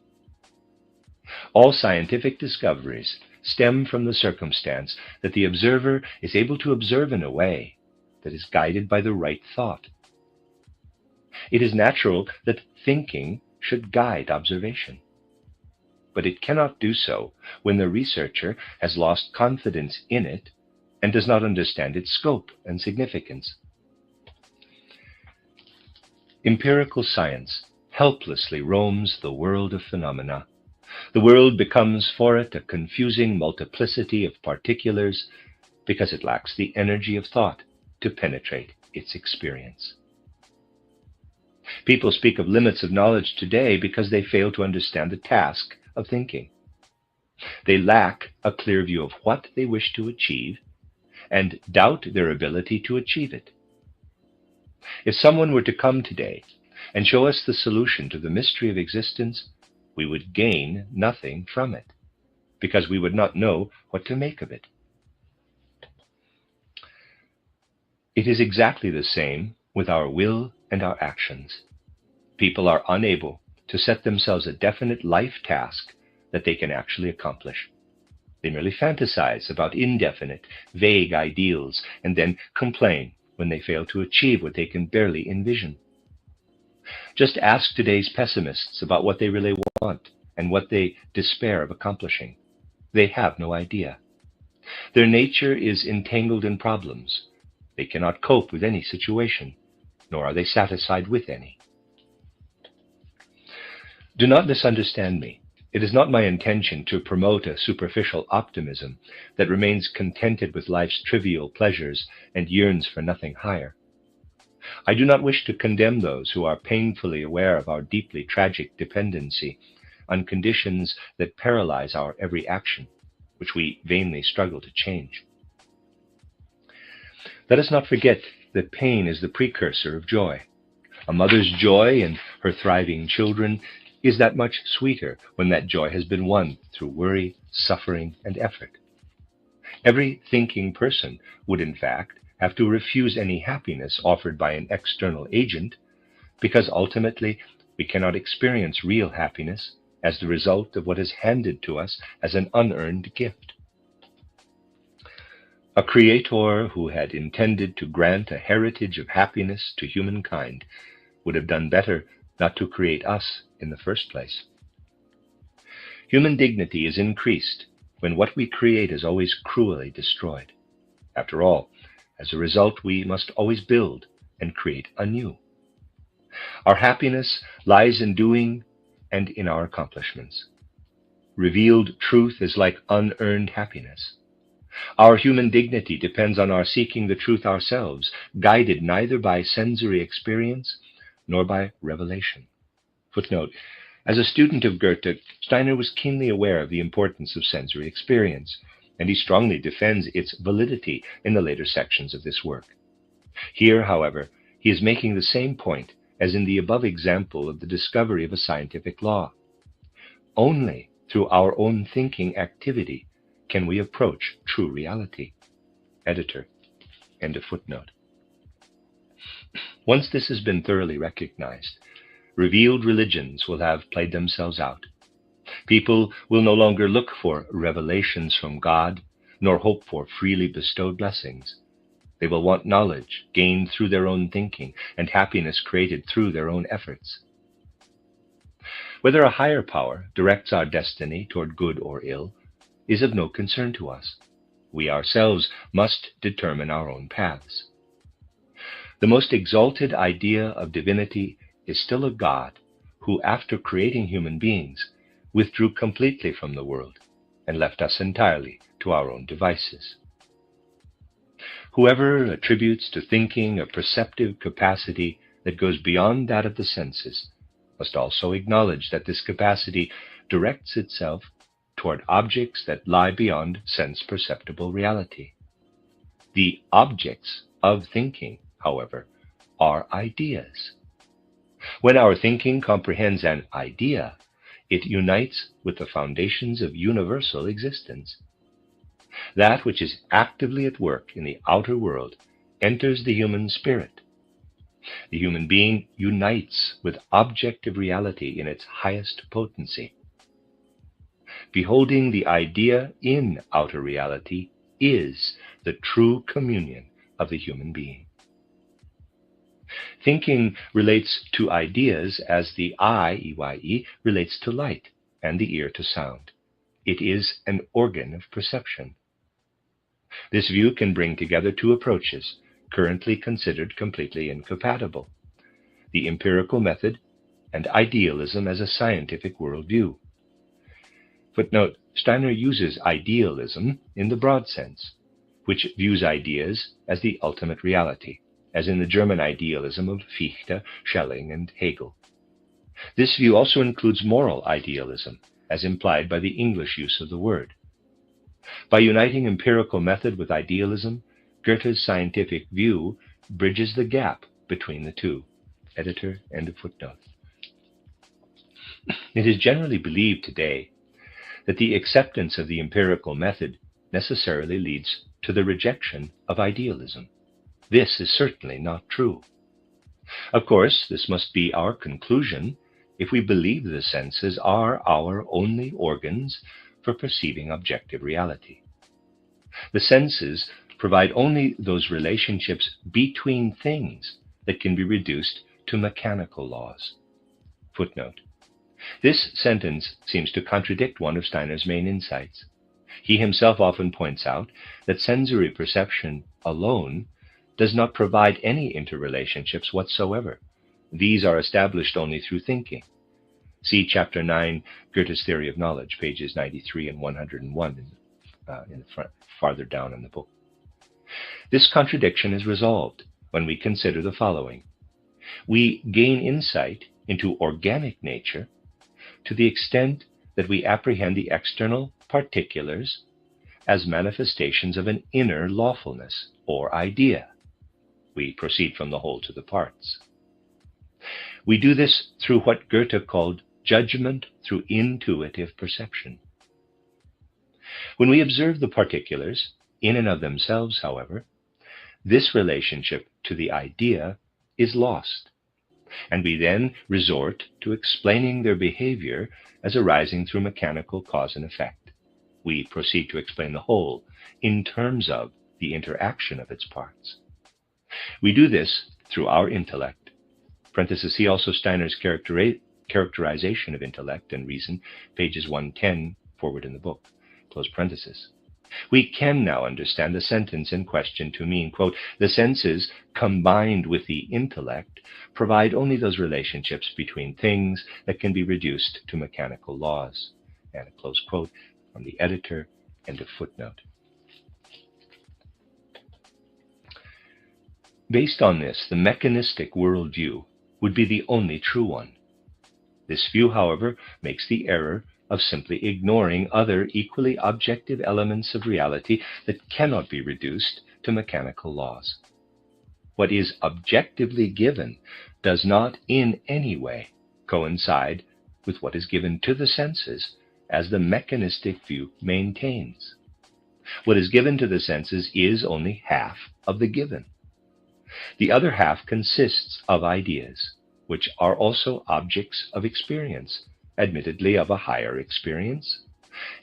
Speaker 1: All scientific discoveries stem from the circumstance that the observer is able to observe in a way that is guided by the right thought. It is natural that thinking should guide observation, but it cannot do so when the researcher has lost confidence in it and does not understand its scope and significance. Empirical science helplessly roams the world of phenomena. The world becomes for it a confusing multiplicity of particulars because it lacks the energy of thought to penetrate its experience. People speak of limits of knowledge today because they fail to understand the task of thinking. They lack a clear view of what they wish to achieve and doubt their ability to achieve it. If someone were to come today and show us the solution to the mystery of existence, we would gain nothing from it, because we would not know what to make of it. It is exactly the same with our will and our actions. People are unable to set themselves a definite life task that they can actually accomplish. They merely fantasize about indefinite, vague ideals and then complain when they fail to achieve what they can barely envision. Just ask today's pessimists about what they really want and what they despair of accomplishing. They have no idea. Their nature is entangled in problems. They cannot cope with any situation, nor are they satisfied with any. Do not misunderstand me. It is not my intention to promote a superficial optimism that remains contented with life's trivial pleasures and yearns for nothing higher. I do not wish to condemn those who are painfully aware of our deeply tragic dependency on conditions that paralyze our every action, which we vainly struggle to change. Let us not forget that pain is the precursor of joy. A mother's joy in her thriving children is that much sweeter when that joy has been won through worry, suffering, and effort. Every thinking person would, in fact, have to refuse any happiness offered by an external agent, because ultimately we cannot experience real happiness as the result of what is handed to us as an unearned gift. A creator who had intended to grant a heritage of happiness to humankind would have done better not to create us in the first place. Human dignity is increased when what we create is always cruelly destroyed. After all, as a result, we must always build and create anew. Our happiness lies in doing and in our accomplishments. Revealed truth is like unearned happiness. Our human dignity depends on our seeking the truth ourselves, guided neither by sensory experience nor by revelation. Footnote: as a student of Goethe, Steiner was keenly aware of the importance of sensory experience, and he strongly defends its validity in the later sections of this work. Here, however, he is making the same point as in the above example of the discovery of a scientific law. Only through our own thinking activity can we approach true reality. Editor. End of footnote. Once this has been thoroughly recognized, revealed religions will have played themselves out. People will no longer look for revelations from God, nor hope for freely bestowed blessings. They will want knowledge gained through their own thinking and happiness created through their own efforts. Whether a higher power directs our destiny toward good or ill is of no concern to us. We ourselves must determine our own paths. The most exalted idea of divinity is still a God who, after creating human beings, withdrew completely from the world and left us entirely to our own devices. Whoever attributes to thinking a perceptive capacity that goes beyond that of the senses must also acknowledge that this capacity directs itself toward objects that lie beyond sense-perceptible reality. The objects of thinking, however, are ideas. When our thinking comprehends an idea, it unites with the foundations of universal existence. That which is actively at work in the outer world enters the human spirit. The human being unites with objective reality in its highest potency. Beholding the idea in outer reality is the true communion of the human being. Thinking relates to ideas as the eye, EYE, relates to light and the ear to sound. It is an organ of perception. This view can bring together two approaches, currently considered completely incompatible: the empirical method and idealism as a scientific worldview. Footnote: Steiner uses idealism in the broad sense, which views ideas as the ultimate reality, as in the German idealism of Fichte, Schelling, and Hegel. This view also includes moral idealism, as implied by the English use of the word. By uniting empirical method with idealism, Goethe's scientific view bridges the gap between the two. Editor, end of footnote. It is generally believed today that the acceptance of the empirical method necessarily leads to the rejection of idealism. This is certainly not true. Of course, this must be our conclusion if we believe the senses are our only organs for perceiving objective reality. The senses provide only those relationships between things that can be reduced to mechanical laws. Footnote: This sentence seems to contradict one of Steiner's main insights. He himself often points out that sensory perception alone does not provide any interrelationships whatsoever. These are established only through thinking. See Chapter 9, Goethe's Theory of Knowledge, pages 93 and 101 in the front, farther down in the book. This contradiction is resolved when we consider the following. We gain insight into organic nature to the extent that we apprehend the external particulars as manifestations of an inner lawfulness or idea. We proceed from the whole to the parts. We do this through what Goethe called judgment through intuitive perception. When we observe the particulars in and of themselves, however, this relationship to the idea is lost, and we then resort to explaining their behavior as arising through mechanical cause and effect. We proceed to explain the whole in terms of the interaction of its parts. We do this through our intellect. See also Steiner's characterization of intellect and reason, pages 110 forward in the book. Close parenthesis. We can now understand the sentence in question to mean, quote, the senses combined with the intellect provide only those relationships between things that can be reduced to mechanical laws. And a close quote from the editor, end of footnote. Based on this, the mechanistic worldview would be the only true one. This view, however, makes the error of simply ignoring other equally objective elements of reality that cannot be reduced to mechanical laws. What is objectively given does not in any way coincide with what is given to the senses, as the mechanistic view maintains. What is given to the senses is only half of the given. The other half consists of ideas, which are also objects of experience, admittedly of a higher experience,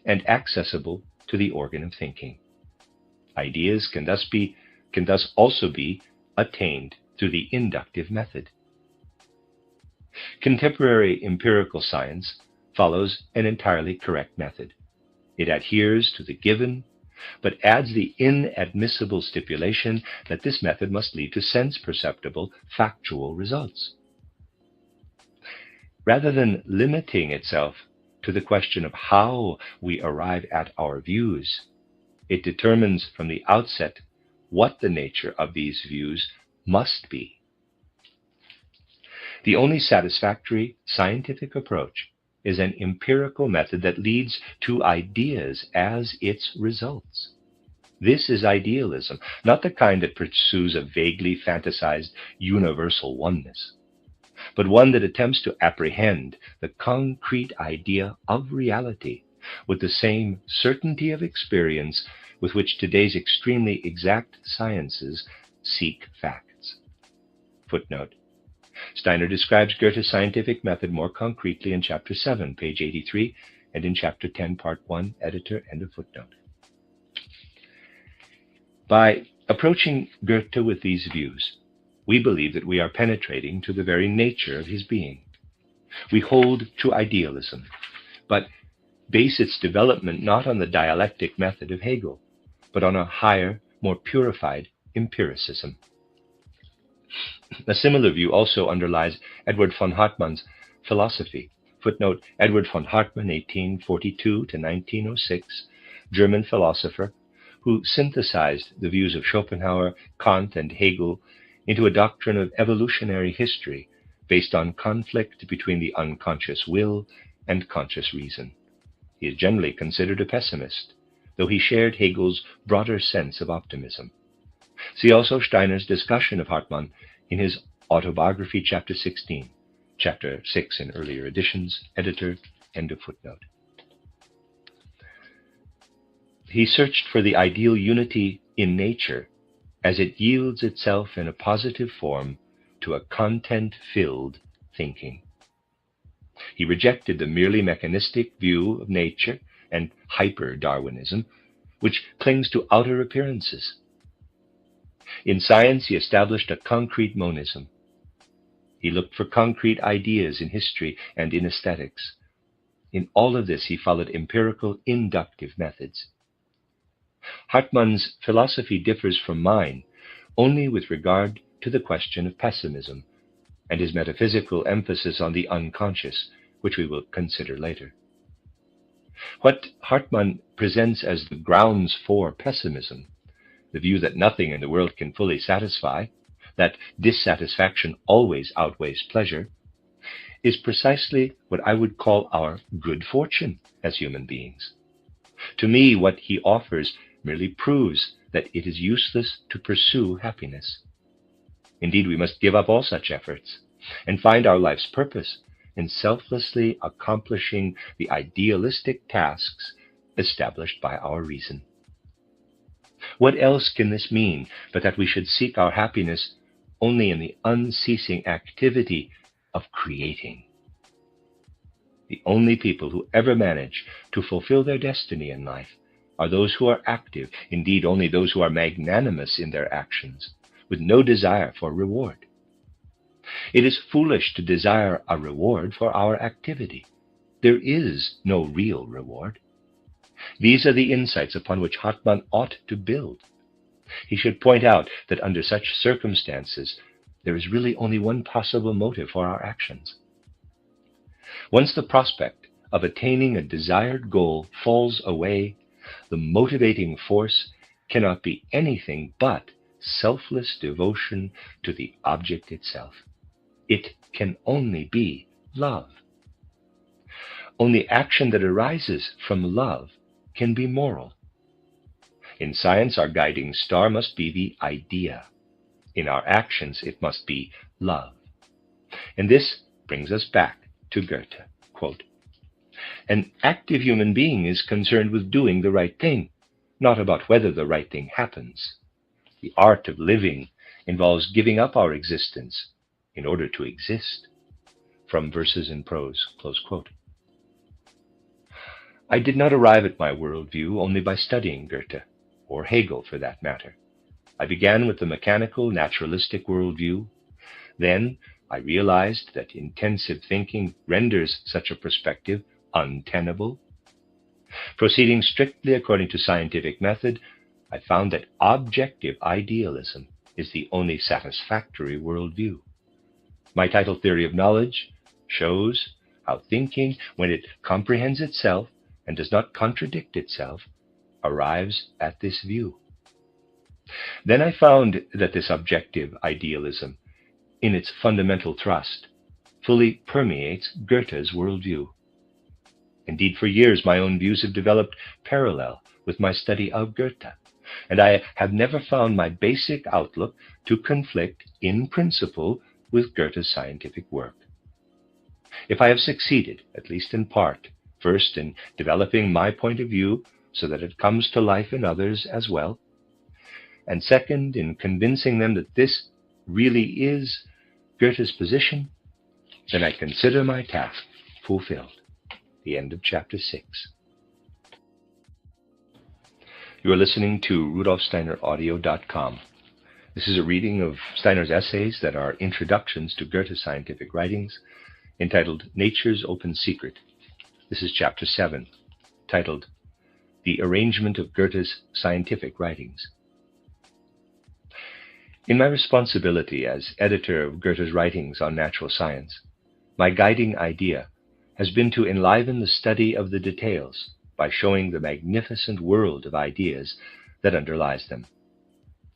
Speaker 1: and accessible to the organ of thinking. Ideas can thus also be attained through the inductive method. Contemporary empirical science follows an entirely correct method. It adheres to the given, but adds the inadmissible stipulation that this method must lead to sense-perceptible, factual results. Rather than limiting itself to the question of how we arrive at our views, it determines from the outset what the nature of these views must be. The only satisfactory scientific approach is an empirical method that leads to ideas as its results. This is idealism, not the kind that pursues a vaguely fantasized universal oneness, but one that attempts to apprehend the concrete idea of reality with the same certainty of experience with which today's extremely exact sciences seek facts. Footnote. Steiner describes Goethe's scientific method more concretely in Chapter 7, page 83, and in Chapter 10, Part 1, editor, end of footnote. By approaching Goethe with these views, we believe that we are penetrating to the very nature of his being. We hold to idealism, but base its development not on the dialectic method of Hegel, but on a higher, more purified empiricism. A similar view also underlies Edward von Hartmann's philosophy. Footnote, Edward von Hartmann, 1842 to 1906, German philosopher, who synthesized the views of Schopenhauer, Kant, and Hegel into a doctrine of evolutionary history based on conflict between the unconscious will and conscious reason. He is generally considered a pessimist, though he shared Hegel's broader sense of optimism. See also Steiner's discussion of Hartmann in his autobiography, Chapter 16, Chapter 6 in earlier editions, editor, end of footnote. He searched for the ideal unity in nature as it yields itself in a positive form to a content-filled thinking. He rejected the merely mechanistic view of nature and hyper-Darwinism, which clings to outer appearances. In science, he established a concrete monism. He looked for concrete ideas in history and in aesthetics. In all of this, he followed empirical, inductive methods. Hartmann's philosophy differs from mine only with regard to the question of pessimism and his metaphysical emphasis on the unconscious, which we will consider later. What Hartmann presents as the grounds for pessimism, the view that nothing in the world can fully satisfy, that dissatisfaction always outweighs pleasure, is precisely what I would call our good fortune as human beings. To me, what he offers merely proves that it is useless to pursue happiness. Indeed, we must give up all such efforts and find our life's purpose in selflessly accomplishing the idealistic tasks established by our reason. What else can this mean but that we should seek our happiness only in the unceasing activity of creating? The only people who ever manage to fulfill their destiny in life are those who are active, indeed only those who are magnanimous in their actions, with no desire for reward. It is foolish to desire a reward for our activity. There is no real reward. These are the insights upon which Hartmann ought to build. He should point out that under such circumstances, there is really only one possible motive for our actions. Once the prospect of attaining a desired goal falls away, the motivating force cannot be anything but selfless devotion to the object itself. It can only be love. Only action that arises from love can be moral. In science, our guiding star must be the idea. In our actions, it must be love. And this brings us back to Goethe. Quote, "An active human being is concerned with doing the right thing, not about whether the right thing happens. The art of living involves giving up our existence in order to exist." From Verses in Prose, close quote. I did not arrive at my worldview only by studying Goethe, or Hegel for that matter. I began with the mechanical, naturalistic worldview. Then I realized that intensive thinking renders such a perspective untenable. Proceeding strictly according to scientific method, I found that objective idealism is the only satisfactory worldview. My title, Theory of Knowledge, shows how thinking, when it comprehends itself and does not contradict itself, arrives at this view. Then I found that this objective idealism, in its fundamental thrust, fully permeates Goethe's worldview. Indeed, for years my own views have developed parallel with my study of Goethe, and I have never found my basic outlook to conflict in principle with Goethe's scientific work. If I have succeeded, at least in part, first in developing my point of view so that it comes to life in others as well, and second in convincing them that this really is Goethe's position, then I consider my task fulfilled. The end of chapter 6. You are listening to RudolfSteinerAudio.com. This is a reading of Steiner's essays that are introductions to Goethe's scientific writings, entitled Nature's Open Secret. This is chapter 7, titled The Arrangement of Goethe's Scientific Writings. In my responsibility as editor of Goethe's writings on natural science, my guiding idea has been to enliven the study of the details by showing the magnificent world of ideas that underlies them.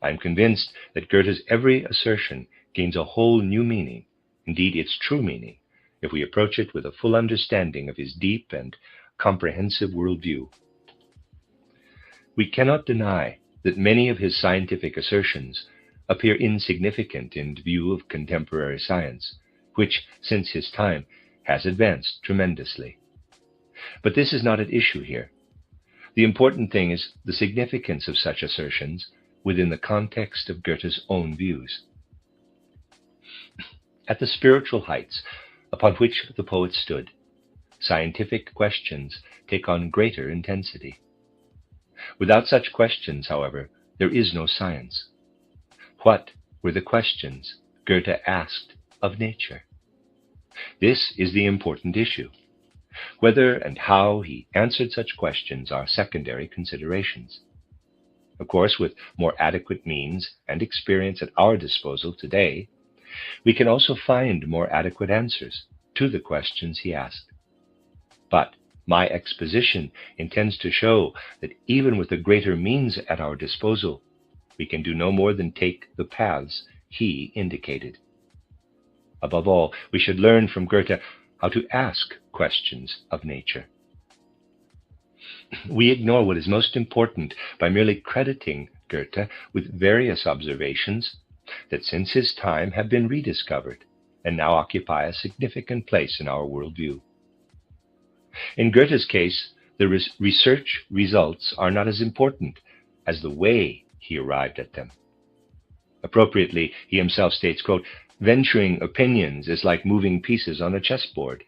Speaker 1: I am convinced that Goethe's every assertion gains a whole new meaning, indeed its true meaning, if we approach it with a full understanding of his deep and comprehensive worldview. We cannot deny that many of his scientific assertions appear insignificant in view of contemporary science, which, since his time, has advanced tremendously. But this is not at issue here. The important thing is the significance of such assertions within the context of Goethe's own views. At the spiritual heights upon which the poet stood, scientific questions take on greater intensity. Without such questions, however, there is no science. What were the questions Goethe asked of nature? This is the important issue. Whether and how he answered such questions are secondary considerations. Of course, with more adequate means and experience at our disposal today, we can also find more adequate answers to the questions he asked. But my exposition intends to show that even with the greater means at our disposal, we can do no more than take the paths he indicated. Above all, we should learn from Goethe how to ask questions of nature. We ignore what is most important by merely crediting Goethe with various observations that since his time have been rediscovered and now occupy a significant place in our worldview. In Goethe's case, the research results are not as important as the way he arrived at them. Appropriately, he himself states, quote, "Venturing opinions is like moving pieces on a chessboard.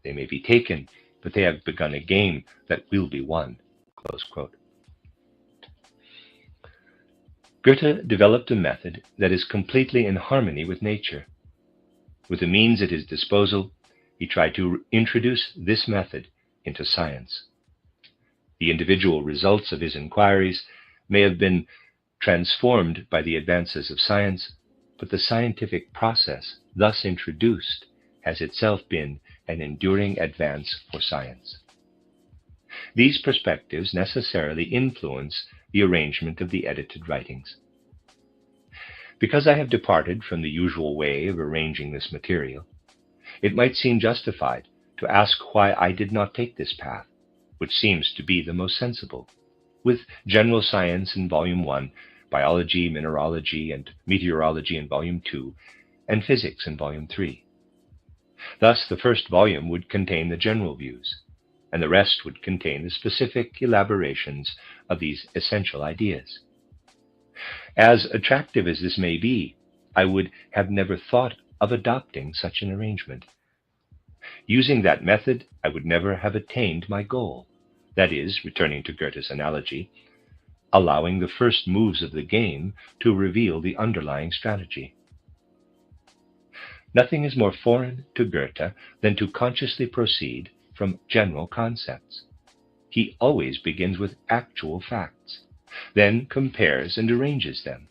Speaker 1: They may be taken, but they have begun a game that will be won." Close quote. Goethe developed a method that is completely in harmony with nature. With the means at his disposal, he tried to introduce this method into science. The individual results of his inquiries may have been transformed by the advances of science, but the scientific process thus introduced has itself been an enduring advance for science. These perspectives necessarily influence the arrangement of the edited writings. Because I have departed from the usual way of arranging this material, it might seem justified to ask why I did not take this path, which seems to be the most sensible, with general science in Volume 1, biology, mineralogy, and meteorology in Volume 2, and physics in Volume 3. Thus, the first volume would contain the general views, and the rest would contain the specific elaborations of these essential ideas. As attractive as this may be, I would have never thought of adopting such an arrangement. Using that method, I would never have attained my goal, that is, returning to Goethe's analogy, allowing the first moves of the game to reveal the underlying strategy. Nothing is more foreign to Goethe than to consciously proceed from general concepts. He always begins with actual facts, then compares and arranges them.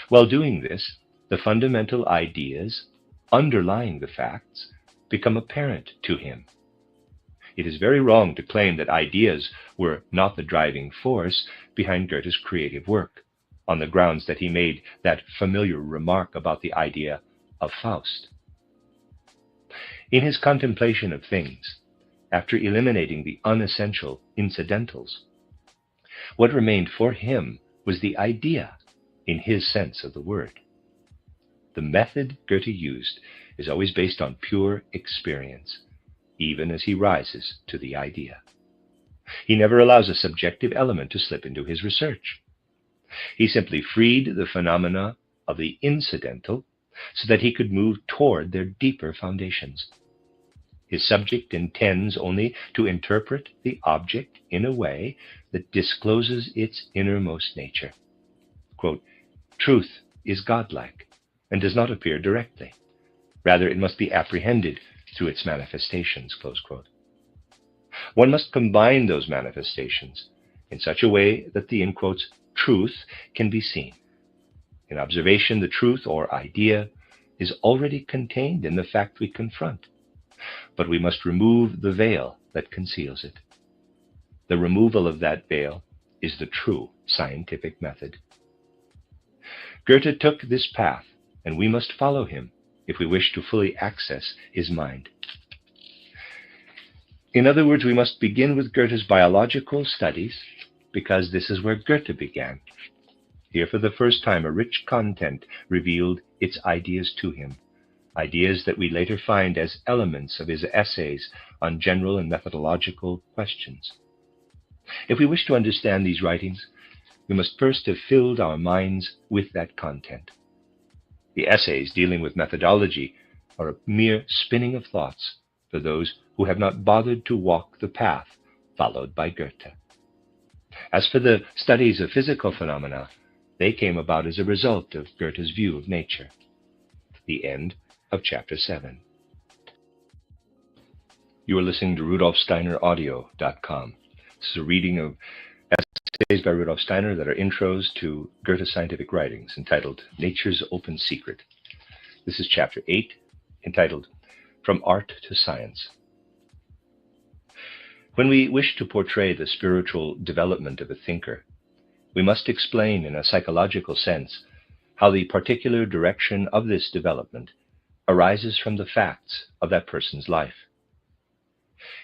Speaker 1: While doing this, the fundamental ideas underlying the facts become apparent to him. It is very wrong to claim that ideas were not the driving force behind Goethe's creative work, on the grounds that he made that familiar remark about the idea of Faust. In his contemplation of things, after eliminating the unessential incidentals, what remained for him was the idea in his sense of the word. The method Goethe used is always based on pure experience, even as he rises to the idea. He never allows a subjective element to slip into his research. He simply freed the phenomena of the incidental so that he could move toward their deeper foundations. His subject intends only to interpret the object in a way that discloses its innermost nature. Quote, "Truth is godlike and does not appear directly. Rather, it must be apprehended through its manifestations." Close quote. One must combine those manifestations in such a way that the, in quotes, truth can be seen. In observation, the truth or idea is already contained in the fact we confront, but we must remove the veil that conceals it. The removal of that veil is the true scientific method. Goethe took this path, and we must follow him if we wish to fully access his mind. In other words, we must begin with Goethe's biological studies, because this is where Goethe began. Here for the first time a rich content revealed its ideas to him, ideas that we later find as elements of his essays on general and methodological questions. If we wish to understand these writings, we must first have filled our minds with that content. The essays dealing with methodology are a mere spinning of thoughts for those who have not bothered to walk the path followed by Goethe. As for the studies of physical phenomena, they came about as a result of Goethe's view of nature. The end of Chapter 7. You are listening to RudolfSteinerAudio.com. This is a reading of essays by Rudolf Steiner that are intros to Goethe's scientific writings, entitled Nature's Open Secret. This is Chapter 8, entitled From Art to Science. When we wish to portray the spiritual development of a thinker, we must explain in a psychological sense how the particular direction of this development arises from the facts of that person's life.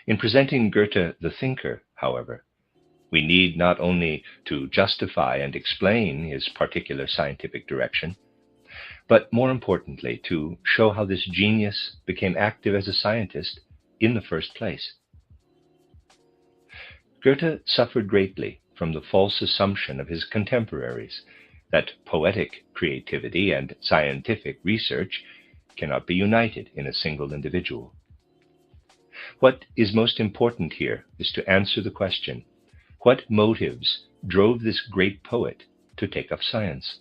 Speaker 1: In presenting Goethe the thinker, however, we need not only to justify and explain his particular scientific direction, but more importantly, to show how this genius became active as a scientist in the first place. Goethe suffered greatly from the false assumption of his contemporaries that poetic creativity and scientific research cannot be united in a single individual. What is most important here is to answer the question, what motives drove this great poet to take up science?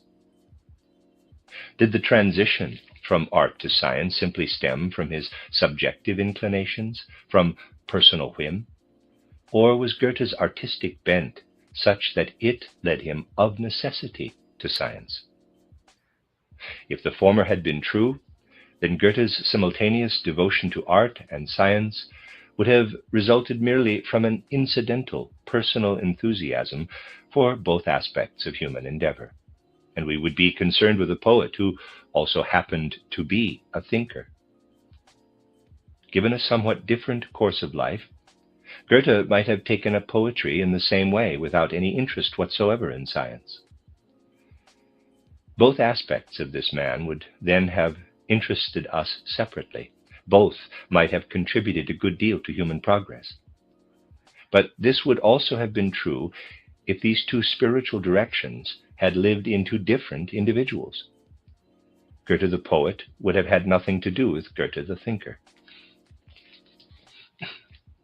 Speaker 1: Did the transition from art to science simply stem from his subjective inclinations, from personal whim? Or was Goethe's artistic bent such that it led him of necessity to science? If the former had been true, then Goethe's simultaneous devotion to art and science would have resulted merely from an incidental personal enthusiasm for both aspects of human endeavor, and we would be concerned with a poet who also happened to be a thinker. Given a somewhat different course of life, Goethe might have taken up poetry in the same way without any interest whatsoever in science. Both aspects of this man would then have interested us separately. Both might have contributed a good deal to human progress. But this would also have been true if these two spiritual directions had lived in two different individuals. Goethe the poet would have had nothing to do with Goethe the thinker.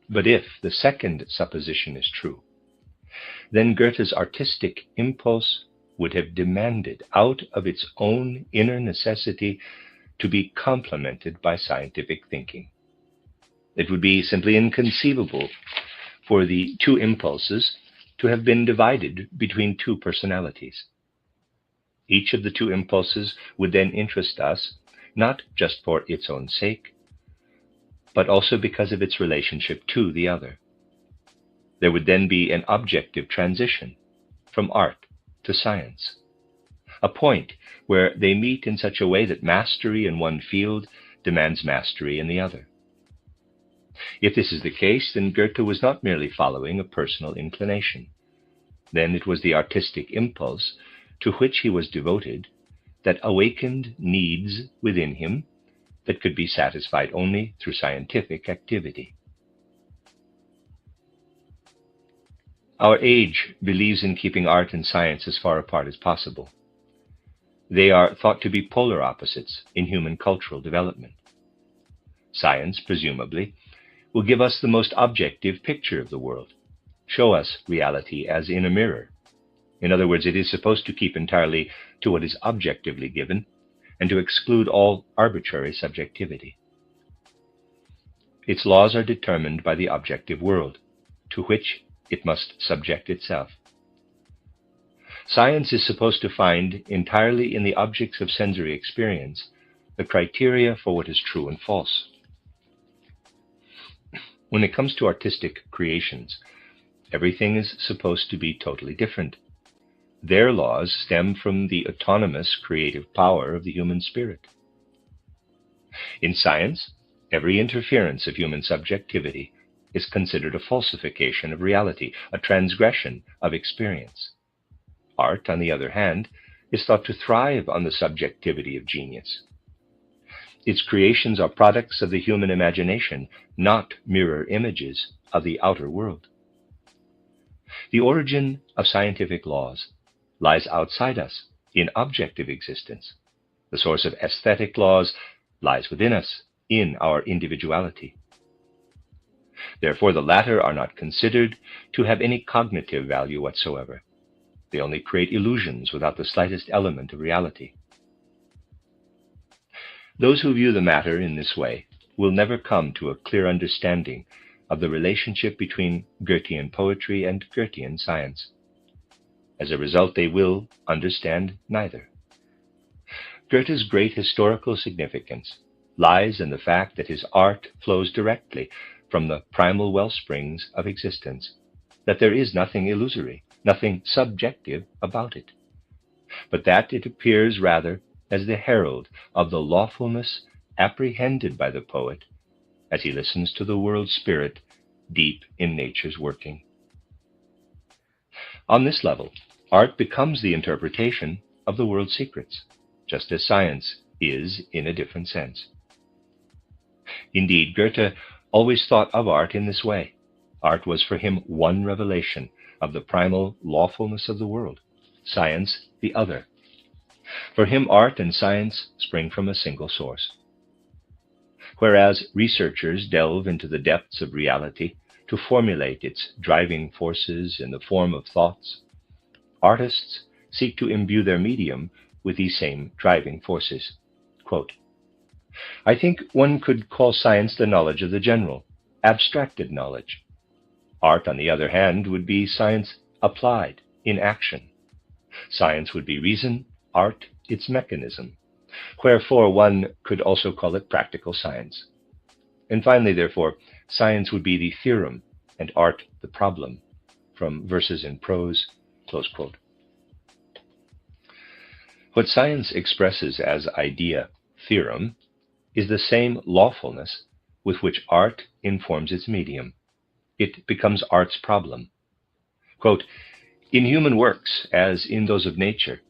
Speaker 1: But if the second supposition is true, then Goethe's artistic impulse would have demanded, out of its own inner necessity, to be complemented by scientific thinking. It would be simply inconceivable for the two impulses to have been divided between two personalities. Each of the two impulses would then interest us, not just for its own sake, but also because of its relationship to the other. There would then be an objective transition from art to science, a point where they meet in such a way that mastery in one field demands mastery in the other. If this is the case, then Goethe was not merely following a personal inclination. Then it was the artistic impulse to which he was devoted that awakened needs within him that could be satisfied only through scientific activity. Our age believes in keeping art and science as far apart as possible. They are thought to be polar opposites in human cultural development. Science, presumably, will give us the most objective picture of the world, show us reality as in a mirror. In other words, it is supposed to keep entirely to what is objectively given and to exclude all arbitrary subjectivity. Its laws are determined by the objective world, to which it must subject itself. Science is supposed to find entirely in the objects of sensory experience the criteria for what is true and false. When it comes to artistic creations, everything is supposed to be totally different. Their laws stem from the autonomous creative power of the human spirit. In science, every interference of human subjectivity is considered a falsification of reality, a transgression of experience. Art, on the other hand, is thought to thrive on the subjectivity of genius. Its creations are products of the human imagination, not mirror images of the outer world. The origin of scientific laws lies outside us, in objective existence. The source of aesthetic laws lies within us, in our individuality. Therefore, the latter are not considered to have any cognitive value whatsoever. They only create illusions without the slightest element of reality. Those who view the matter in this way will never come to a clear understanding of the relationship between Goethean poetry and Goethean science. As a result, they will understand neither. Goethe's great historical significance lies in the fact that his art flows directly from the primal wellsprings of existence, that there is nothing illusory, nothing subjective about it, but that it appears rather as the herald of the lawfulness apprehended by the poet as he listens to the world spirit deep in nature's working. On this level, art becomes the interpretation of the world's secrets, just as science is in a different sense. Indeed, Goethe always thought of art in this way. Art was for him one revelation of the primal lawfulness of the world, science the other. For him, art and science spring from a single source. Whereas researchers delve into the depths of reality to formulate its driving forces in the form of thoughts, artists seek to imbue their medium with these same driving forces. Quote, I think one could call science the knowledge of the general, abstracted knowledge. Art, on the other hand, would be science applied in action. Science would be reason, art its mechanism. Wherefore one could also call it practical science. And finally, therefore, science would be the theorem and art the problem, from Verses in Prose, close quote. What science expresses as idea, theorem, is the same lawfulness with which art informs its medium. It becomes art's problem. Quote, in human works, as in those of nature,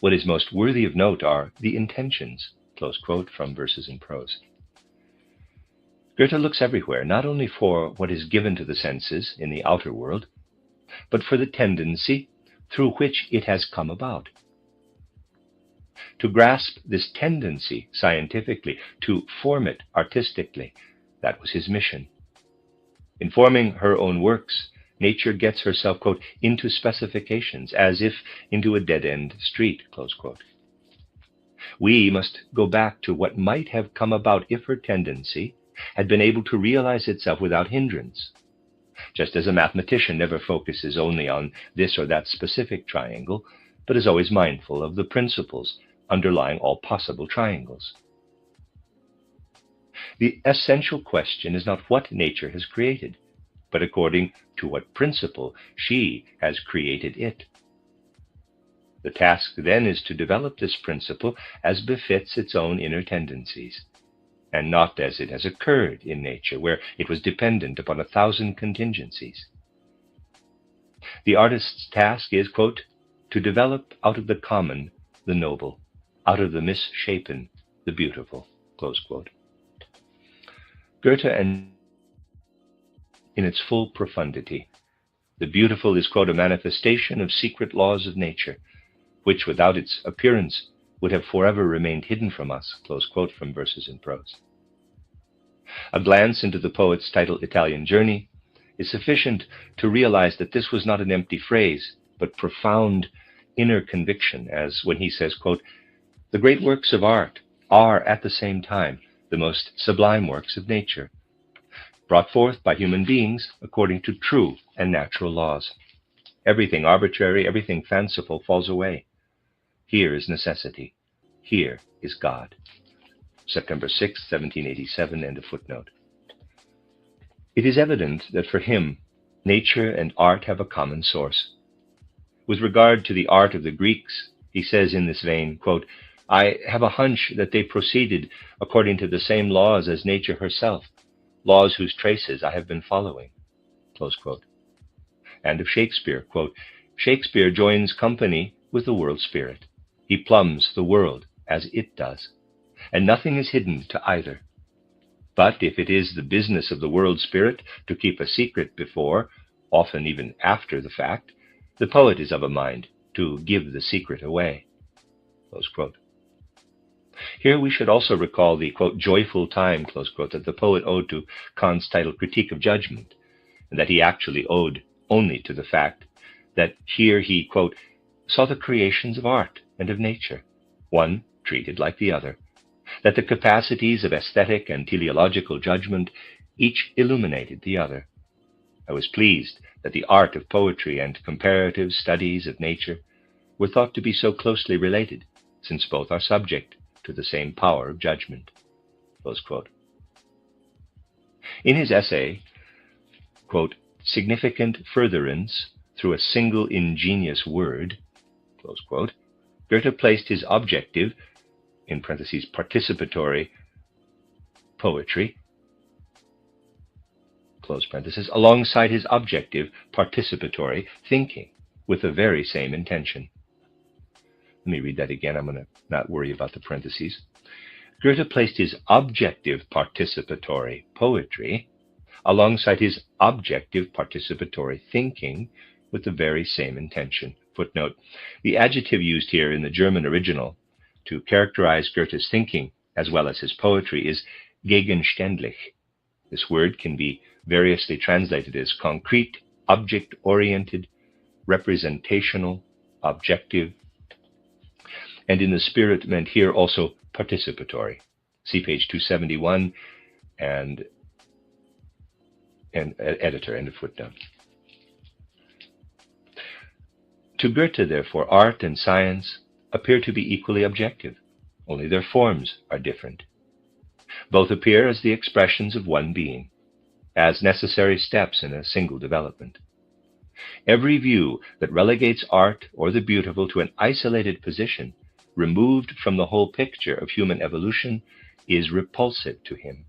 Speaker 1: what is most worthy of note are the intentions, close quote from Verses in Prose. Goethe looks everywhere, not only for what is given to the senses in the outer world, but for the tendency through which it has come about. To grasp this tendency scientifically, to form it artistically, that was his mission. In forming her own works, nature gets herself, quote, into specifications, as if into a dead-end street, close quote. We must go back to what might have come about if her tendency had been able to realize itself without hindrance. Just as a mathematician never focuses only on this or that specific triangle, but is always mindful of the principles underlying all possible triangles. The essential question is not what nature has created, but according to what principle she has created it. The task then is to develop this principle as befits its own inner tendencies, and not as it has occurred in nature, where it was dependent upon 1,000 contingencies. The artist's task is, quote, to develop out of the common the noble, out of the misshapen the beautiful, close quote. Goethe and in its full profundity. The beautiful is, quote, a manifestation of secret laws of nature, which without its appearance would have forever remained hidden from us, close quote from Verses in Prose. A glance into the poet's title, Italian Journey, is sufficient to realize that this was not an empty phrase, but profound inner conviction, as when he says, quote, the great works of art are at the same time the most sublime works of nature, brought forth by human beings according to true and natural laws. Everything arbitrary, everything fanciful falls away. Here is necessity. Here is God. September 6, 1787, end of footnote. It is evident that for him, nature and art have a common source. With regard to the art of the Greeks, he says in this vein, quote, I have a hunch that they proceeded according to the same laws as nature herself, laws whose traces I have been following, close quote. And of Shakespeare, quote, Shakespeare joins company with the world spirit. He plumbs the world as it does, and nothing is hidden to either. But if it is the business of the world spirit to keep a secret before, often even after the fact, the poet is of a mind to give the secret away, close quote. Here we should also recall the, quote, joyful time, close quote, that the poet owed to Kant's title Critique of Judgment, and that he actually owed only to the fact that here he, quote, saw the creations of art and of nature, one treated like the other, that the capacities of aesthetic and teleological judgment each illuminated the other. I was pleased that the art of poetry and comparative studies of nature were thought to be so closely related, since both are subject to the same power of judgment, close quote. In his essay, quote, significant furtherance through a single ingenious word, close quote, Goethe placed his objective, in parentheses, participatory poetry, close parenthesis, alongside his objective, participatory thinking, with the very same intention. Let me read that again. I'm going to not worry about the parentheses. Goethe placed his objective participatory poetry alongside his objective participatory thinking with the very same intention. Footnote, the adjective used here in the German original to characterize Goethe's thinking as well as his poetry is gegenständlich. This word can be variously translated as concrete, object-oriented, representational, objective, and in the spirit meant here also participatory. See page 271 and editor, end of footnote. To Goethe, therefore, art and science appear to be equally objective, only their forms are different. Both appear as the expressions of one being, as necessary steps in a single development. Every view that relegates art or the beautiful to an isolated position, removed from the whole picture of human evolution, is repulsive to him.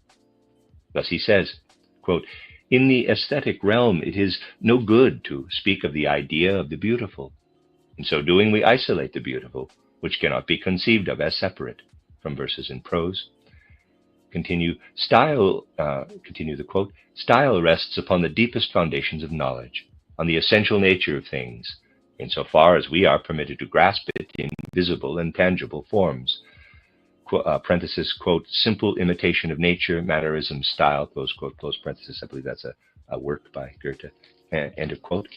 Speaker 1: Thus he says, quote, in the aesthetic realm it is no good to speak of the idea of the beautiful. In so doing we isolate the beautiful, which cannot be conceived of as separate, from Verses in Prose. Continue the quote, style rests upon the deepest foundations of knowledge, on the essential nature of things, insofar as we are permitted to grasp it in visible and tangible forms. Parenthesis, quote, simple imitation of nature, mannerism, style, close quote, close parenthesis. I believe that's a a work by Goethe. End of quote.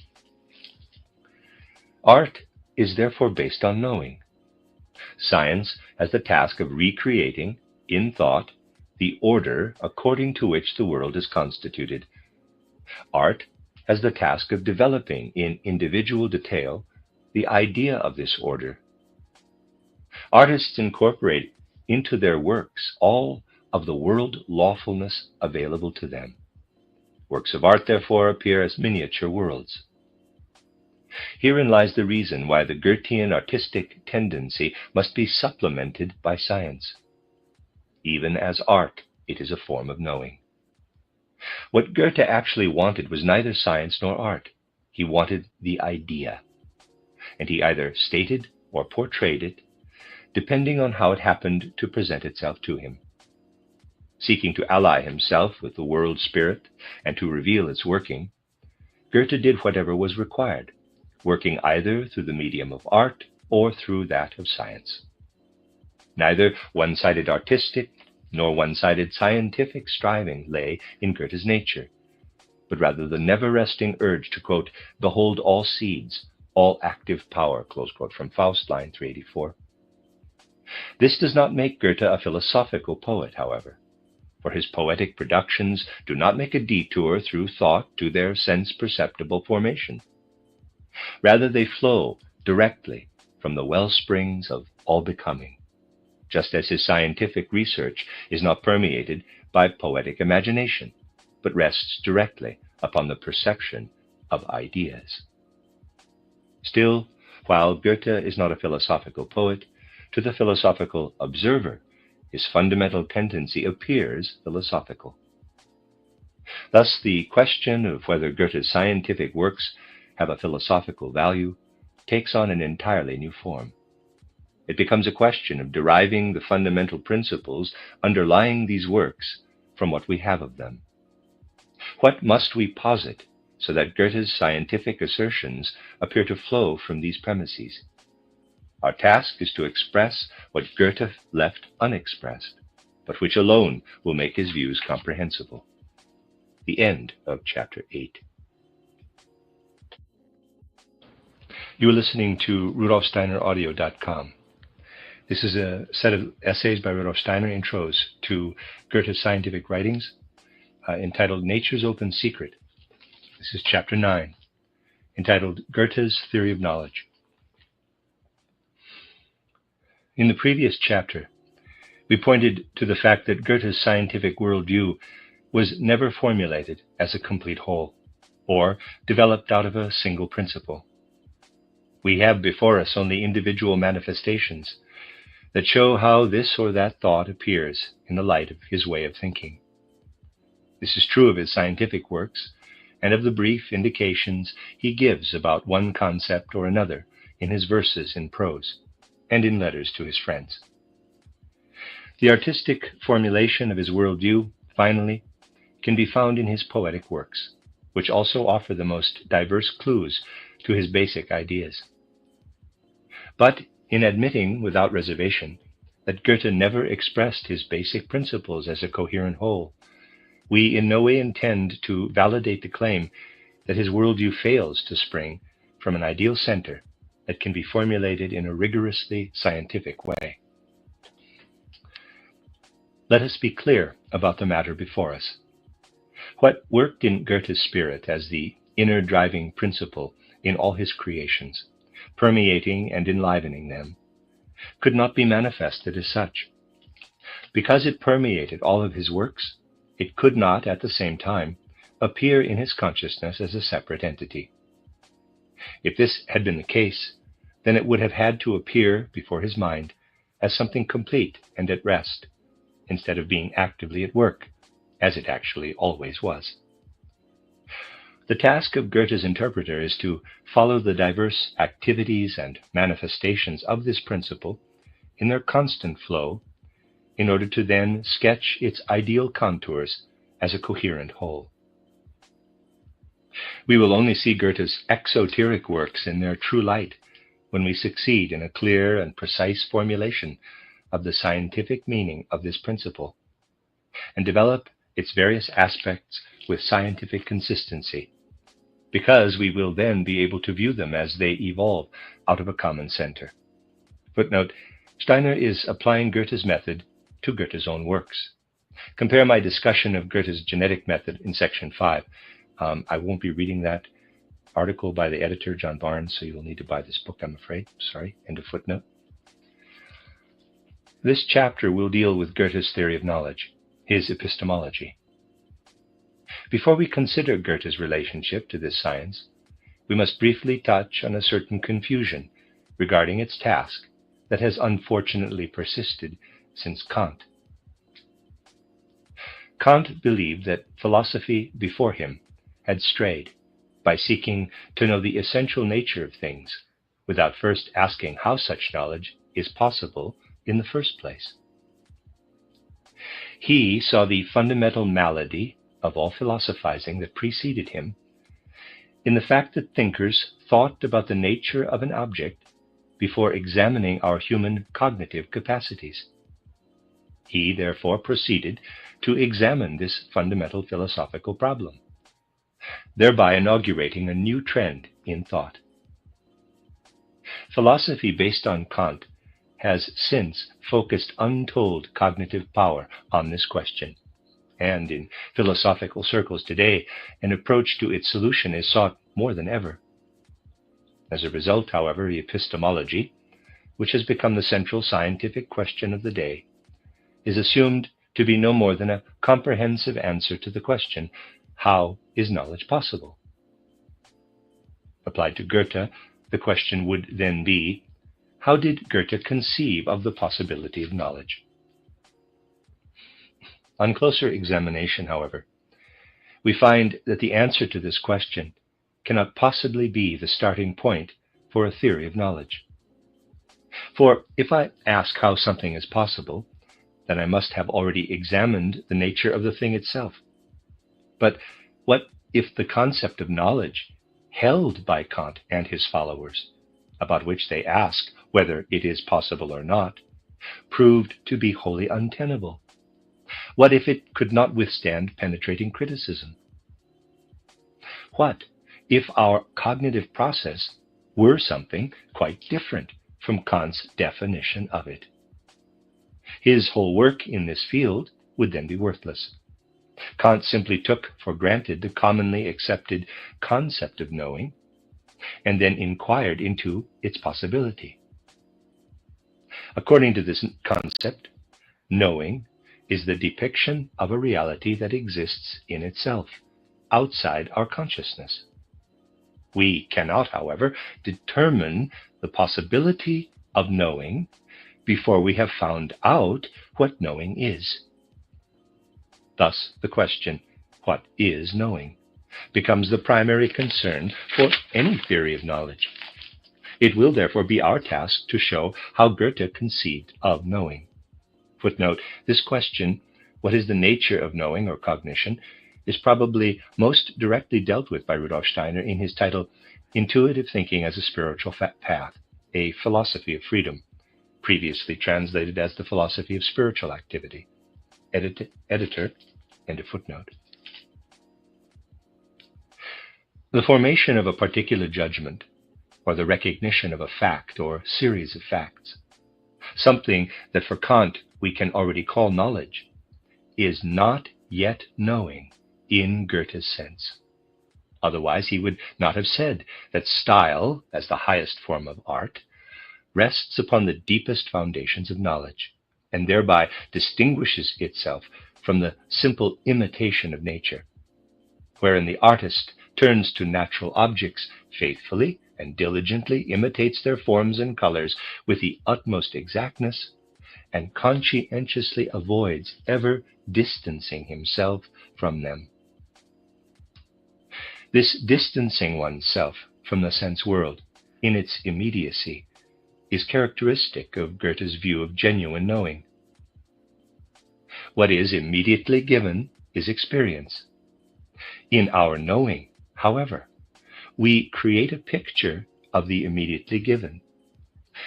Speaker 1: Art is therefore based on knowing. Science has the task of recreating, in thought, the order according to which the world is constituted. Art has the task of developing in individual detail the idea of this order. Artists incorporate into their works all of the world lawfulness available to them. Works of art, therefore, appear as miniature worlds. Herein lies the reason why the Goethean artistic tendency must be supplemented by science. Even as art, it is a form of knowing. What Goethe actually wanted was neither science nor art. He wanted the idea, and he either stated or portrayed it, depending on how it happened to present itself to him. Seeking to ally himself with the world spirit and to reveal its working, Goethe did whatever was required, working either through the medium of art or through that of science. Neither one-sided artistic nor one-sided scientific striving lay in Goethe's nature, but rather the never-resting urge to, quote, behold all seeds, all active power, close quote, from Faust, line 384. This does not make Goethe a philosophical poet, however, for his poetic productions do not make a detour through thought to their sense-perceptible formation. Rather, they flow directly from the well springs of all becoming, just as his scientific research is not permeated by poetic imagination, but rests directly upon the perception of ideas. Still, while Goethe is not a philosophical poet, to the philosophical observer, his fundamental tendency appears philosophical. Thus, the question of whether Goethe's scientific works have a philosophical value takes on an entirely new form. It becomes a question of deriving the fundamental principles underlying these works from what we have of them. What must we posit so that Goethe's scientific assertions appear to flow from these premises? Our task is to express what Goethe left unexpressed, but which alone will make his views comprehensible. The end of Chapter 8. You are listening to RudolfSteinerAudio.com. This is a set of essays by Rudolf Steiner, intros to Goethe's scientific writings, entitled Nature's Open Secret. This is Chapter 9, entitled Goethe's Theory of Knowledge. In the previous chapter, we pointed to the fact that Goethe's scientific worldview was never formulated as a complete whole, or developed out of a single principle. We have before us only individual manifestations that show how this or that thought appears in the light of his way of thinking. This is true of his scientific works, and of the brief indications he gives about one concept or another in his verses in prose, and in letters to his friends. The artistic formulation of his worldview, finally, can be found in his poetic works, which also offer the most diverse clues to his basic ideas. But in admitting without reservation that Goethe never expressed his basic principles as a coherent whole, we in no way intend to validate the claim that his worldview fails to spring from an ideal center that can be formulated in a rigorously scientific way. Let us be clear about the matter before us. What worked in Goethe's spirit as the inner driving principle in all his creations, permeating and enlivening them, could not be manifested as such. Because it permeated all of his works, it could not, at the same time, appear in his consciousness as a separate entity. If this had been the case, then it would have had to appear before his mind as something complete and at rest, instead of being actively at work, as it actually always was. The task of Goethe's interpreter is to follow the diverse activities and manifestations of this principle in their constant flow, in order to then sketch its ideal contours as a coherent whole. We will only see Goethe's exoteric works in their true light when we succeed in a clear and precise formulation of the scientific meaning of this principle, and develop its various aspects with scientific consistency, because we will then be able to view them as they evolve out of a common center. Footnote: Steiner is applying Goethe's method to Goethe's own works. Compare my discussion of Goethe's genetic method in section 5. I won't be reading that article by the editor, John Barnes, so you'll need to buy this book, I'm afraid. Sorry, end of footnote. This chapter will deal with Goethe's theory of knowledge, his epistemology. Before we consider Goethe's relationship to this science, we must briefly touch on a certain confusion regarding its task that has unfortunately persisted since Kant. Kant believed that philosophy before him had strayed by seeking to know the essential nature of things without first asking how such knowledge is possible in the first place. He saw the fundamental malady of all philosophizing that preceded him in the fact that thinkers thought about the nature of an object before examining our human cognitive capacities. He therefore proceeded to examine this fundamental philosophical problem, thereby inaugurating a new trend in thought. Philosophy based on Kant has since focused untold cognitive power on this question, and in philosophical circles today, an approach to its solution is sought more than ever. As a result, however, epistemology, which has become the central scientific question of the day, is assumed to be no more than a comprehensive answer to the question, how is knowledge possible? Applied to Goethe, the question would then be, how did Goethe conceive of the possibility of knowledge? On closer examination, however, we find that the answer to this question cannot possibly be the starting point for a theory of knowledge. For if I ask how something is possible, then I must have already examined the nature of the thing itself. But what if the concept of knowledge held by Kant and his followers, about which they ask whether it is possible or not, proved to be wholly untenable? What if it could not withstand penetrating criticism? What if our cognitive process were something quite different from Kant's definition of it? His whole work in this field would then be worthless. Kant simply took for granted the commonly accepted concept of knowing, and then inquired into its possibility. According to this concept, knowing is the depiction of a reality that exists in itself, outside our consciousness. We cannot, however, determine the possibility of knowing before we have found out what knowing is. Thus, the question, what is knowing, becomes the primary concern for any theory of knowledge. It will therefore be our task to show how Goethe conceived of knowing. Footnote: this question, what is the nature of knowing or cognition, is probably most directly dealt with by Rudolf Steiner in his title, Intuitive Thinking as a Spiritual Path, a Philosophy of Freedom, previously translated as the Philosophy of Spiritual Activity. Editor, end of footnote. The formation of a particular judgment, or the recognition of a fact or series of facts, something that for Kant we can already call knowledge, is not yet knowing in Goethe's sense. Otherwise he would not have said that style, as the highest form of art, rests upon the deepest foundations of knowledge, and thereby distinguishes itself from the simple imitation of nature, wherein the artist turns to natural objects, faithfully and diligently imitates their forms and colors with the utmost exactness, and conscientiously avoids ever distancing himself from them. This distancing oneself from the sense world in its immediacy is characteristic of Goethe's view of genuine knowing. What is immediately given is experience. In our knowing, however, we create a picture of the immediately given,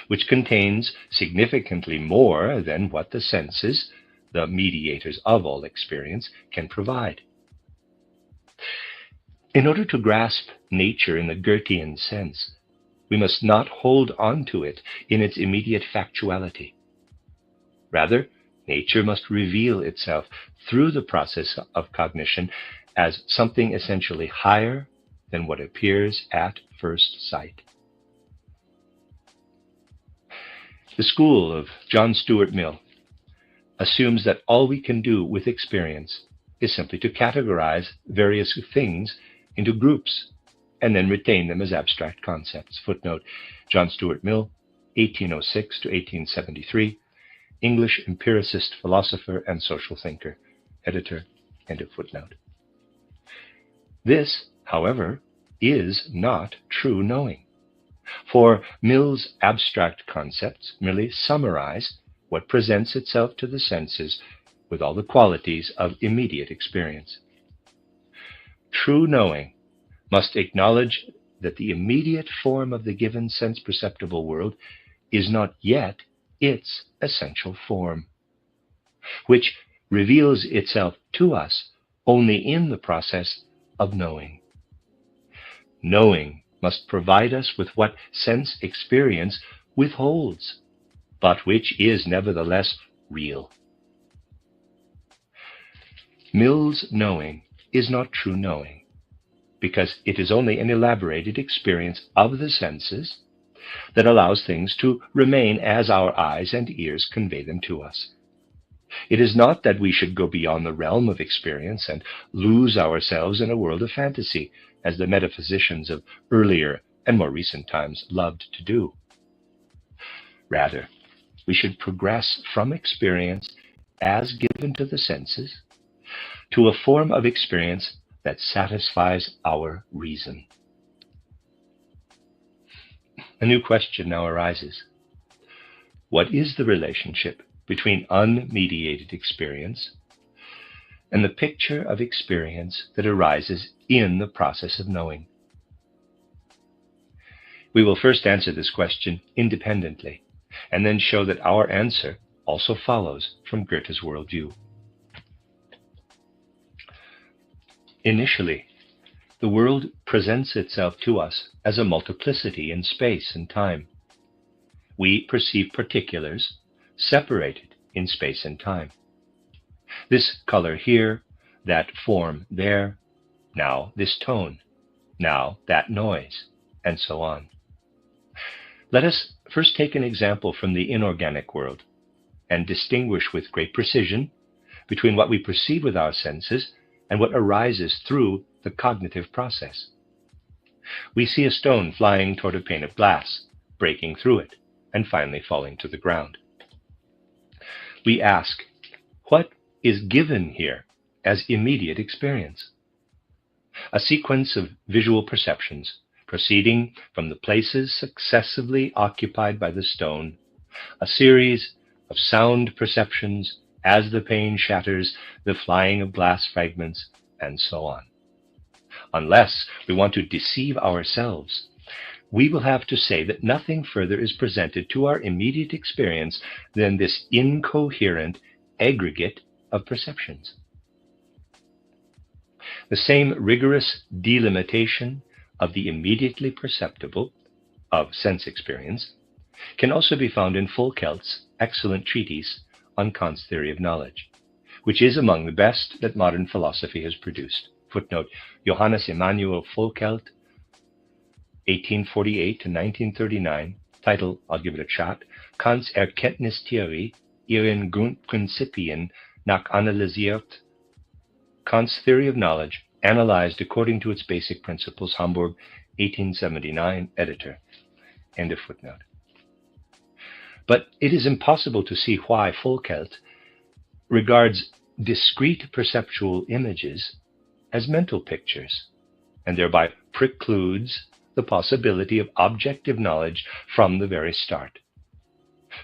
Speaker 1: which contains significantly more than what the senses, the mediators of all experience, can provide. In order to grasp nature in the Goethean sense, we must not hold on to it in its immediate factuality. Rather, nature must reveal itself through the process of cognition as something essentially higher than what appears at first sight. The school of John Stuart Mill assumes that all we can do with experience is simply to categorize various things into groups and then retain them as abstract concepts. Footnote, John Stuart Mill, 1806 to 1873, English empiricist, philosopher, and social thinker. Editor, end of footnote. This, however, is not true knowing, for Mill's abstract concepts merely summarize what presents itself to the senses with all the qualities of immediate experience. True knowing must acknowledge that the immediate form of the given sense-perceptible world is not yet its essential form, which reveals itself to us only in the process of knowing. Knowing must provide us with what sense experience withholds, but which is nevertheless real. Mill's knowing is not true knowing, because it is only an elaborated experience of the senses that allows things to remain as our eyes and ears convey them to us. It is not that we should go beyond the realm of experience and lose ourselves in a world of fantasy, as the metaphysicians of earlier and more recent times loved to do. Rather, we should progress from experience as given to the senses to a form of experience that satisfies our reason. A new question now arises. What is the relationship between unmediated experience and the picture of experience that arises in the process of knowing? We will first answer this question independently, and then show that our answer also follows from Goethe's worldview. Initially, the world presents itself to us as a multiplicity in space and time. We perceive particulars separated in space and time. This color here, that form there, now this tone, now that noise, and so on. Let us first take an example from the inorganic world and distinguish with great precision between what we perceive with our senses and what arises through the cognitive process. We see a stone flying toward a pane of glass, breaking through it, and finally falling to the ground. We ask, what is given here as immediate experience? A sequence of visual perceptions proceeding from the places successively occupied by the stone, a series of sound perceptions as the pane shatters, the flying of glass fragments, and so on. Unless we want to deceive ourselves, we will have to say that nothing further is presented to our immediate experience than this incoherent aggregate of perceptions. The same rigorous delimitation of the immediately perceptible, of sense experience, can also be found in Volkelt's excellent treatise on Kant's theory of knowledge, which is among the best that modern philosophy has produced. Footnote, Johannes Emanuel Volkelt, 1848 to 1939, title, I'll give it a shot, Kants Erkenntnistheorie, ihren Grundprinzipien nach analysiert, Kant's theory of knowledge, analyzed according to its basic principles, Hamburg, 1879, editor, end of footnote. But it is impossible to see why Volkelt regards discrete perceptual images as mental pictures, and thereby precludes the possibility of objective knowledge from the very start.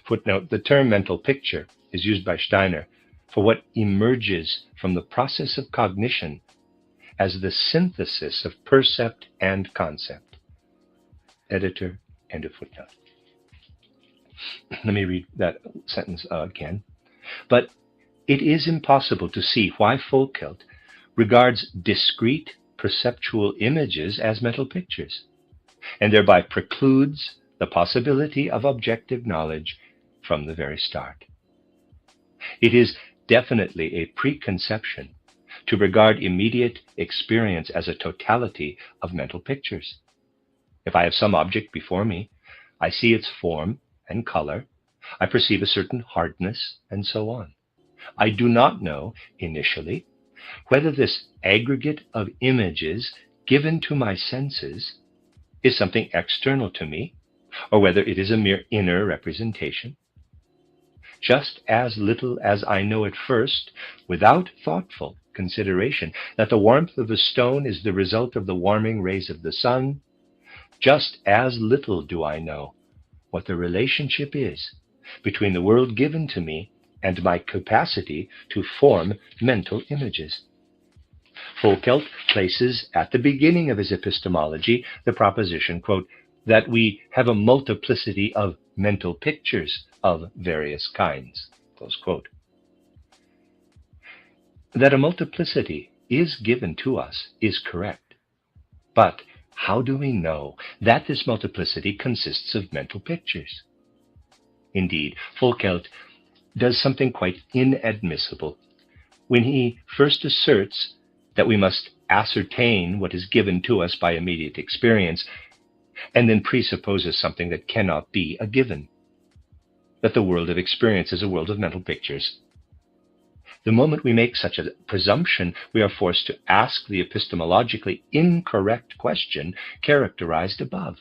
Speaker 1: Footnote, the term mental picture is used by Steiner for what emerges from the process of cognition as the synthesis of percept and concept. Editor, end of footnote. Let me read that sentence again. But It is impossible to see why Folkelt regards discrete perceptual images as mental pictures, and thereby precludes the possibility of objective knowledge from the very start. It is definitely a preconception to regard immediate experience as a totality of mental pictures. If I have some object before me, I see its form and color, I perceive a certain hardness, and so on. I do not know, initially, whether this aggregate of images given to my senses is something external to me, or whether it is a mere inner representation. Just as little as I know at first, without thoughtful consideration, that the warmth of a stone is the result of the warming rays of the sun, just as little do I know what the relationship is between the world given to me and my capacity to form mental images. Folkelt places at the beginning of his epistemology the proposition, quote, that we have a multiplicity of mental pictures of various kinds, close quote. That a multiplicity is given to us is correct. But how do we know that this multiplicity consists of mental pictures? Indeed, Folkelt does something quite inadmissible when he first asserts that we must ascertain what is given to us by immediate experience, and then presupposes something that cannot be a given, that the world of experience is a world of mental pictures. The moment we make such a presumption, we are forced to ask the epistemologically incorrect question characterized above.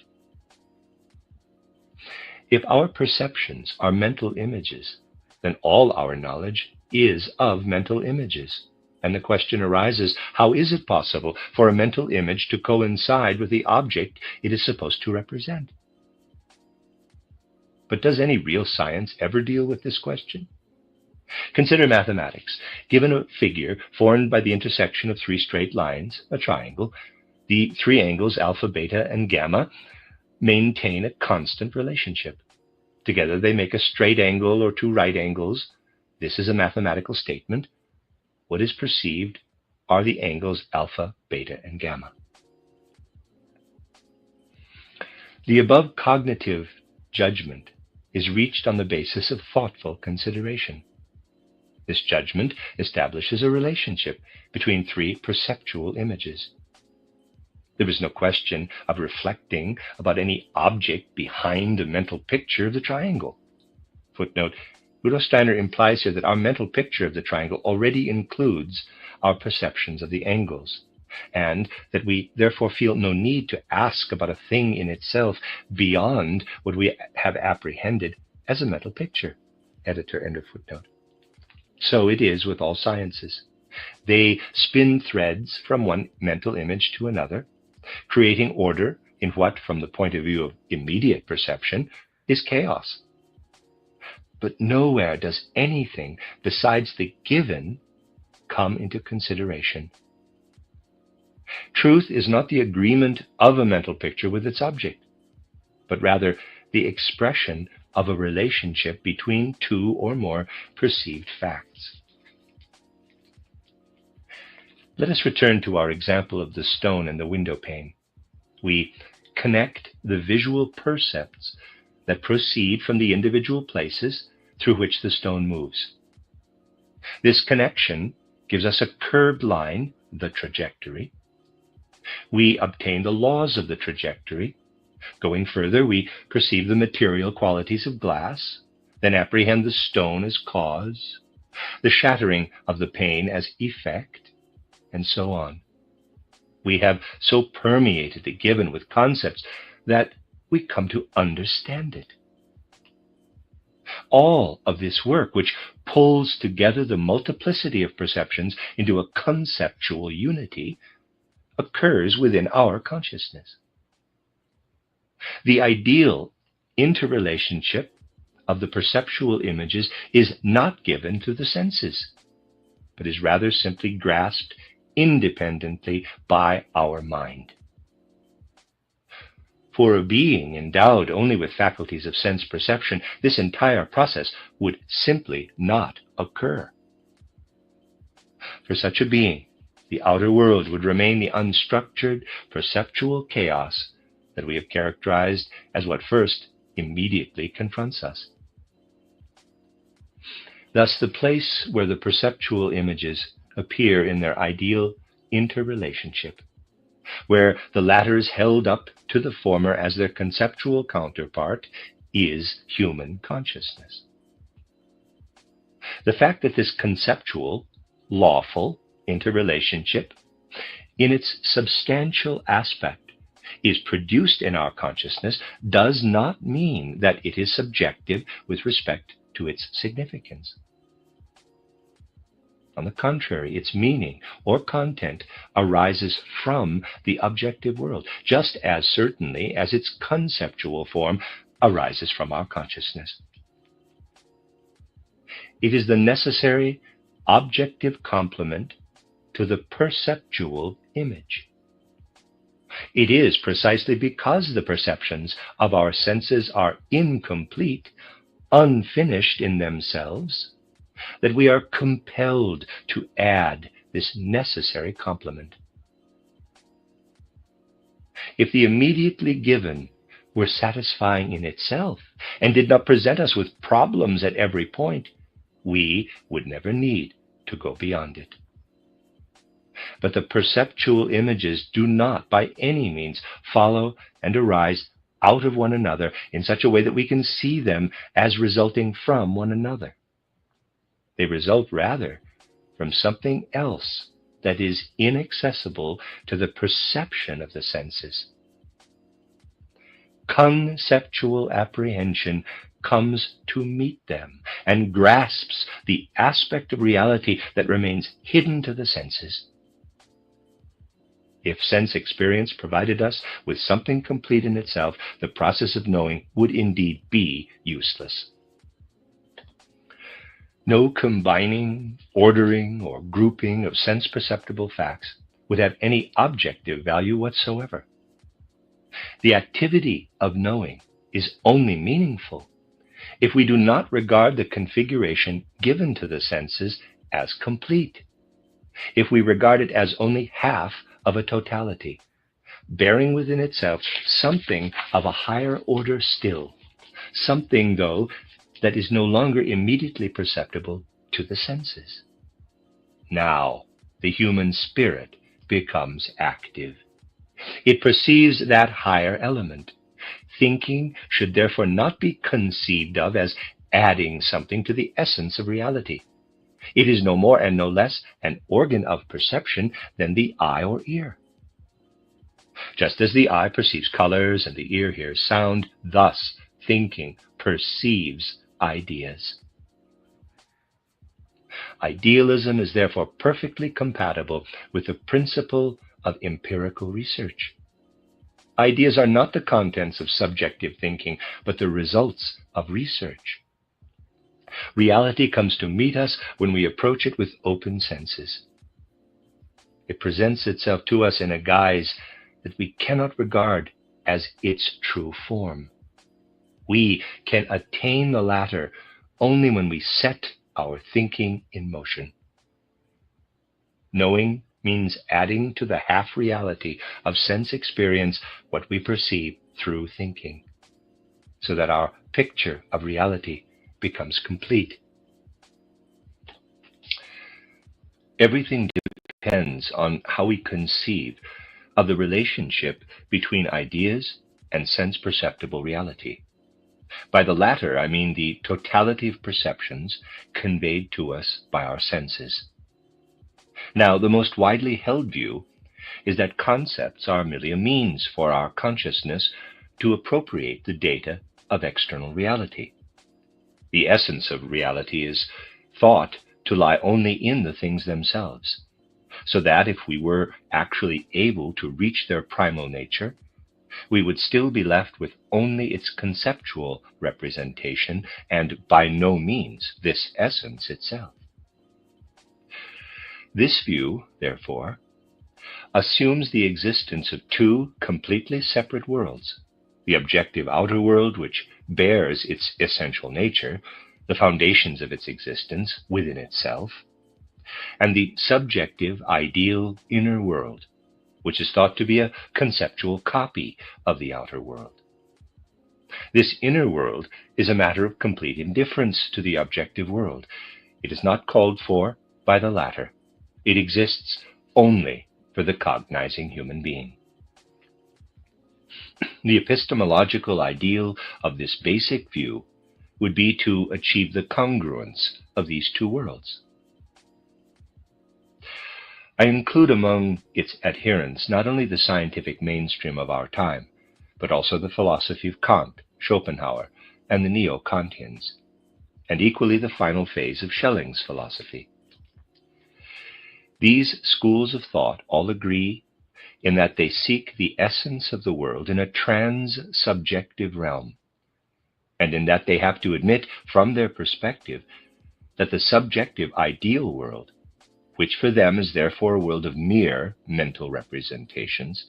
Speaker 1: If our perceptions are mental images, then all our knowledge is of mental images. And the question arises, how is it possible for a mental image to coincide with the object it is supposed to represent? But does any real science ever deal with this question? Consider mathematics. Given a figure formed by the intersection of three straight lines, a triangle, the three angles alpha, beta, and gamma maintain a constant relationship. Together they make a straight angle or two right angles. This is a mathematical statement. What is perceived are the angles alpha, beta, and gamma. The above cognitive judgment is reached on the basis of thoughtful consideration. This judgment establishes a relationship between three perceptual images. There is no question of reflecting about any object behind the mental picture of the triangle. Footnote, Rudolf Steiner implies here that our mental picture of the triangle already includes our perceptions of the angles, and that we therefore feel no need to ask about a thing in itself beyond what we have apprehended as a mental picture. Editor, end of footnote. So it is with all sciences. They spin threads from one mental image to another, creating order in what, from the point of view of immediate perception, is chaos. But nowhere does anything besides the given come into consideration. Truth is not the agreement of a mental picture with its object, but rather the expression of a relationship between two or more perceived facts. Let us return to our example of the stone and the window pane. We connect the visual percepts that proceed from the individual places through which the stone moves. This connection gives us a curved line, the trajectory. We obtain the laws of the trajectory. Going further, we perceive the material qualities of glass, then apprehend the stone as cause, the shattering of the pane as effect, and so on. We have so permeated the given with concepts that we come to understand it. All of this work, which pulls together the multiplicity of perceptions into a conceptual unity, occurs within our consciousness. The ideal interrelationship of the perceptual images is not given to the senses, but is rather simply grasped independently by our mind. For a being endowed only with faculties of sense perception, this entire process would simply not occur. For such a being, the outer world would remain the unstructured, perceptual chaos that we have characterized as what first immediately confronts us. Thus, the place where the perceptual images appear in their ideal interrelationship, where the latter is held up to the former as their conceptual counterpart, is human consciousness. The fact that this conceptual, lawful interrelationship, in its substantial aspect, is produced in our consciousness does not mean that it is subjective with respect to its significance. On the contrary, its meaning or content arises from the objective world, just as certainly as its conceptual form arises from our consciousness. It is the necessary objective complement to the perceptual image. It is precisely because the perceptions of our senses are incomplete, unfinished in themselves, that we are compelled to add this necessary complement. If the immediately given were satisfying in itself and did not present us with problems at every point, we would never need to go beyond it. But the perceptual images do not by any means follow and arise out of one another in such a way that we can see them as resulting from one another. They result rather from something else that is inaccessible to the perception of the senses. Conceptual apprehension comes to meet them and grasps the aspect of reality that remains hidden to the senses. If sense experience provided us with something complete in itself, the process of knowing would indeed be useless. No combining, ordering, or grouping of sense-perceptible facts would have any objective value whatsoever. The activity of knowing is only meaningful if we do not regard the configuration given to the senses as complete, if we regard it as only half of a totality, bearing within itself something of a higher order still, something, though, that is no longer immediately perceptible to the senses. Now, the human spirit becomes active. It perceives that higher element. Thinking should therefore not be conceived of as adding something to the essence of reality. It is no more and no less an organ of perception than the eye or ear. Just as the eye perceives colors and the ear hears sound, thus thinking perceives ideas. Idealism is therefore perfectly compatible with the principle of empirical research. Ideas are not the contents of subjective thinking, but the results of research. Reality comes to meet us when we approach it with open senses. It presents itself to us in a guise that we cannot regard as its true form. We can attain the latter only when we set our thinking in motion. Knowing means adding to the half-reality of sense experience what we perceive through thinking, so that our picture of reality becomes complete. Everything depends on how we conceive of the relationship between ideas and sense-perceptible reality. By the latter, I mean the totality of perceptions conveyed to us by our senses. Now, the most widely held view is that concepts are merely a means for our consciousness to appropriate the data of external reality. The essence of reality is thought to lie only in the things themselves, so that if we were actually able to reach their primal nature, we would still be left with only its conceptual representation and by no means this essence itself. This view, therefore, assumes the existence of two completely separate worlds: the objective outer world, which bears its essential nature, the foundations of its existence within itself, and the subjective, ideal inner world, which is thought to be a conceptual copy of the outer world. This inner world is a matter of complete indifference to the objective world. It is not called for by the latter. It exists only for the cognizing human being. The epistemological ideal of this basic view would be to achieve the congruence of these two worlds. I include among its adherents not only the scientific mainstream of our time, but also the philosophy of Kant, Schopenhauer, and the Neo-Kantians, and equally the final phase of Schelling's philosophy. These schools of thought all agree in that they seek the essence of the world in a trans-subjective realm, and in that they have to admit from their perspective that the subjective ideal world, which for them is therefore a world of mere mental representations,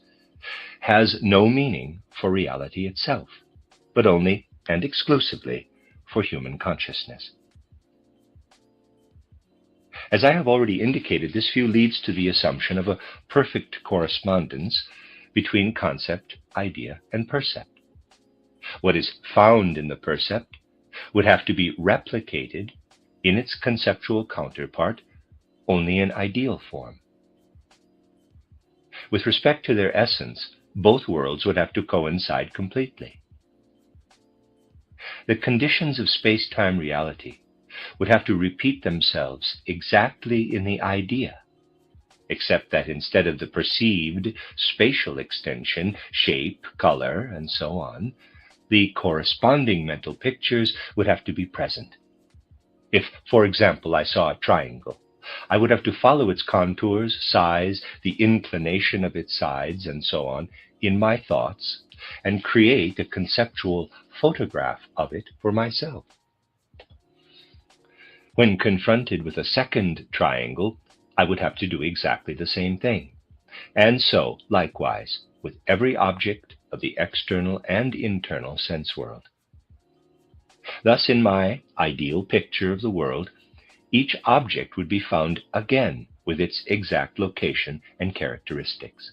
Speaker 1: has no meaning for reality itself, but only and exclusively for human consciousness. As I have already indicated, this view leads to the assumption of a perfect correspondence between concept, idea, and percept. What is found in the percept would have to be replicated in its conceptual counterpart only in ideal form. With respect to their essence, both worlds would have to coincide completely. The conditions of space-time reality would have to repeat themselves exactly in the idea, except that instead of the perceived spatial extension, shape, color, and so on, the corresponding mental pictures would have to be present. If, for example, I saw a triangle, I would have to follow its contours, size, the inclination of its sides, and so on, in my thoughts, and create a conceptual photograph of it for myself. When confronted with a second triangle, I would have to do exactly the same thing. And so, likewise, with every object of the external and internal sense world. Thus, in my ideal picture of the world, each object would be found again with its exact location and characteristics.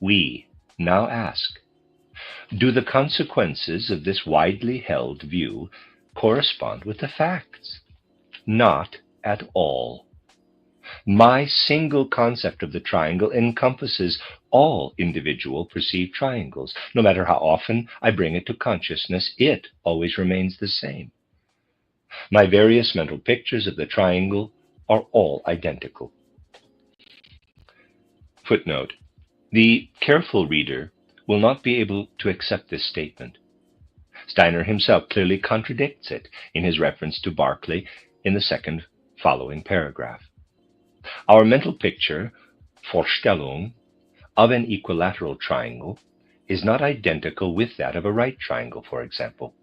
Speaker 1: We now ask, do the consequences of this widely held view correspond with the facts? Not at all. My single concept of the triangle encompasses all individual perceived triangles. No matter how often I bring it to consciousness, it always remains the same. My various mental pictures of the triangle are all identical. Footnote: the careful reader will not be able to accept this statement. Steiner himself clearly contradicts it in his reference to Berkeley in the second following paragraph. Our mental picture, Vorstellung, of an equilateral triangle is not identical with that of a right triangle, for example.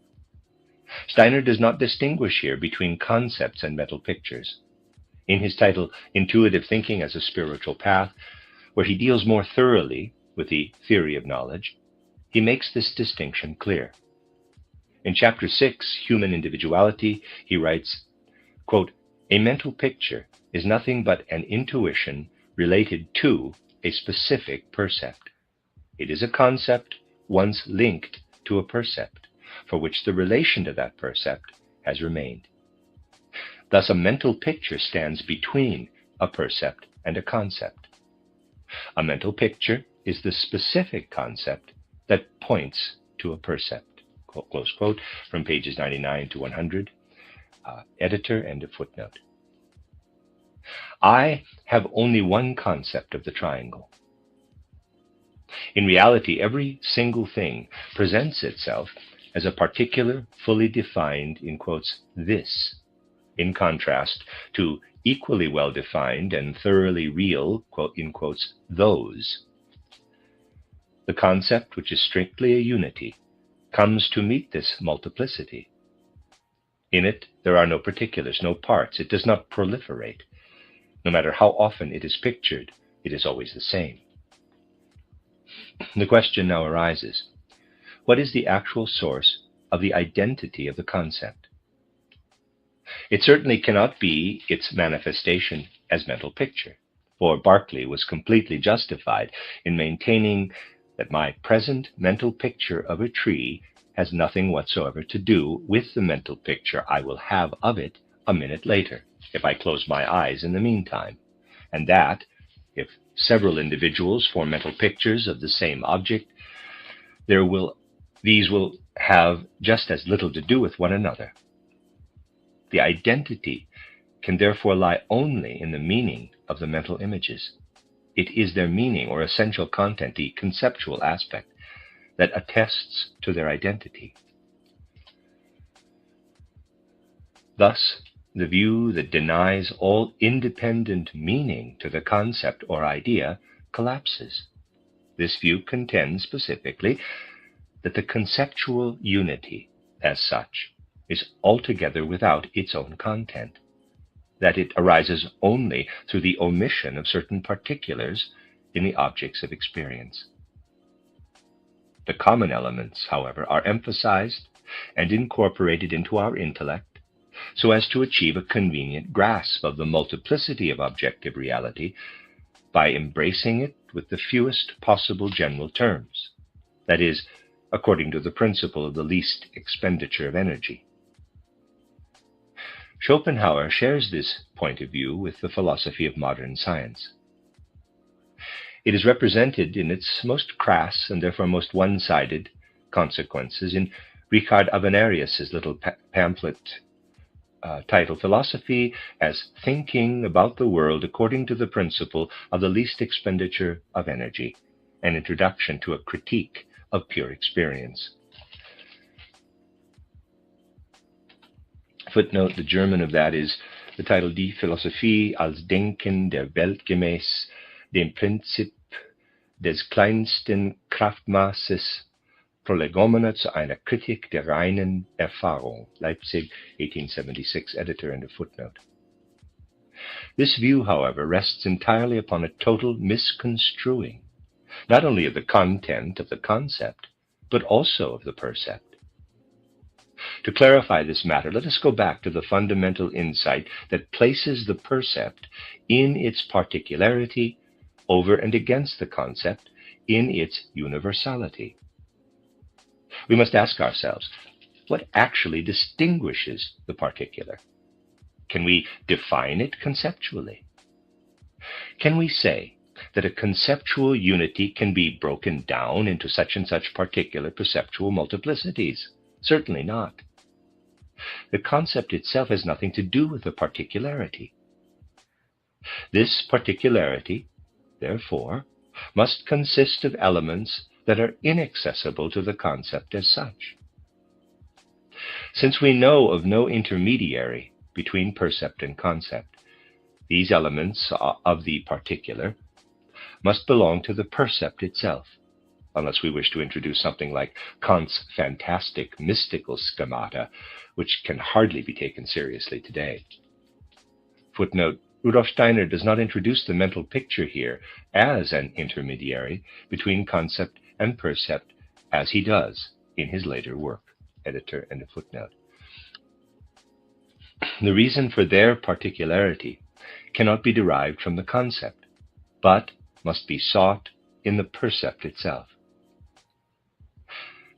Speaker 1: Steiner does not distinguish here between concepts and mental pictures. In his title, Intuitive Thinking as a Spiritual Path, where he deals more thoroughly with the theory of knowledge, he makes this distinction clear. In Chapter 6, Human Individuality, he writes, quote, "A mental picture is nothing but an intuition related to a specific percept. It is a concept once linked to a percept, for which the relation to that percept has remained. Thus, a mental picture stands between a percept and a concept. A mental picture is the specific concept that points to a percept." Close quote from pages 99 to 100. Editor, end of footnote. I have only one concept of the triangle. In reality, every single thing presents itself as a particular, fully defined, in quotes, this, in contrast to equally well-defined and thoroughly real, quote, in quotes, those. The concept, which is strictly a unity, comes to meet this multiplicity. In it, there are no particulars, no parts. It does not proliferate. No matter how often it is pictured, it is always the same. The question now arises, what is the actual source of the identity of the concept? It certainly cannot be its manifestation as mental picture, for Berkeley was completely justified in maintaining that my present mental picture of a tree has nothing whatsoever to do with the mental picture I will have of it a minute later, if I close my eyes in the meantime, and that, if several individuals form mental pictures of the same object, these will have just as little to do with one another. The identity can therefore lie only in the meaning of the mental images. It is their meaning or essential content, the conceptual aspect, that attests to their identity. Thus, the view that denies all independent meaning to the concept or idea collapses. This view contends specifically that the conceptual unity, as such, is altogether without its own content, that it arises only through the omission of certain particulars in the objects of experience. The common elements, however, are emphasized and incorporated into our intellect so as to achieve a convenient grasp of the multiplicity of objective reality by embracing it with the fewest possible general terms, that is, according to the principle of the least expenditure of energy. Schopenhauer shares this point of view with the philosophy of modern science. It is represented in its most crass and therefore most one-sided consequences in Richard Avenarius's little pamphlet titled Philosophy as Thinking About the World According to the Principle of the Least Expenditure of Energy, an introduction to a critique of pure experience. Footnote, the German of that is the title Die Philosophie als Denken der Welt gemäß dem Prinzip des kleinsten Kraftmaßes, Prolegomena zu einer Kritik der reinen Erfahrung, Leipzig, 1876, editor and a footnote. This view, however, rests entirely upon a total misconstruing, not only of the content of the concept, but also of the percept. To clarify this matter, let us go back to the fundamental insight that places the percept in its particularity over and against the concept in its universality. We must ask ourselves, what actually distinguishes the particular? Can we define it conceptually? Can we say that a conceptual unity can be broken down into such and such particular perceptual multiplicities? Certainly not. The concept itself has nothing to do with the particularity. This particularity, therefore, must consist of elements that are inaccessible to the concept as such. Since we know of no intermediary between percept and concept, these elements of the particular must belong to the percept itself, unless we wish to introduce something like Kant's fantastic mystical schemata, which can hardly be taken seriously today. Footnote, Rudolf Steiner does not introduce the mental picture here as an intermediary between concept and percept as he does in his later work, editor and a footnote. The reason for their particularity cannot be derived from the concept, but must be sought in the percept itself.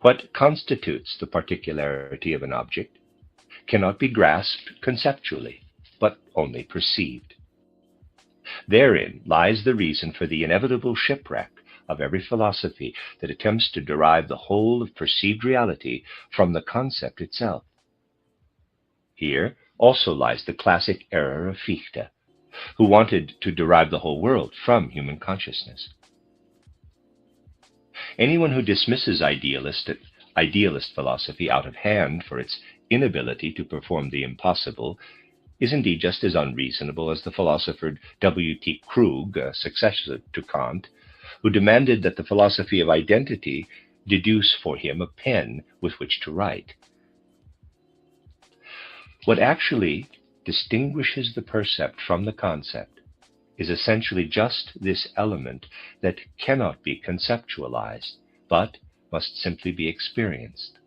Speaker 1: What constitutes the particularity of an object cannot be grasped conceptually, but only perceived. Therein lies the reason for the inevitable shipwreck of every philosophy that attempts to derive the whole of perceived reality from the concept itself. Here also lies the classic error of Fichte, who wanted to derive the whole world from human consciousness. Anyone who dismisses idealist philosophy out of hand for its inability to perform the impossible is indeed just as unreasonable as the philosopher W.T. Krug, a successor to Kant, who demanded that the philosophy of identity deduce for him a pen with which to write. What actually distinguishes the percept from the concept is essentially just this element that cannot be conceptualized, but must simply be experienced.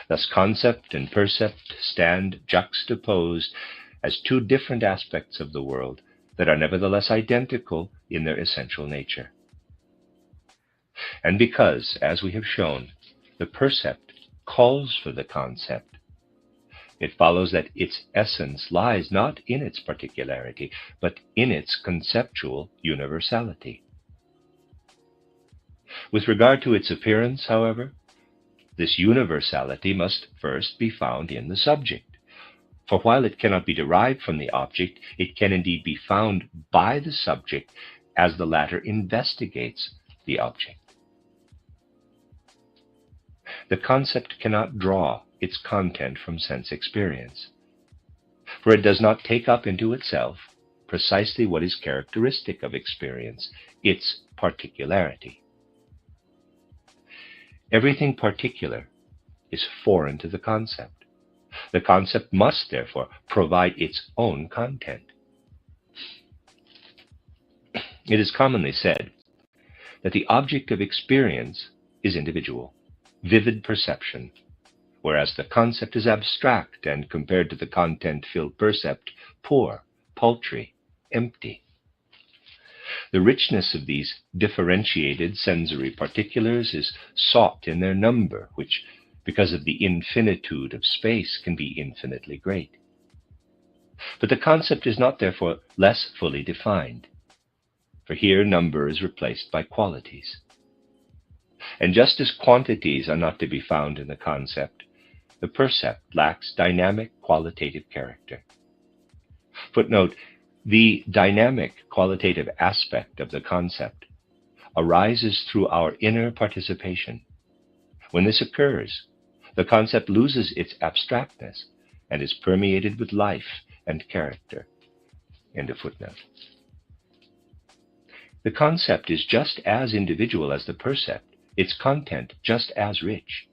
Speaker 1: Thus concept and percept stand juxtaposed as two different aspects of the world that are nevertheless identical in their essential nature. And because, as we have shown, the percept calls for the concept, it follows that its essence lies not in its particularity, but in its conceptual universality. With regard to its appearance, however, this universality must first be found in the subject. For while it cannot be derived from the object, it can indeed be found by the subject as the latter investigates the object. The concept cannot draw its content from sense experience, for it does not take up into itself precisely what is characteristic of experience, its particularity. Everything particular is foreign to the concept. The concept must, therefore, provide its own content. It is commonly said that the object of experience is individual, vivid perception, whereas the concept is abstract and, compared to the content-filled percept, poor, paltry, empty. The richness of these differentiated sensory particulars is sought in their number, which, because of the infinitude of space, can be infinitely great. But the concept is not therefore less fully defined, for here number is replaced by qualities. And just as quantities are not to be found in the concept, the percept lacks dynamic qualitative character. Footnote: the dynamic qualitative aspect of the concept arises through our inner participation. When this occurs, the concept loses its abstractness and is permeated with life and character. End of footnote. The concept is just as individual as the percept, its content just as rich.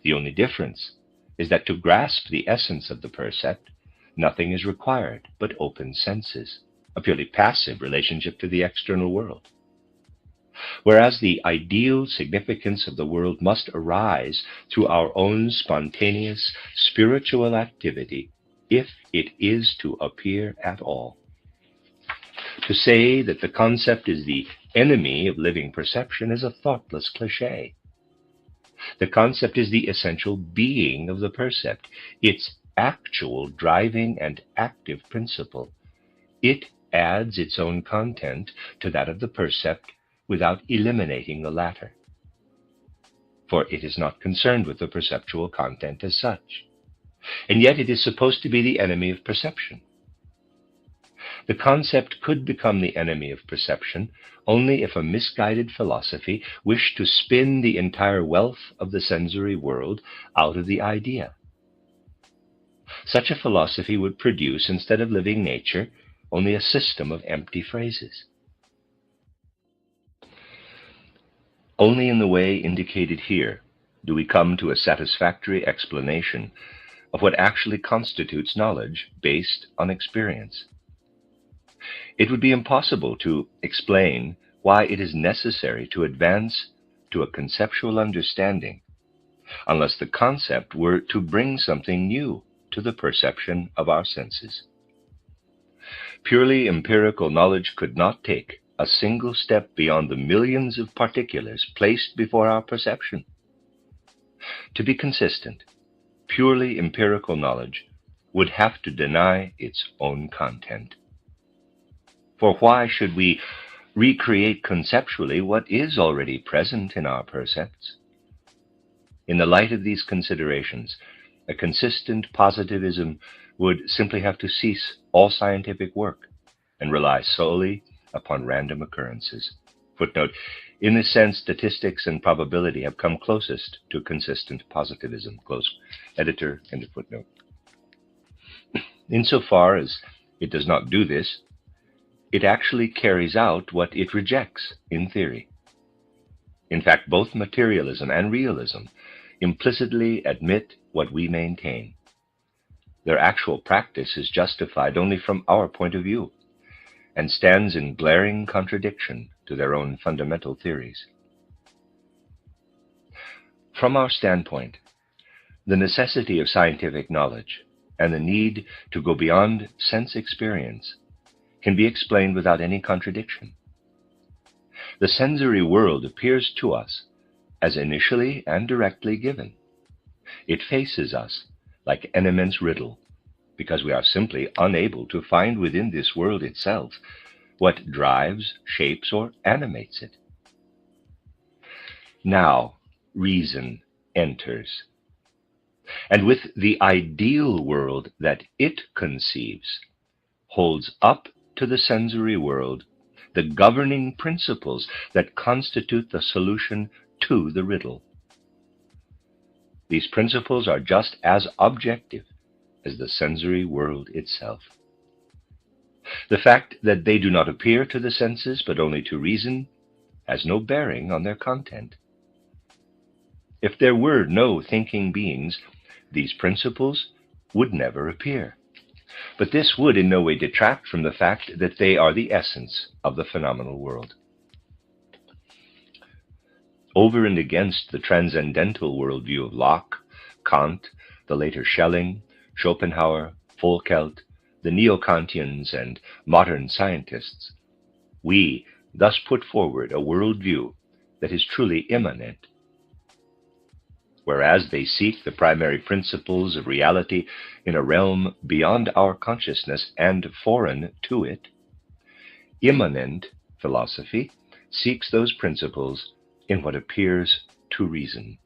Speaker 1: The only difference is that to grasp the essence of the percept, nothing is required but open senses, a purely passive relationship to the external world. Whereas the ideal significance of the world must arise through our own spontaneous spiritual activity, if it is to appear at all. To say that the concept is the enemy of living perception is a thoughtless cliché. The concept is the essential being of the percept, its actual driving and active principle. It adds its own content to that of the percept without eliminating the latter, for it is not concerned with the perceptual content as such, and yet it is supposed to be the enemy of perception. The concept could become the enemy of perception only if a misguided philosophy wished to spin the entire wealth of the sensory world out of the idea. Such a philosophy would produce, instead of living nature, only a system of empty phrases. Only in the way indicated here do we come to a satisfactory explanation of what actually constitutes knowledge based on experience. It would be impossible to explain why it is necessary to advance to a conceptual understanding unless the concept were to bring something new to the perception of our senses. Purely empirical knowledge could not take a single step beyond the millions of particulars placed before our perception. To be consistent, purely empirical knowledge would have to deny its own content. For why should we recreate conceptually what is already present in our percepts? In the light of these considerations, a consistent positivism would simply have to cease all scientific work and rely solely upon random occurrences. Footnote: in this sense, statistics and probability have come closest to consistent positivism. Close editor, end of footnote. Insofar as it does not do this, it actually carries out what it rejects in theory. In fact, both materialism and realism implicitly admit what we maintain. Their actual practice is justified only from our point of view and stands in glaring contradiction to their own fundamental theories. From our standpoint, The necessity of scientific knowledge and the need to go beyond sense experience can be explained without any contradiction. The sensory world appears to us as initially and directly given. It faces us like an immense riddle, because we are simply unable to find within this world itself what drives, shapes, or animates it. Now, reason enters, and with the ideal world that it conceives, holds up to the sensory world the governing principles that constitute the solution to the riddle. These principles are just as objective as the sensory world itself. The fact that they do not appear to the senses but only to reason has no bearing on their content. If there were no thinking beings, these principles would never appear. But this would in no way detract from the fact that they are the essence of the phenomenal world. Over and against the transcendental worldview of Locke, Kant, the later Schelling, Schopenhauer, Volkelt, the Neo-Kantians, and modern scientists, we thus put forward a worldview that is truly immanent. Whereas they seek the primary principles of reality in a realm beyond our consciousness and foreign to it, immanent philosophy seeks those principles in what appears to reason.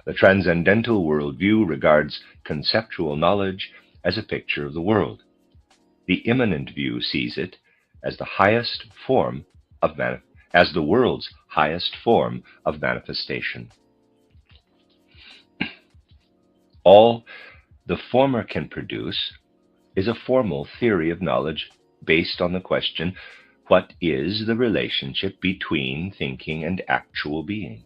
Speaker 1: The transcendental worldview regards conceptual knowledge as a picture of the world. The immanent view sees it as the highest form of as the world's highest form of manifestation. All the former can produce is a formal theory of knowledge based on the question, what is the relationship between thinking and actual being?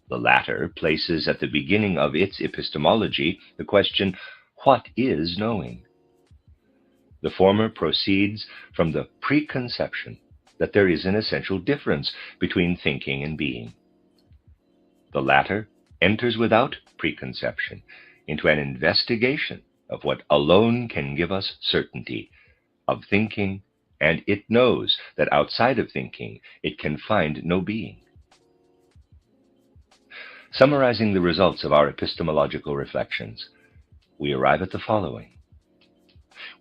Speaker 1: The latter places at the beginning of its epistemology the question, what is knowing? The former proceeds from the preconception that there is an essential difference between thinking and being. The latter enters without preconception into an investigation of what alone can give us certainty of thinking, and it knows that outside of thinking it can find no being. Summarizing the results of our epistemological reflections, we arrive at the following.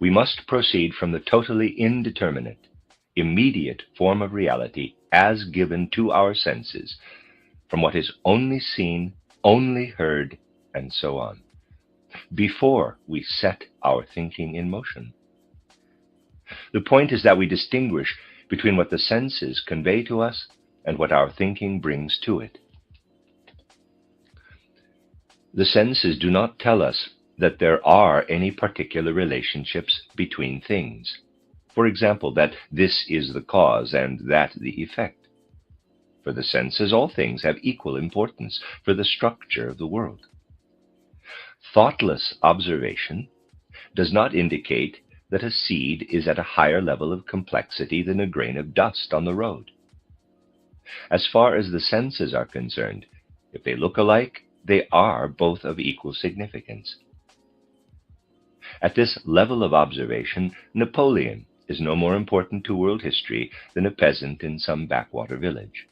Speaker 1: We must proceed from the totally indeterminate, immediate form of reality as given to our senses, from what is only seen, only heard, and so on, before we set our thinking in motion. The point is that we distinguish between what the senses convey to us and what our thinking brings to it. The senses do not tell us that there are any particular relationships between things. For example, that this is the cause and that the effect. For the senses, all things have equal importance for the structure of the world. Thoughtless observation does not indicate that a seed is at a higher level of complexity than a grain of dust on the road. As far as the senses are concerned, if they look alike, they are both of equal significance. At this level of observation, Napoleon is no more important to world history than a peasant in some backwater village.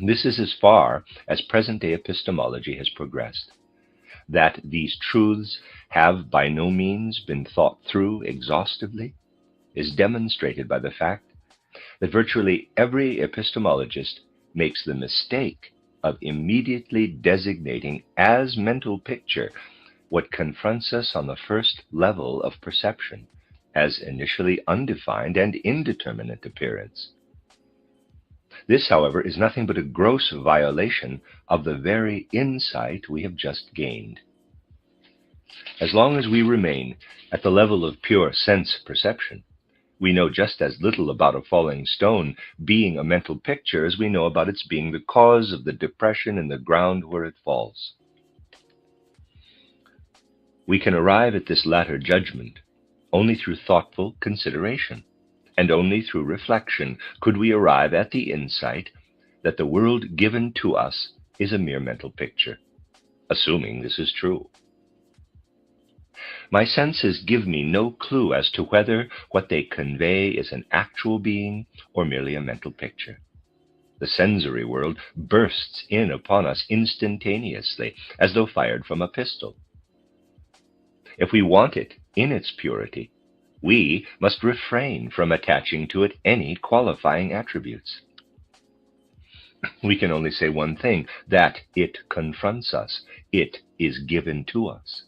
Speaker 1: This is as far as present-day epistemology has progressed. That these truths have by no means been thought through exhaustively is demonstrated by the fact that virtually every epistemologist makes the mistake of immediately designating as mental picture what confronts us on the first level of perception as initially undefined and indeterminate appearance. This, however, is nothing but a gross violation of the very insight we have just gained. As long as we remain at the level of pure sense perception, we know just as little about a falling stone being a mental picture as we know about its being the cause of the depression in the ground where it falls. We can arrive at this latter judgment only through thoughtful consideration, and only through reflection could we arrive at the insight that the world given to us is a mere mental picture, assuming this is true. My senses give me no clue as to whether what they convey is an actual being or merely a mental picture. The sensory world bursts in upon us instantaneously, as though fired from a pistol. If we want it in its purity, we must refrain from attaching to it any qualifying attributes. We can only say one thing, that it confronts us, it is given to us.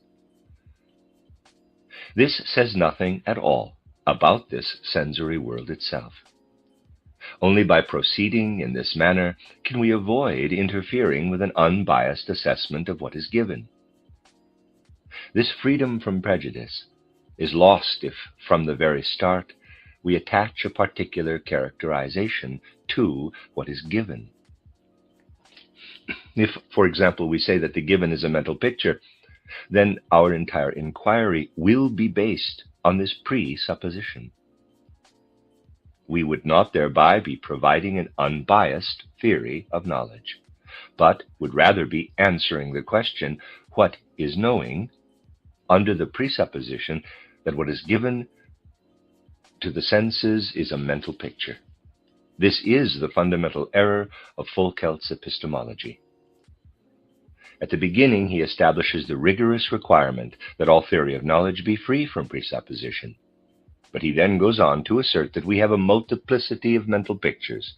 Speaker 1: This says nothing at all about this sensory world itself. Only by proceeding in this manner can we avoid interfering with an unbiased assessment of what is given. This freedom from prejudice is lost if, from the very start, we attach a particular characterization to what is given. If, for example, we say that the given is a mental picture, then our entire inquiry will be based on this presupposition. We would not thereby be providing an unbiased theory of knowledge, but would rather be answering the question, what is knowing, under the presupposition that what is given to the senses is a mental picture. This is the fundamental error of Foucault's epistemology. At the beginning, he establishes the rigorous requirement that all theory of knowledge be free from presupposition. But he then goes on to assert that we have a multiplicity of mental pictures.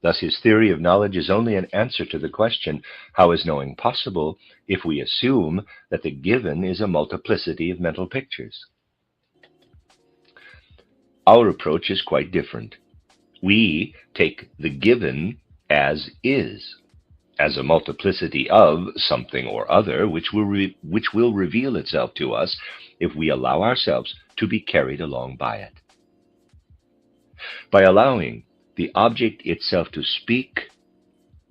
Speaker 1: Thus, his theory of knowledge is only an answer to the question, how is knowing possible, if we assume that the given is a multiplicity of mental pictures? Our approach is quite different. We take the given as is, as a multiplicity of something or other, which will reveal itself to us if we allow ourselves to be carried along by it. By allowing the object itself to speak,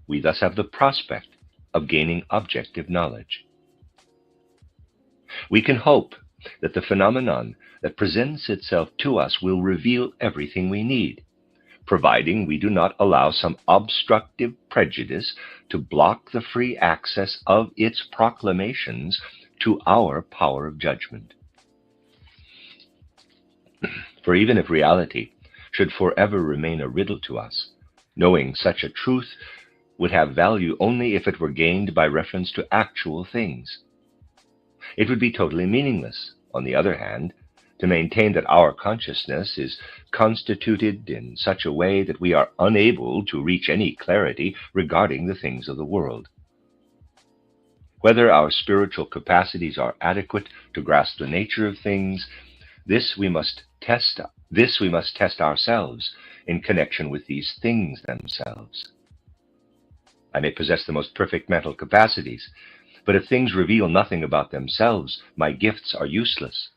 Speaker 1: we thus have the prospect of gaining objective knowledge. We can hope that the phenomenon that presents itself to us will reveal everything we need, providing we do not allow some obstructive prejudice to block the free access of its proclamations to our power of judgment. For even if reality should forever remain a riddle to us, knowing such a truth would have value only if it were gained by reference to actual things. It would be totally meaningless, on the other hand, to maintain that our consciousness is constituted in such a way that we are unable to reach any clarity regarding the things of the world. Whether our spiritual capacities are adequate to grasp the nature of things, this we must test ourselves in connection with these things themselves. I may possess the most perfect mental capacities, but if things reveal nothing about themselves, my gifts are useless.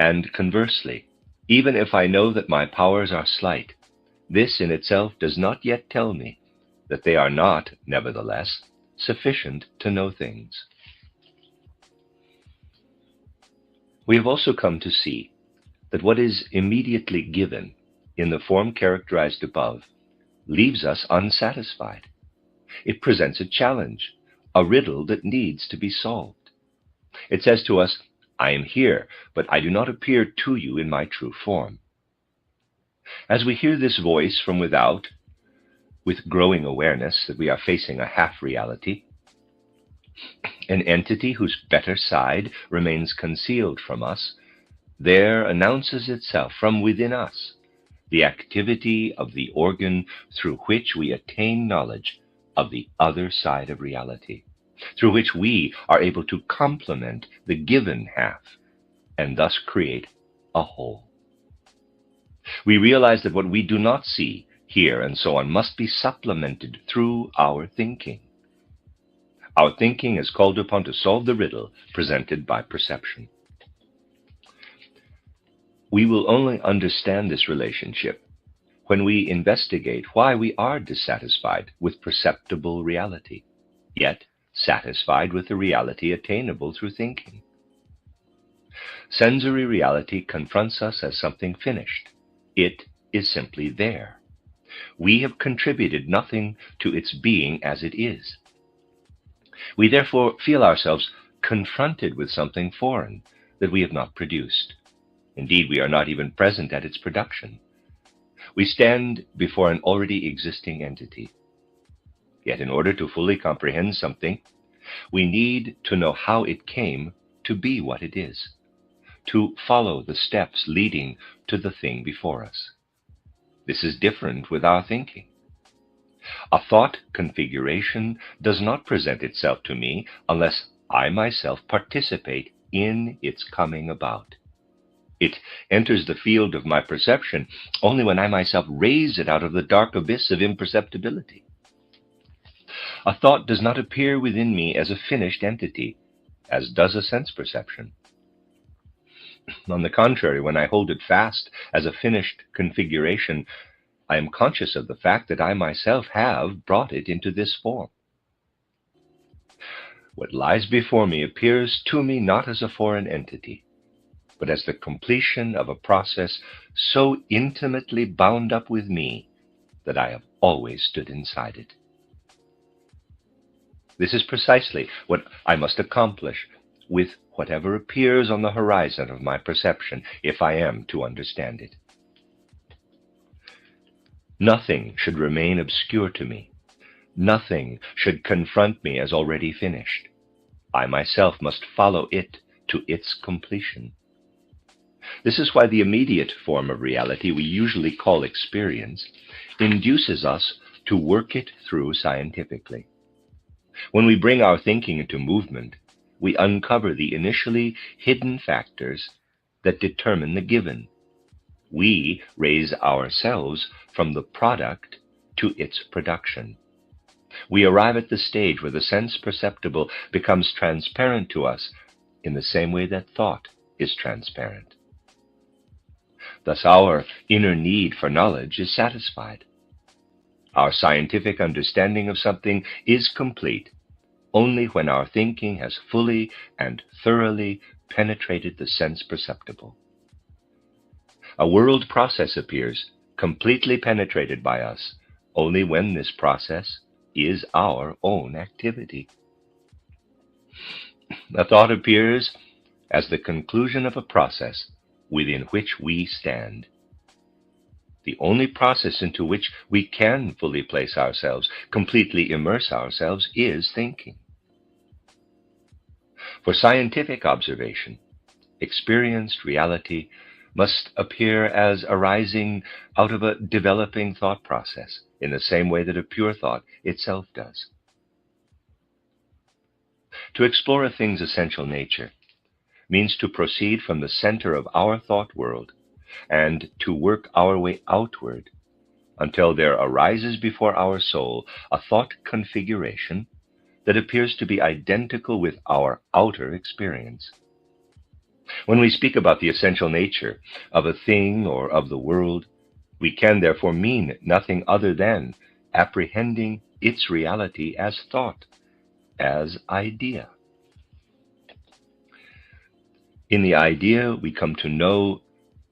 Speaker 1: And conversely, even if I know that my powers are slight, this in itself does not yet tell me that they are not, nevertheless, sufficient to know things. We have also come to see that what is immediately given in the form characterized above leaves us unsatisfied. It presents a challenge, a riddle that needs to be solved. It says to us, I am here, but I do not appear to you in my true form. As we hear this voice from without, with growing awareness that we are facing a half-reality, an entity whose better side remains concealed from us, there announces itself from within us the activity of the organ through which we attain knowledge of the other side of reality, through which we are able to complement the given half and thus create a whole. We realize that what we do not see, hear, and so on must be supplemented through our thinking. Our thinking is called upon to solve the riddle presented by perception. We will only understand this relationship when we investigate why we are dissatisfied with perceptible reality, yet satisfied with the reality attainable through thinking. Sensory reality confronts us as something finished. It is simply there. We have contributed nothing to its being as it is. We therefore feel ourselves confronted with something foreign that we have not produced. Indeed, we are not even present at its production. We stand before an already existing entity. Yet in order to fully comprehend something, we need to know how it came to be what it is, to follow the steps leading to the thing before us. This is different with our thinking. A thought configuration does not present itself to me unless I myself participate in its coming about. It enters the field of my perception only when I myself raise it out of the dark abyss of imperceptibility. A thought does not appear within me as a finished entity, as does a sense perception. On the contrary, when I hold it fast as a finished configuration, I am conscious of the fact that I myself have brought it into this form. What lies before me appears to me not as a foreign entity, but as the completion of a process so intimately bound up with me that I have always stood inside it. This is precisely what I must accomplish with whatever appears on the horizon of my perception, if I am to understand it. Nothing should remain obscure to me. Nothing should confront me as already finished. I myself must follow it to its completion. This is why the immediate form of reality we usually call experience induces us to work it through scientifically. When we bring our thinking into movement, we uncover the initially hidden factors that determine the given. We raise ourselves from the product to its production. We arrive at the stage where the sense perceptible becomes transparent to us in the same way that thought is transparent. Thus our inner need for knowledge is satisfied. Our scientific understanding of something is complete only when our thinking has fully and thoroughly penetrated the sense perceptible. A world process appears completely penetrated by us only when this process is our own activity. A thought appears as the conclusion of a process within which we stand. The only process into which we can fully place ourselves, completely immerse ourselves, is thinking. For scientific observation, experienced reality must appear as arising out of a developing thought process, in the same way that a pure thought itself does. To explore a thing's essential nature means to proceed from the center of our thought world and to work our way outward until there arises before our soul a thought configuration that appears to be identical with our outer experience. When we speak about the essential nature of a thing or of the world, we can therefore mean nothing other than apprehending its reality as thought, as idea. In the idea, we come to know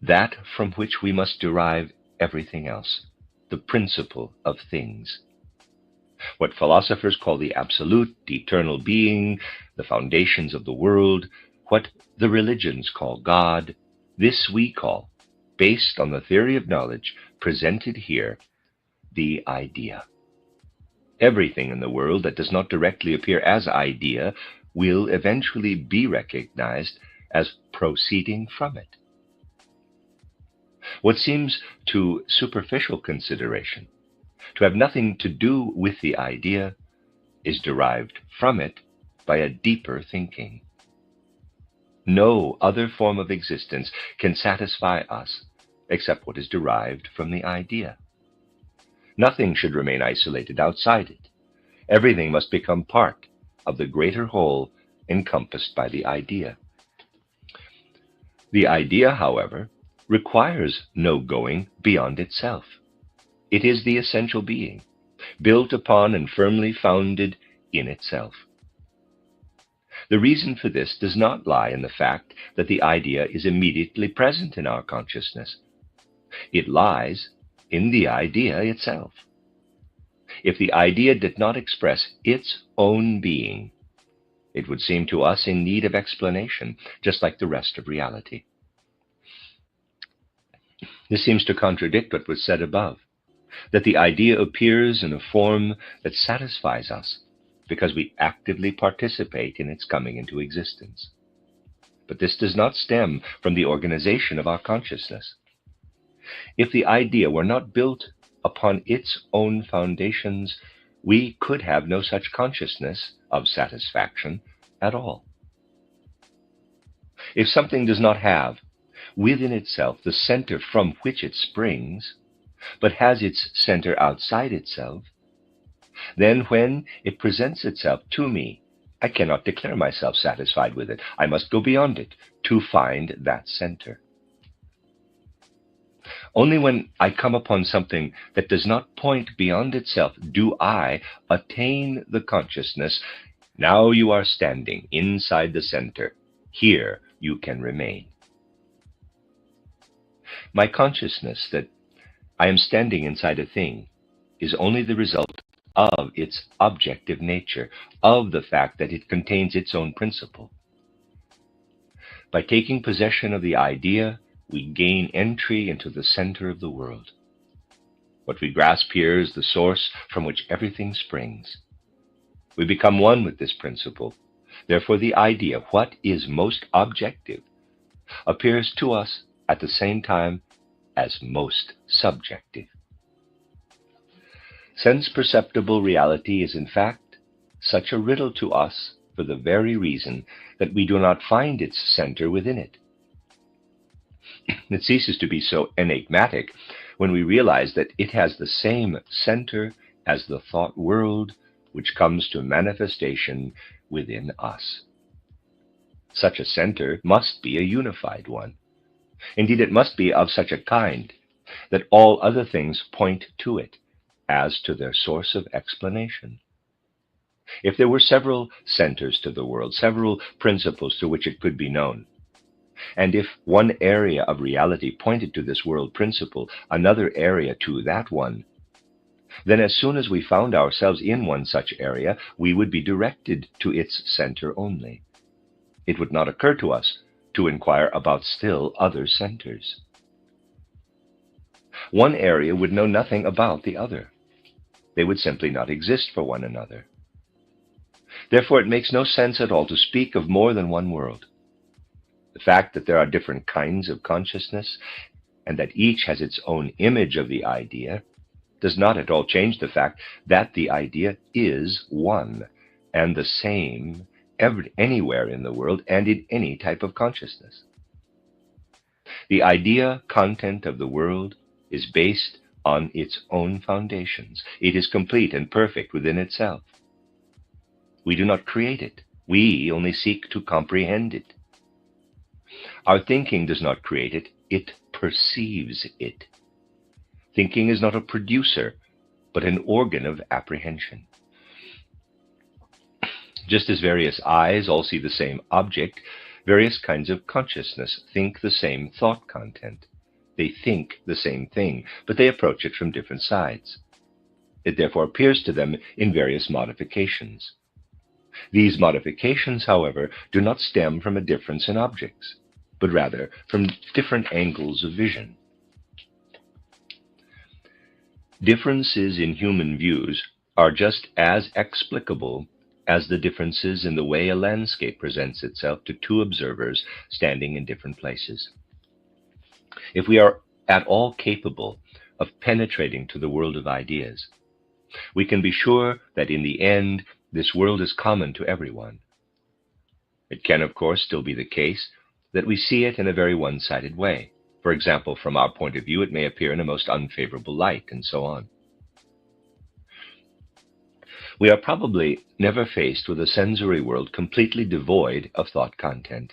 Speaker 1: that from which we must derive everything else, the principle of things. What philosophers call the absolute, the eternal being, the foundations of the world, what the religions call God, this we call, based on the theory of knowledge presented here, the idea. Everything in the world that does not directly appear as idea will eventually be recognized as proceeding from it. What seems to superficial consideration to have nothing to do with the idea is derived from it by a deeper thinking. No other form of existence can satisfy us except what is derived from the idea. Nothing should remain isolated outside it. Everything must become part of the greater whole encompassed by the idea. The idea, however, requires no going beyond itself. It is the essential being, built upon and firmly founded in itself. The reason for this does not lie in the fact that the idea is immediately present in our consciousness. It lies in the idea itself. If the idea did not express its own being, it would seem to us in need of explanation, just like the rest of reality. This seems to contradict what was said above, that the idea appears in a form that satisfies us because we actively participate in its coming into existence. But this does not stem from the organization of our consciousness. If the idea were not built upon its own foundations, we could have no such consciousness of satisfaction at all. If something does not have within itself the center from which it springs, but has its center outside itself, then when it presents itself to me, I cannot declare myself satisfied with it. I must go beyond it to find that center. Only when I come upon something that does not point beyond itself do I attain the consciousness, now you are standing inside the center. Here you can remain. My consciousness that I am standing inside a thing is only the result of its objective nature, of the fact that it contains its own principle. By taking possession of the idea, we gain entry into the center of the world. What we grasp here is the source from which everything springs. We become one with this principle. Therefore, the idea, what is most objective, appears to us at the same time as most subjective. Sense-perceptible reality is in fact such a riddle to us for the very reason that we do not find its center within it. It ceases to be so enigmatic when we realize that it has the same center as the thought world which comes to manifestation within us. Such a center must be a unified one. Indeed, it must be of such a kind that all other things point to it as to their source of explanation. If there were several centers to the world, several principles through which it could be known, and if one area of reality pointed to this world principle, another area to that one, then as soon as we found ourselves in one such area, we would be directed to its center only. It would not occur to us to inquire about still other centers. One area would know nothing about the other. They would simply not exist for one another. Therefore, it makes no sense at all to speak of more than one world. The fact that there are different kinds of consciousness and that each has its own image of the idea does not at all change the fact that the idea is one and the same anywhere in the world and in any type of consciousness. The idea content of the world is based on its own foundations. It is complete and perfect within itself. We do not create it. We only seek to comprehend it. Our thinking does not create it. It perceives it. Thinking is not a producer, but an organ of apprehension. Just as various eyes all see the same object, various kinds of consciousness think the same thought content. They think the same thing, but they approach it from different sides. It therefore appears to them in various modifications. These modifications, however, do not stem from a difference in objects, but rather from different angles of vision. Differences in human views are just as explicable as the differences in the way a landscape presents itself to two observers standing in different places. If we are at all capable of penetrating to the world of ideas, we can be sure that in the end, this world is common to everyone. It can, of course, still be the case that we see it in a very one-sided way. For example, from our point of view, it may appear in a most unfavorable light, and so on. We are probably never faced with a sensory world completely devoid of thought content.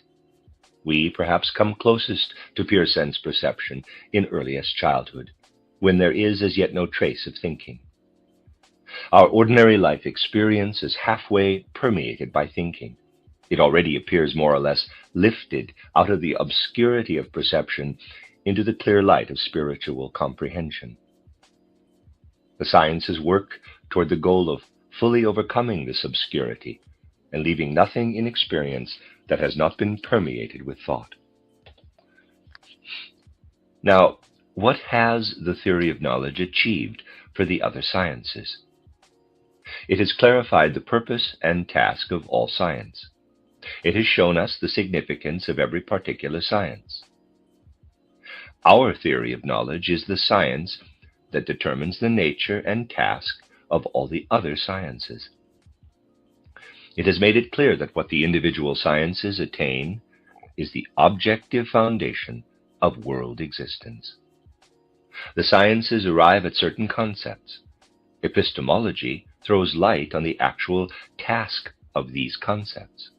Speaker 1: We perhaps come closest to pure sense perception in earliest childhood, when there is as yet no trace of thinking. Our ordinary life experience is halfway permeated by thinking. It already appears more or less lifted out of the obscurity of perception into the clear light of spiritual comprehension. The sciences work toward the goal of fully overcoming this obscurity and leaving nothing in experience that has not been permeated with thought. Now, what has the theory of knowledge achieved for the other sciences? It has clarified the purpose and task of all science. It has shown us the significance of every particular science. Our theory of knowledge is the science that determines the nature and task of all the other sciences. It has made it clear that what the individual sciences attain is the objective foundation of world existence. The sciences arrive at certain concepts. Epistemology throws light on the actual task of these concepts.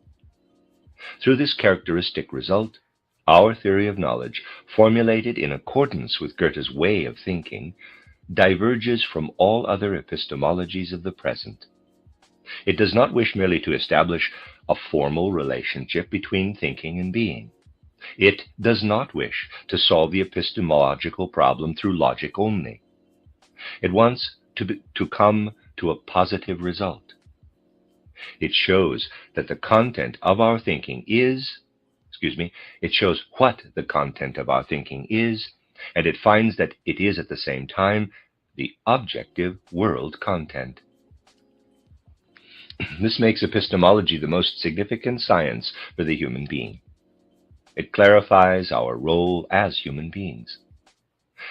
Speaker 1: Through this characteristic result, our theory of knowledge, formulated in accordance with Goethe's way of thinking, diverges from all other epistemologies of the present. It does not wish merely to establish a formal relationship between thinking and being. It does not wish to solve the epistemological problem through logic only. It wants to come to a positive result. It shows that the content of our thinking it shows what the content of our thinking is, and it finds that it is at the same time the objective world content. This makes epistemology the most significant science for the human being. It clarifies our role as human beings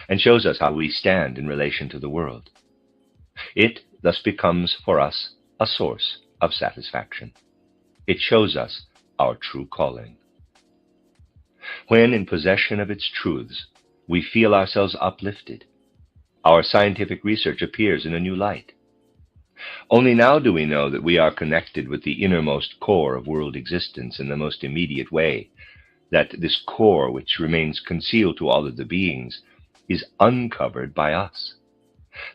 Speaker 1: and shows us how we stand in relation to the world. It thus becomes for us a source of satisfaction. It shows us our true calling. When in possession of its truths, we feel ourselves uplifted. Our scientific research appears in a new light. Only now do we know that we are connected with the innermost core of world existence in the most immediate way, that this core, which remains concealed to all of the beings, is uncovered by us,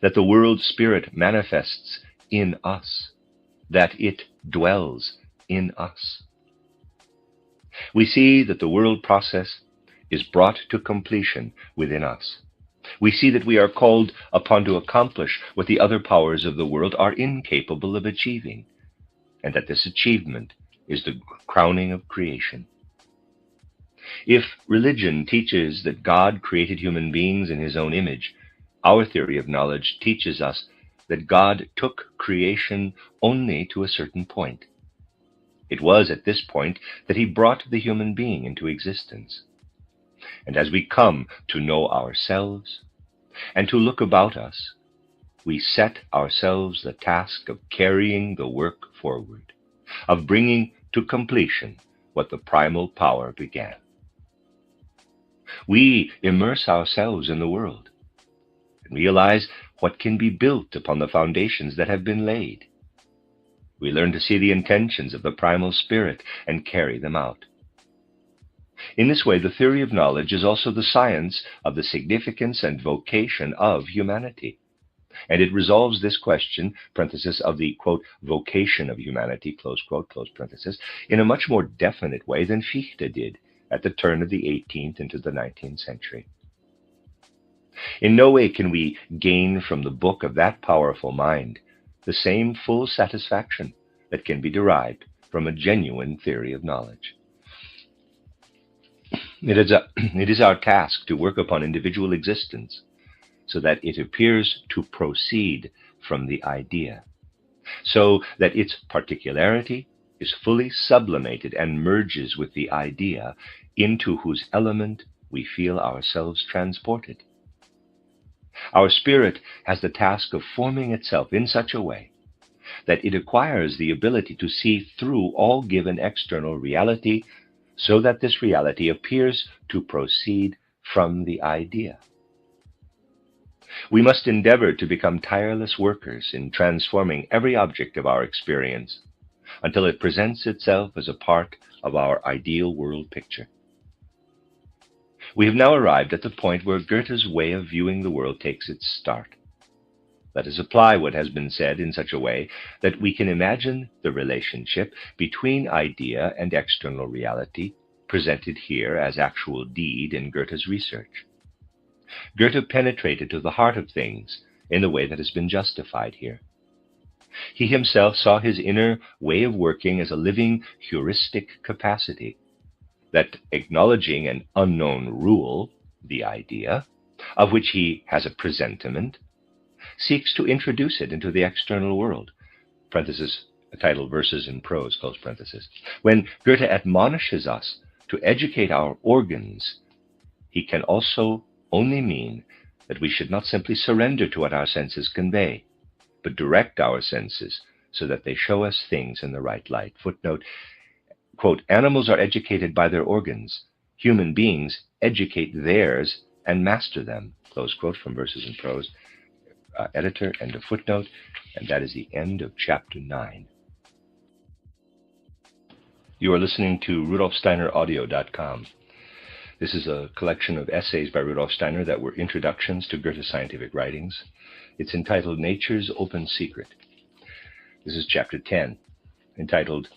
Speaker 1: that the world spirit manifests in us, that it dwells in us. We see that the world process is brought to completion within us. We see that we are called upon to accomplish what the other powers of the world are incapable of achieving, and that this achievement is the crowning of creation. If religion teaches that God created human beings in his own image, our theory of knowledge teaches us that God took creation only to a certain point. It was at this point that he brought the human being into existence. And as we come to know ourselves and to look about us, we set ourselves the task of carrying the work forward, of bringing to completion what the primal power began. We immerse ourselves in the world and realize what can be built upon the foundations that have been laid. We learn to see the intentions of the primal spirit and carry them out. In this way, the theory of knowledge is also the science of the significance and vocation of humanity. And it resolves this question, parenthesis, of the, quote, vocation of humanity, close quote, close parenthesis, in a much more definite way than Fichte did at the turn of the 18th into the 19th century. In no way can we gain from the book of that powerful mind the same full satisfaction that can be derived from a genuine theory of knowledge. It is our task to work upon individual existence so that it appears to proceed from the idea, so that its particularity is fully sublimated and merges with the idea into whose element we feel ourselves transported. Our spirit has the task of forming itself in such a way that it acquires the ability to see through all given external reality so that this reality appears to proceed from the idea. We must endeavor to become tireless workers in transforming every object of our experience until it presents itself as a part of our ideal world picture. We have now arrived at the point where Goethe's way of viewing the world takes its start. Let us apply what has been said in such a way that we can imagine the relationship between idea and external reality presented here as actual deed in Goethe's research. Goethe penetrated to the heart of things in the way that has been justified here. He himself saw his inner way of working as a living heuristic capacity that, acknowledging an unknown rule, the idea, of which he has a presentiment, seeks to introduce it into the external world. Parenthesis, title Verses in Prose, close parenthesis. When Goethe admonishes us to educate our organs, he can also only mean that we should not simply surrender to what our senses convey, but direct our senses so that they show us things in the right light. Footnote, quote, animals are educated by their organs. Human beings educate theirs and master them. Close quote from Verses in Prose. Editor, end of footnote. And that is the end of chapter 9. You are listening to RudolfSteinerAudio.com. This is a collection of essays by Rudolf Steiner that were introductions to Goethe's scientific writings. It's entitled Nature's Open Secret. This is chapter 10, entitled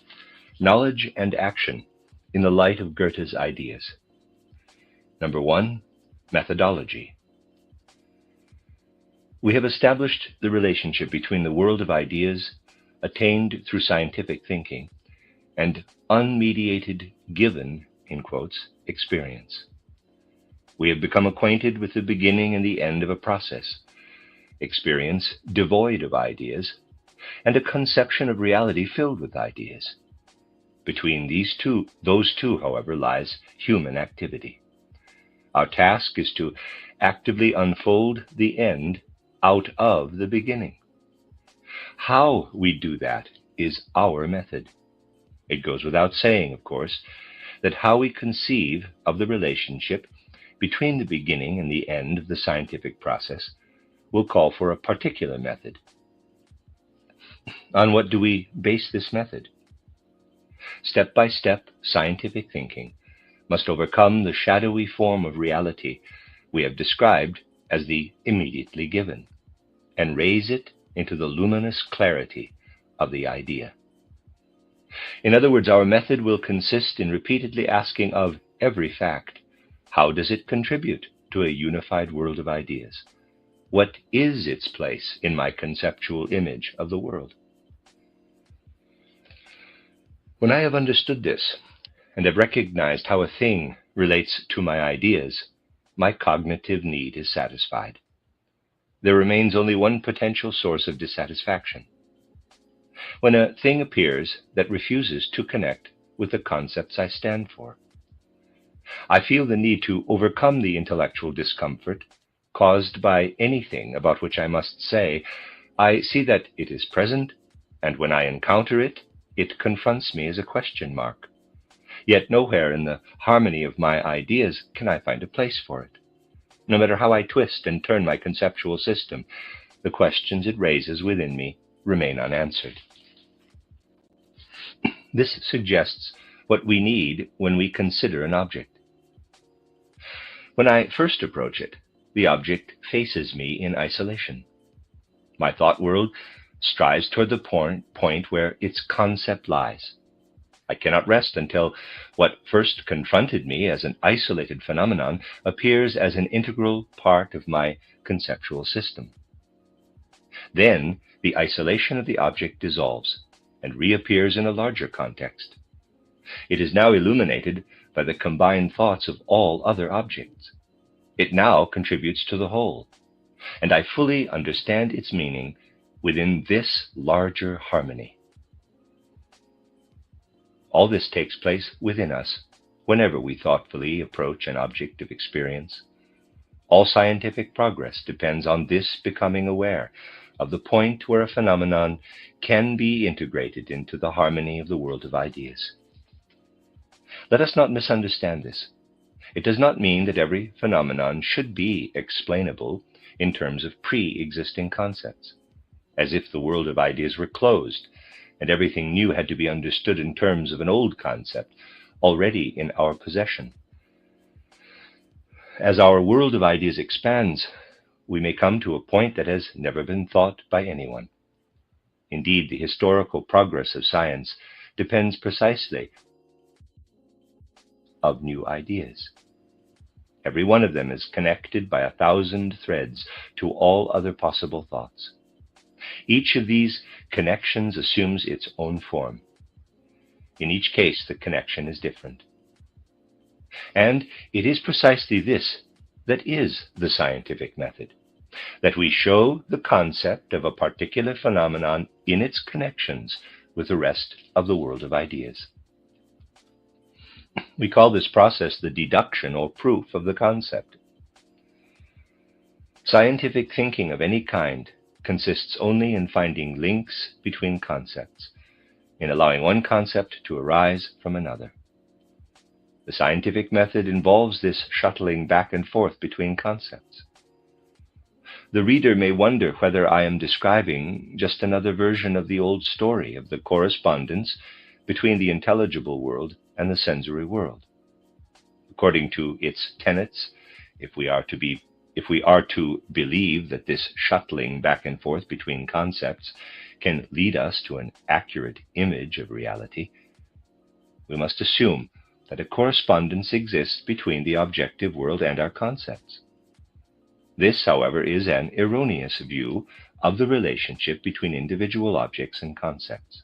Speaker 1: Knowledge and Action in the Light of Goethe's Ideas. Number 1, Methodology. We have established the relationship between the world of ideas attained through scientific thinking and unmediated, given, in quotes, experience. We have become acquainted with the beginning and the end of a process, experience devoid of ideas, and a conception of reality filled with ideas. Between those two, however, lies human activity. Our task is to actively unfold the end out of the beginning. How we do that is our method. It goes without saying, of course, that how we conceive of the relationship between the beginning and the end of the scientific process will call for a particular method. On what do we base this method? Step-by-step scientific thinking must overcome the shadowy form of reality we have described as the immediately given, and raise it into the luminous clarity of the idea. In other words, our method will consist in repeatedly asking of every fact, how does it contribute to a unified world of ideas? What is its place in my conceptual image of the world? When I have understood this, and have recognized how a thing relates to my ideas, my cognitive need is satisfied. There remains only one potential source of dissatisfaction. When a thing appears that refuses to connect with the concepts I stand for, I feel the need to overcome the intellectual discomfort caused by anything about which I must say, I see that it is present, and when I encounter it, it confronts me as a question mark. Yet nowhere in the harmony of my ideas can I find a place for it. No matter how I twist and turn my conceptual system, the questions it raises within me remain unanswered. This suggests what we need when we consider an object. When I first approach it, the object faces me in isolation. My thought world strives toward the point where its concept lies. I cannot rest until what first confronted me as an isolated phenomenon appears as an integral part of my conceptual system. Then the isolation of the object dissolves and reappears in a larger context. It is now illuminated by the combined thoughts of all other objects. It now contributes to the whole, and I fully understand its meaning within this larger harmony. All this takes place within us whenever we thoughtfully approach an object of experience. All scientific progress depends on this becoming aware of the point where a phenomenon can be integrated into the harmony of the world of ideas. Let us not misunderstand this. It does not mean that every phenomenon should be explainable in terms of pre-existing concepts, as if the world of ideas were closed and everything new had to be understood in terms of an old concept already in our possession. As our world of ideas expands, we may come to a point that has never been thought by anyone. Indeed, the historical progress of science depends precisely on new ideas. Every one of them is connected by 1,000 threads to all other possible thoughts. Each of these connections assumes its own form. In each case, the connection is different. And it is precisely this that is the scientific method, that we show the concept of a particular phenomenon in its connections with the rest of the world of ideas. We call this process the deduction or proof of the concept. Scientific thinking of any kind consists only in finding links between concepts, in allowing one concept to arise from another. The scientific method involves this shuttling back and forth between concepts. The reader may wonder whether I am describing just another version of the old story of the correspondence between the intelligible world and the sensory world. According to its tenets, if we are to believe that this shuttling back and forth between concepts can lead us to an accurate image of reality, we must assume that a correspondence exists between the objective world and our concepts. This, however, is an erroneous view of the relationship between individual objects and concepts.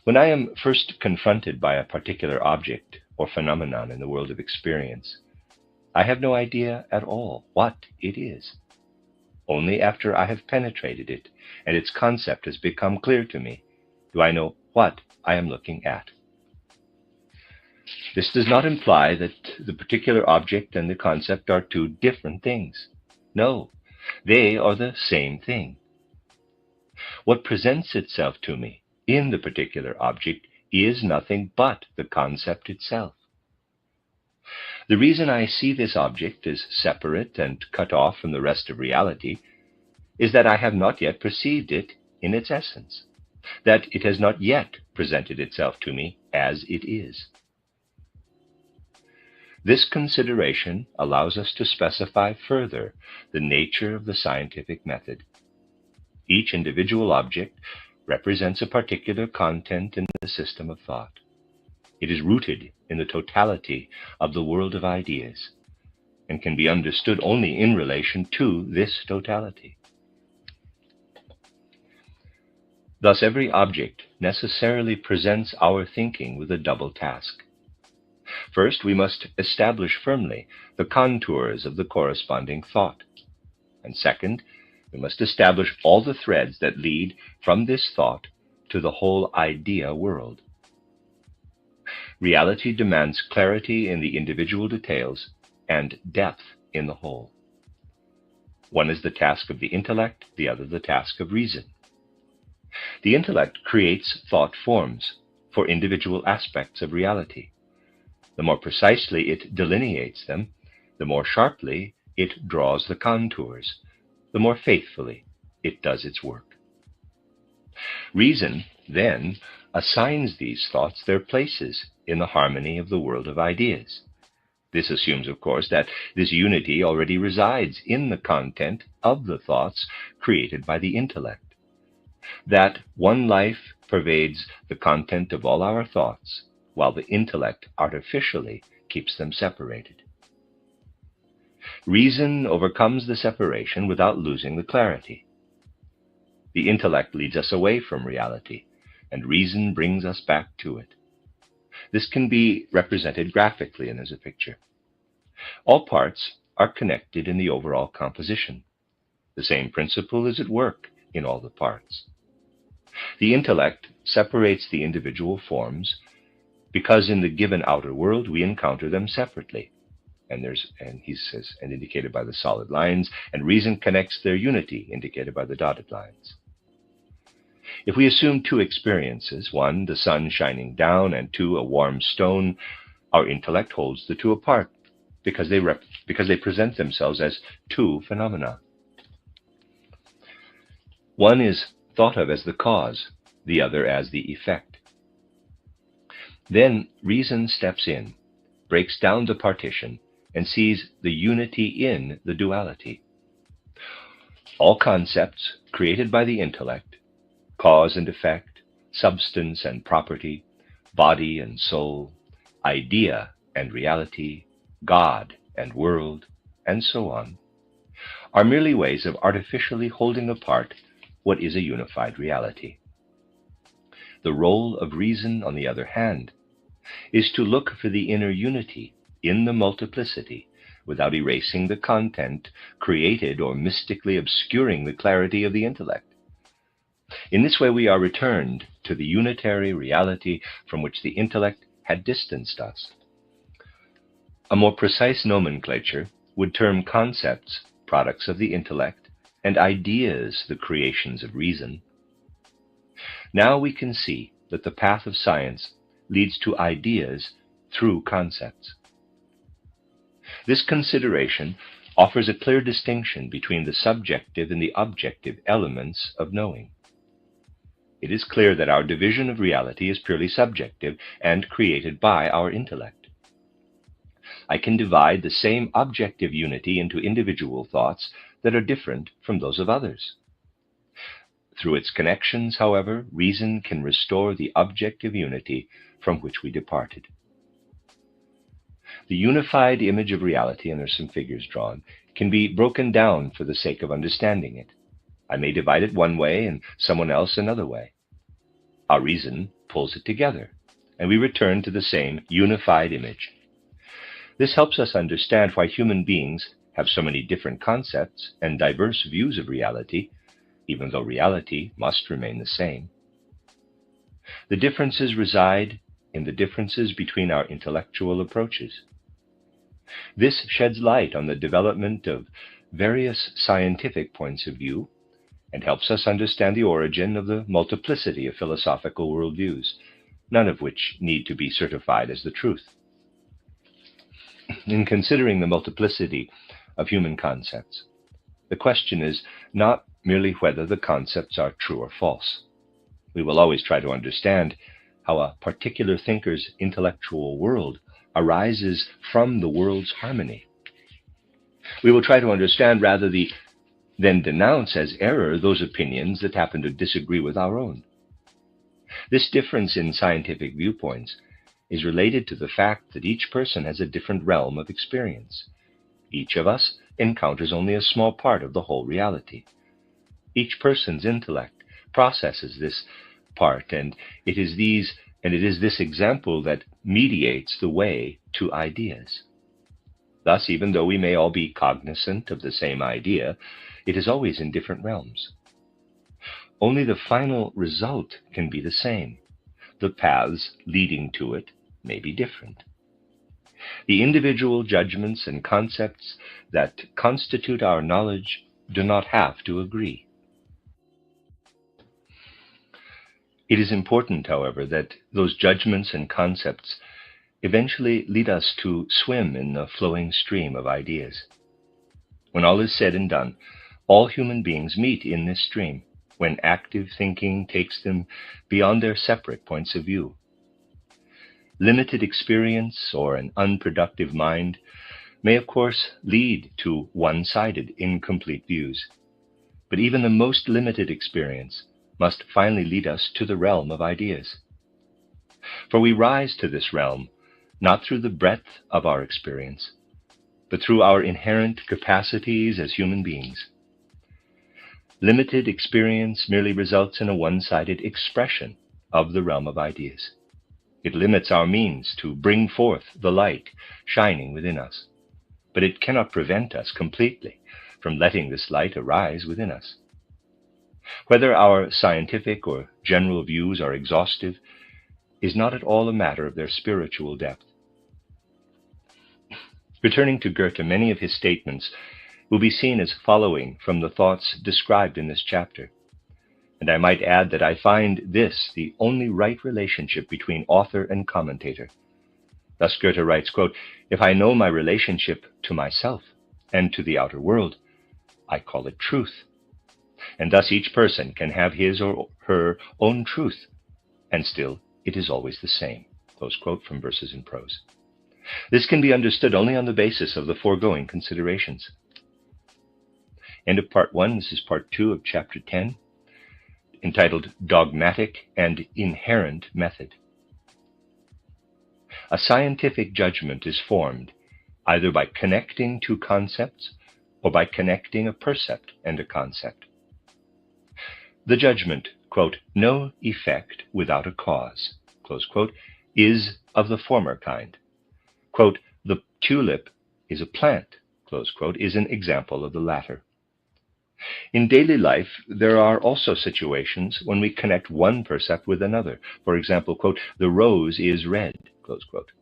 Speaker 1: When I am first confronted by a particular object or phenomenon in the world of experience, I have no idea at all what it is. Only after I have penetrated it and its concept has become clear to me do I know what I am looking at. This does not imply that the particular object and the concept are two different things. No, they are the same thing. What presents itself to me in the particular object is nothing but the concept itself. The reason I see this object as separate and cut off from the rest of reality is that I have not yet perceived it in its essence, that it has not yet presented itself to me as it is. This consideration allows us to specify further the nature of the scientific method. Each individual object represents a particular content in the system of thought. It is rooted in the totality of the world of ideas and can be understood only in relation to this totality. Thus, every object necessarily presents our thinking with a double task. First, we must establish firmly the contours of the corresponding thought. And second, we must establish all the threads that lead from this thought to the whole idea world. Reality demands clarity in the individual details and depth in the whole. One is the task of the intellect, the other the task of reason. The intellect creates thought forms for individual aspects of reality. The more precisely it delineates them, the more sharply it draws the contours, the more faithfully it does its work. Reason, then, assigns these thoughts their places in the harmony of the world of ideas. This assumes, of course, that this unity already resides in the content of the thoughts created by the intellect, that one life pervades the content of all our thoughts, while the intellect artificially keeps them separated. Reason overcomes the separation without losing the clarity. The intellect leads us away from reality, and reason brings us back to it. This can be represented graphically and as a picture. All parts are connected in the overall composition. The same principle is at work in all the parts. The intellect separates the individual forms because in the given outer world we encounter them separately, and he says, and indicated by the solid lines, and reason connects their unity, indicated by the dotted lines. If we assume two experiences, one, the sun shining down, and two, a warm stone, our intellect holds the two apart because they present themselves as two phenomena. One is thought of as the cause, the other as the effect. Then reason steps in, breaks down the partition, and sees the unity in the duality. All concepts created by the intellect, cause and effect, substance and property, body and soul, idea and reality, God and world, and so on, are merely ways of artificially holding apart what is a unified reality. The role of reason, on the other hand, is to look for the inner unity in the multiplicity without erasing the content created or mystically obscuring the clarity of the intellect. In this way, we are returned to the unitary reality from which the intellect had distanced us. A more precise nomenclature would term concepts products of the intellect and ideas the creations of reason. Now we can see that the path of science leads to ideas through concepts. This consideration offers a clear distinction between the subjective and the objective elements of knowing. It is clear that our division of reality is purely subjective and created by our intellect. I can divide the same objective unity into individual thoughts that are different from those of others. Through its connections, however, reason can restore the objective unity from which we departed. The unified image of reality, and there's some figures drawn, can be broken down for the sake of understanding it. I may divide it one way and someone else another way. Our reason pulls it together, and we return to the same unified image. This helps us understand why human beings have so many different concepts and diverse views of reality, even though reality must remain the same. The differences reside in the differences between our intellectual approaches. This sheds light on the development of various scientific points of view and helps us understand the origin of the multiplicity of philosophical worldviews, none of which need to be certified as the truth. In considering the multiplicity of human concepts, the question is not merely whether the concepts are true or false. We will always try to understand how a particular thinker's intellectual world arises from the world's harmony. We will try to understand rather than denounce as error those opinions that happen to disagree with our own. This difference in scientific viewpoints is related to the fact that each person has a different realm of experience. Each of us encounters only a small part of the whole reality. Each person's intellect processes this part, and it is this example that mediates the way to ideas. Thus, even though we may all be cognizant of the same idea, it is always in different realms. Only the final result can be the same. The paths leading to it may be different. The individual judgments and concepts that constitute our knowledge do not have to agree. It is important, however, that those judgments and concepts eventually lead us to swim in the flowing stream of ideas. When all is said and done, all human beings meet in this stream, when active thinking takes them beyond their separate points of view. Limited experience or an unproductive mind may, of course, lead to one-sided, incomplete views. But even the most limited experience must finally lead us to the realm of ideas. For we rise to this realm not through the breadth of our experience, but through our inherent capacities as human beings. Limited experience merely results in a one-sided expression of the realm of ideas. It limits our means to bring forth the light shining within us, but it cannot prevent us completely from letting this light arise within us. Whether our scientific or general views are exhaustive is not at all a matter of their spiritual depth. Returning to Goethe, many of his statements will be seen as following from the thoughts described in this chapter. And I might add that I find this the only right relationship between author and commentator. Thus Goethe writes, quote, "If I know my relationship to myself and to the outer world, I call it truth. And thus each person can have his or her own truth, and still it is always the same." Close quote from Verses in Prose. This can be understood only on the basis of the foregoing considerations. End of part 1. This is part 2 of chapter 10, entitled Dogmatic and Inherent Method. A scientific judgment is formed either by connecting two concepts or by connecting a percept and a concept. The judgment, quote, no effect without a cause, close quote, is of the former kind. Quote, the tulip is a plant, close quote, is an example of the latter. In daily life, there are also situations when we connect one percept with another. For example, quote, the rose is red, close quote.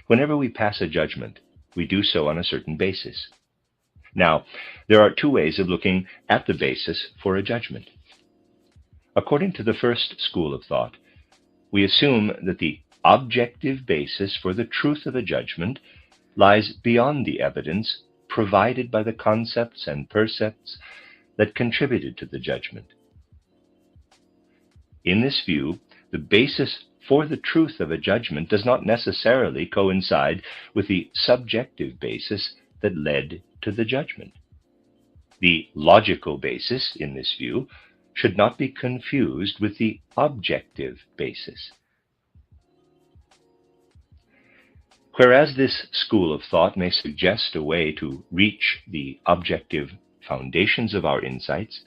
Speaker 1: Whenever we pass a judgment, we do so on a certain basis. Now, there are two ways of looking at the basis for a judgment. According to the first school of thought, we assume that the objective basis for the truth of a judgment lies beyond the evidence provided by the concepts and percepts that contributed to the judgment. In this view, the basis for the truth of a judgment does not necessarily coincide with the subjective basis that led to the judgment. The logical basis, in this view, should not be confused with the objective basis. Whereas this school of thought may suggest a way to reach the objective foundations of our insights,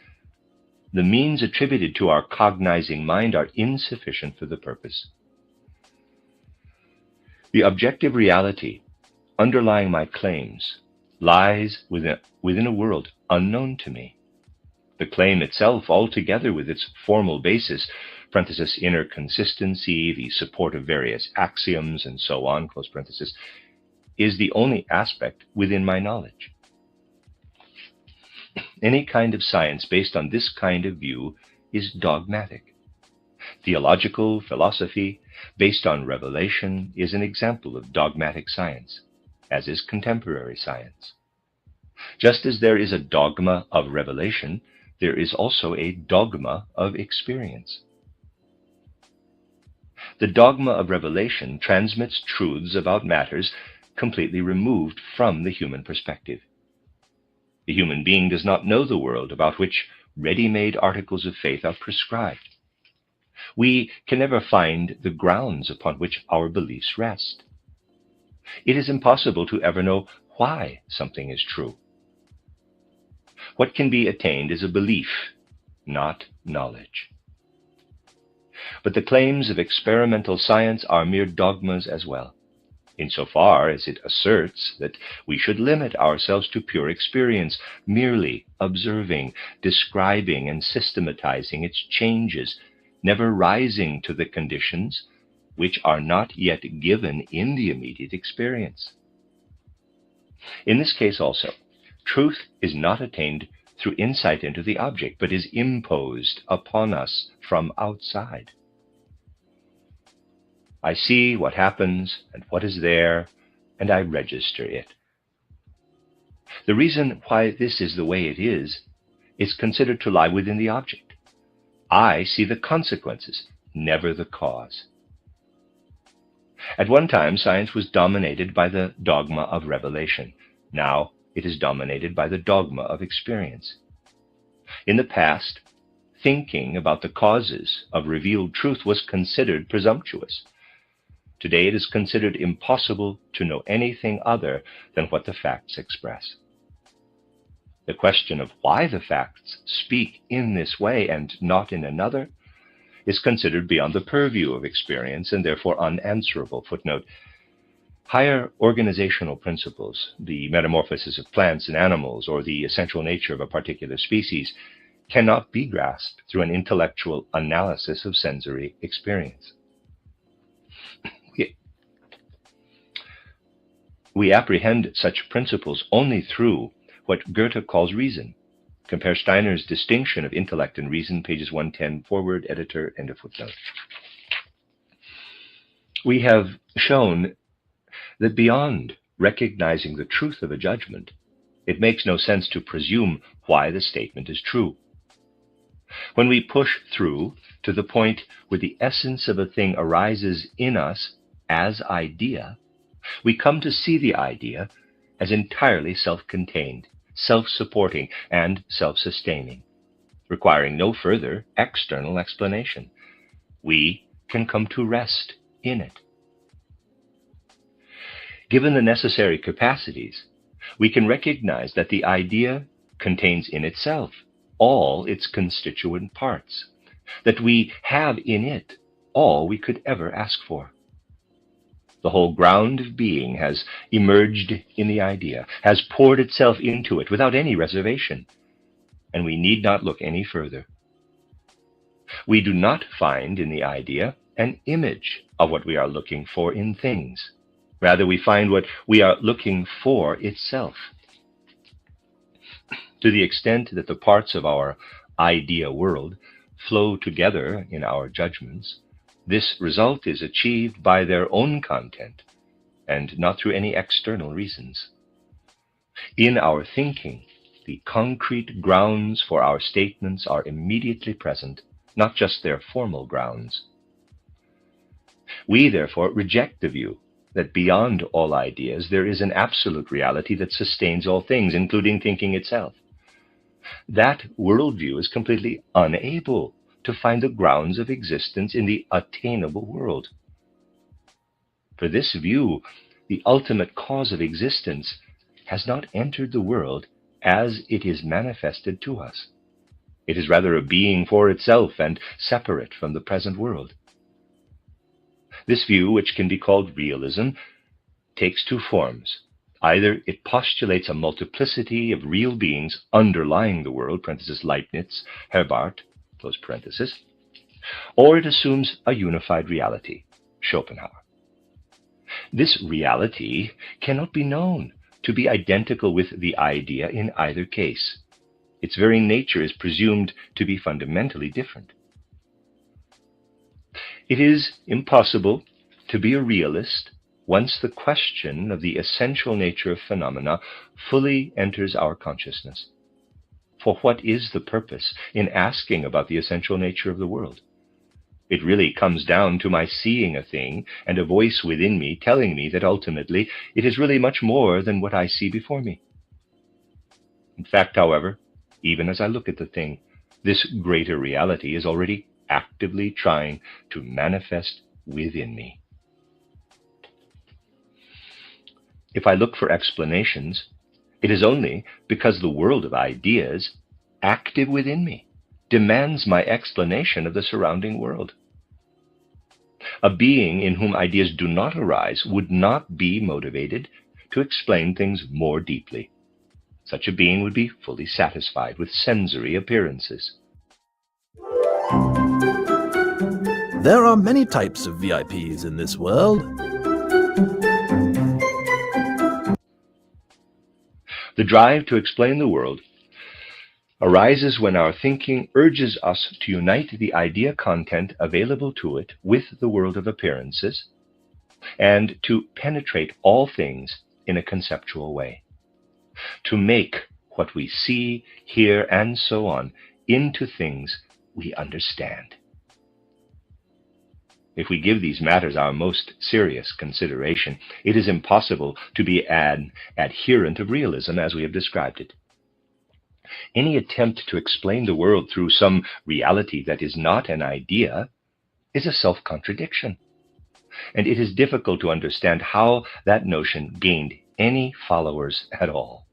Speaker 1: the means attributed to our cognizing mind are insufficient for the purpose. The objective reality underlying my claims lies within a world unknown to me. The claim itself, altogether with its formal basis, parenthesis, inner consistency, the support of various axioms, and so on, close parenthesis, is the only aspect within my knowledge. Any kind of science based on this kind of view is dogmatic. Theological philosophy based on revelation is an example of dogmatic science, as is contemporary science. Just as there is a dogma of revelation, there is also a dogma of experience. The dogma of revelation transmits truths about matters completely removed from the human perspective. The human being does not know the world about which ready-made articles of faith are prescribed. We can never find the grounds upon which our beliefs rest. It is impossible to ever know why something is true. What can be attained is a belief, not knowledge. But the claims of experimental science are mere dogmas as well, insofar as it asserts that we should limit ourselves to pure experience, merely observing, describing, and systematizing its changes, never rising to the conditions which are not yet given in the immediate experience. In this case also, truth is not attained through insight into the object, but is imposed upon us from outside. I see what happens and what is there, and I register it. The reason why this is the way it is considered to lie within the object. I see the consequences, never the cause. At one time, science was dominated by the dogma of revelation. Now, it is dominated by the dogma of experience. In the past, thinking about the causes of revealed truth was considered presumptuous. Today, it is considered impossible to know anything other than what the facts express. The question of why the facts speak in this way and not in another is considered beyond the purview of experience and therefore unanswerable. Footnote: higher organizational principles, the metamorphosis of plants and animals, or the essential nature of a particular species, cannot be grasped through an intellectual analysis of sensory experience. We apprehend such principles only through what Goethe calls reason. Compare Steiner's distinction of intellect and reason, pages 110 forward, editor, end of footnote. We have shown that beyond recognizing the truth of a judgment, it makes no sense to presume why the statement is true. When we push through to the point where the essence of a thing arises in us as idea, we come to see the idea as entirely self-contained, self-supporting, and self-sustaining, requiring no further external explanation. We can come to rest in it. Given the necessary capacities, we can recognize that the idea contains in itself all its constituent parts, that we have in it all we could ever ask for. The whole ground of being has emerged in the idea, has poured itself into it without any reservation, and we need not look any further. We do not find in the idea an image of what we are looking for in things. Rather, we find what we are looking for itself. To the extent that the parts of our idea world flow together in our judgments, this result is achieved by their own content and not through any external reasons. In our thinking, the concrete grounds for our statements are immediately present, not just their formal grounds. We, therefore, reject the view that beyond all ideas there is an absolute reality that sustains all things, including thinking itself. That worldview is completely unable to find the grounds of existence in the attainable world. For this view, the ultimate cause of existence has not entered the world as it is manifested to us. It is rather a being for itself and separate from the present world. This view, which can be called realism, takes two forms. Either it postulates a multiplicity of real beings underlying the world, parenthesis Leibniz, Herbart, close parenthesis, or it assumes a unified reality, Schopenhauer. This reality cannot be known to be identical with the idea in either case. Its very nature is presumed to be fundamentally different. It is impossible to be a realist once the question of the essential nature of phenomena fully enters our consciousness. For what is the purpose in asking about the essential nature of the world? It really comes down to my seeing a thing and a voice within me telling me that ultimately it is really much more than what I see before me. In fact, however, even as I look at the thing, this greater reality is already actively trying to manifest within me. If I look for explanations, it is only because the world of ideas, active within me, demands my explanation of the surrounding world. A being in whom ideas do not arise would not be motivated to explain things more deeply. Such a being would be fully satisfied with sensory appearances.
Speaker 2: There are many types of VIPs in this world.
Speaker 1: The drive to explain the world arises when our thinking urges us to unite the idea content available to it with the world of appearances, and to penetrate all things in a conceptual way, to make what we see, hear, and so on into things we understand. If we give these matters our most serious consideration, it is impossible to be an adherent of realism as we have described it. Any attempt to explain the world through some reality that is not an idea is a self-contradiction, and it is difficult to understand how that notion gained any followers at all.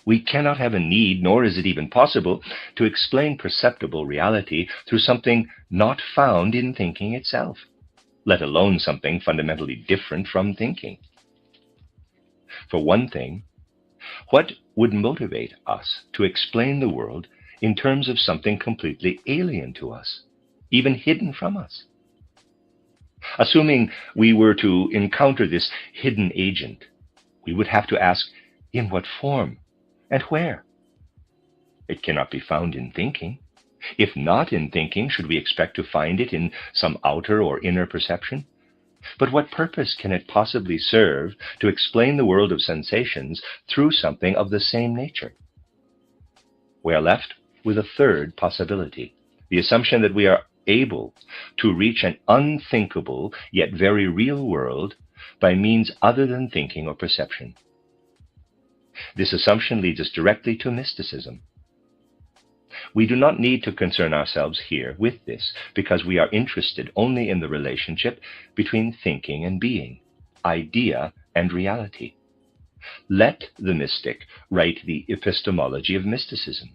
Speaker 1: We cannot have a need, nor is it even possible, to explain perceptible reality through something not found in thinking itself, let alone something fundamentally different from thinking. For one thing, what would motivate us to explain the world in terms of something completely alien to us, even hidden from us? Assuming we were to encounter this hidden agent, we would have to ask, in what form and where? It cannot be found in thinking. If not in thinking, should we expect to find it in some outer or inner perception? But what purpose can it possibly serve to explain the world of sensations through something of the same nature? We are left with a third possibility, the assumption that we are able to reach an unthinkable yet very real world by means other than thinking or perception. This assumption leads us directly to mysticism. We do not need to concern ourselves here with this, because we are interested only in the relationship between thinking and being, idea and reality. Let the mystic write the epistemology of mysticism.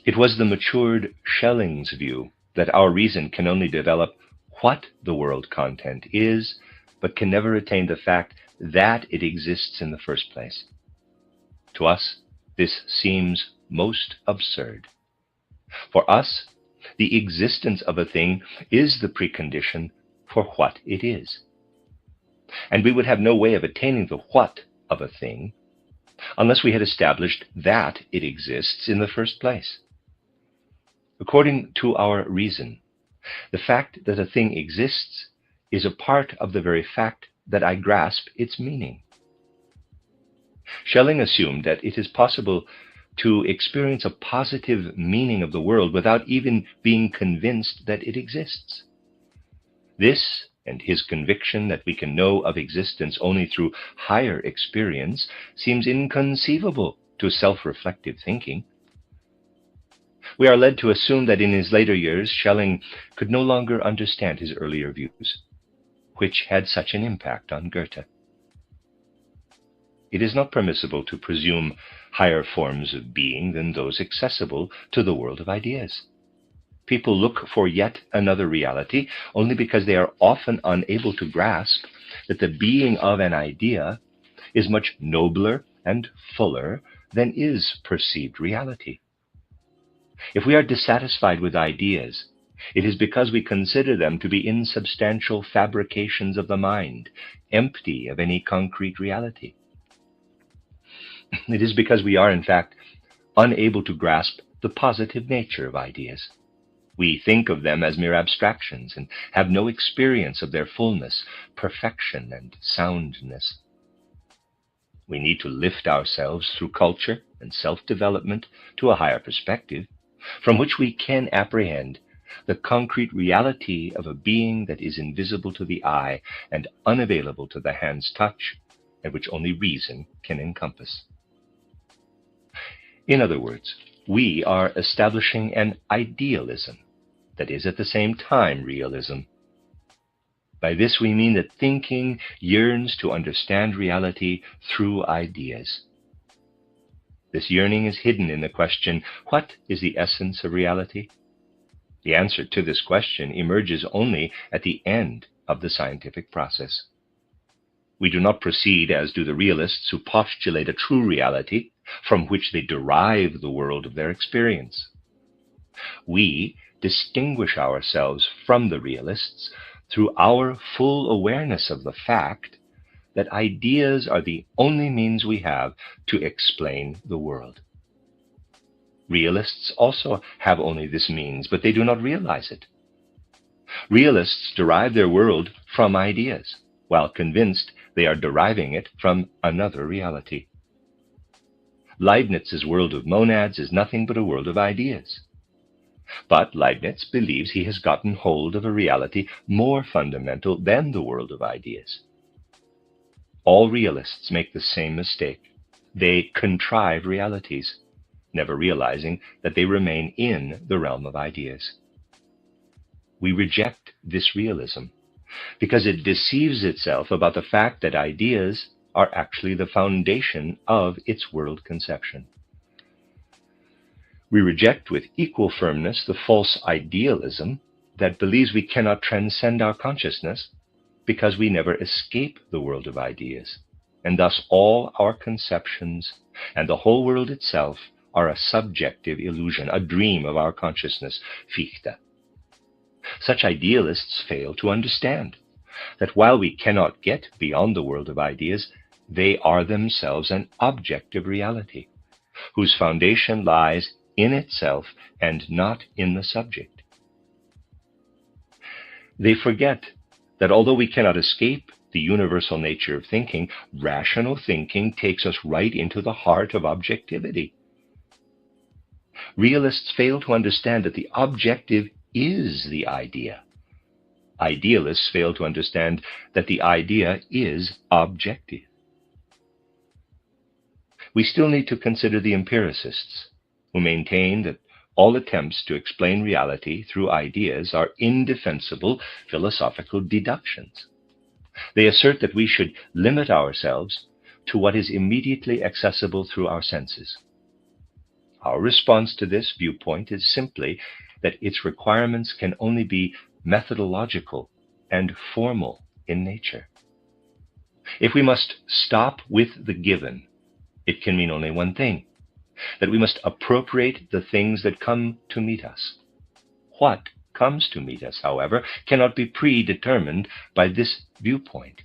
Speaker 1: It was the matured Schelling's view that our reason can only develop what the world content is, but can never attain the fact that it exists in the first place. To us, this seems most absurd. For us, the existence of a thing is the precondition for what it is. And we would have no way of attaining the what of a thing unless we had established that it exists in the first place. According to our reason, the fact that a thing exists is a part of the very fact that I grasp its meaning. Schelling assumed that it is possible to experience a positive meaning of the world without even being convinced that it exists. This, and his conviction that we can know of existence only through higher experience, seems inconceivable to self-reflective thinking. We are led to assume that in his later years, Schelling could no longer understand his earlier views, which had such an impact on Goethe. It is not permissible to presume higher forms of being than those accessible to the world of ideas. People look for yet another reality only because they are often unable to grasp that the being of an idea is much nobler and fuller than is perceived reality. If we are dissatisfied with ideas, it is because we consider them to be insubstantial fabrications of the mind, empty of any concrete reality. It is because we are, in fact, unable to grasp the positive nature of ideas. We think of them as mere abstractions and have no experience of their fullness, perfection, and soundness. We need to lift ourselves through culture and self-development to a higher perspective, from which we can apprehend the concrete reality of a being that is invisible to the eye and unavailable to the hand's touch, and which only reason can encompass. In other words, we are establishing an idealism that is at the same time realism. By this we mean that thinking yearns to understand reality through ideas. This yearning is hidden in the question, what is the essence of reality? The answer to this question emerges only at the end of the scientific process. We do not proceed as do the realists who postulate a true reality from which they derive the world of their experience. We distinguish ourselves from the realists through our full awareness of the fact that ideas are the only means we have to explain the world. Realists also have only this means, but they do not realize it. Realists derive their world from ideas, while convinced they are deriving it from another reality. Leibniz's world of monads is nothing but a world of ideas. But Leibniz believes he has gotten hold of a reality more fundamental than the world of ideas. All realists make the same mistake. They contrive realities, never realizing that they remain in the realm of ideas. We reject this realism because it deceives itself about the fact that ideas are actually the foundation of its world conception. We reject with equal firmness the false idealism that believes we cannot transcend our consciousness because we never escape the world of ideas, and thus all our conceptions and the whole world itself are a subjective illusion, a dream of our consciousness, Fichte. Such idealists fail to understand that while we cannot get beyond the world of ideas, they are themselves an objective reality, whose foundation lies in itself and not in the subject. They forget that although we cannot escape the universal nature of thinking, rational thinking takes us right into the heart of objectivity. Realists fail to understand that the objective is the idea. Idealists fail to understand that the idea is objective. We still need to consider the empiricists, who maintain that all attempts to explain reality through ideas are indefensible philosophical deductions. They assert that we should limit ourselves to what is immediately accessible through our senses. Our response to this viewpoint is simply that its requirements can only be methodological and formal in nature. If we must stop with the given, it can mean only one thing, that we must appropriate the things that come to meet us. What comes to meet us, however, cannot be predetermined by this viewpoint,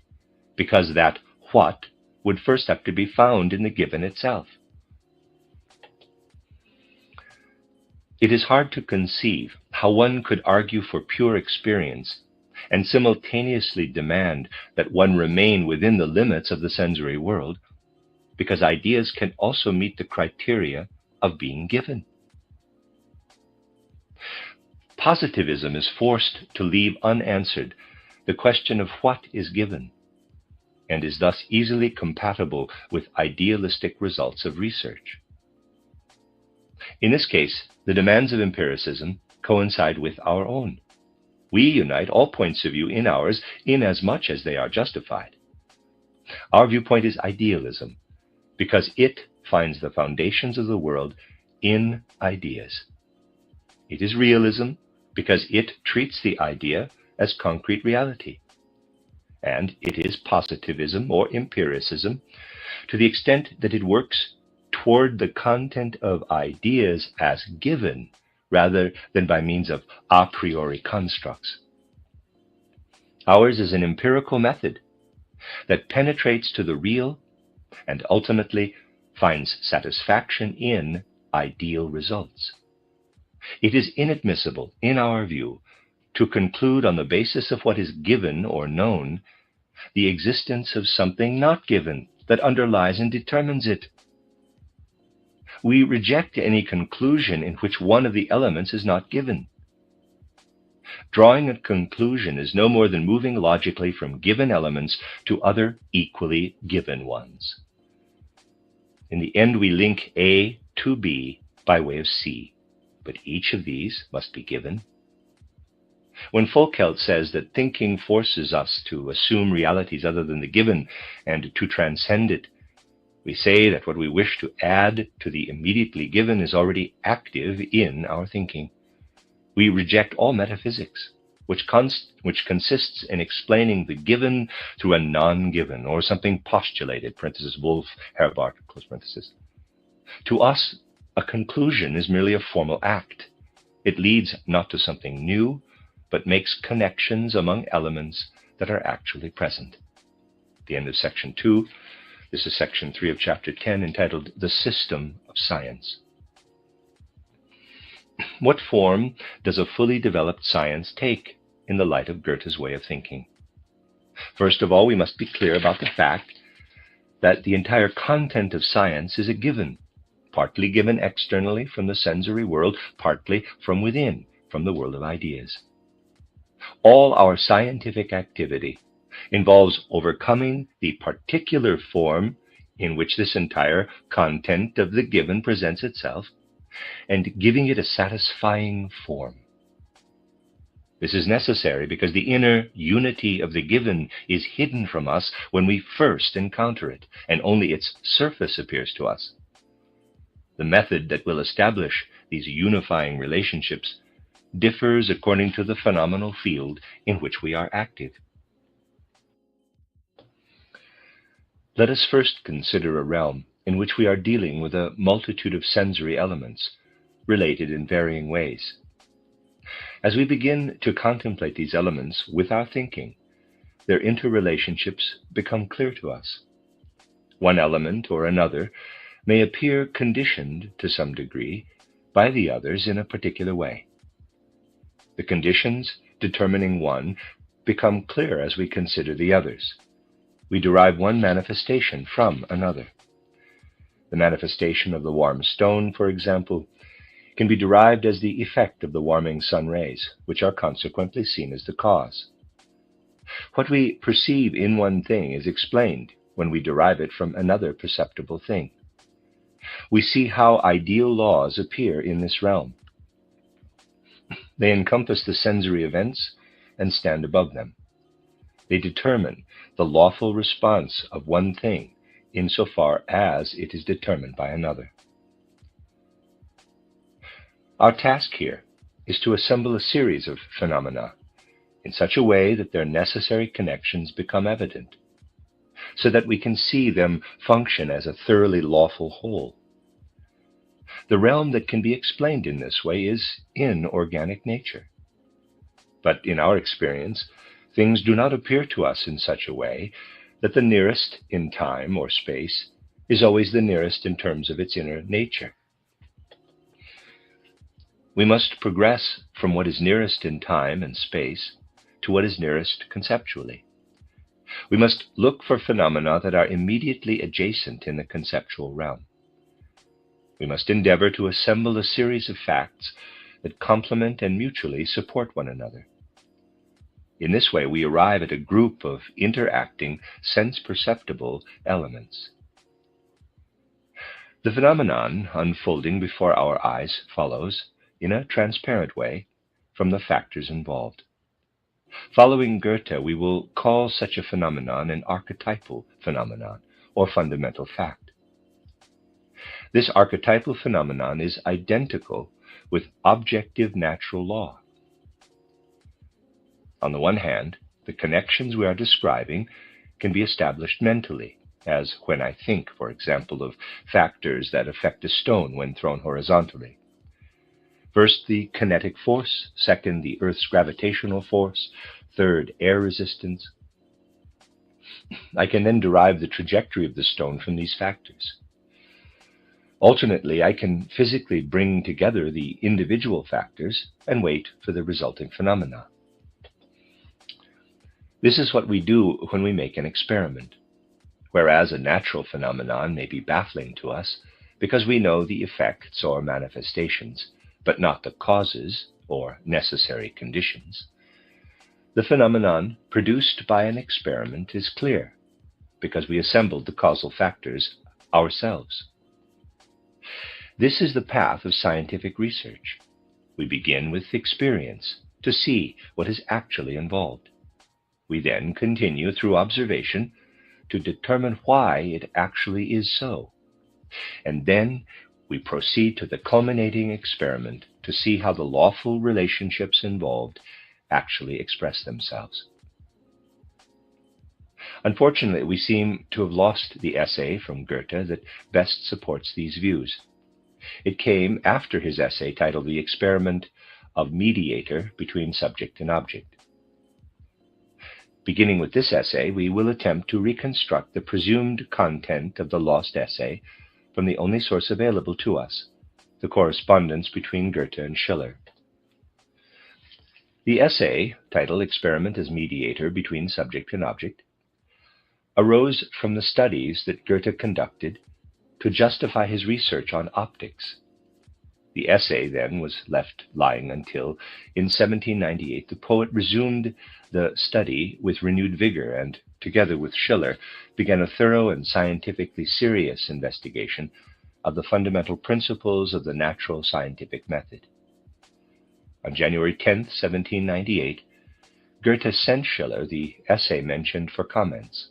Speaker 1: because that what would first have to be found in the given itself. It is hard to conceive how one could argue for pure experience and simultaneously demand that one remain within the limits of the sensory world, because ideas can also meet the criteria of being given. Positivism is forced to leave unanswered the question of what is given, and is thus easily compatible with idealistic results of research. In this case, the demands of empiricism coincide with our own. We unite all points of view in ours inasmuch as they are justified. Our viewpoint is idealism, because it finds the foundations of the world in ideas. It is realism, because it treats the idea as concrete reality. And it is positivism or empiricism to the extent that it works toward the content of ideas as given, rather than by means of a priori constructs. Ours is an empirical method that penetrates to the real and ultimately finds satisfaction in ideal results. It is inadmissible, in our view, to conclude on the basis of what is given or known the existence of something not given that underlies and determines it. We reject any conclusion in which one of the elements is not given. Drawing a conclusion is no more than moving logically from given elements to other equally given ones. In the end, we link A to B by way of C, but each of these must be given. When Folkelt says that thinking forces us to assume realities other than the given and to transcend it, we say that what we wish to add to the immediately given is already active in our thinking. We reject all metaphysics, which consists in explaining the given through a non-given or something postulated, parenthesis, Wolf, Herbart, close parenthesis. To us, a conclusion is merely a formal act. It leads not to something new, but makes connections among elements that are actually present. The end of section 2. This is section 3 of chapter 10, entitled The System of Science. What form does a fully developed science take in the light of Goethe's way of thinking? First of all, we must be clear about the fact that the entire content of science is a given, partly given externally from the sensory world, partly from within, from the world of ideas. All our scientific activity involves overcoming the particular form in which this entire content of the given presents itself and giving it a satisfying form. This is necessary because the inner unity of the given is hidden from us when we first encounter it, and only its surface appears to us. The method that will establish these unifying relationships differs according to the phenomenal field in which we are active. Let us first consider a realm in which we are dealing with a multitude of sensory elements, related in varying ways. As we begin to contemplate these elements with our thinking, their interrelationships become clear to us. One element or another may appear conditioned to some degree by the others in a particular way. The conditions determining one become clear as we consider the others. We derive one manifestation from another. The manifestation of the warm stone, for example, can be derived as the effect of the warming sun rays, which are consequently seen as the cause. What we perceive in one thing is explained when we derive it from another perceptible thing. We see how ideal laws appear in this realm. They encompass the sensory events and stand above them. They determine the lawful response of one thing insofar as it is determined by another. Our task here is to assemble a series of phenomena in such a way that their necessary connections become evident, so that we can see them function as a thoroughly lawful whole. The realm that can be explained in this way is in organic nature. But in our experience, things do not appear to us in such a way that the nearest in time or space is always the nearest in terms of its inner nature. We must progress from what is nearest in time and space to what is nearest conceptually. We must look for phenomena that are immediately adjacent in the conceptual realm. We must endeavor to assemble a series of facts that complement and mutually support one another. In this way, we arrive at a group of interacting, sense-perceptible elements. The phenomenon unfolding before our eyes follows, in a transparent way, from the factors involved. Following Goethe, we will call such a phenomenon an archetypal phenomenon, or fundamental fact. This archetypal phenomenon is identical with objective natural law. On the one hand, the connections we are describing can be established mentally, as when I think, for example, of factors that affect a stone when thrown horizontally. First, the kinetic force. Second, the Earth's gravitational force. Third, air resistance. I can then derive the trajectory of the stone from these factors. Alternately, I can physically bring together the individual factors and wait for the resulting phenomena. This is what we do when we make an experiment, whereas a natural phenomenon may be baffling to us because we know the effects or manifestations, but not the causes or necessary conditions. The phenomenon produced by an experiment is clear because we assembled the causal factors ourselves. This is the path of scientific research. We begin with experience to see what is actually involved. We then continue through observation to determine why it actually is so. And then we proceed to the culminating experiment to see how the lawful relationships involved actually express themselves. Unfortunately, we seem to have lost the essay from Goethe that best supports these views. It came after his essay titled The Experiment of Mediator Between Subject and Object. Beginning with this essay, we will attempt to reconstruct the presumed content of the lost essay from the only source available to us, the correspondence between Goethe and Schiller. The essay, titled Experiment as Mediator Between Subject and Object, arose from the studies that Goethe conducted to justify his research on optics. The essay then was left lying until, in 1798, the poet resumed the study with renewed vigor and, together with Schiller, began a thorough and scientifically serious investigation of the fundamental principles of the natural scientific method. On January 10, 1798, Goethe sent Schiller the essay mentioned for comments,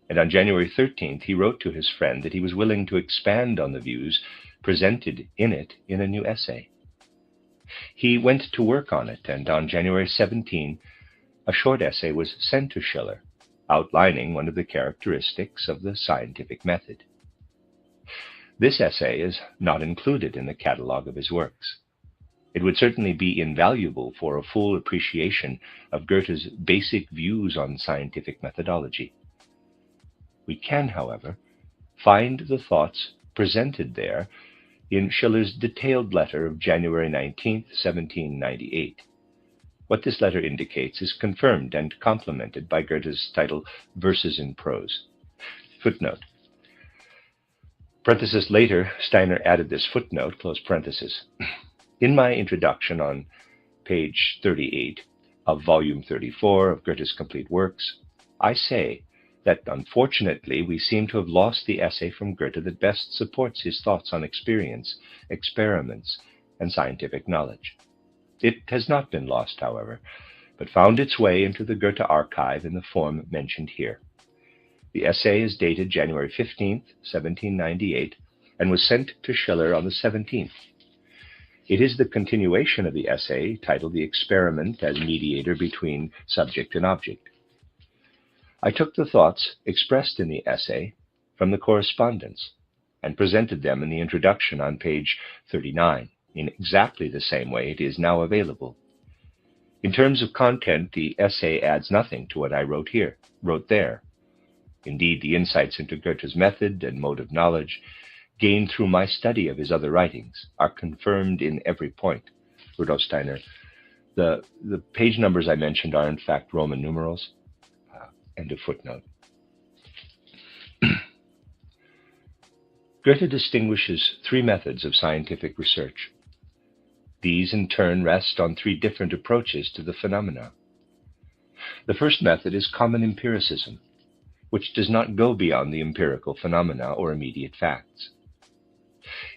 Speaker 1: and on January 13th he wrote to his friend that he was willing to expand on the views presented in it in a new essay. He went to work on it, and on January 17, a short essay was sent to Schiller, outlining one of the characteristics of the scientific method. This essay is not included in the catalogue of his works. It would certainly be invaluable for a full appreciation of Goethe's basic views on scientific methodology. We can, however, find the thoughts presented there in Schiller's detailed letter of January 19, 1798. What this letter indicates is confirmed and complemented by Goethe's title, Verses in Prose. Footnote. Parenthesis later, Steiner added this footnote, close parenthesis. In my introduction on page 38 of volume 34 of Goethe's complete works, I say that unfortunately we seem to have lost the essay from Goethe that best supports his thoughts on experience, experiments, and scientific knowledge. It has not been lost, however, but found its way into the Goethe archive in the form mentioned here. The essay is dated January 15th, 1798, and was sent to Schiller on the 17th. It is the continuation of the essay titled The Experiment as Mediator Between Subject and Object. I took the thoughts expressed in the essay from the correspondence and presented them in the introduction on page 39 in exactly the same way it is now available. In terms of content, the essay adds nothing to what I wrote there. Indeed, the insights into Goethe's method and mode of knowledge gained through my study of his other writings are confirmed in every point. Rudolf Steiner. The page numbers I mentioned are in fact Roman numerals. End of footnote. Goethe distinguishes three methods of scientific research. These in turn rest on three different approaches to the phenomena. The first method is common empiricism, which does not go beyond the empirical phenomena or immediate facts.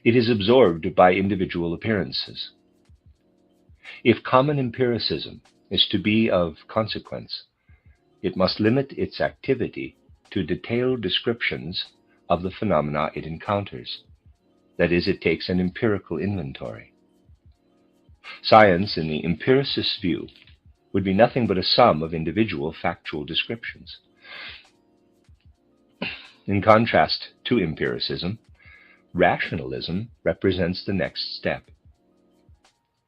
Speaker 1: It is absorbed by individual appearances. If common empiricism is to be of consequence, it must limit its activity to detailed descriptions of the phenomena it encounters. That is, it takes an empirical inventory. Science, in the empiricist's view, would be nothing but a sum of individual factual descriptions. In contrast to empiricism, rationalism represents the next step.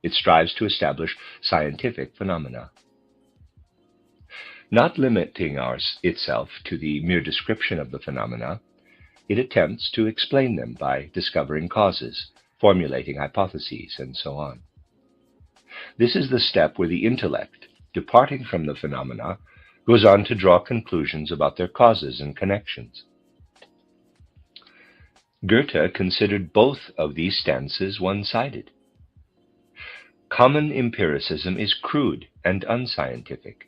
Speaker 1: It strives to establish scientific phenomena. Not limiting itself to the mere description of the phenomena, it attempts to explain them by discovering causes, formulating hypotheses, and so on. This is the step where the intellect, departing from the phenomena, goes on to draw conclusions about their causes and connections. Goethe considered both of these stances one-sided. Common empiricism is crude and unscientific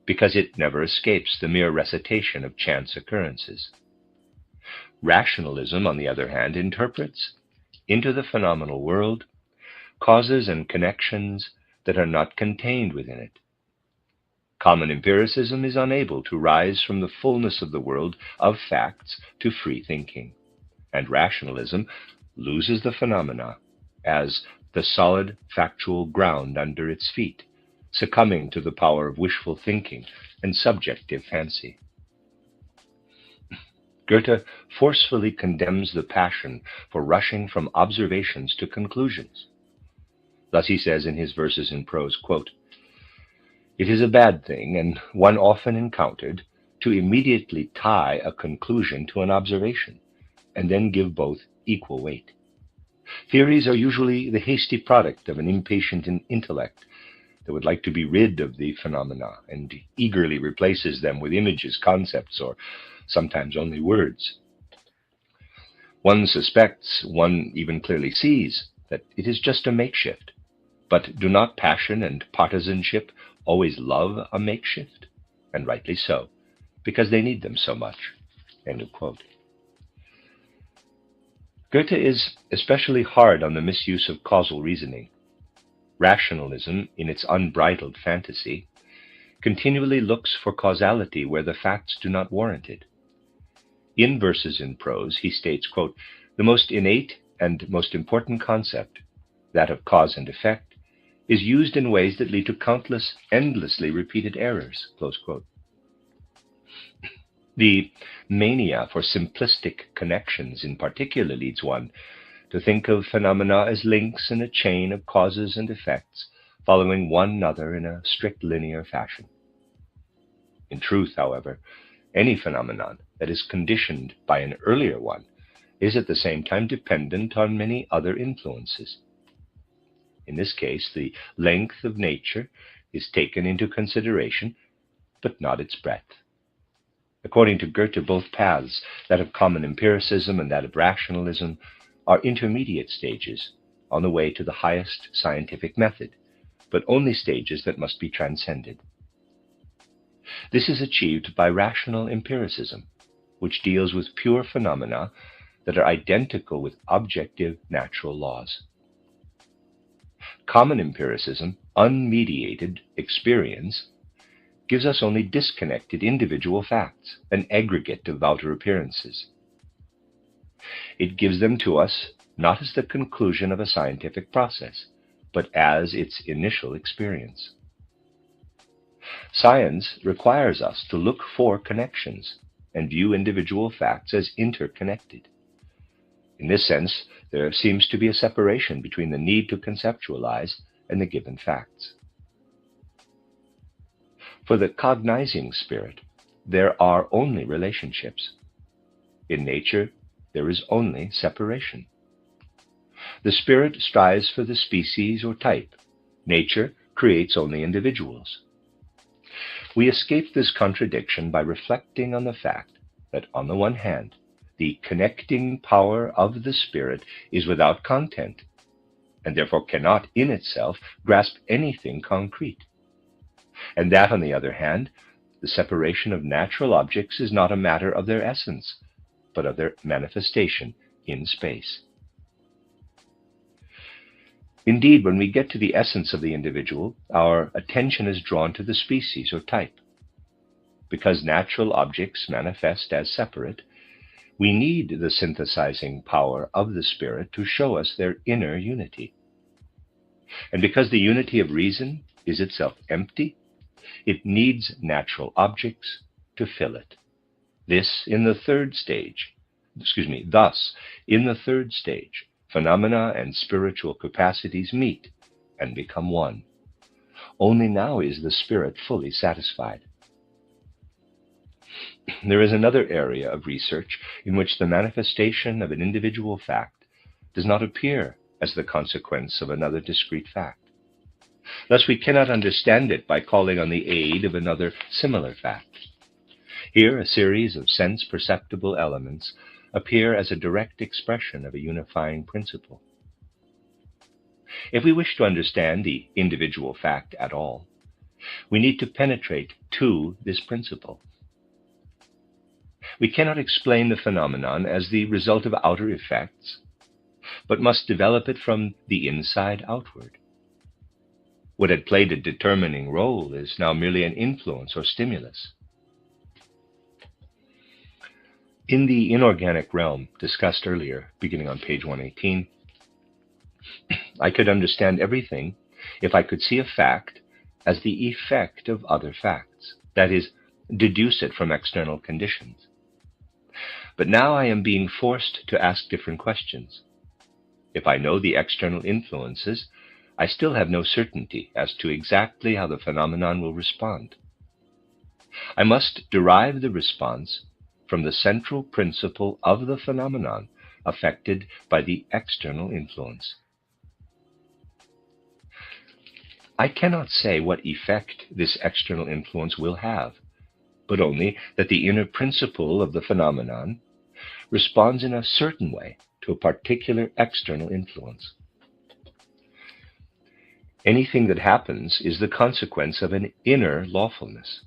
Speaker 1: because it never escapes the mere recitation of chance occurrences. Rationalism, on the other hand, interprets into the phenomenal world causes and connections that are not contained within it. Common empiricism is unable to rise from the fullness of the world of facts to free thinking, and rationalism loses the phenomena as the solid factual ground under its feet, succumbing to the power of wishful thinking and subjective fancy. Goethe forcefully condemns the passion for rushing from observations to conclusions. Thus he says in his verses in prose, quote, "It is a bad thing, and one often encountered, to immediately tie a conclusion to an observation, and then give both equal weight. Theories are usually the hasty product of an impatient intellect that would like to be rid of the phenomena and eagerly replaces them with images, concepts, or sometimes only words. One suspects, one even clearly sees, that it is just a makeshift. But do not passion and partisanship always love a makeshift? And rightly so, because they need them so much." End of quote. Goethe is especially hard on the misuse of causal reasoning. Rationalism, in its unbridled fantasy, continually looks for causality where the facts do not warrant it. In verses in prose, he states, quote, "The most innate and most important concept, that of cause and effect, is used in ways that lead to countless, endlessly repeated errors." Close quote. The mania for simplistic connections in particular leads one to think of phenomena as links in a chain of causes and effects following one another in a strict linear fashion. In truth, however, any phenomenon that is conditioned by an earlier one is at the same time dependent on many other influences. In this case, the length of nature is taken into consideration, but not its breadth. According to Goethe, both paths, that of common empiricism and that of rationalism, are intermediate stages on the way to the highest scientific method, but only stages that must be transcended. This is achieved by rational empiricism, which deals with pure phenomena that are identical with objective natural laws. Common empiricism unmediated experience gives us only disconnected individual facts, an aggregate of outer appearances. It gives them to us not as the conclusion of a scientific process, but as its initial experience. Science requires us to look for connections and view individual facts as interconnected. In this sense, there seems to be a separation between the need to conceptualize and the given facts. For the cognizing spirit, there are only relationships. In nature, there is only separation. The spirit strives for the species or type. Nature creates only individuals. We escape this contradiction by reflecting on the fact that, on the one hand, the connecting power of the spirit is without content, and therefore cannot in itself grasp anything concrete. And that, on the other hand, the separation of natural objects is not a matter of their essence, but of their manifestation in space. Indeed, when we get to the essence of the individual, our attention is drawn to the species or type. Because natural objects manifest as separate, we need the synthesizing power of the spirit to show us their inner unity. And because the unity of reason is itself empty, it needs natural objects to fill it. Thus, in the third stage, phenomena and spiritual capacities meet and become one. Only now is the spirit fully satisfied. There is another area of research in which the manifestation of an individual fact does not appear as the consequence of another discrete fact. Thus, we cannot understand it by calling on the aid of another similar fact. Here, a series of sense-perceptible elements appear as a direct expression of a unifying principle. If we wish to understand the individual fact at all, we need to penetrate to this principle. We cannot explain the phenomenon as the result of outer effects, but must develop it from the inside outward. What had played a determining role is now merely an influence or stimulus. In the inorganic realm discussed earlier, beginning on page 118, I could understand everything if I could see a fact as the effect of other facts, that is, deduce it from external conditions. But now I am being forced to ask different questions. If I know the external influences, I still have no certainty as to exactly how the phenomenon will respond. I must derive the response from the central principle of the phenomenon affected by the external influence. I cannot say what effect this external influence will have, but only that the inner principle of the phenomenon responds in a certain way to a particular external influence. Anything that happens is the consequence of an inner lawfulness.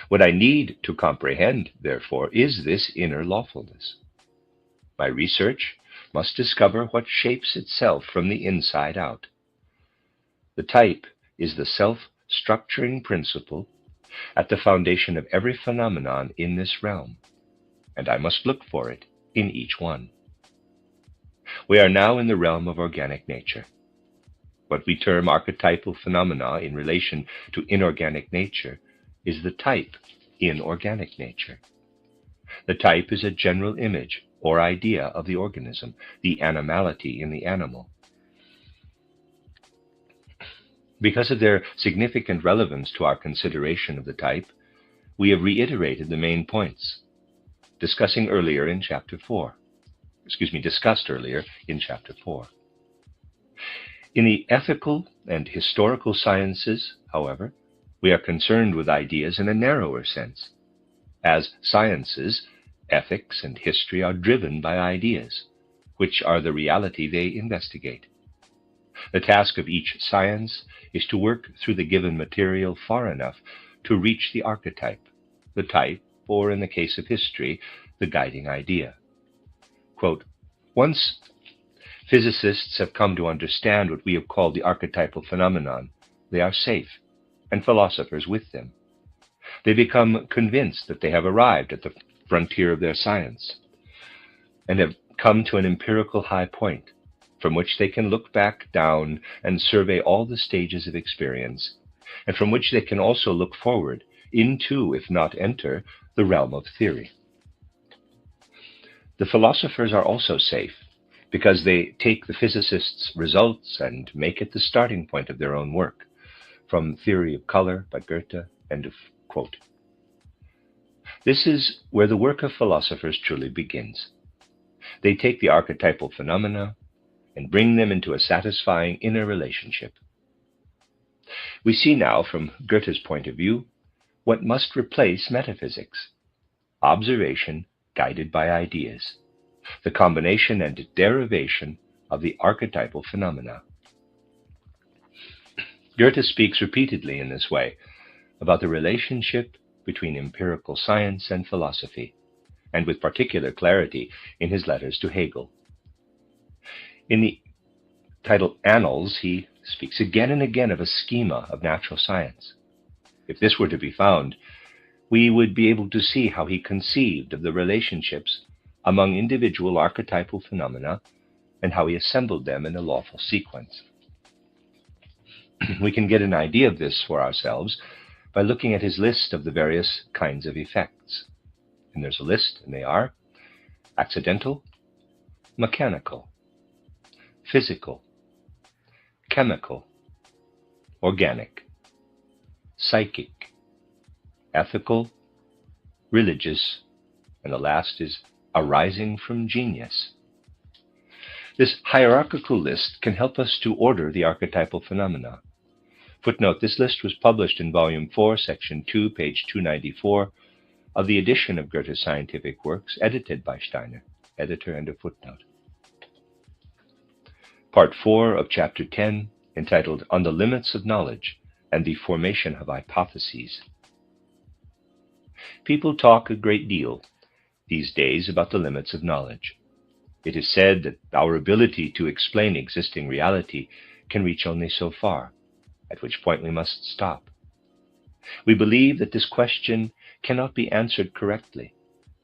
Speaker 1: What I need to comprehend, therefore, is this inner lawfulness. My research must discover what shapes itself from the inside out. The type is the self-structuring principle at the foundation of every phenomenon in this realm, and I must look for it in each one. We are now in the realm of organic nature. What we term archetypal phenomena in relation to inorganic nature is the type in organic nature. The type is a general image or idea of the organism, the animality in the animal. Because of their significant relevance to our consideration of the type, we have reiterated the main points discussed earlier in chapter 4. In the ethical and historical sciences, however, we are concerned with ideas in a narrower sense. As sciences, ethics and history are driven by ideas, which are the reality they investigate. The task of each science is to work through the given material far enough to reach the archetype, the type, or in the case of history, the guiding idea. Quote, once Physicists have come to understand what we have called the archetypal phenomenon. They are safe, and philosophers with them. They become convinced that they have arrived at the frontier of their science and have come to an empirical high point from which they can look back down and survey all the stages of experience, and from which they can also look forward into, if not enter, the realm of theory. The philosophers are also safe because they take the physicists' results and make it the starting point of their own work, from Theory of Color by Goethe, end of quote. This is where the work of philosophers truly begins. They take the archetypal phenomena and bring them into a satisfying inner relationship. We see now, from Goethe's point of view, what must replace metaphysics: observation guided by ideas, the combination and derivation of the archetypal phenomena. Goethe speaks repeatedly in this way about the relationship between empirical science and philosophy, and with particular clarity in his letters to Hegel. In the title Annals, he speaks again and again of a schema of natural science. If this were to be found, we would be able to see how he conceived of the relationships among individual archetypal phenomena and how he assembled them in a lawful sequence. We can get an idea of this for ourselves by looking at his list of the various kinds of effects. And there's a list, and they are accidental, mechanical, physical, chemical, organic, psychic, ethical, religious, and the last is arising from genius. This hierarchical list can help us to order the archetypal phenomena. Footnote: this list was published in Volume 4, Section 2, page 294 of the edition of Goethe's Scientific Works, edited by Steiner, editor, end of footnote. Part 4 of Chapter 10, entitled On the Limits of Knowledge and the Formation of Hypotheses. People talk a great deal these days about the limits of knowledge. It is said that our ability to explain existing reality can reach only so far, at which point we must stop. We believe that this question cannot be answered correctly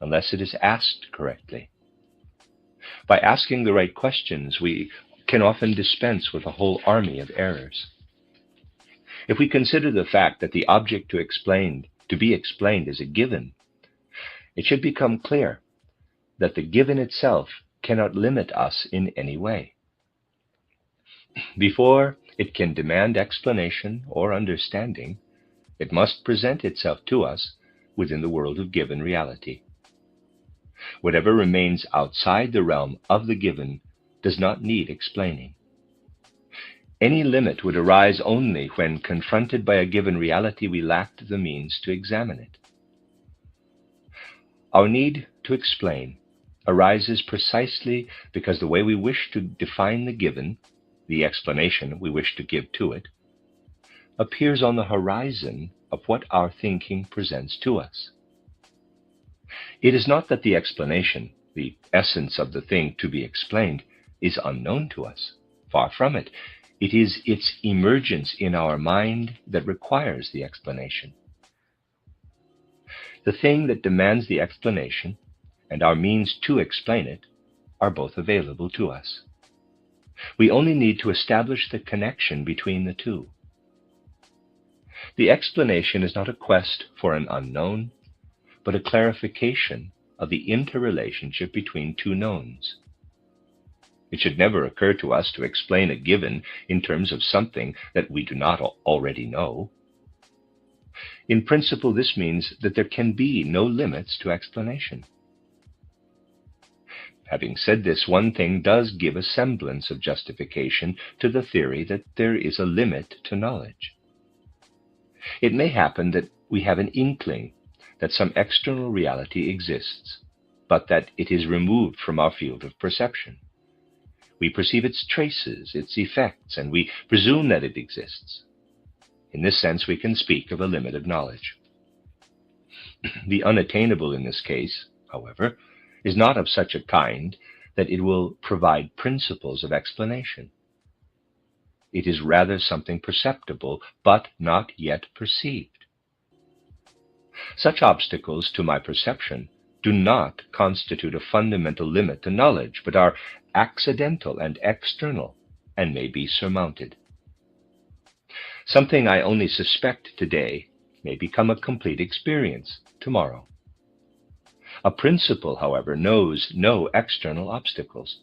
Speaker 1: unless it is asked correctly. By asking the right questions, we can often dispense with a whole army of errors. If we consider the fact that the object to be explained is a given, it should become clear that the given itself cannot limit us in any way. Before it can demand explanation or understanding, it must present itself to us within the world of given reality. Whatever remains outside the realm of the given does not need explaining. Any limit would arise only when, confronted by a given reality, we lacked the means to examine it. Our need to explain arises precisely because the way we wish to define the given, the explanation we wish to give to it, appears on the horizon of what our thinking presents to us. It is not that the explanation, the essence of the thing to be explained, is unknown to us. Far from it. It is its emergence in our mind that requires the explanation. The thing that demands the explanation and our means to explain it are both available to us. We only need to establish the connection between the two. The explanation is not a quest for an unknown, but a clarification of the interrelationship between two knowns. It should never occur to us to explain a given in terms of something that we do not already know. In principle, this means that there can be no limits to explanation. Having said this, one thing does give a semblance of justification to the theory that there is a limit to knowledge. It may happen that we have an inkling that some external reality exists, but that it is removed from our field of perception. We perceive its traces, its effects, and we presume that it exists. In this sense, we can speak of a limit of knowledge. The unattainable in this case, however, is not of such a kind that it will provide principles of explanation. It is rather something perceptible, but not yet perceived. Such obstacles to my perception do not constitute a fundamental limit to knowledge, but are accidental and external, and may be surmounted. Something I only suspect today may become a complete experience tomorrow. A principle, however, knows no external obstacles,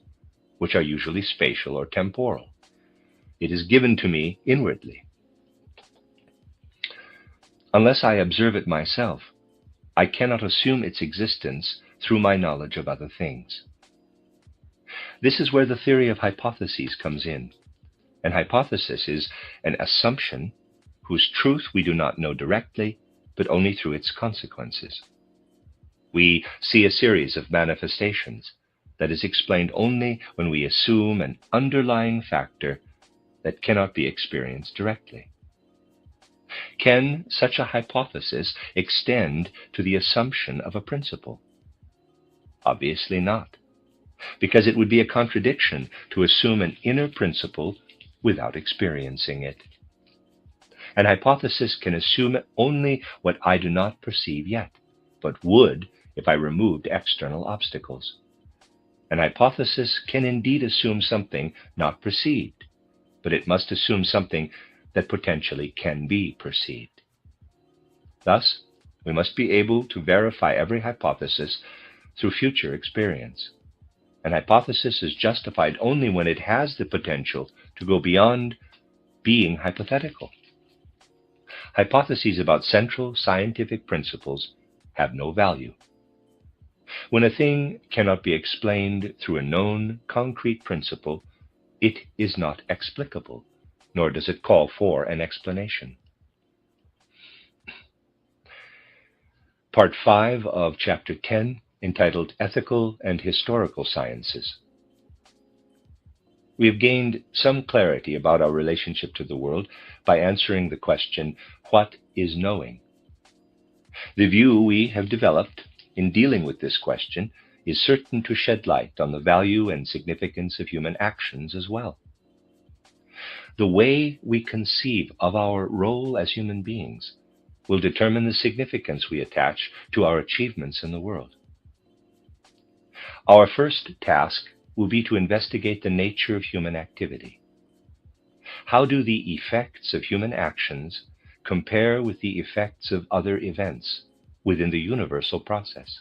Speaker 1: which are usually spatial or temporal. It is given to me inwardly. Unless I observe it myself, I cannot assume its existence through my knowledge of other things. This is where the theory of hypotheses comes in. An hypothesis is an assumption whose truth we do not know directly, but only through its consequences. We see a series of manifestations that is explained only when we assume an underlying factor that cannot be experienced directly. Can such a hypothesis extend to the assumption of a principle? Obviously not, because it would be a contradiction to assume an inner principle without experiencing it. An hypothesis can assume only what I do not perceive yet, but would if I removed external obstacles. An hypothesis can indeed assume something not perceived, but it must assume something that potentially can be perceived. Thus, we must be able to verify every hypothesis through future experience. An hypothesis is justified only when it has the potential to go beyond being hypothetical. Hypotheses about central scientific principles have no value. When a thing cannot be explained through a known concrete principle, it is not explicable, nor does it call for an explanation. Part 5 of Chapter 10, entitled Ethical and Historical Sciences. We have gained some clarity about our relationship to the world by answering the question, what is knowing? The view we have developed in dealing with this question is certain to shed light on the value and significance of human actions as well. The way we conceive of our role as human beings will determine the significance we attach to our achievements in the world. Our first task will be to investigate the nature of human activity. How do the effects of human actions compare with the effects of other events within the universal process?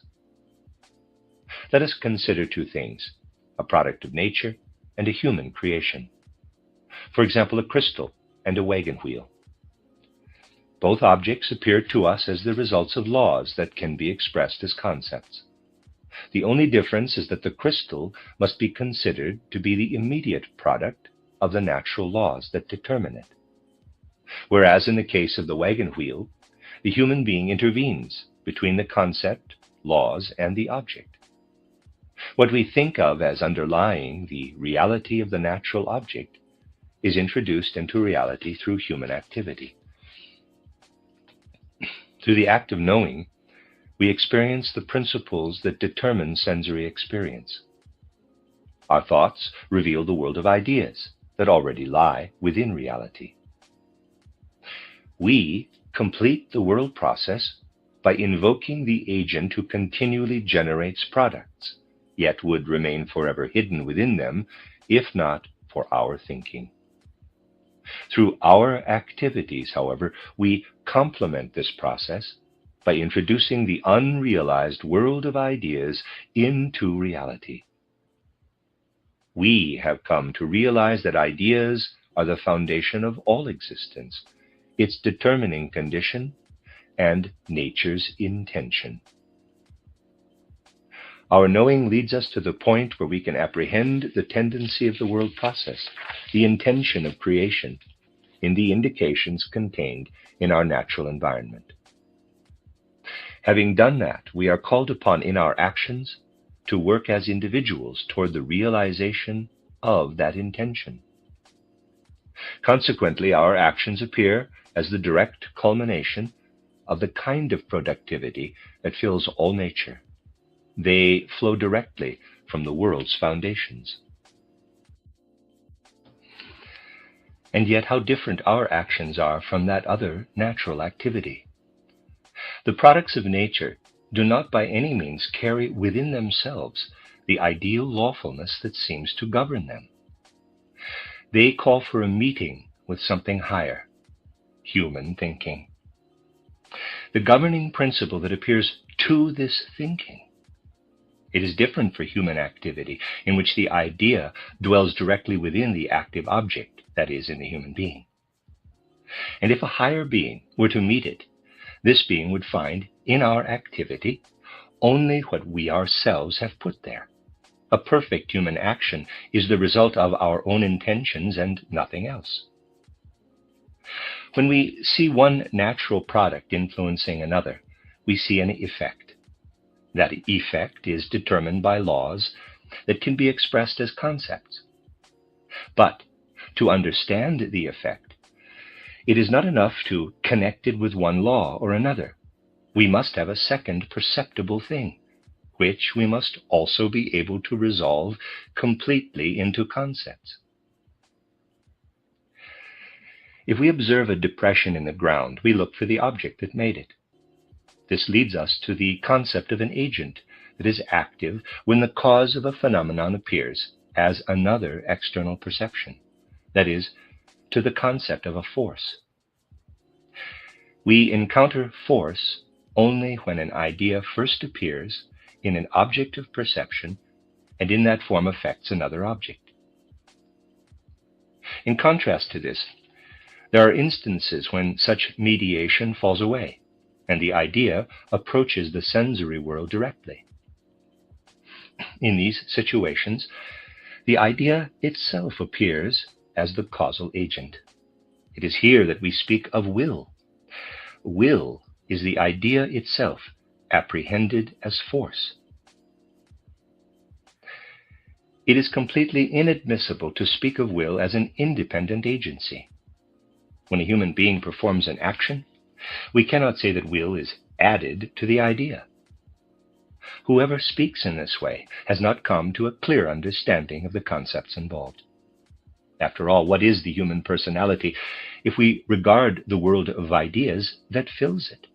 Speaker 1: Let us consider two things, a product of nature and a human creation. For example, a crystal and a wagon wheel. Both objects appear to us as the results of laws that can be expressed as concepts. The only difference is that the crystal must be considered to be the immediate product of the natural laws that determine it. Whereas in the case of the wagon wheel, the human being intervenes between the concept, laws, and the object. What we think of as underlying the reality of the natural object is introduced into reality through human activity. Through the act of knowing, we experience the principles that determine sensory experience. Our thoughts reveal the world of ideas that already lie within reality. We complete the world process by invoking the agent who continually generates products, yet would remain forever hidden within them, if not for our thinking. Through our activities, however, we complement this process by introducing the unrealized world of ideas into reality. We have come to realize that ideas are the foundation of all existence, its determining condition, and nature's intention. Our knowing leads us to the point where we can apprehend the tendency of the world process, the intention of creation, in the indications contained in our natural environment. Having done that, we are called upon in our actions to work as individuals toward the realization of that intention. Consequently, our actions appear as the direct culmination of the kind of productivity that fills all nature. They flow directly from the world's foundations. And yet how different our actions are from that other natural activity. The products of nature do not by any means carry within themselves the ideal lawfulness that seems to govern them. They call for a meeting with something higher, human thinking. The governing principle that appears to this thinking. It is different for human activity, in which the idea dwells directly within the active object, that is, in the human being. And if a higher being were to meet it, this being would find in our activity only what we ourselves have put there. A perfect human action is the result of our own intentions and nothing else. When we see one natural product influencing another, we see an effect. That effect is determined by laws that can be expressed as concepts. But to understand the effect, it is not enough to connect it with one law or another. We must have a second perceptible thing, which we must also be able to resolve completely into concepts. If we observe a depression in the ground, we look for the object that made it. This leads us to the concept of an agent that is active when the cause of a phenomenon appears as another external perception, that is, to the concept of a force. We encounter force only when an idea first appears in an object of perception and in that form affects another object. In contrast to this, there are instances when such mediation falls away and the idea approaches the sensory world directly. In these situations, the idea itself appears as the causal agent. It is here that we speak of will. Will is the idea itself, apprehended as force. It is completely inadmissible to speak of will as an independent agency. When a human being performs an action, we cannot say that will is added to the idea. Whoever speaks in this way has not come to a clear understanding of the concepts involved. After all, what is the human personality if we regard the world of ideas that fills it?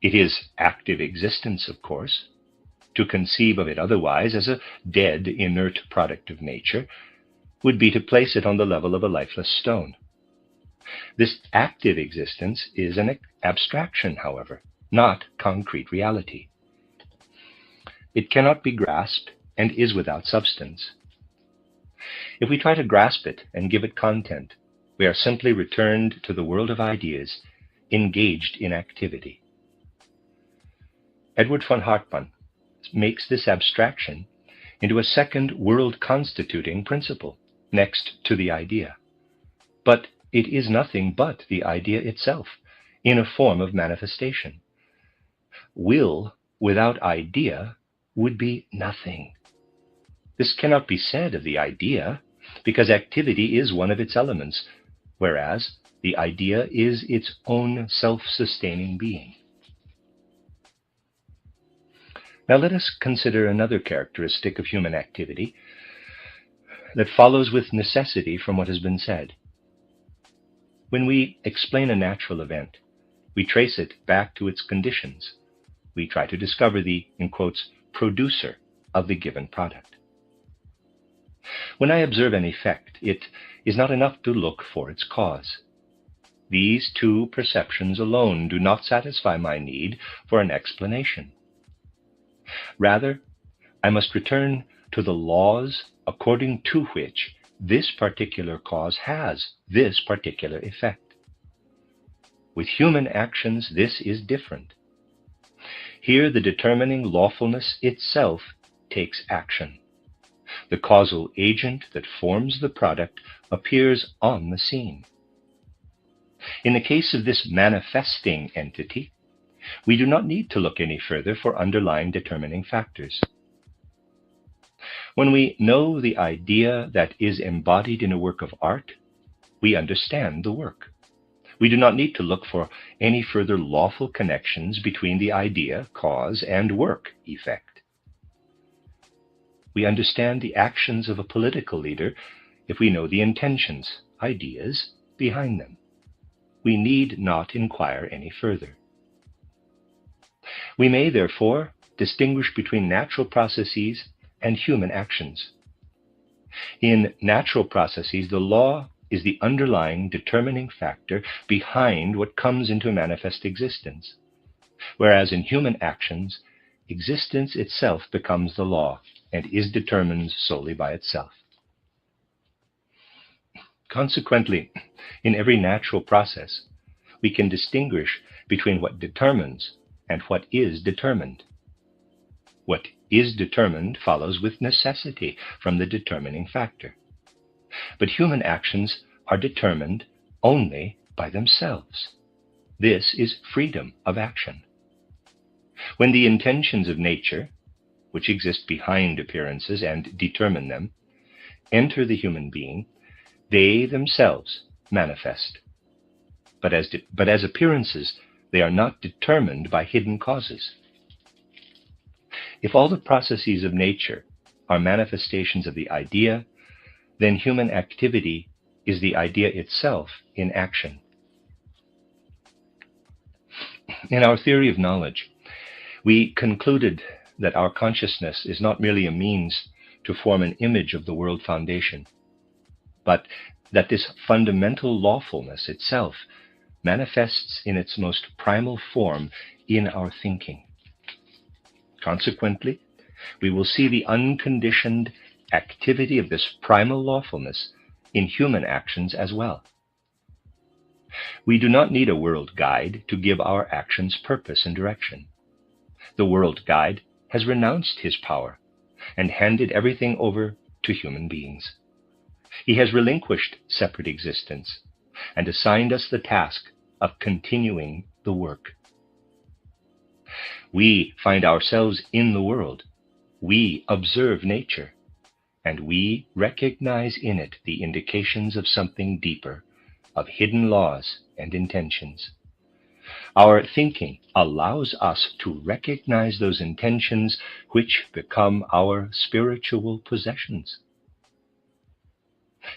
Speaker 1: It is active existence, of course. To conceive of it otherwise, as a dead, inert product of nature, would be to place it on the level of a lifeless stone. This active existence is an abstraction, however, not concrete reality. It cannot be grasped and is without substance. If we try to grasp it and give it content, we are simply returned to the world of ideas, engaged in activity. Edward von Hartmann makes this abstraction into a second world-constituting principle, next to the idea. But it is nothing but the idea itself, in a form of manifestation. Will without idea would be nothing. This cannot be said of the idea, because activity is one of its elements, whereas the idea is its own self-sustaining being. Now let us consider another characteristic of human activity that follows with necessity from what has been said. When we explain a natural event, we trace it back to its conditions. We try to discover the, in quotes, producer of the given product. When I observe an effect, it is not enough to look for its cause. These two perceptions alone do not satisfy my need for an explanation. Rather, I must return to the laws according to which this particular cause has this particular effect. With human actions, this is different. Here, the determining lawfulness itself takes action. The causal agent that forms the product appears on the scene. In the case of this manifesting entity, we do not need to look any further for underlying determining factors. When we know the idea that is embodied in a work of art, we understand the work. We do not need to look for any further lawful connections between the idea, cause, and work, effect. We understand the actions of a political leader if we know the intentions, ideas, behind them. We need not inquire any further. We may, therefore, distinguish between natural processes and human actions. In natural processes, the law is the underlying determining factor behind what comes into manifest existence, whereas in human actions, existence itself becomes the law and is determined solely by itself. Consequently, in every natural process, we can distinguish between what determines and what is determined. What is determined follows with necessity from the determining factor. But human actions are determined only by themselves. This is freedom of action. When the intentions of nature, which exist behind appearances and determine them, enter the human being, they themselves manifest. But as appearances, they are not determined by hidden causes. If all the processes of nature are manifestations of the idea, then human activity is the idea itself in action. In our theory of knowledge, we concluded that our consciousness is not merely a means to form an image of the world foundation, but that this fundamental lawfulness itself manifests in its most primal form in our thinking. Consequently, we will see the unconditioned activity of this primal lawfulness in human actions as well. We do not need a world guide to give our actions purpose and direction. The world guide has renounced his power and handed everything over to human beings. He has relinquished separate existence and assigned us the task of continuing the work. We find ourselves in the world. We observe nature, and we recognize in it the indications of something deeper, of hidden laws and intentions. Our thinking allows us to recognize those intentions which become our spiritual possessions.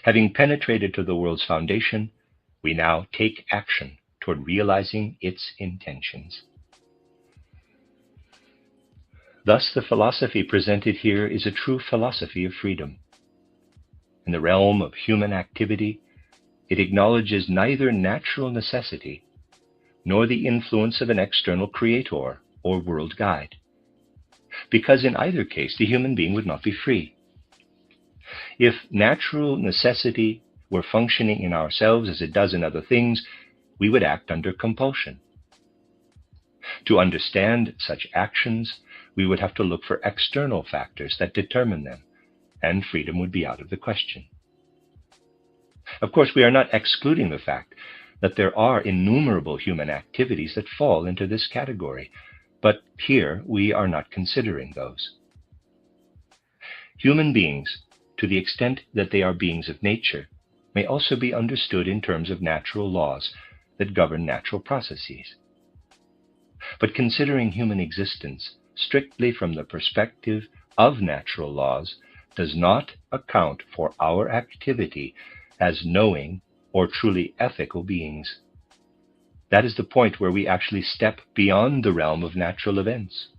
Speaker 1: Having penetrated to the world's foundation, we now take action toward realizing its intentions. Thus, the philosophy presented here is a true philosophy of freedom. In the realm of human activity, it acknowledges neither natural necessity nor the influence of an external creator or world guide, because in either case the human being would not be free. If natural necessity were functioning in ourselves as it does in other things, we would act under compulsion. To understand such actions, we would have to look for external factors that determine them, and freedom would be out of the question. Of course, we are not excluding the fact that there are innumerable human activities that fall into this category, but here we are not considering those. Human beings, to the extent that they are beings of nature, may also be understood in terms of natural laws that govern natural processes. But considering human existence strictly from the perspective of natural laws does not account for our activity as knowing or truly ethical beings. That is the point where we actually step beyond the realm of natural events.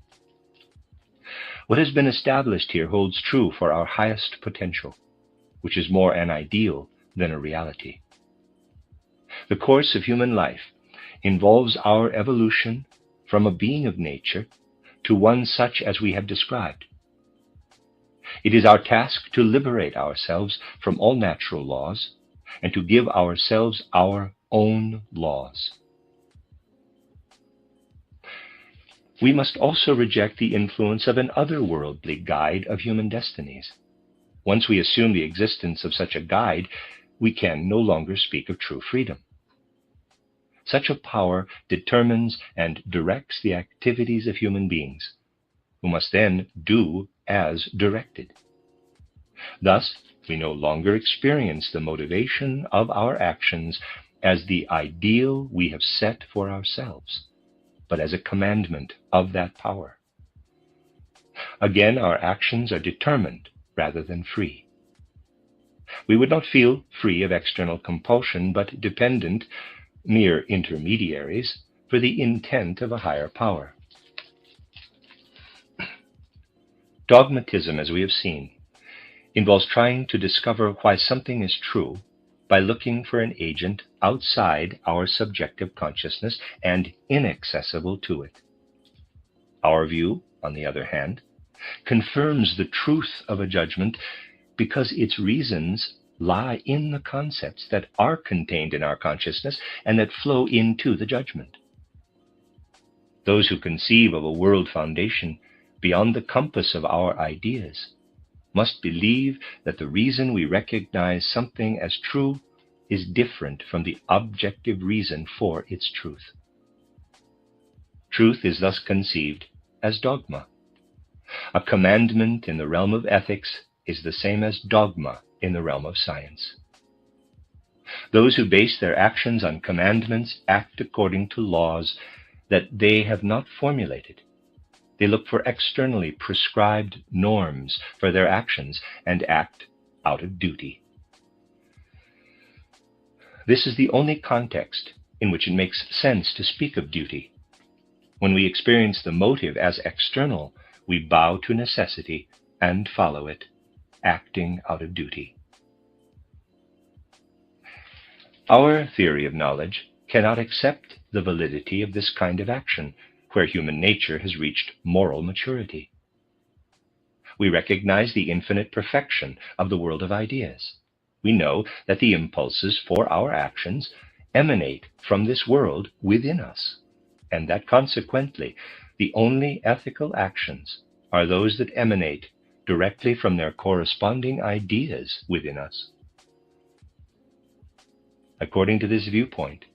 Speaker 1: What has been established here holds true for our highest potential, which is more an ideal than a reality. The course of human life involves our evolution from a being of nature to one such as we have described. It is our task to liberate ourselves from all natural laws and to give ourselves our own laws. We must also reject the influence of an otherworldly guide of human destinies. Once we assume the existence of such a guide, we can no longer speak of true freedom. Such a power determines and directs the activities of human beings, who must then do as directed. Thus, we no longer experience the motivation of our actions as the ideal we have set for ourselves, but as a commandment of that power. Again, our actions are determined rather than free. We would not feel free of external compulsion, but dependent, mere intermediaries, for the intent of a higher power. Dogmatism, as we have seen, involves trying to discover why something is true by looking for an agent outside our subjective consciousness and inaccessible to it. Our view, on the other hand, confirms the truth of a judgment because its reasons lie in the concepts that are contained in our consciousness and that flow into the judgment. Those who conceive of a world foundation beyond the compass of our ideas must believe that the reason we recognize something as true is different from the objective reason for its truth. Truth is thus conceived as dogma. A commandment in the realm of ethics is the same as dogma in the realm of science. Those who base their actions on commandments act according to laws that they have not formulated. They look for externally prescribed norms for their actions and act out of duty. This is the only context in which it makes sense to speak of duty. When we experience the motive as external, we bow to necessity and follow it, acting out of duty. Our theory of knowledge cannot accept the validity of this kind of action, where human nature has reached moral maturity. We recognize the infinite perfection of the world of ideas. We know that the impulses for our actions emanate from this world within us, and that consequently, the only ethical actions are those that emanate directly from their corresponding ideas within us. According to this viewpoint,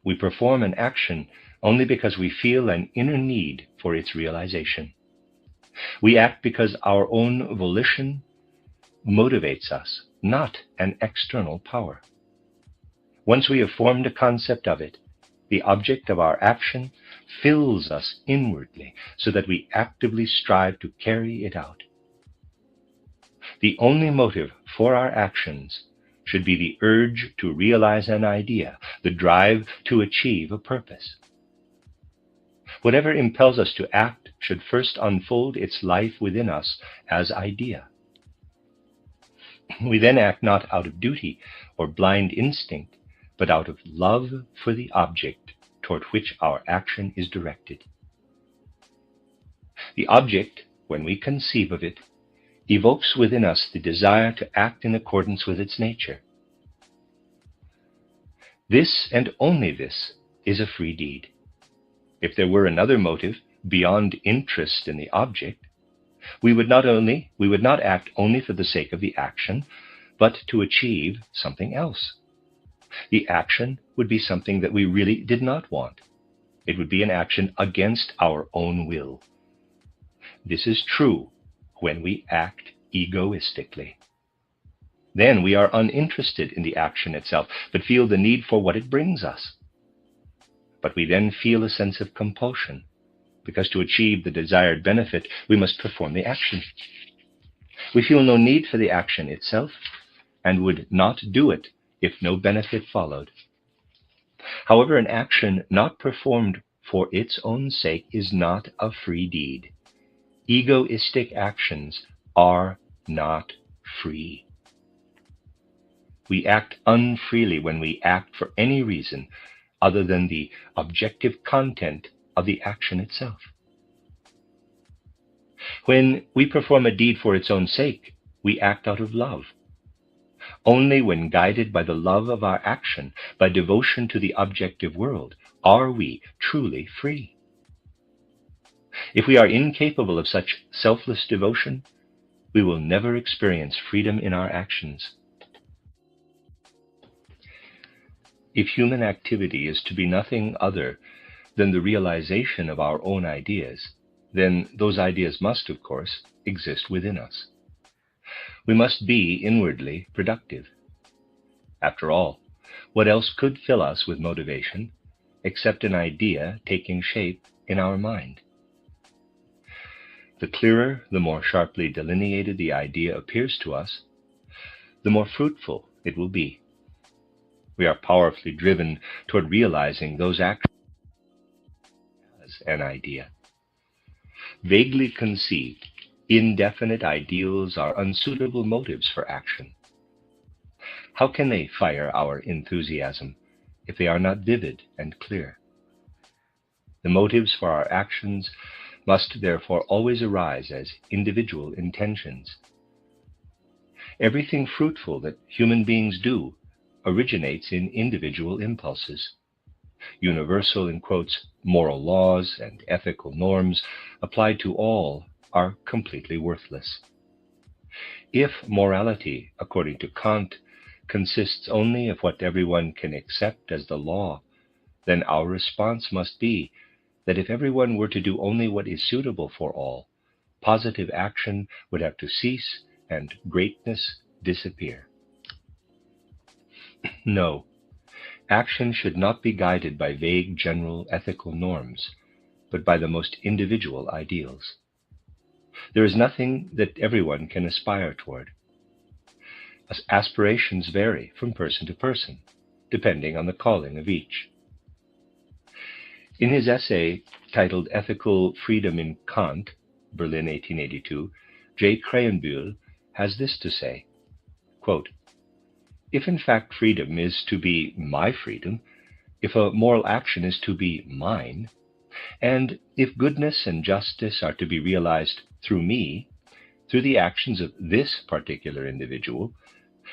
Speaker 1: we perform an action only because we feel an inner need for its realization. We act because our own volition motivates us, not an external power. Once we have formed a concept of it, the object of our action fills us inwardly so that we actively strive to carry it out. The only motive for our actions should be the urge to realize an idea, the drive to achieve a purpose. Whatever impels us to act should first unfold its life within us as idea. We then act not out of duty or blind instinct, but out of love for the object toward which our action is directed. The object, when we conceive of it, evokes within us the desire to act in accordance with its nature. This, and only this, is a free deed. If there were another motive beyond interest in the object, we would not act only for the sake of the action, but to achieve something else. The action would be something that we really did not want. It would be an action against our own will. This is true when we act egoistically. Then we are uninterested in the action itself, but feel the need for what it brings us. But we then feel a sense of compulsion, because to achieve the desired benefit, we must perform the action. We feel no need for the action itself, and would not do it if no benefit followed. However, an action not performed for its own sake is not a free deed. Egoistic actions are not free. We act unfreely when we act for any reason other than the objective content of the action itself. When we perform a deed for its own sake, we act out of love. Only when guided by the love of our action, by devotion to the objective world, are we truly free. If we are incapable of such selfless devotion, we will never experience freedom in our actions. If human activity is to be nothing other than the realization of our own ideas, then those ideas must, of course, exist within us. We must be inwardly productive. After all, what else could fill us with motivation except an idea taking shape in our mind? The clearer, the more sharply delineated the idea appears to us, the more fruitful it will be. We are powerfully driven toward realizing those actions as an idea. Vaguely conceived, indefinite ideals are unsuitable motives for action. How can they fire our enthusiasm if they are not vivid and clear? The motives for our actions must therefore always arise as individual intentions. Everything fruitful that human beings do originates in individual impulses. Universal, in quotes, moral laws and ethical norms applied to all are completely worthless. If morality, according to Kant, consists only of what everyone can accept as the law, then our response must be that if everyone were to do only what is suitable for all, positive action would have to cease and greatness disappear. No, action should not be guided by vague general ethical norms, but by the most individual ideals. There is nothing that everyone can aspire toward. Aspirations vary from person to person, depending on the calling of each. In his essay titled Ethical Freedom in Kant, Berlin 1882, J. Krahenbuhl has this to say, quote, "If in fact freedom is to be my freedom, if a moral action is to be mine, and if goodness and justice are to be realized through me, through the actions of this particular individual,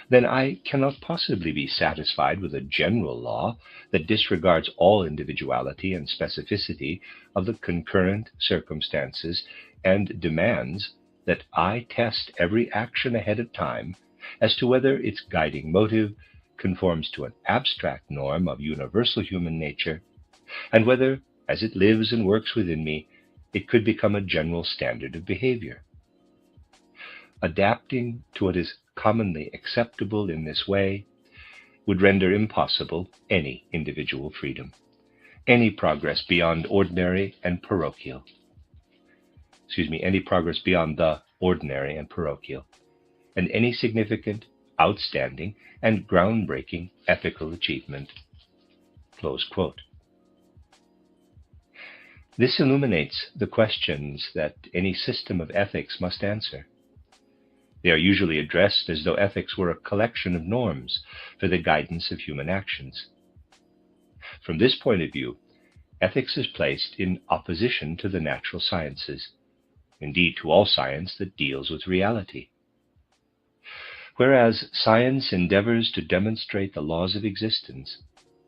Speaker 1: then I cannot possibly be satisfied with a general law that disregards all individuality and specificity of the concurrent circumstances and demands that I test every action ahead of time as to whether its guiding motive conforms to an abstract norm of universal human nature, and whether, as it lives and works within me, it could become a general standard of behavior. Adapting to what is commonly acceptable in this way would render impossible any individual freedom, any progress beyond ordinary and parochial. Any progress beyond the ordinary and parochial, and any significant, outstanding, and groundbreaking ethical achievement." Close quote. This illuminates the questions that any system of ethics must answer. They are usually addressed as though ethics were a collection of norms for the guidance of human actions. From this point of view, ethics is placed in opposition to the natural sciences, indeed to all science that deals with reality. Whereas science endeavors to demonstrate the laws of existence,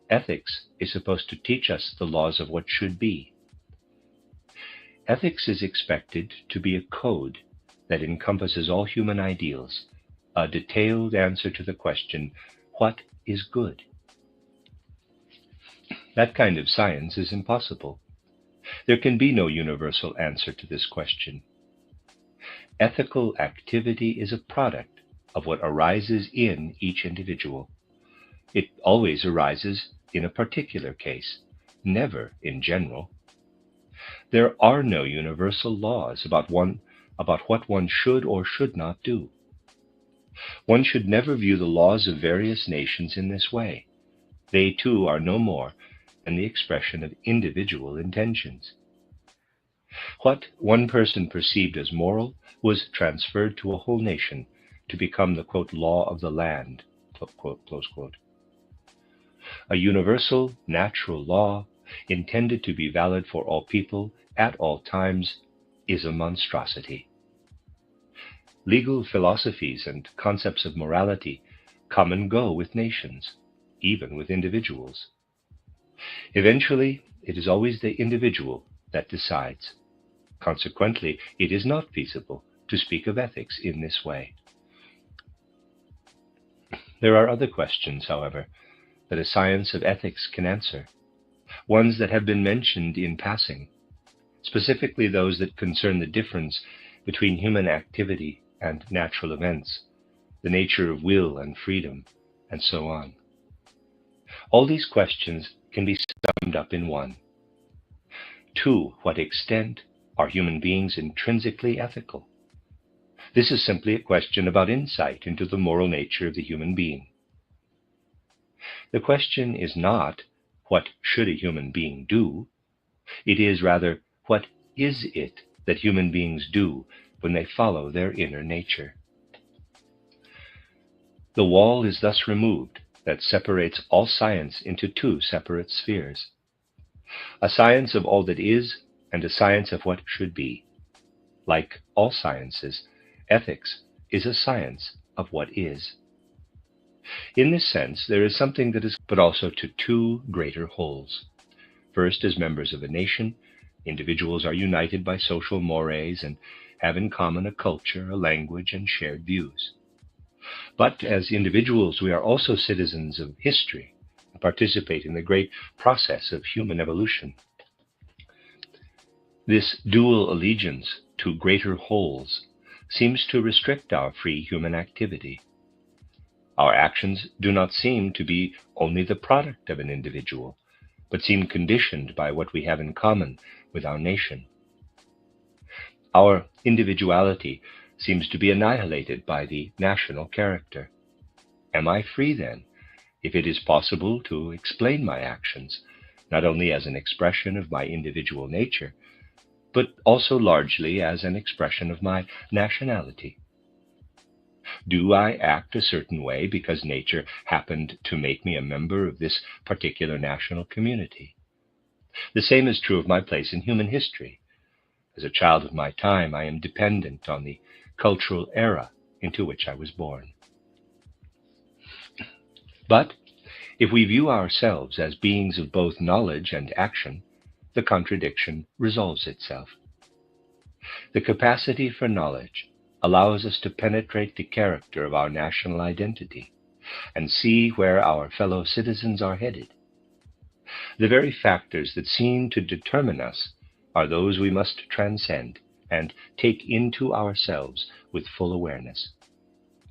Speaker 1: ethics is supposed to teach us the laws of what should be. Ethics is expected to be a code that encompasses all human ideals, a detailed answer to the question, what is good? That kind of science is impossible. There can be no universal answer to this question. Ethical activity is a product of what arises in each individual. It always arises in a particular case, never in general. There are no universal laws about what one should or should not do. One should never view the laws of various nations in this way. They too are no more than the expression of individual intentions. What one person perceived as moral was transferred to a whole nation to become the, quote, law of the land, close quote. A universal natural law intended to be valid for all people at all times is a monstrosity. Legal philosophies and concepts of morality come and go with nations, even with individuals. Eventually, it is always the individual that decides. Consequently, it is not feasible to speak of ethics in this way. There are other questions, however, that a science of ethics can answer, ones that have been mentioned in passing, specifically those that concern the difference between human activity and natural events, the nature of will and freedom, and so on. All these questions can be summed up in one. To what extent Are human beings intrinsically ethical? This is simply a question about insight into the moral nature of the human being. The question is not, what should a human being do? It is rather, what is it that human beings do when they follow their inner nature? The wall is thus removed that separates all science into two separate spheres: a science of all that is and a science of what should be. Like all sciences, ethics is a science of what is. In this sense, there is something that is, but also to two greater wholes. First, as members of a nation, individuals are united by social mores and have in common a culture, a language, and shared views. But as individuals, we are also citizens of history and participate in the great process of human evolution. This dual allegiance to greater wholes seems to restrict our free human activity. Our actions do not seem to be only the product of an individual, but seem conditioned by what we have in common with our nation. Our individuality seems to be annihilated by the national character. Am I free, then, if it is possible to explain my actions, not only as an expression of my individual nature, but also largely as an expression of my nationality? Do I act a certain way because nature happened to make me a member of this particular national community? The same is true of my place in human history. As a child of my time, I am dependent on the cultural era into which I was born. But if we view ourselves as beings of both knowledge and action, the contradiction resolves itself. The capacity for knowledge allows us to penetrate the character of our national identity and see where our fellow citizens are headed. The very factors that seem to determine us are those we must transcend and take into ourselves with full awareness.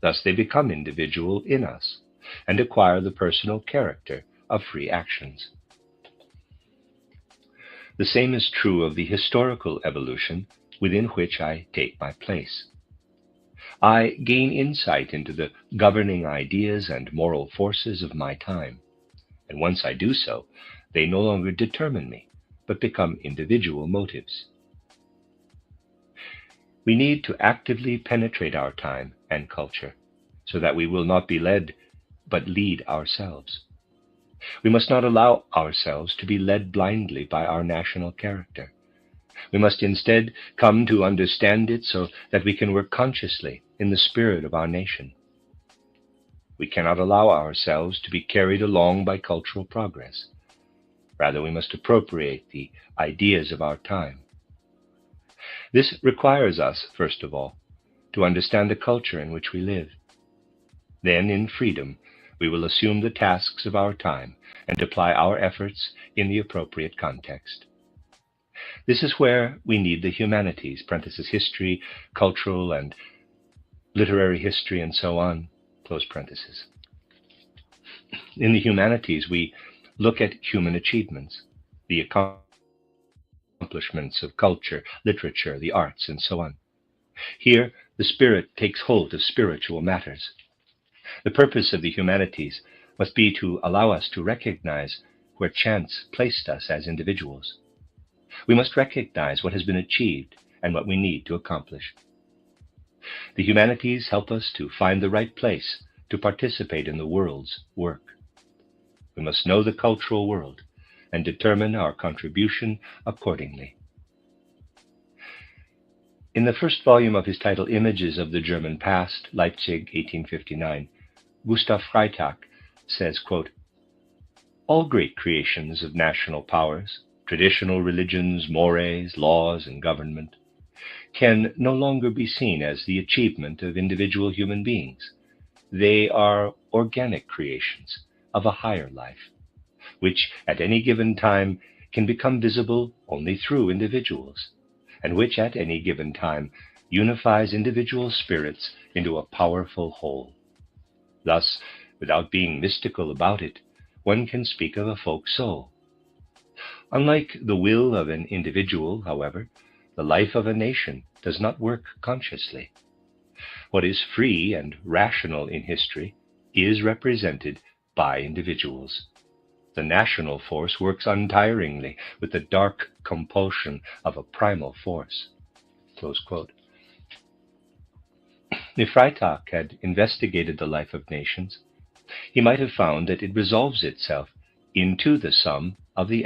Speaker 1: Thus they become individual in us and acquire the personal character of free actions. The same is true of the historical evolution within which I take my place. I gain insight into the governing ideas and moral forces of my time, and once I do so, they no longer determine me, but become individual motives. We need to actively penetrate our time and culture, so that we will not be led, but lead ourselves. We must not allow ourselves to be led blindly by our national character. We must instead come to understand it so that we can work consciously in the spirit of our nation. We cannot allow ourselves to be carried along by cultural progress. Rather, we must appropriate the ideas of our time. This requires us, first of all, to understand the culture in which we live. Then, in freedom, we will assume the tasks of our time and apply our efforts in the appropriate context. This is where we need the humanities, parenthesis, history, cultural and literary history, and so on, close parenthesis. In the humanities, we look at human achievements, the accomplishments of culture, literature, the arts, and so on. Here, the spirit takes hold of spiritual matters. The purpose of the humanities must be to allow us to recognize where chance placed us as individuals. We must recognize what has been achieved and what we need to accomplish. The humanities help us to find the right place to participate in the world's work. We must know the cultural world and determine our contribution accordingly. In the first volume of his title, Images of the German Past, Leipzig, 1859, Gustav Freytag says, quote, "All great creations of national powers, traditional religions, mores, laws, and government, can no longer be seen as the achievement of individual human beings. They are organic creations of a higher life, which at any given time can become visible only through individuals, and which at any given time unifies individual spirits into a powerful whole. Thus, without being mystical about it, one can speak of a folk soul. Unlike the will of an individual, however, The life of a nation does not work consciously. What is free and rational in history is represented by individuals. The national force works untiringly with the dark compulsion of a primal force. Close quote. If Freitag had investigated the life of nations, he might have found that it resolves itself into the sum of the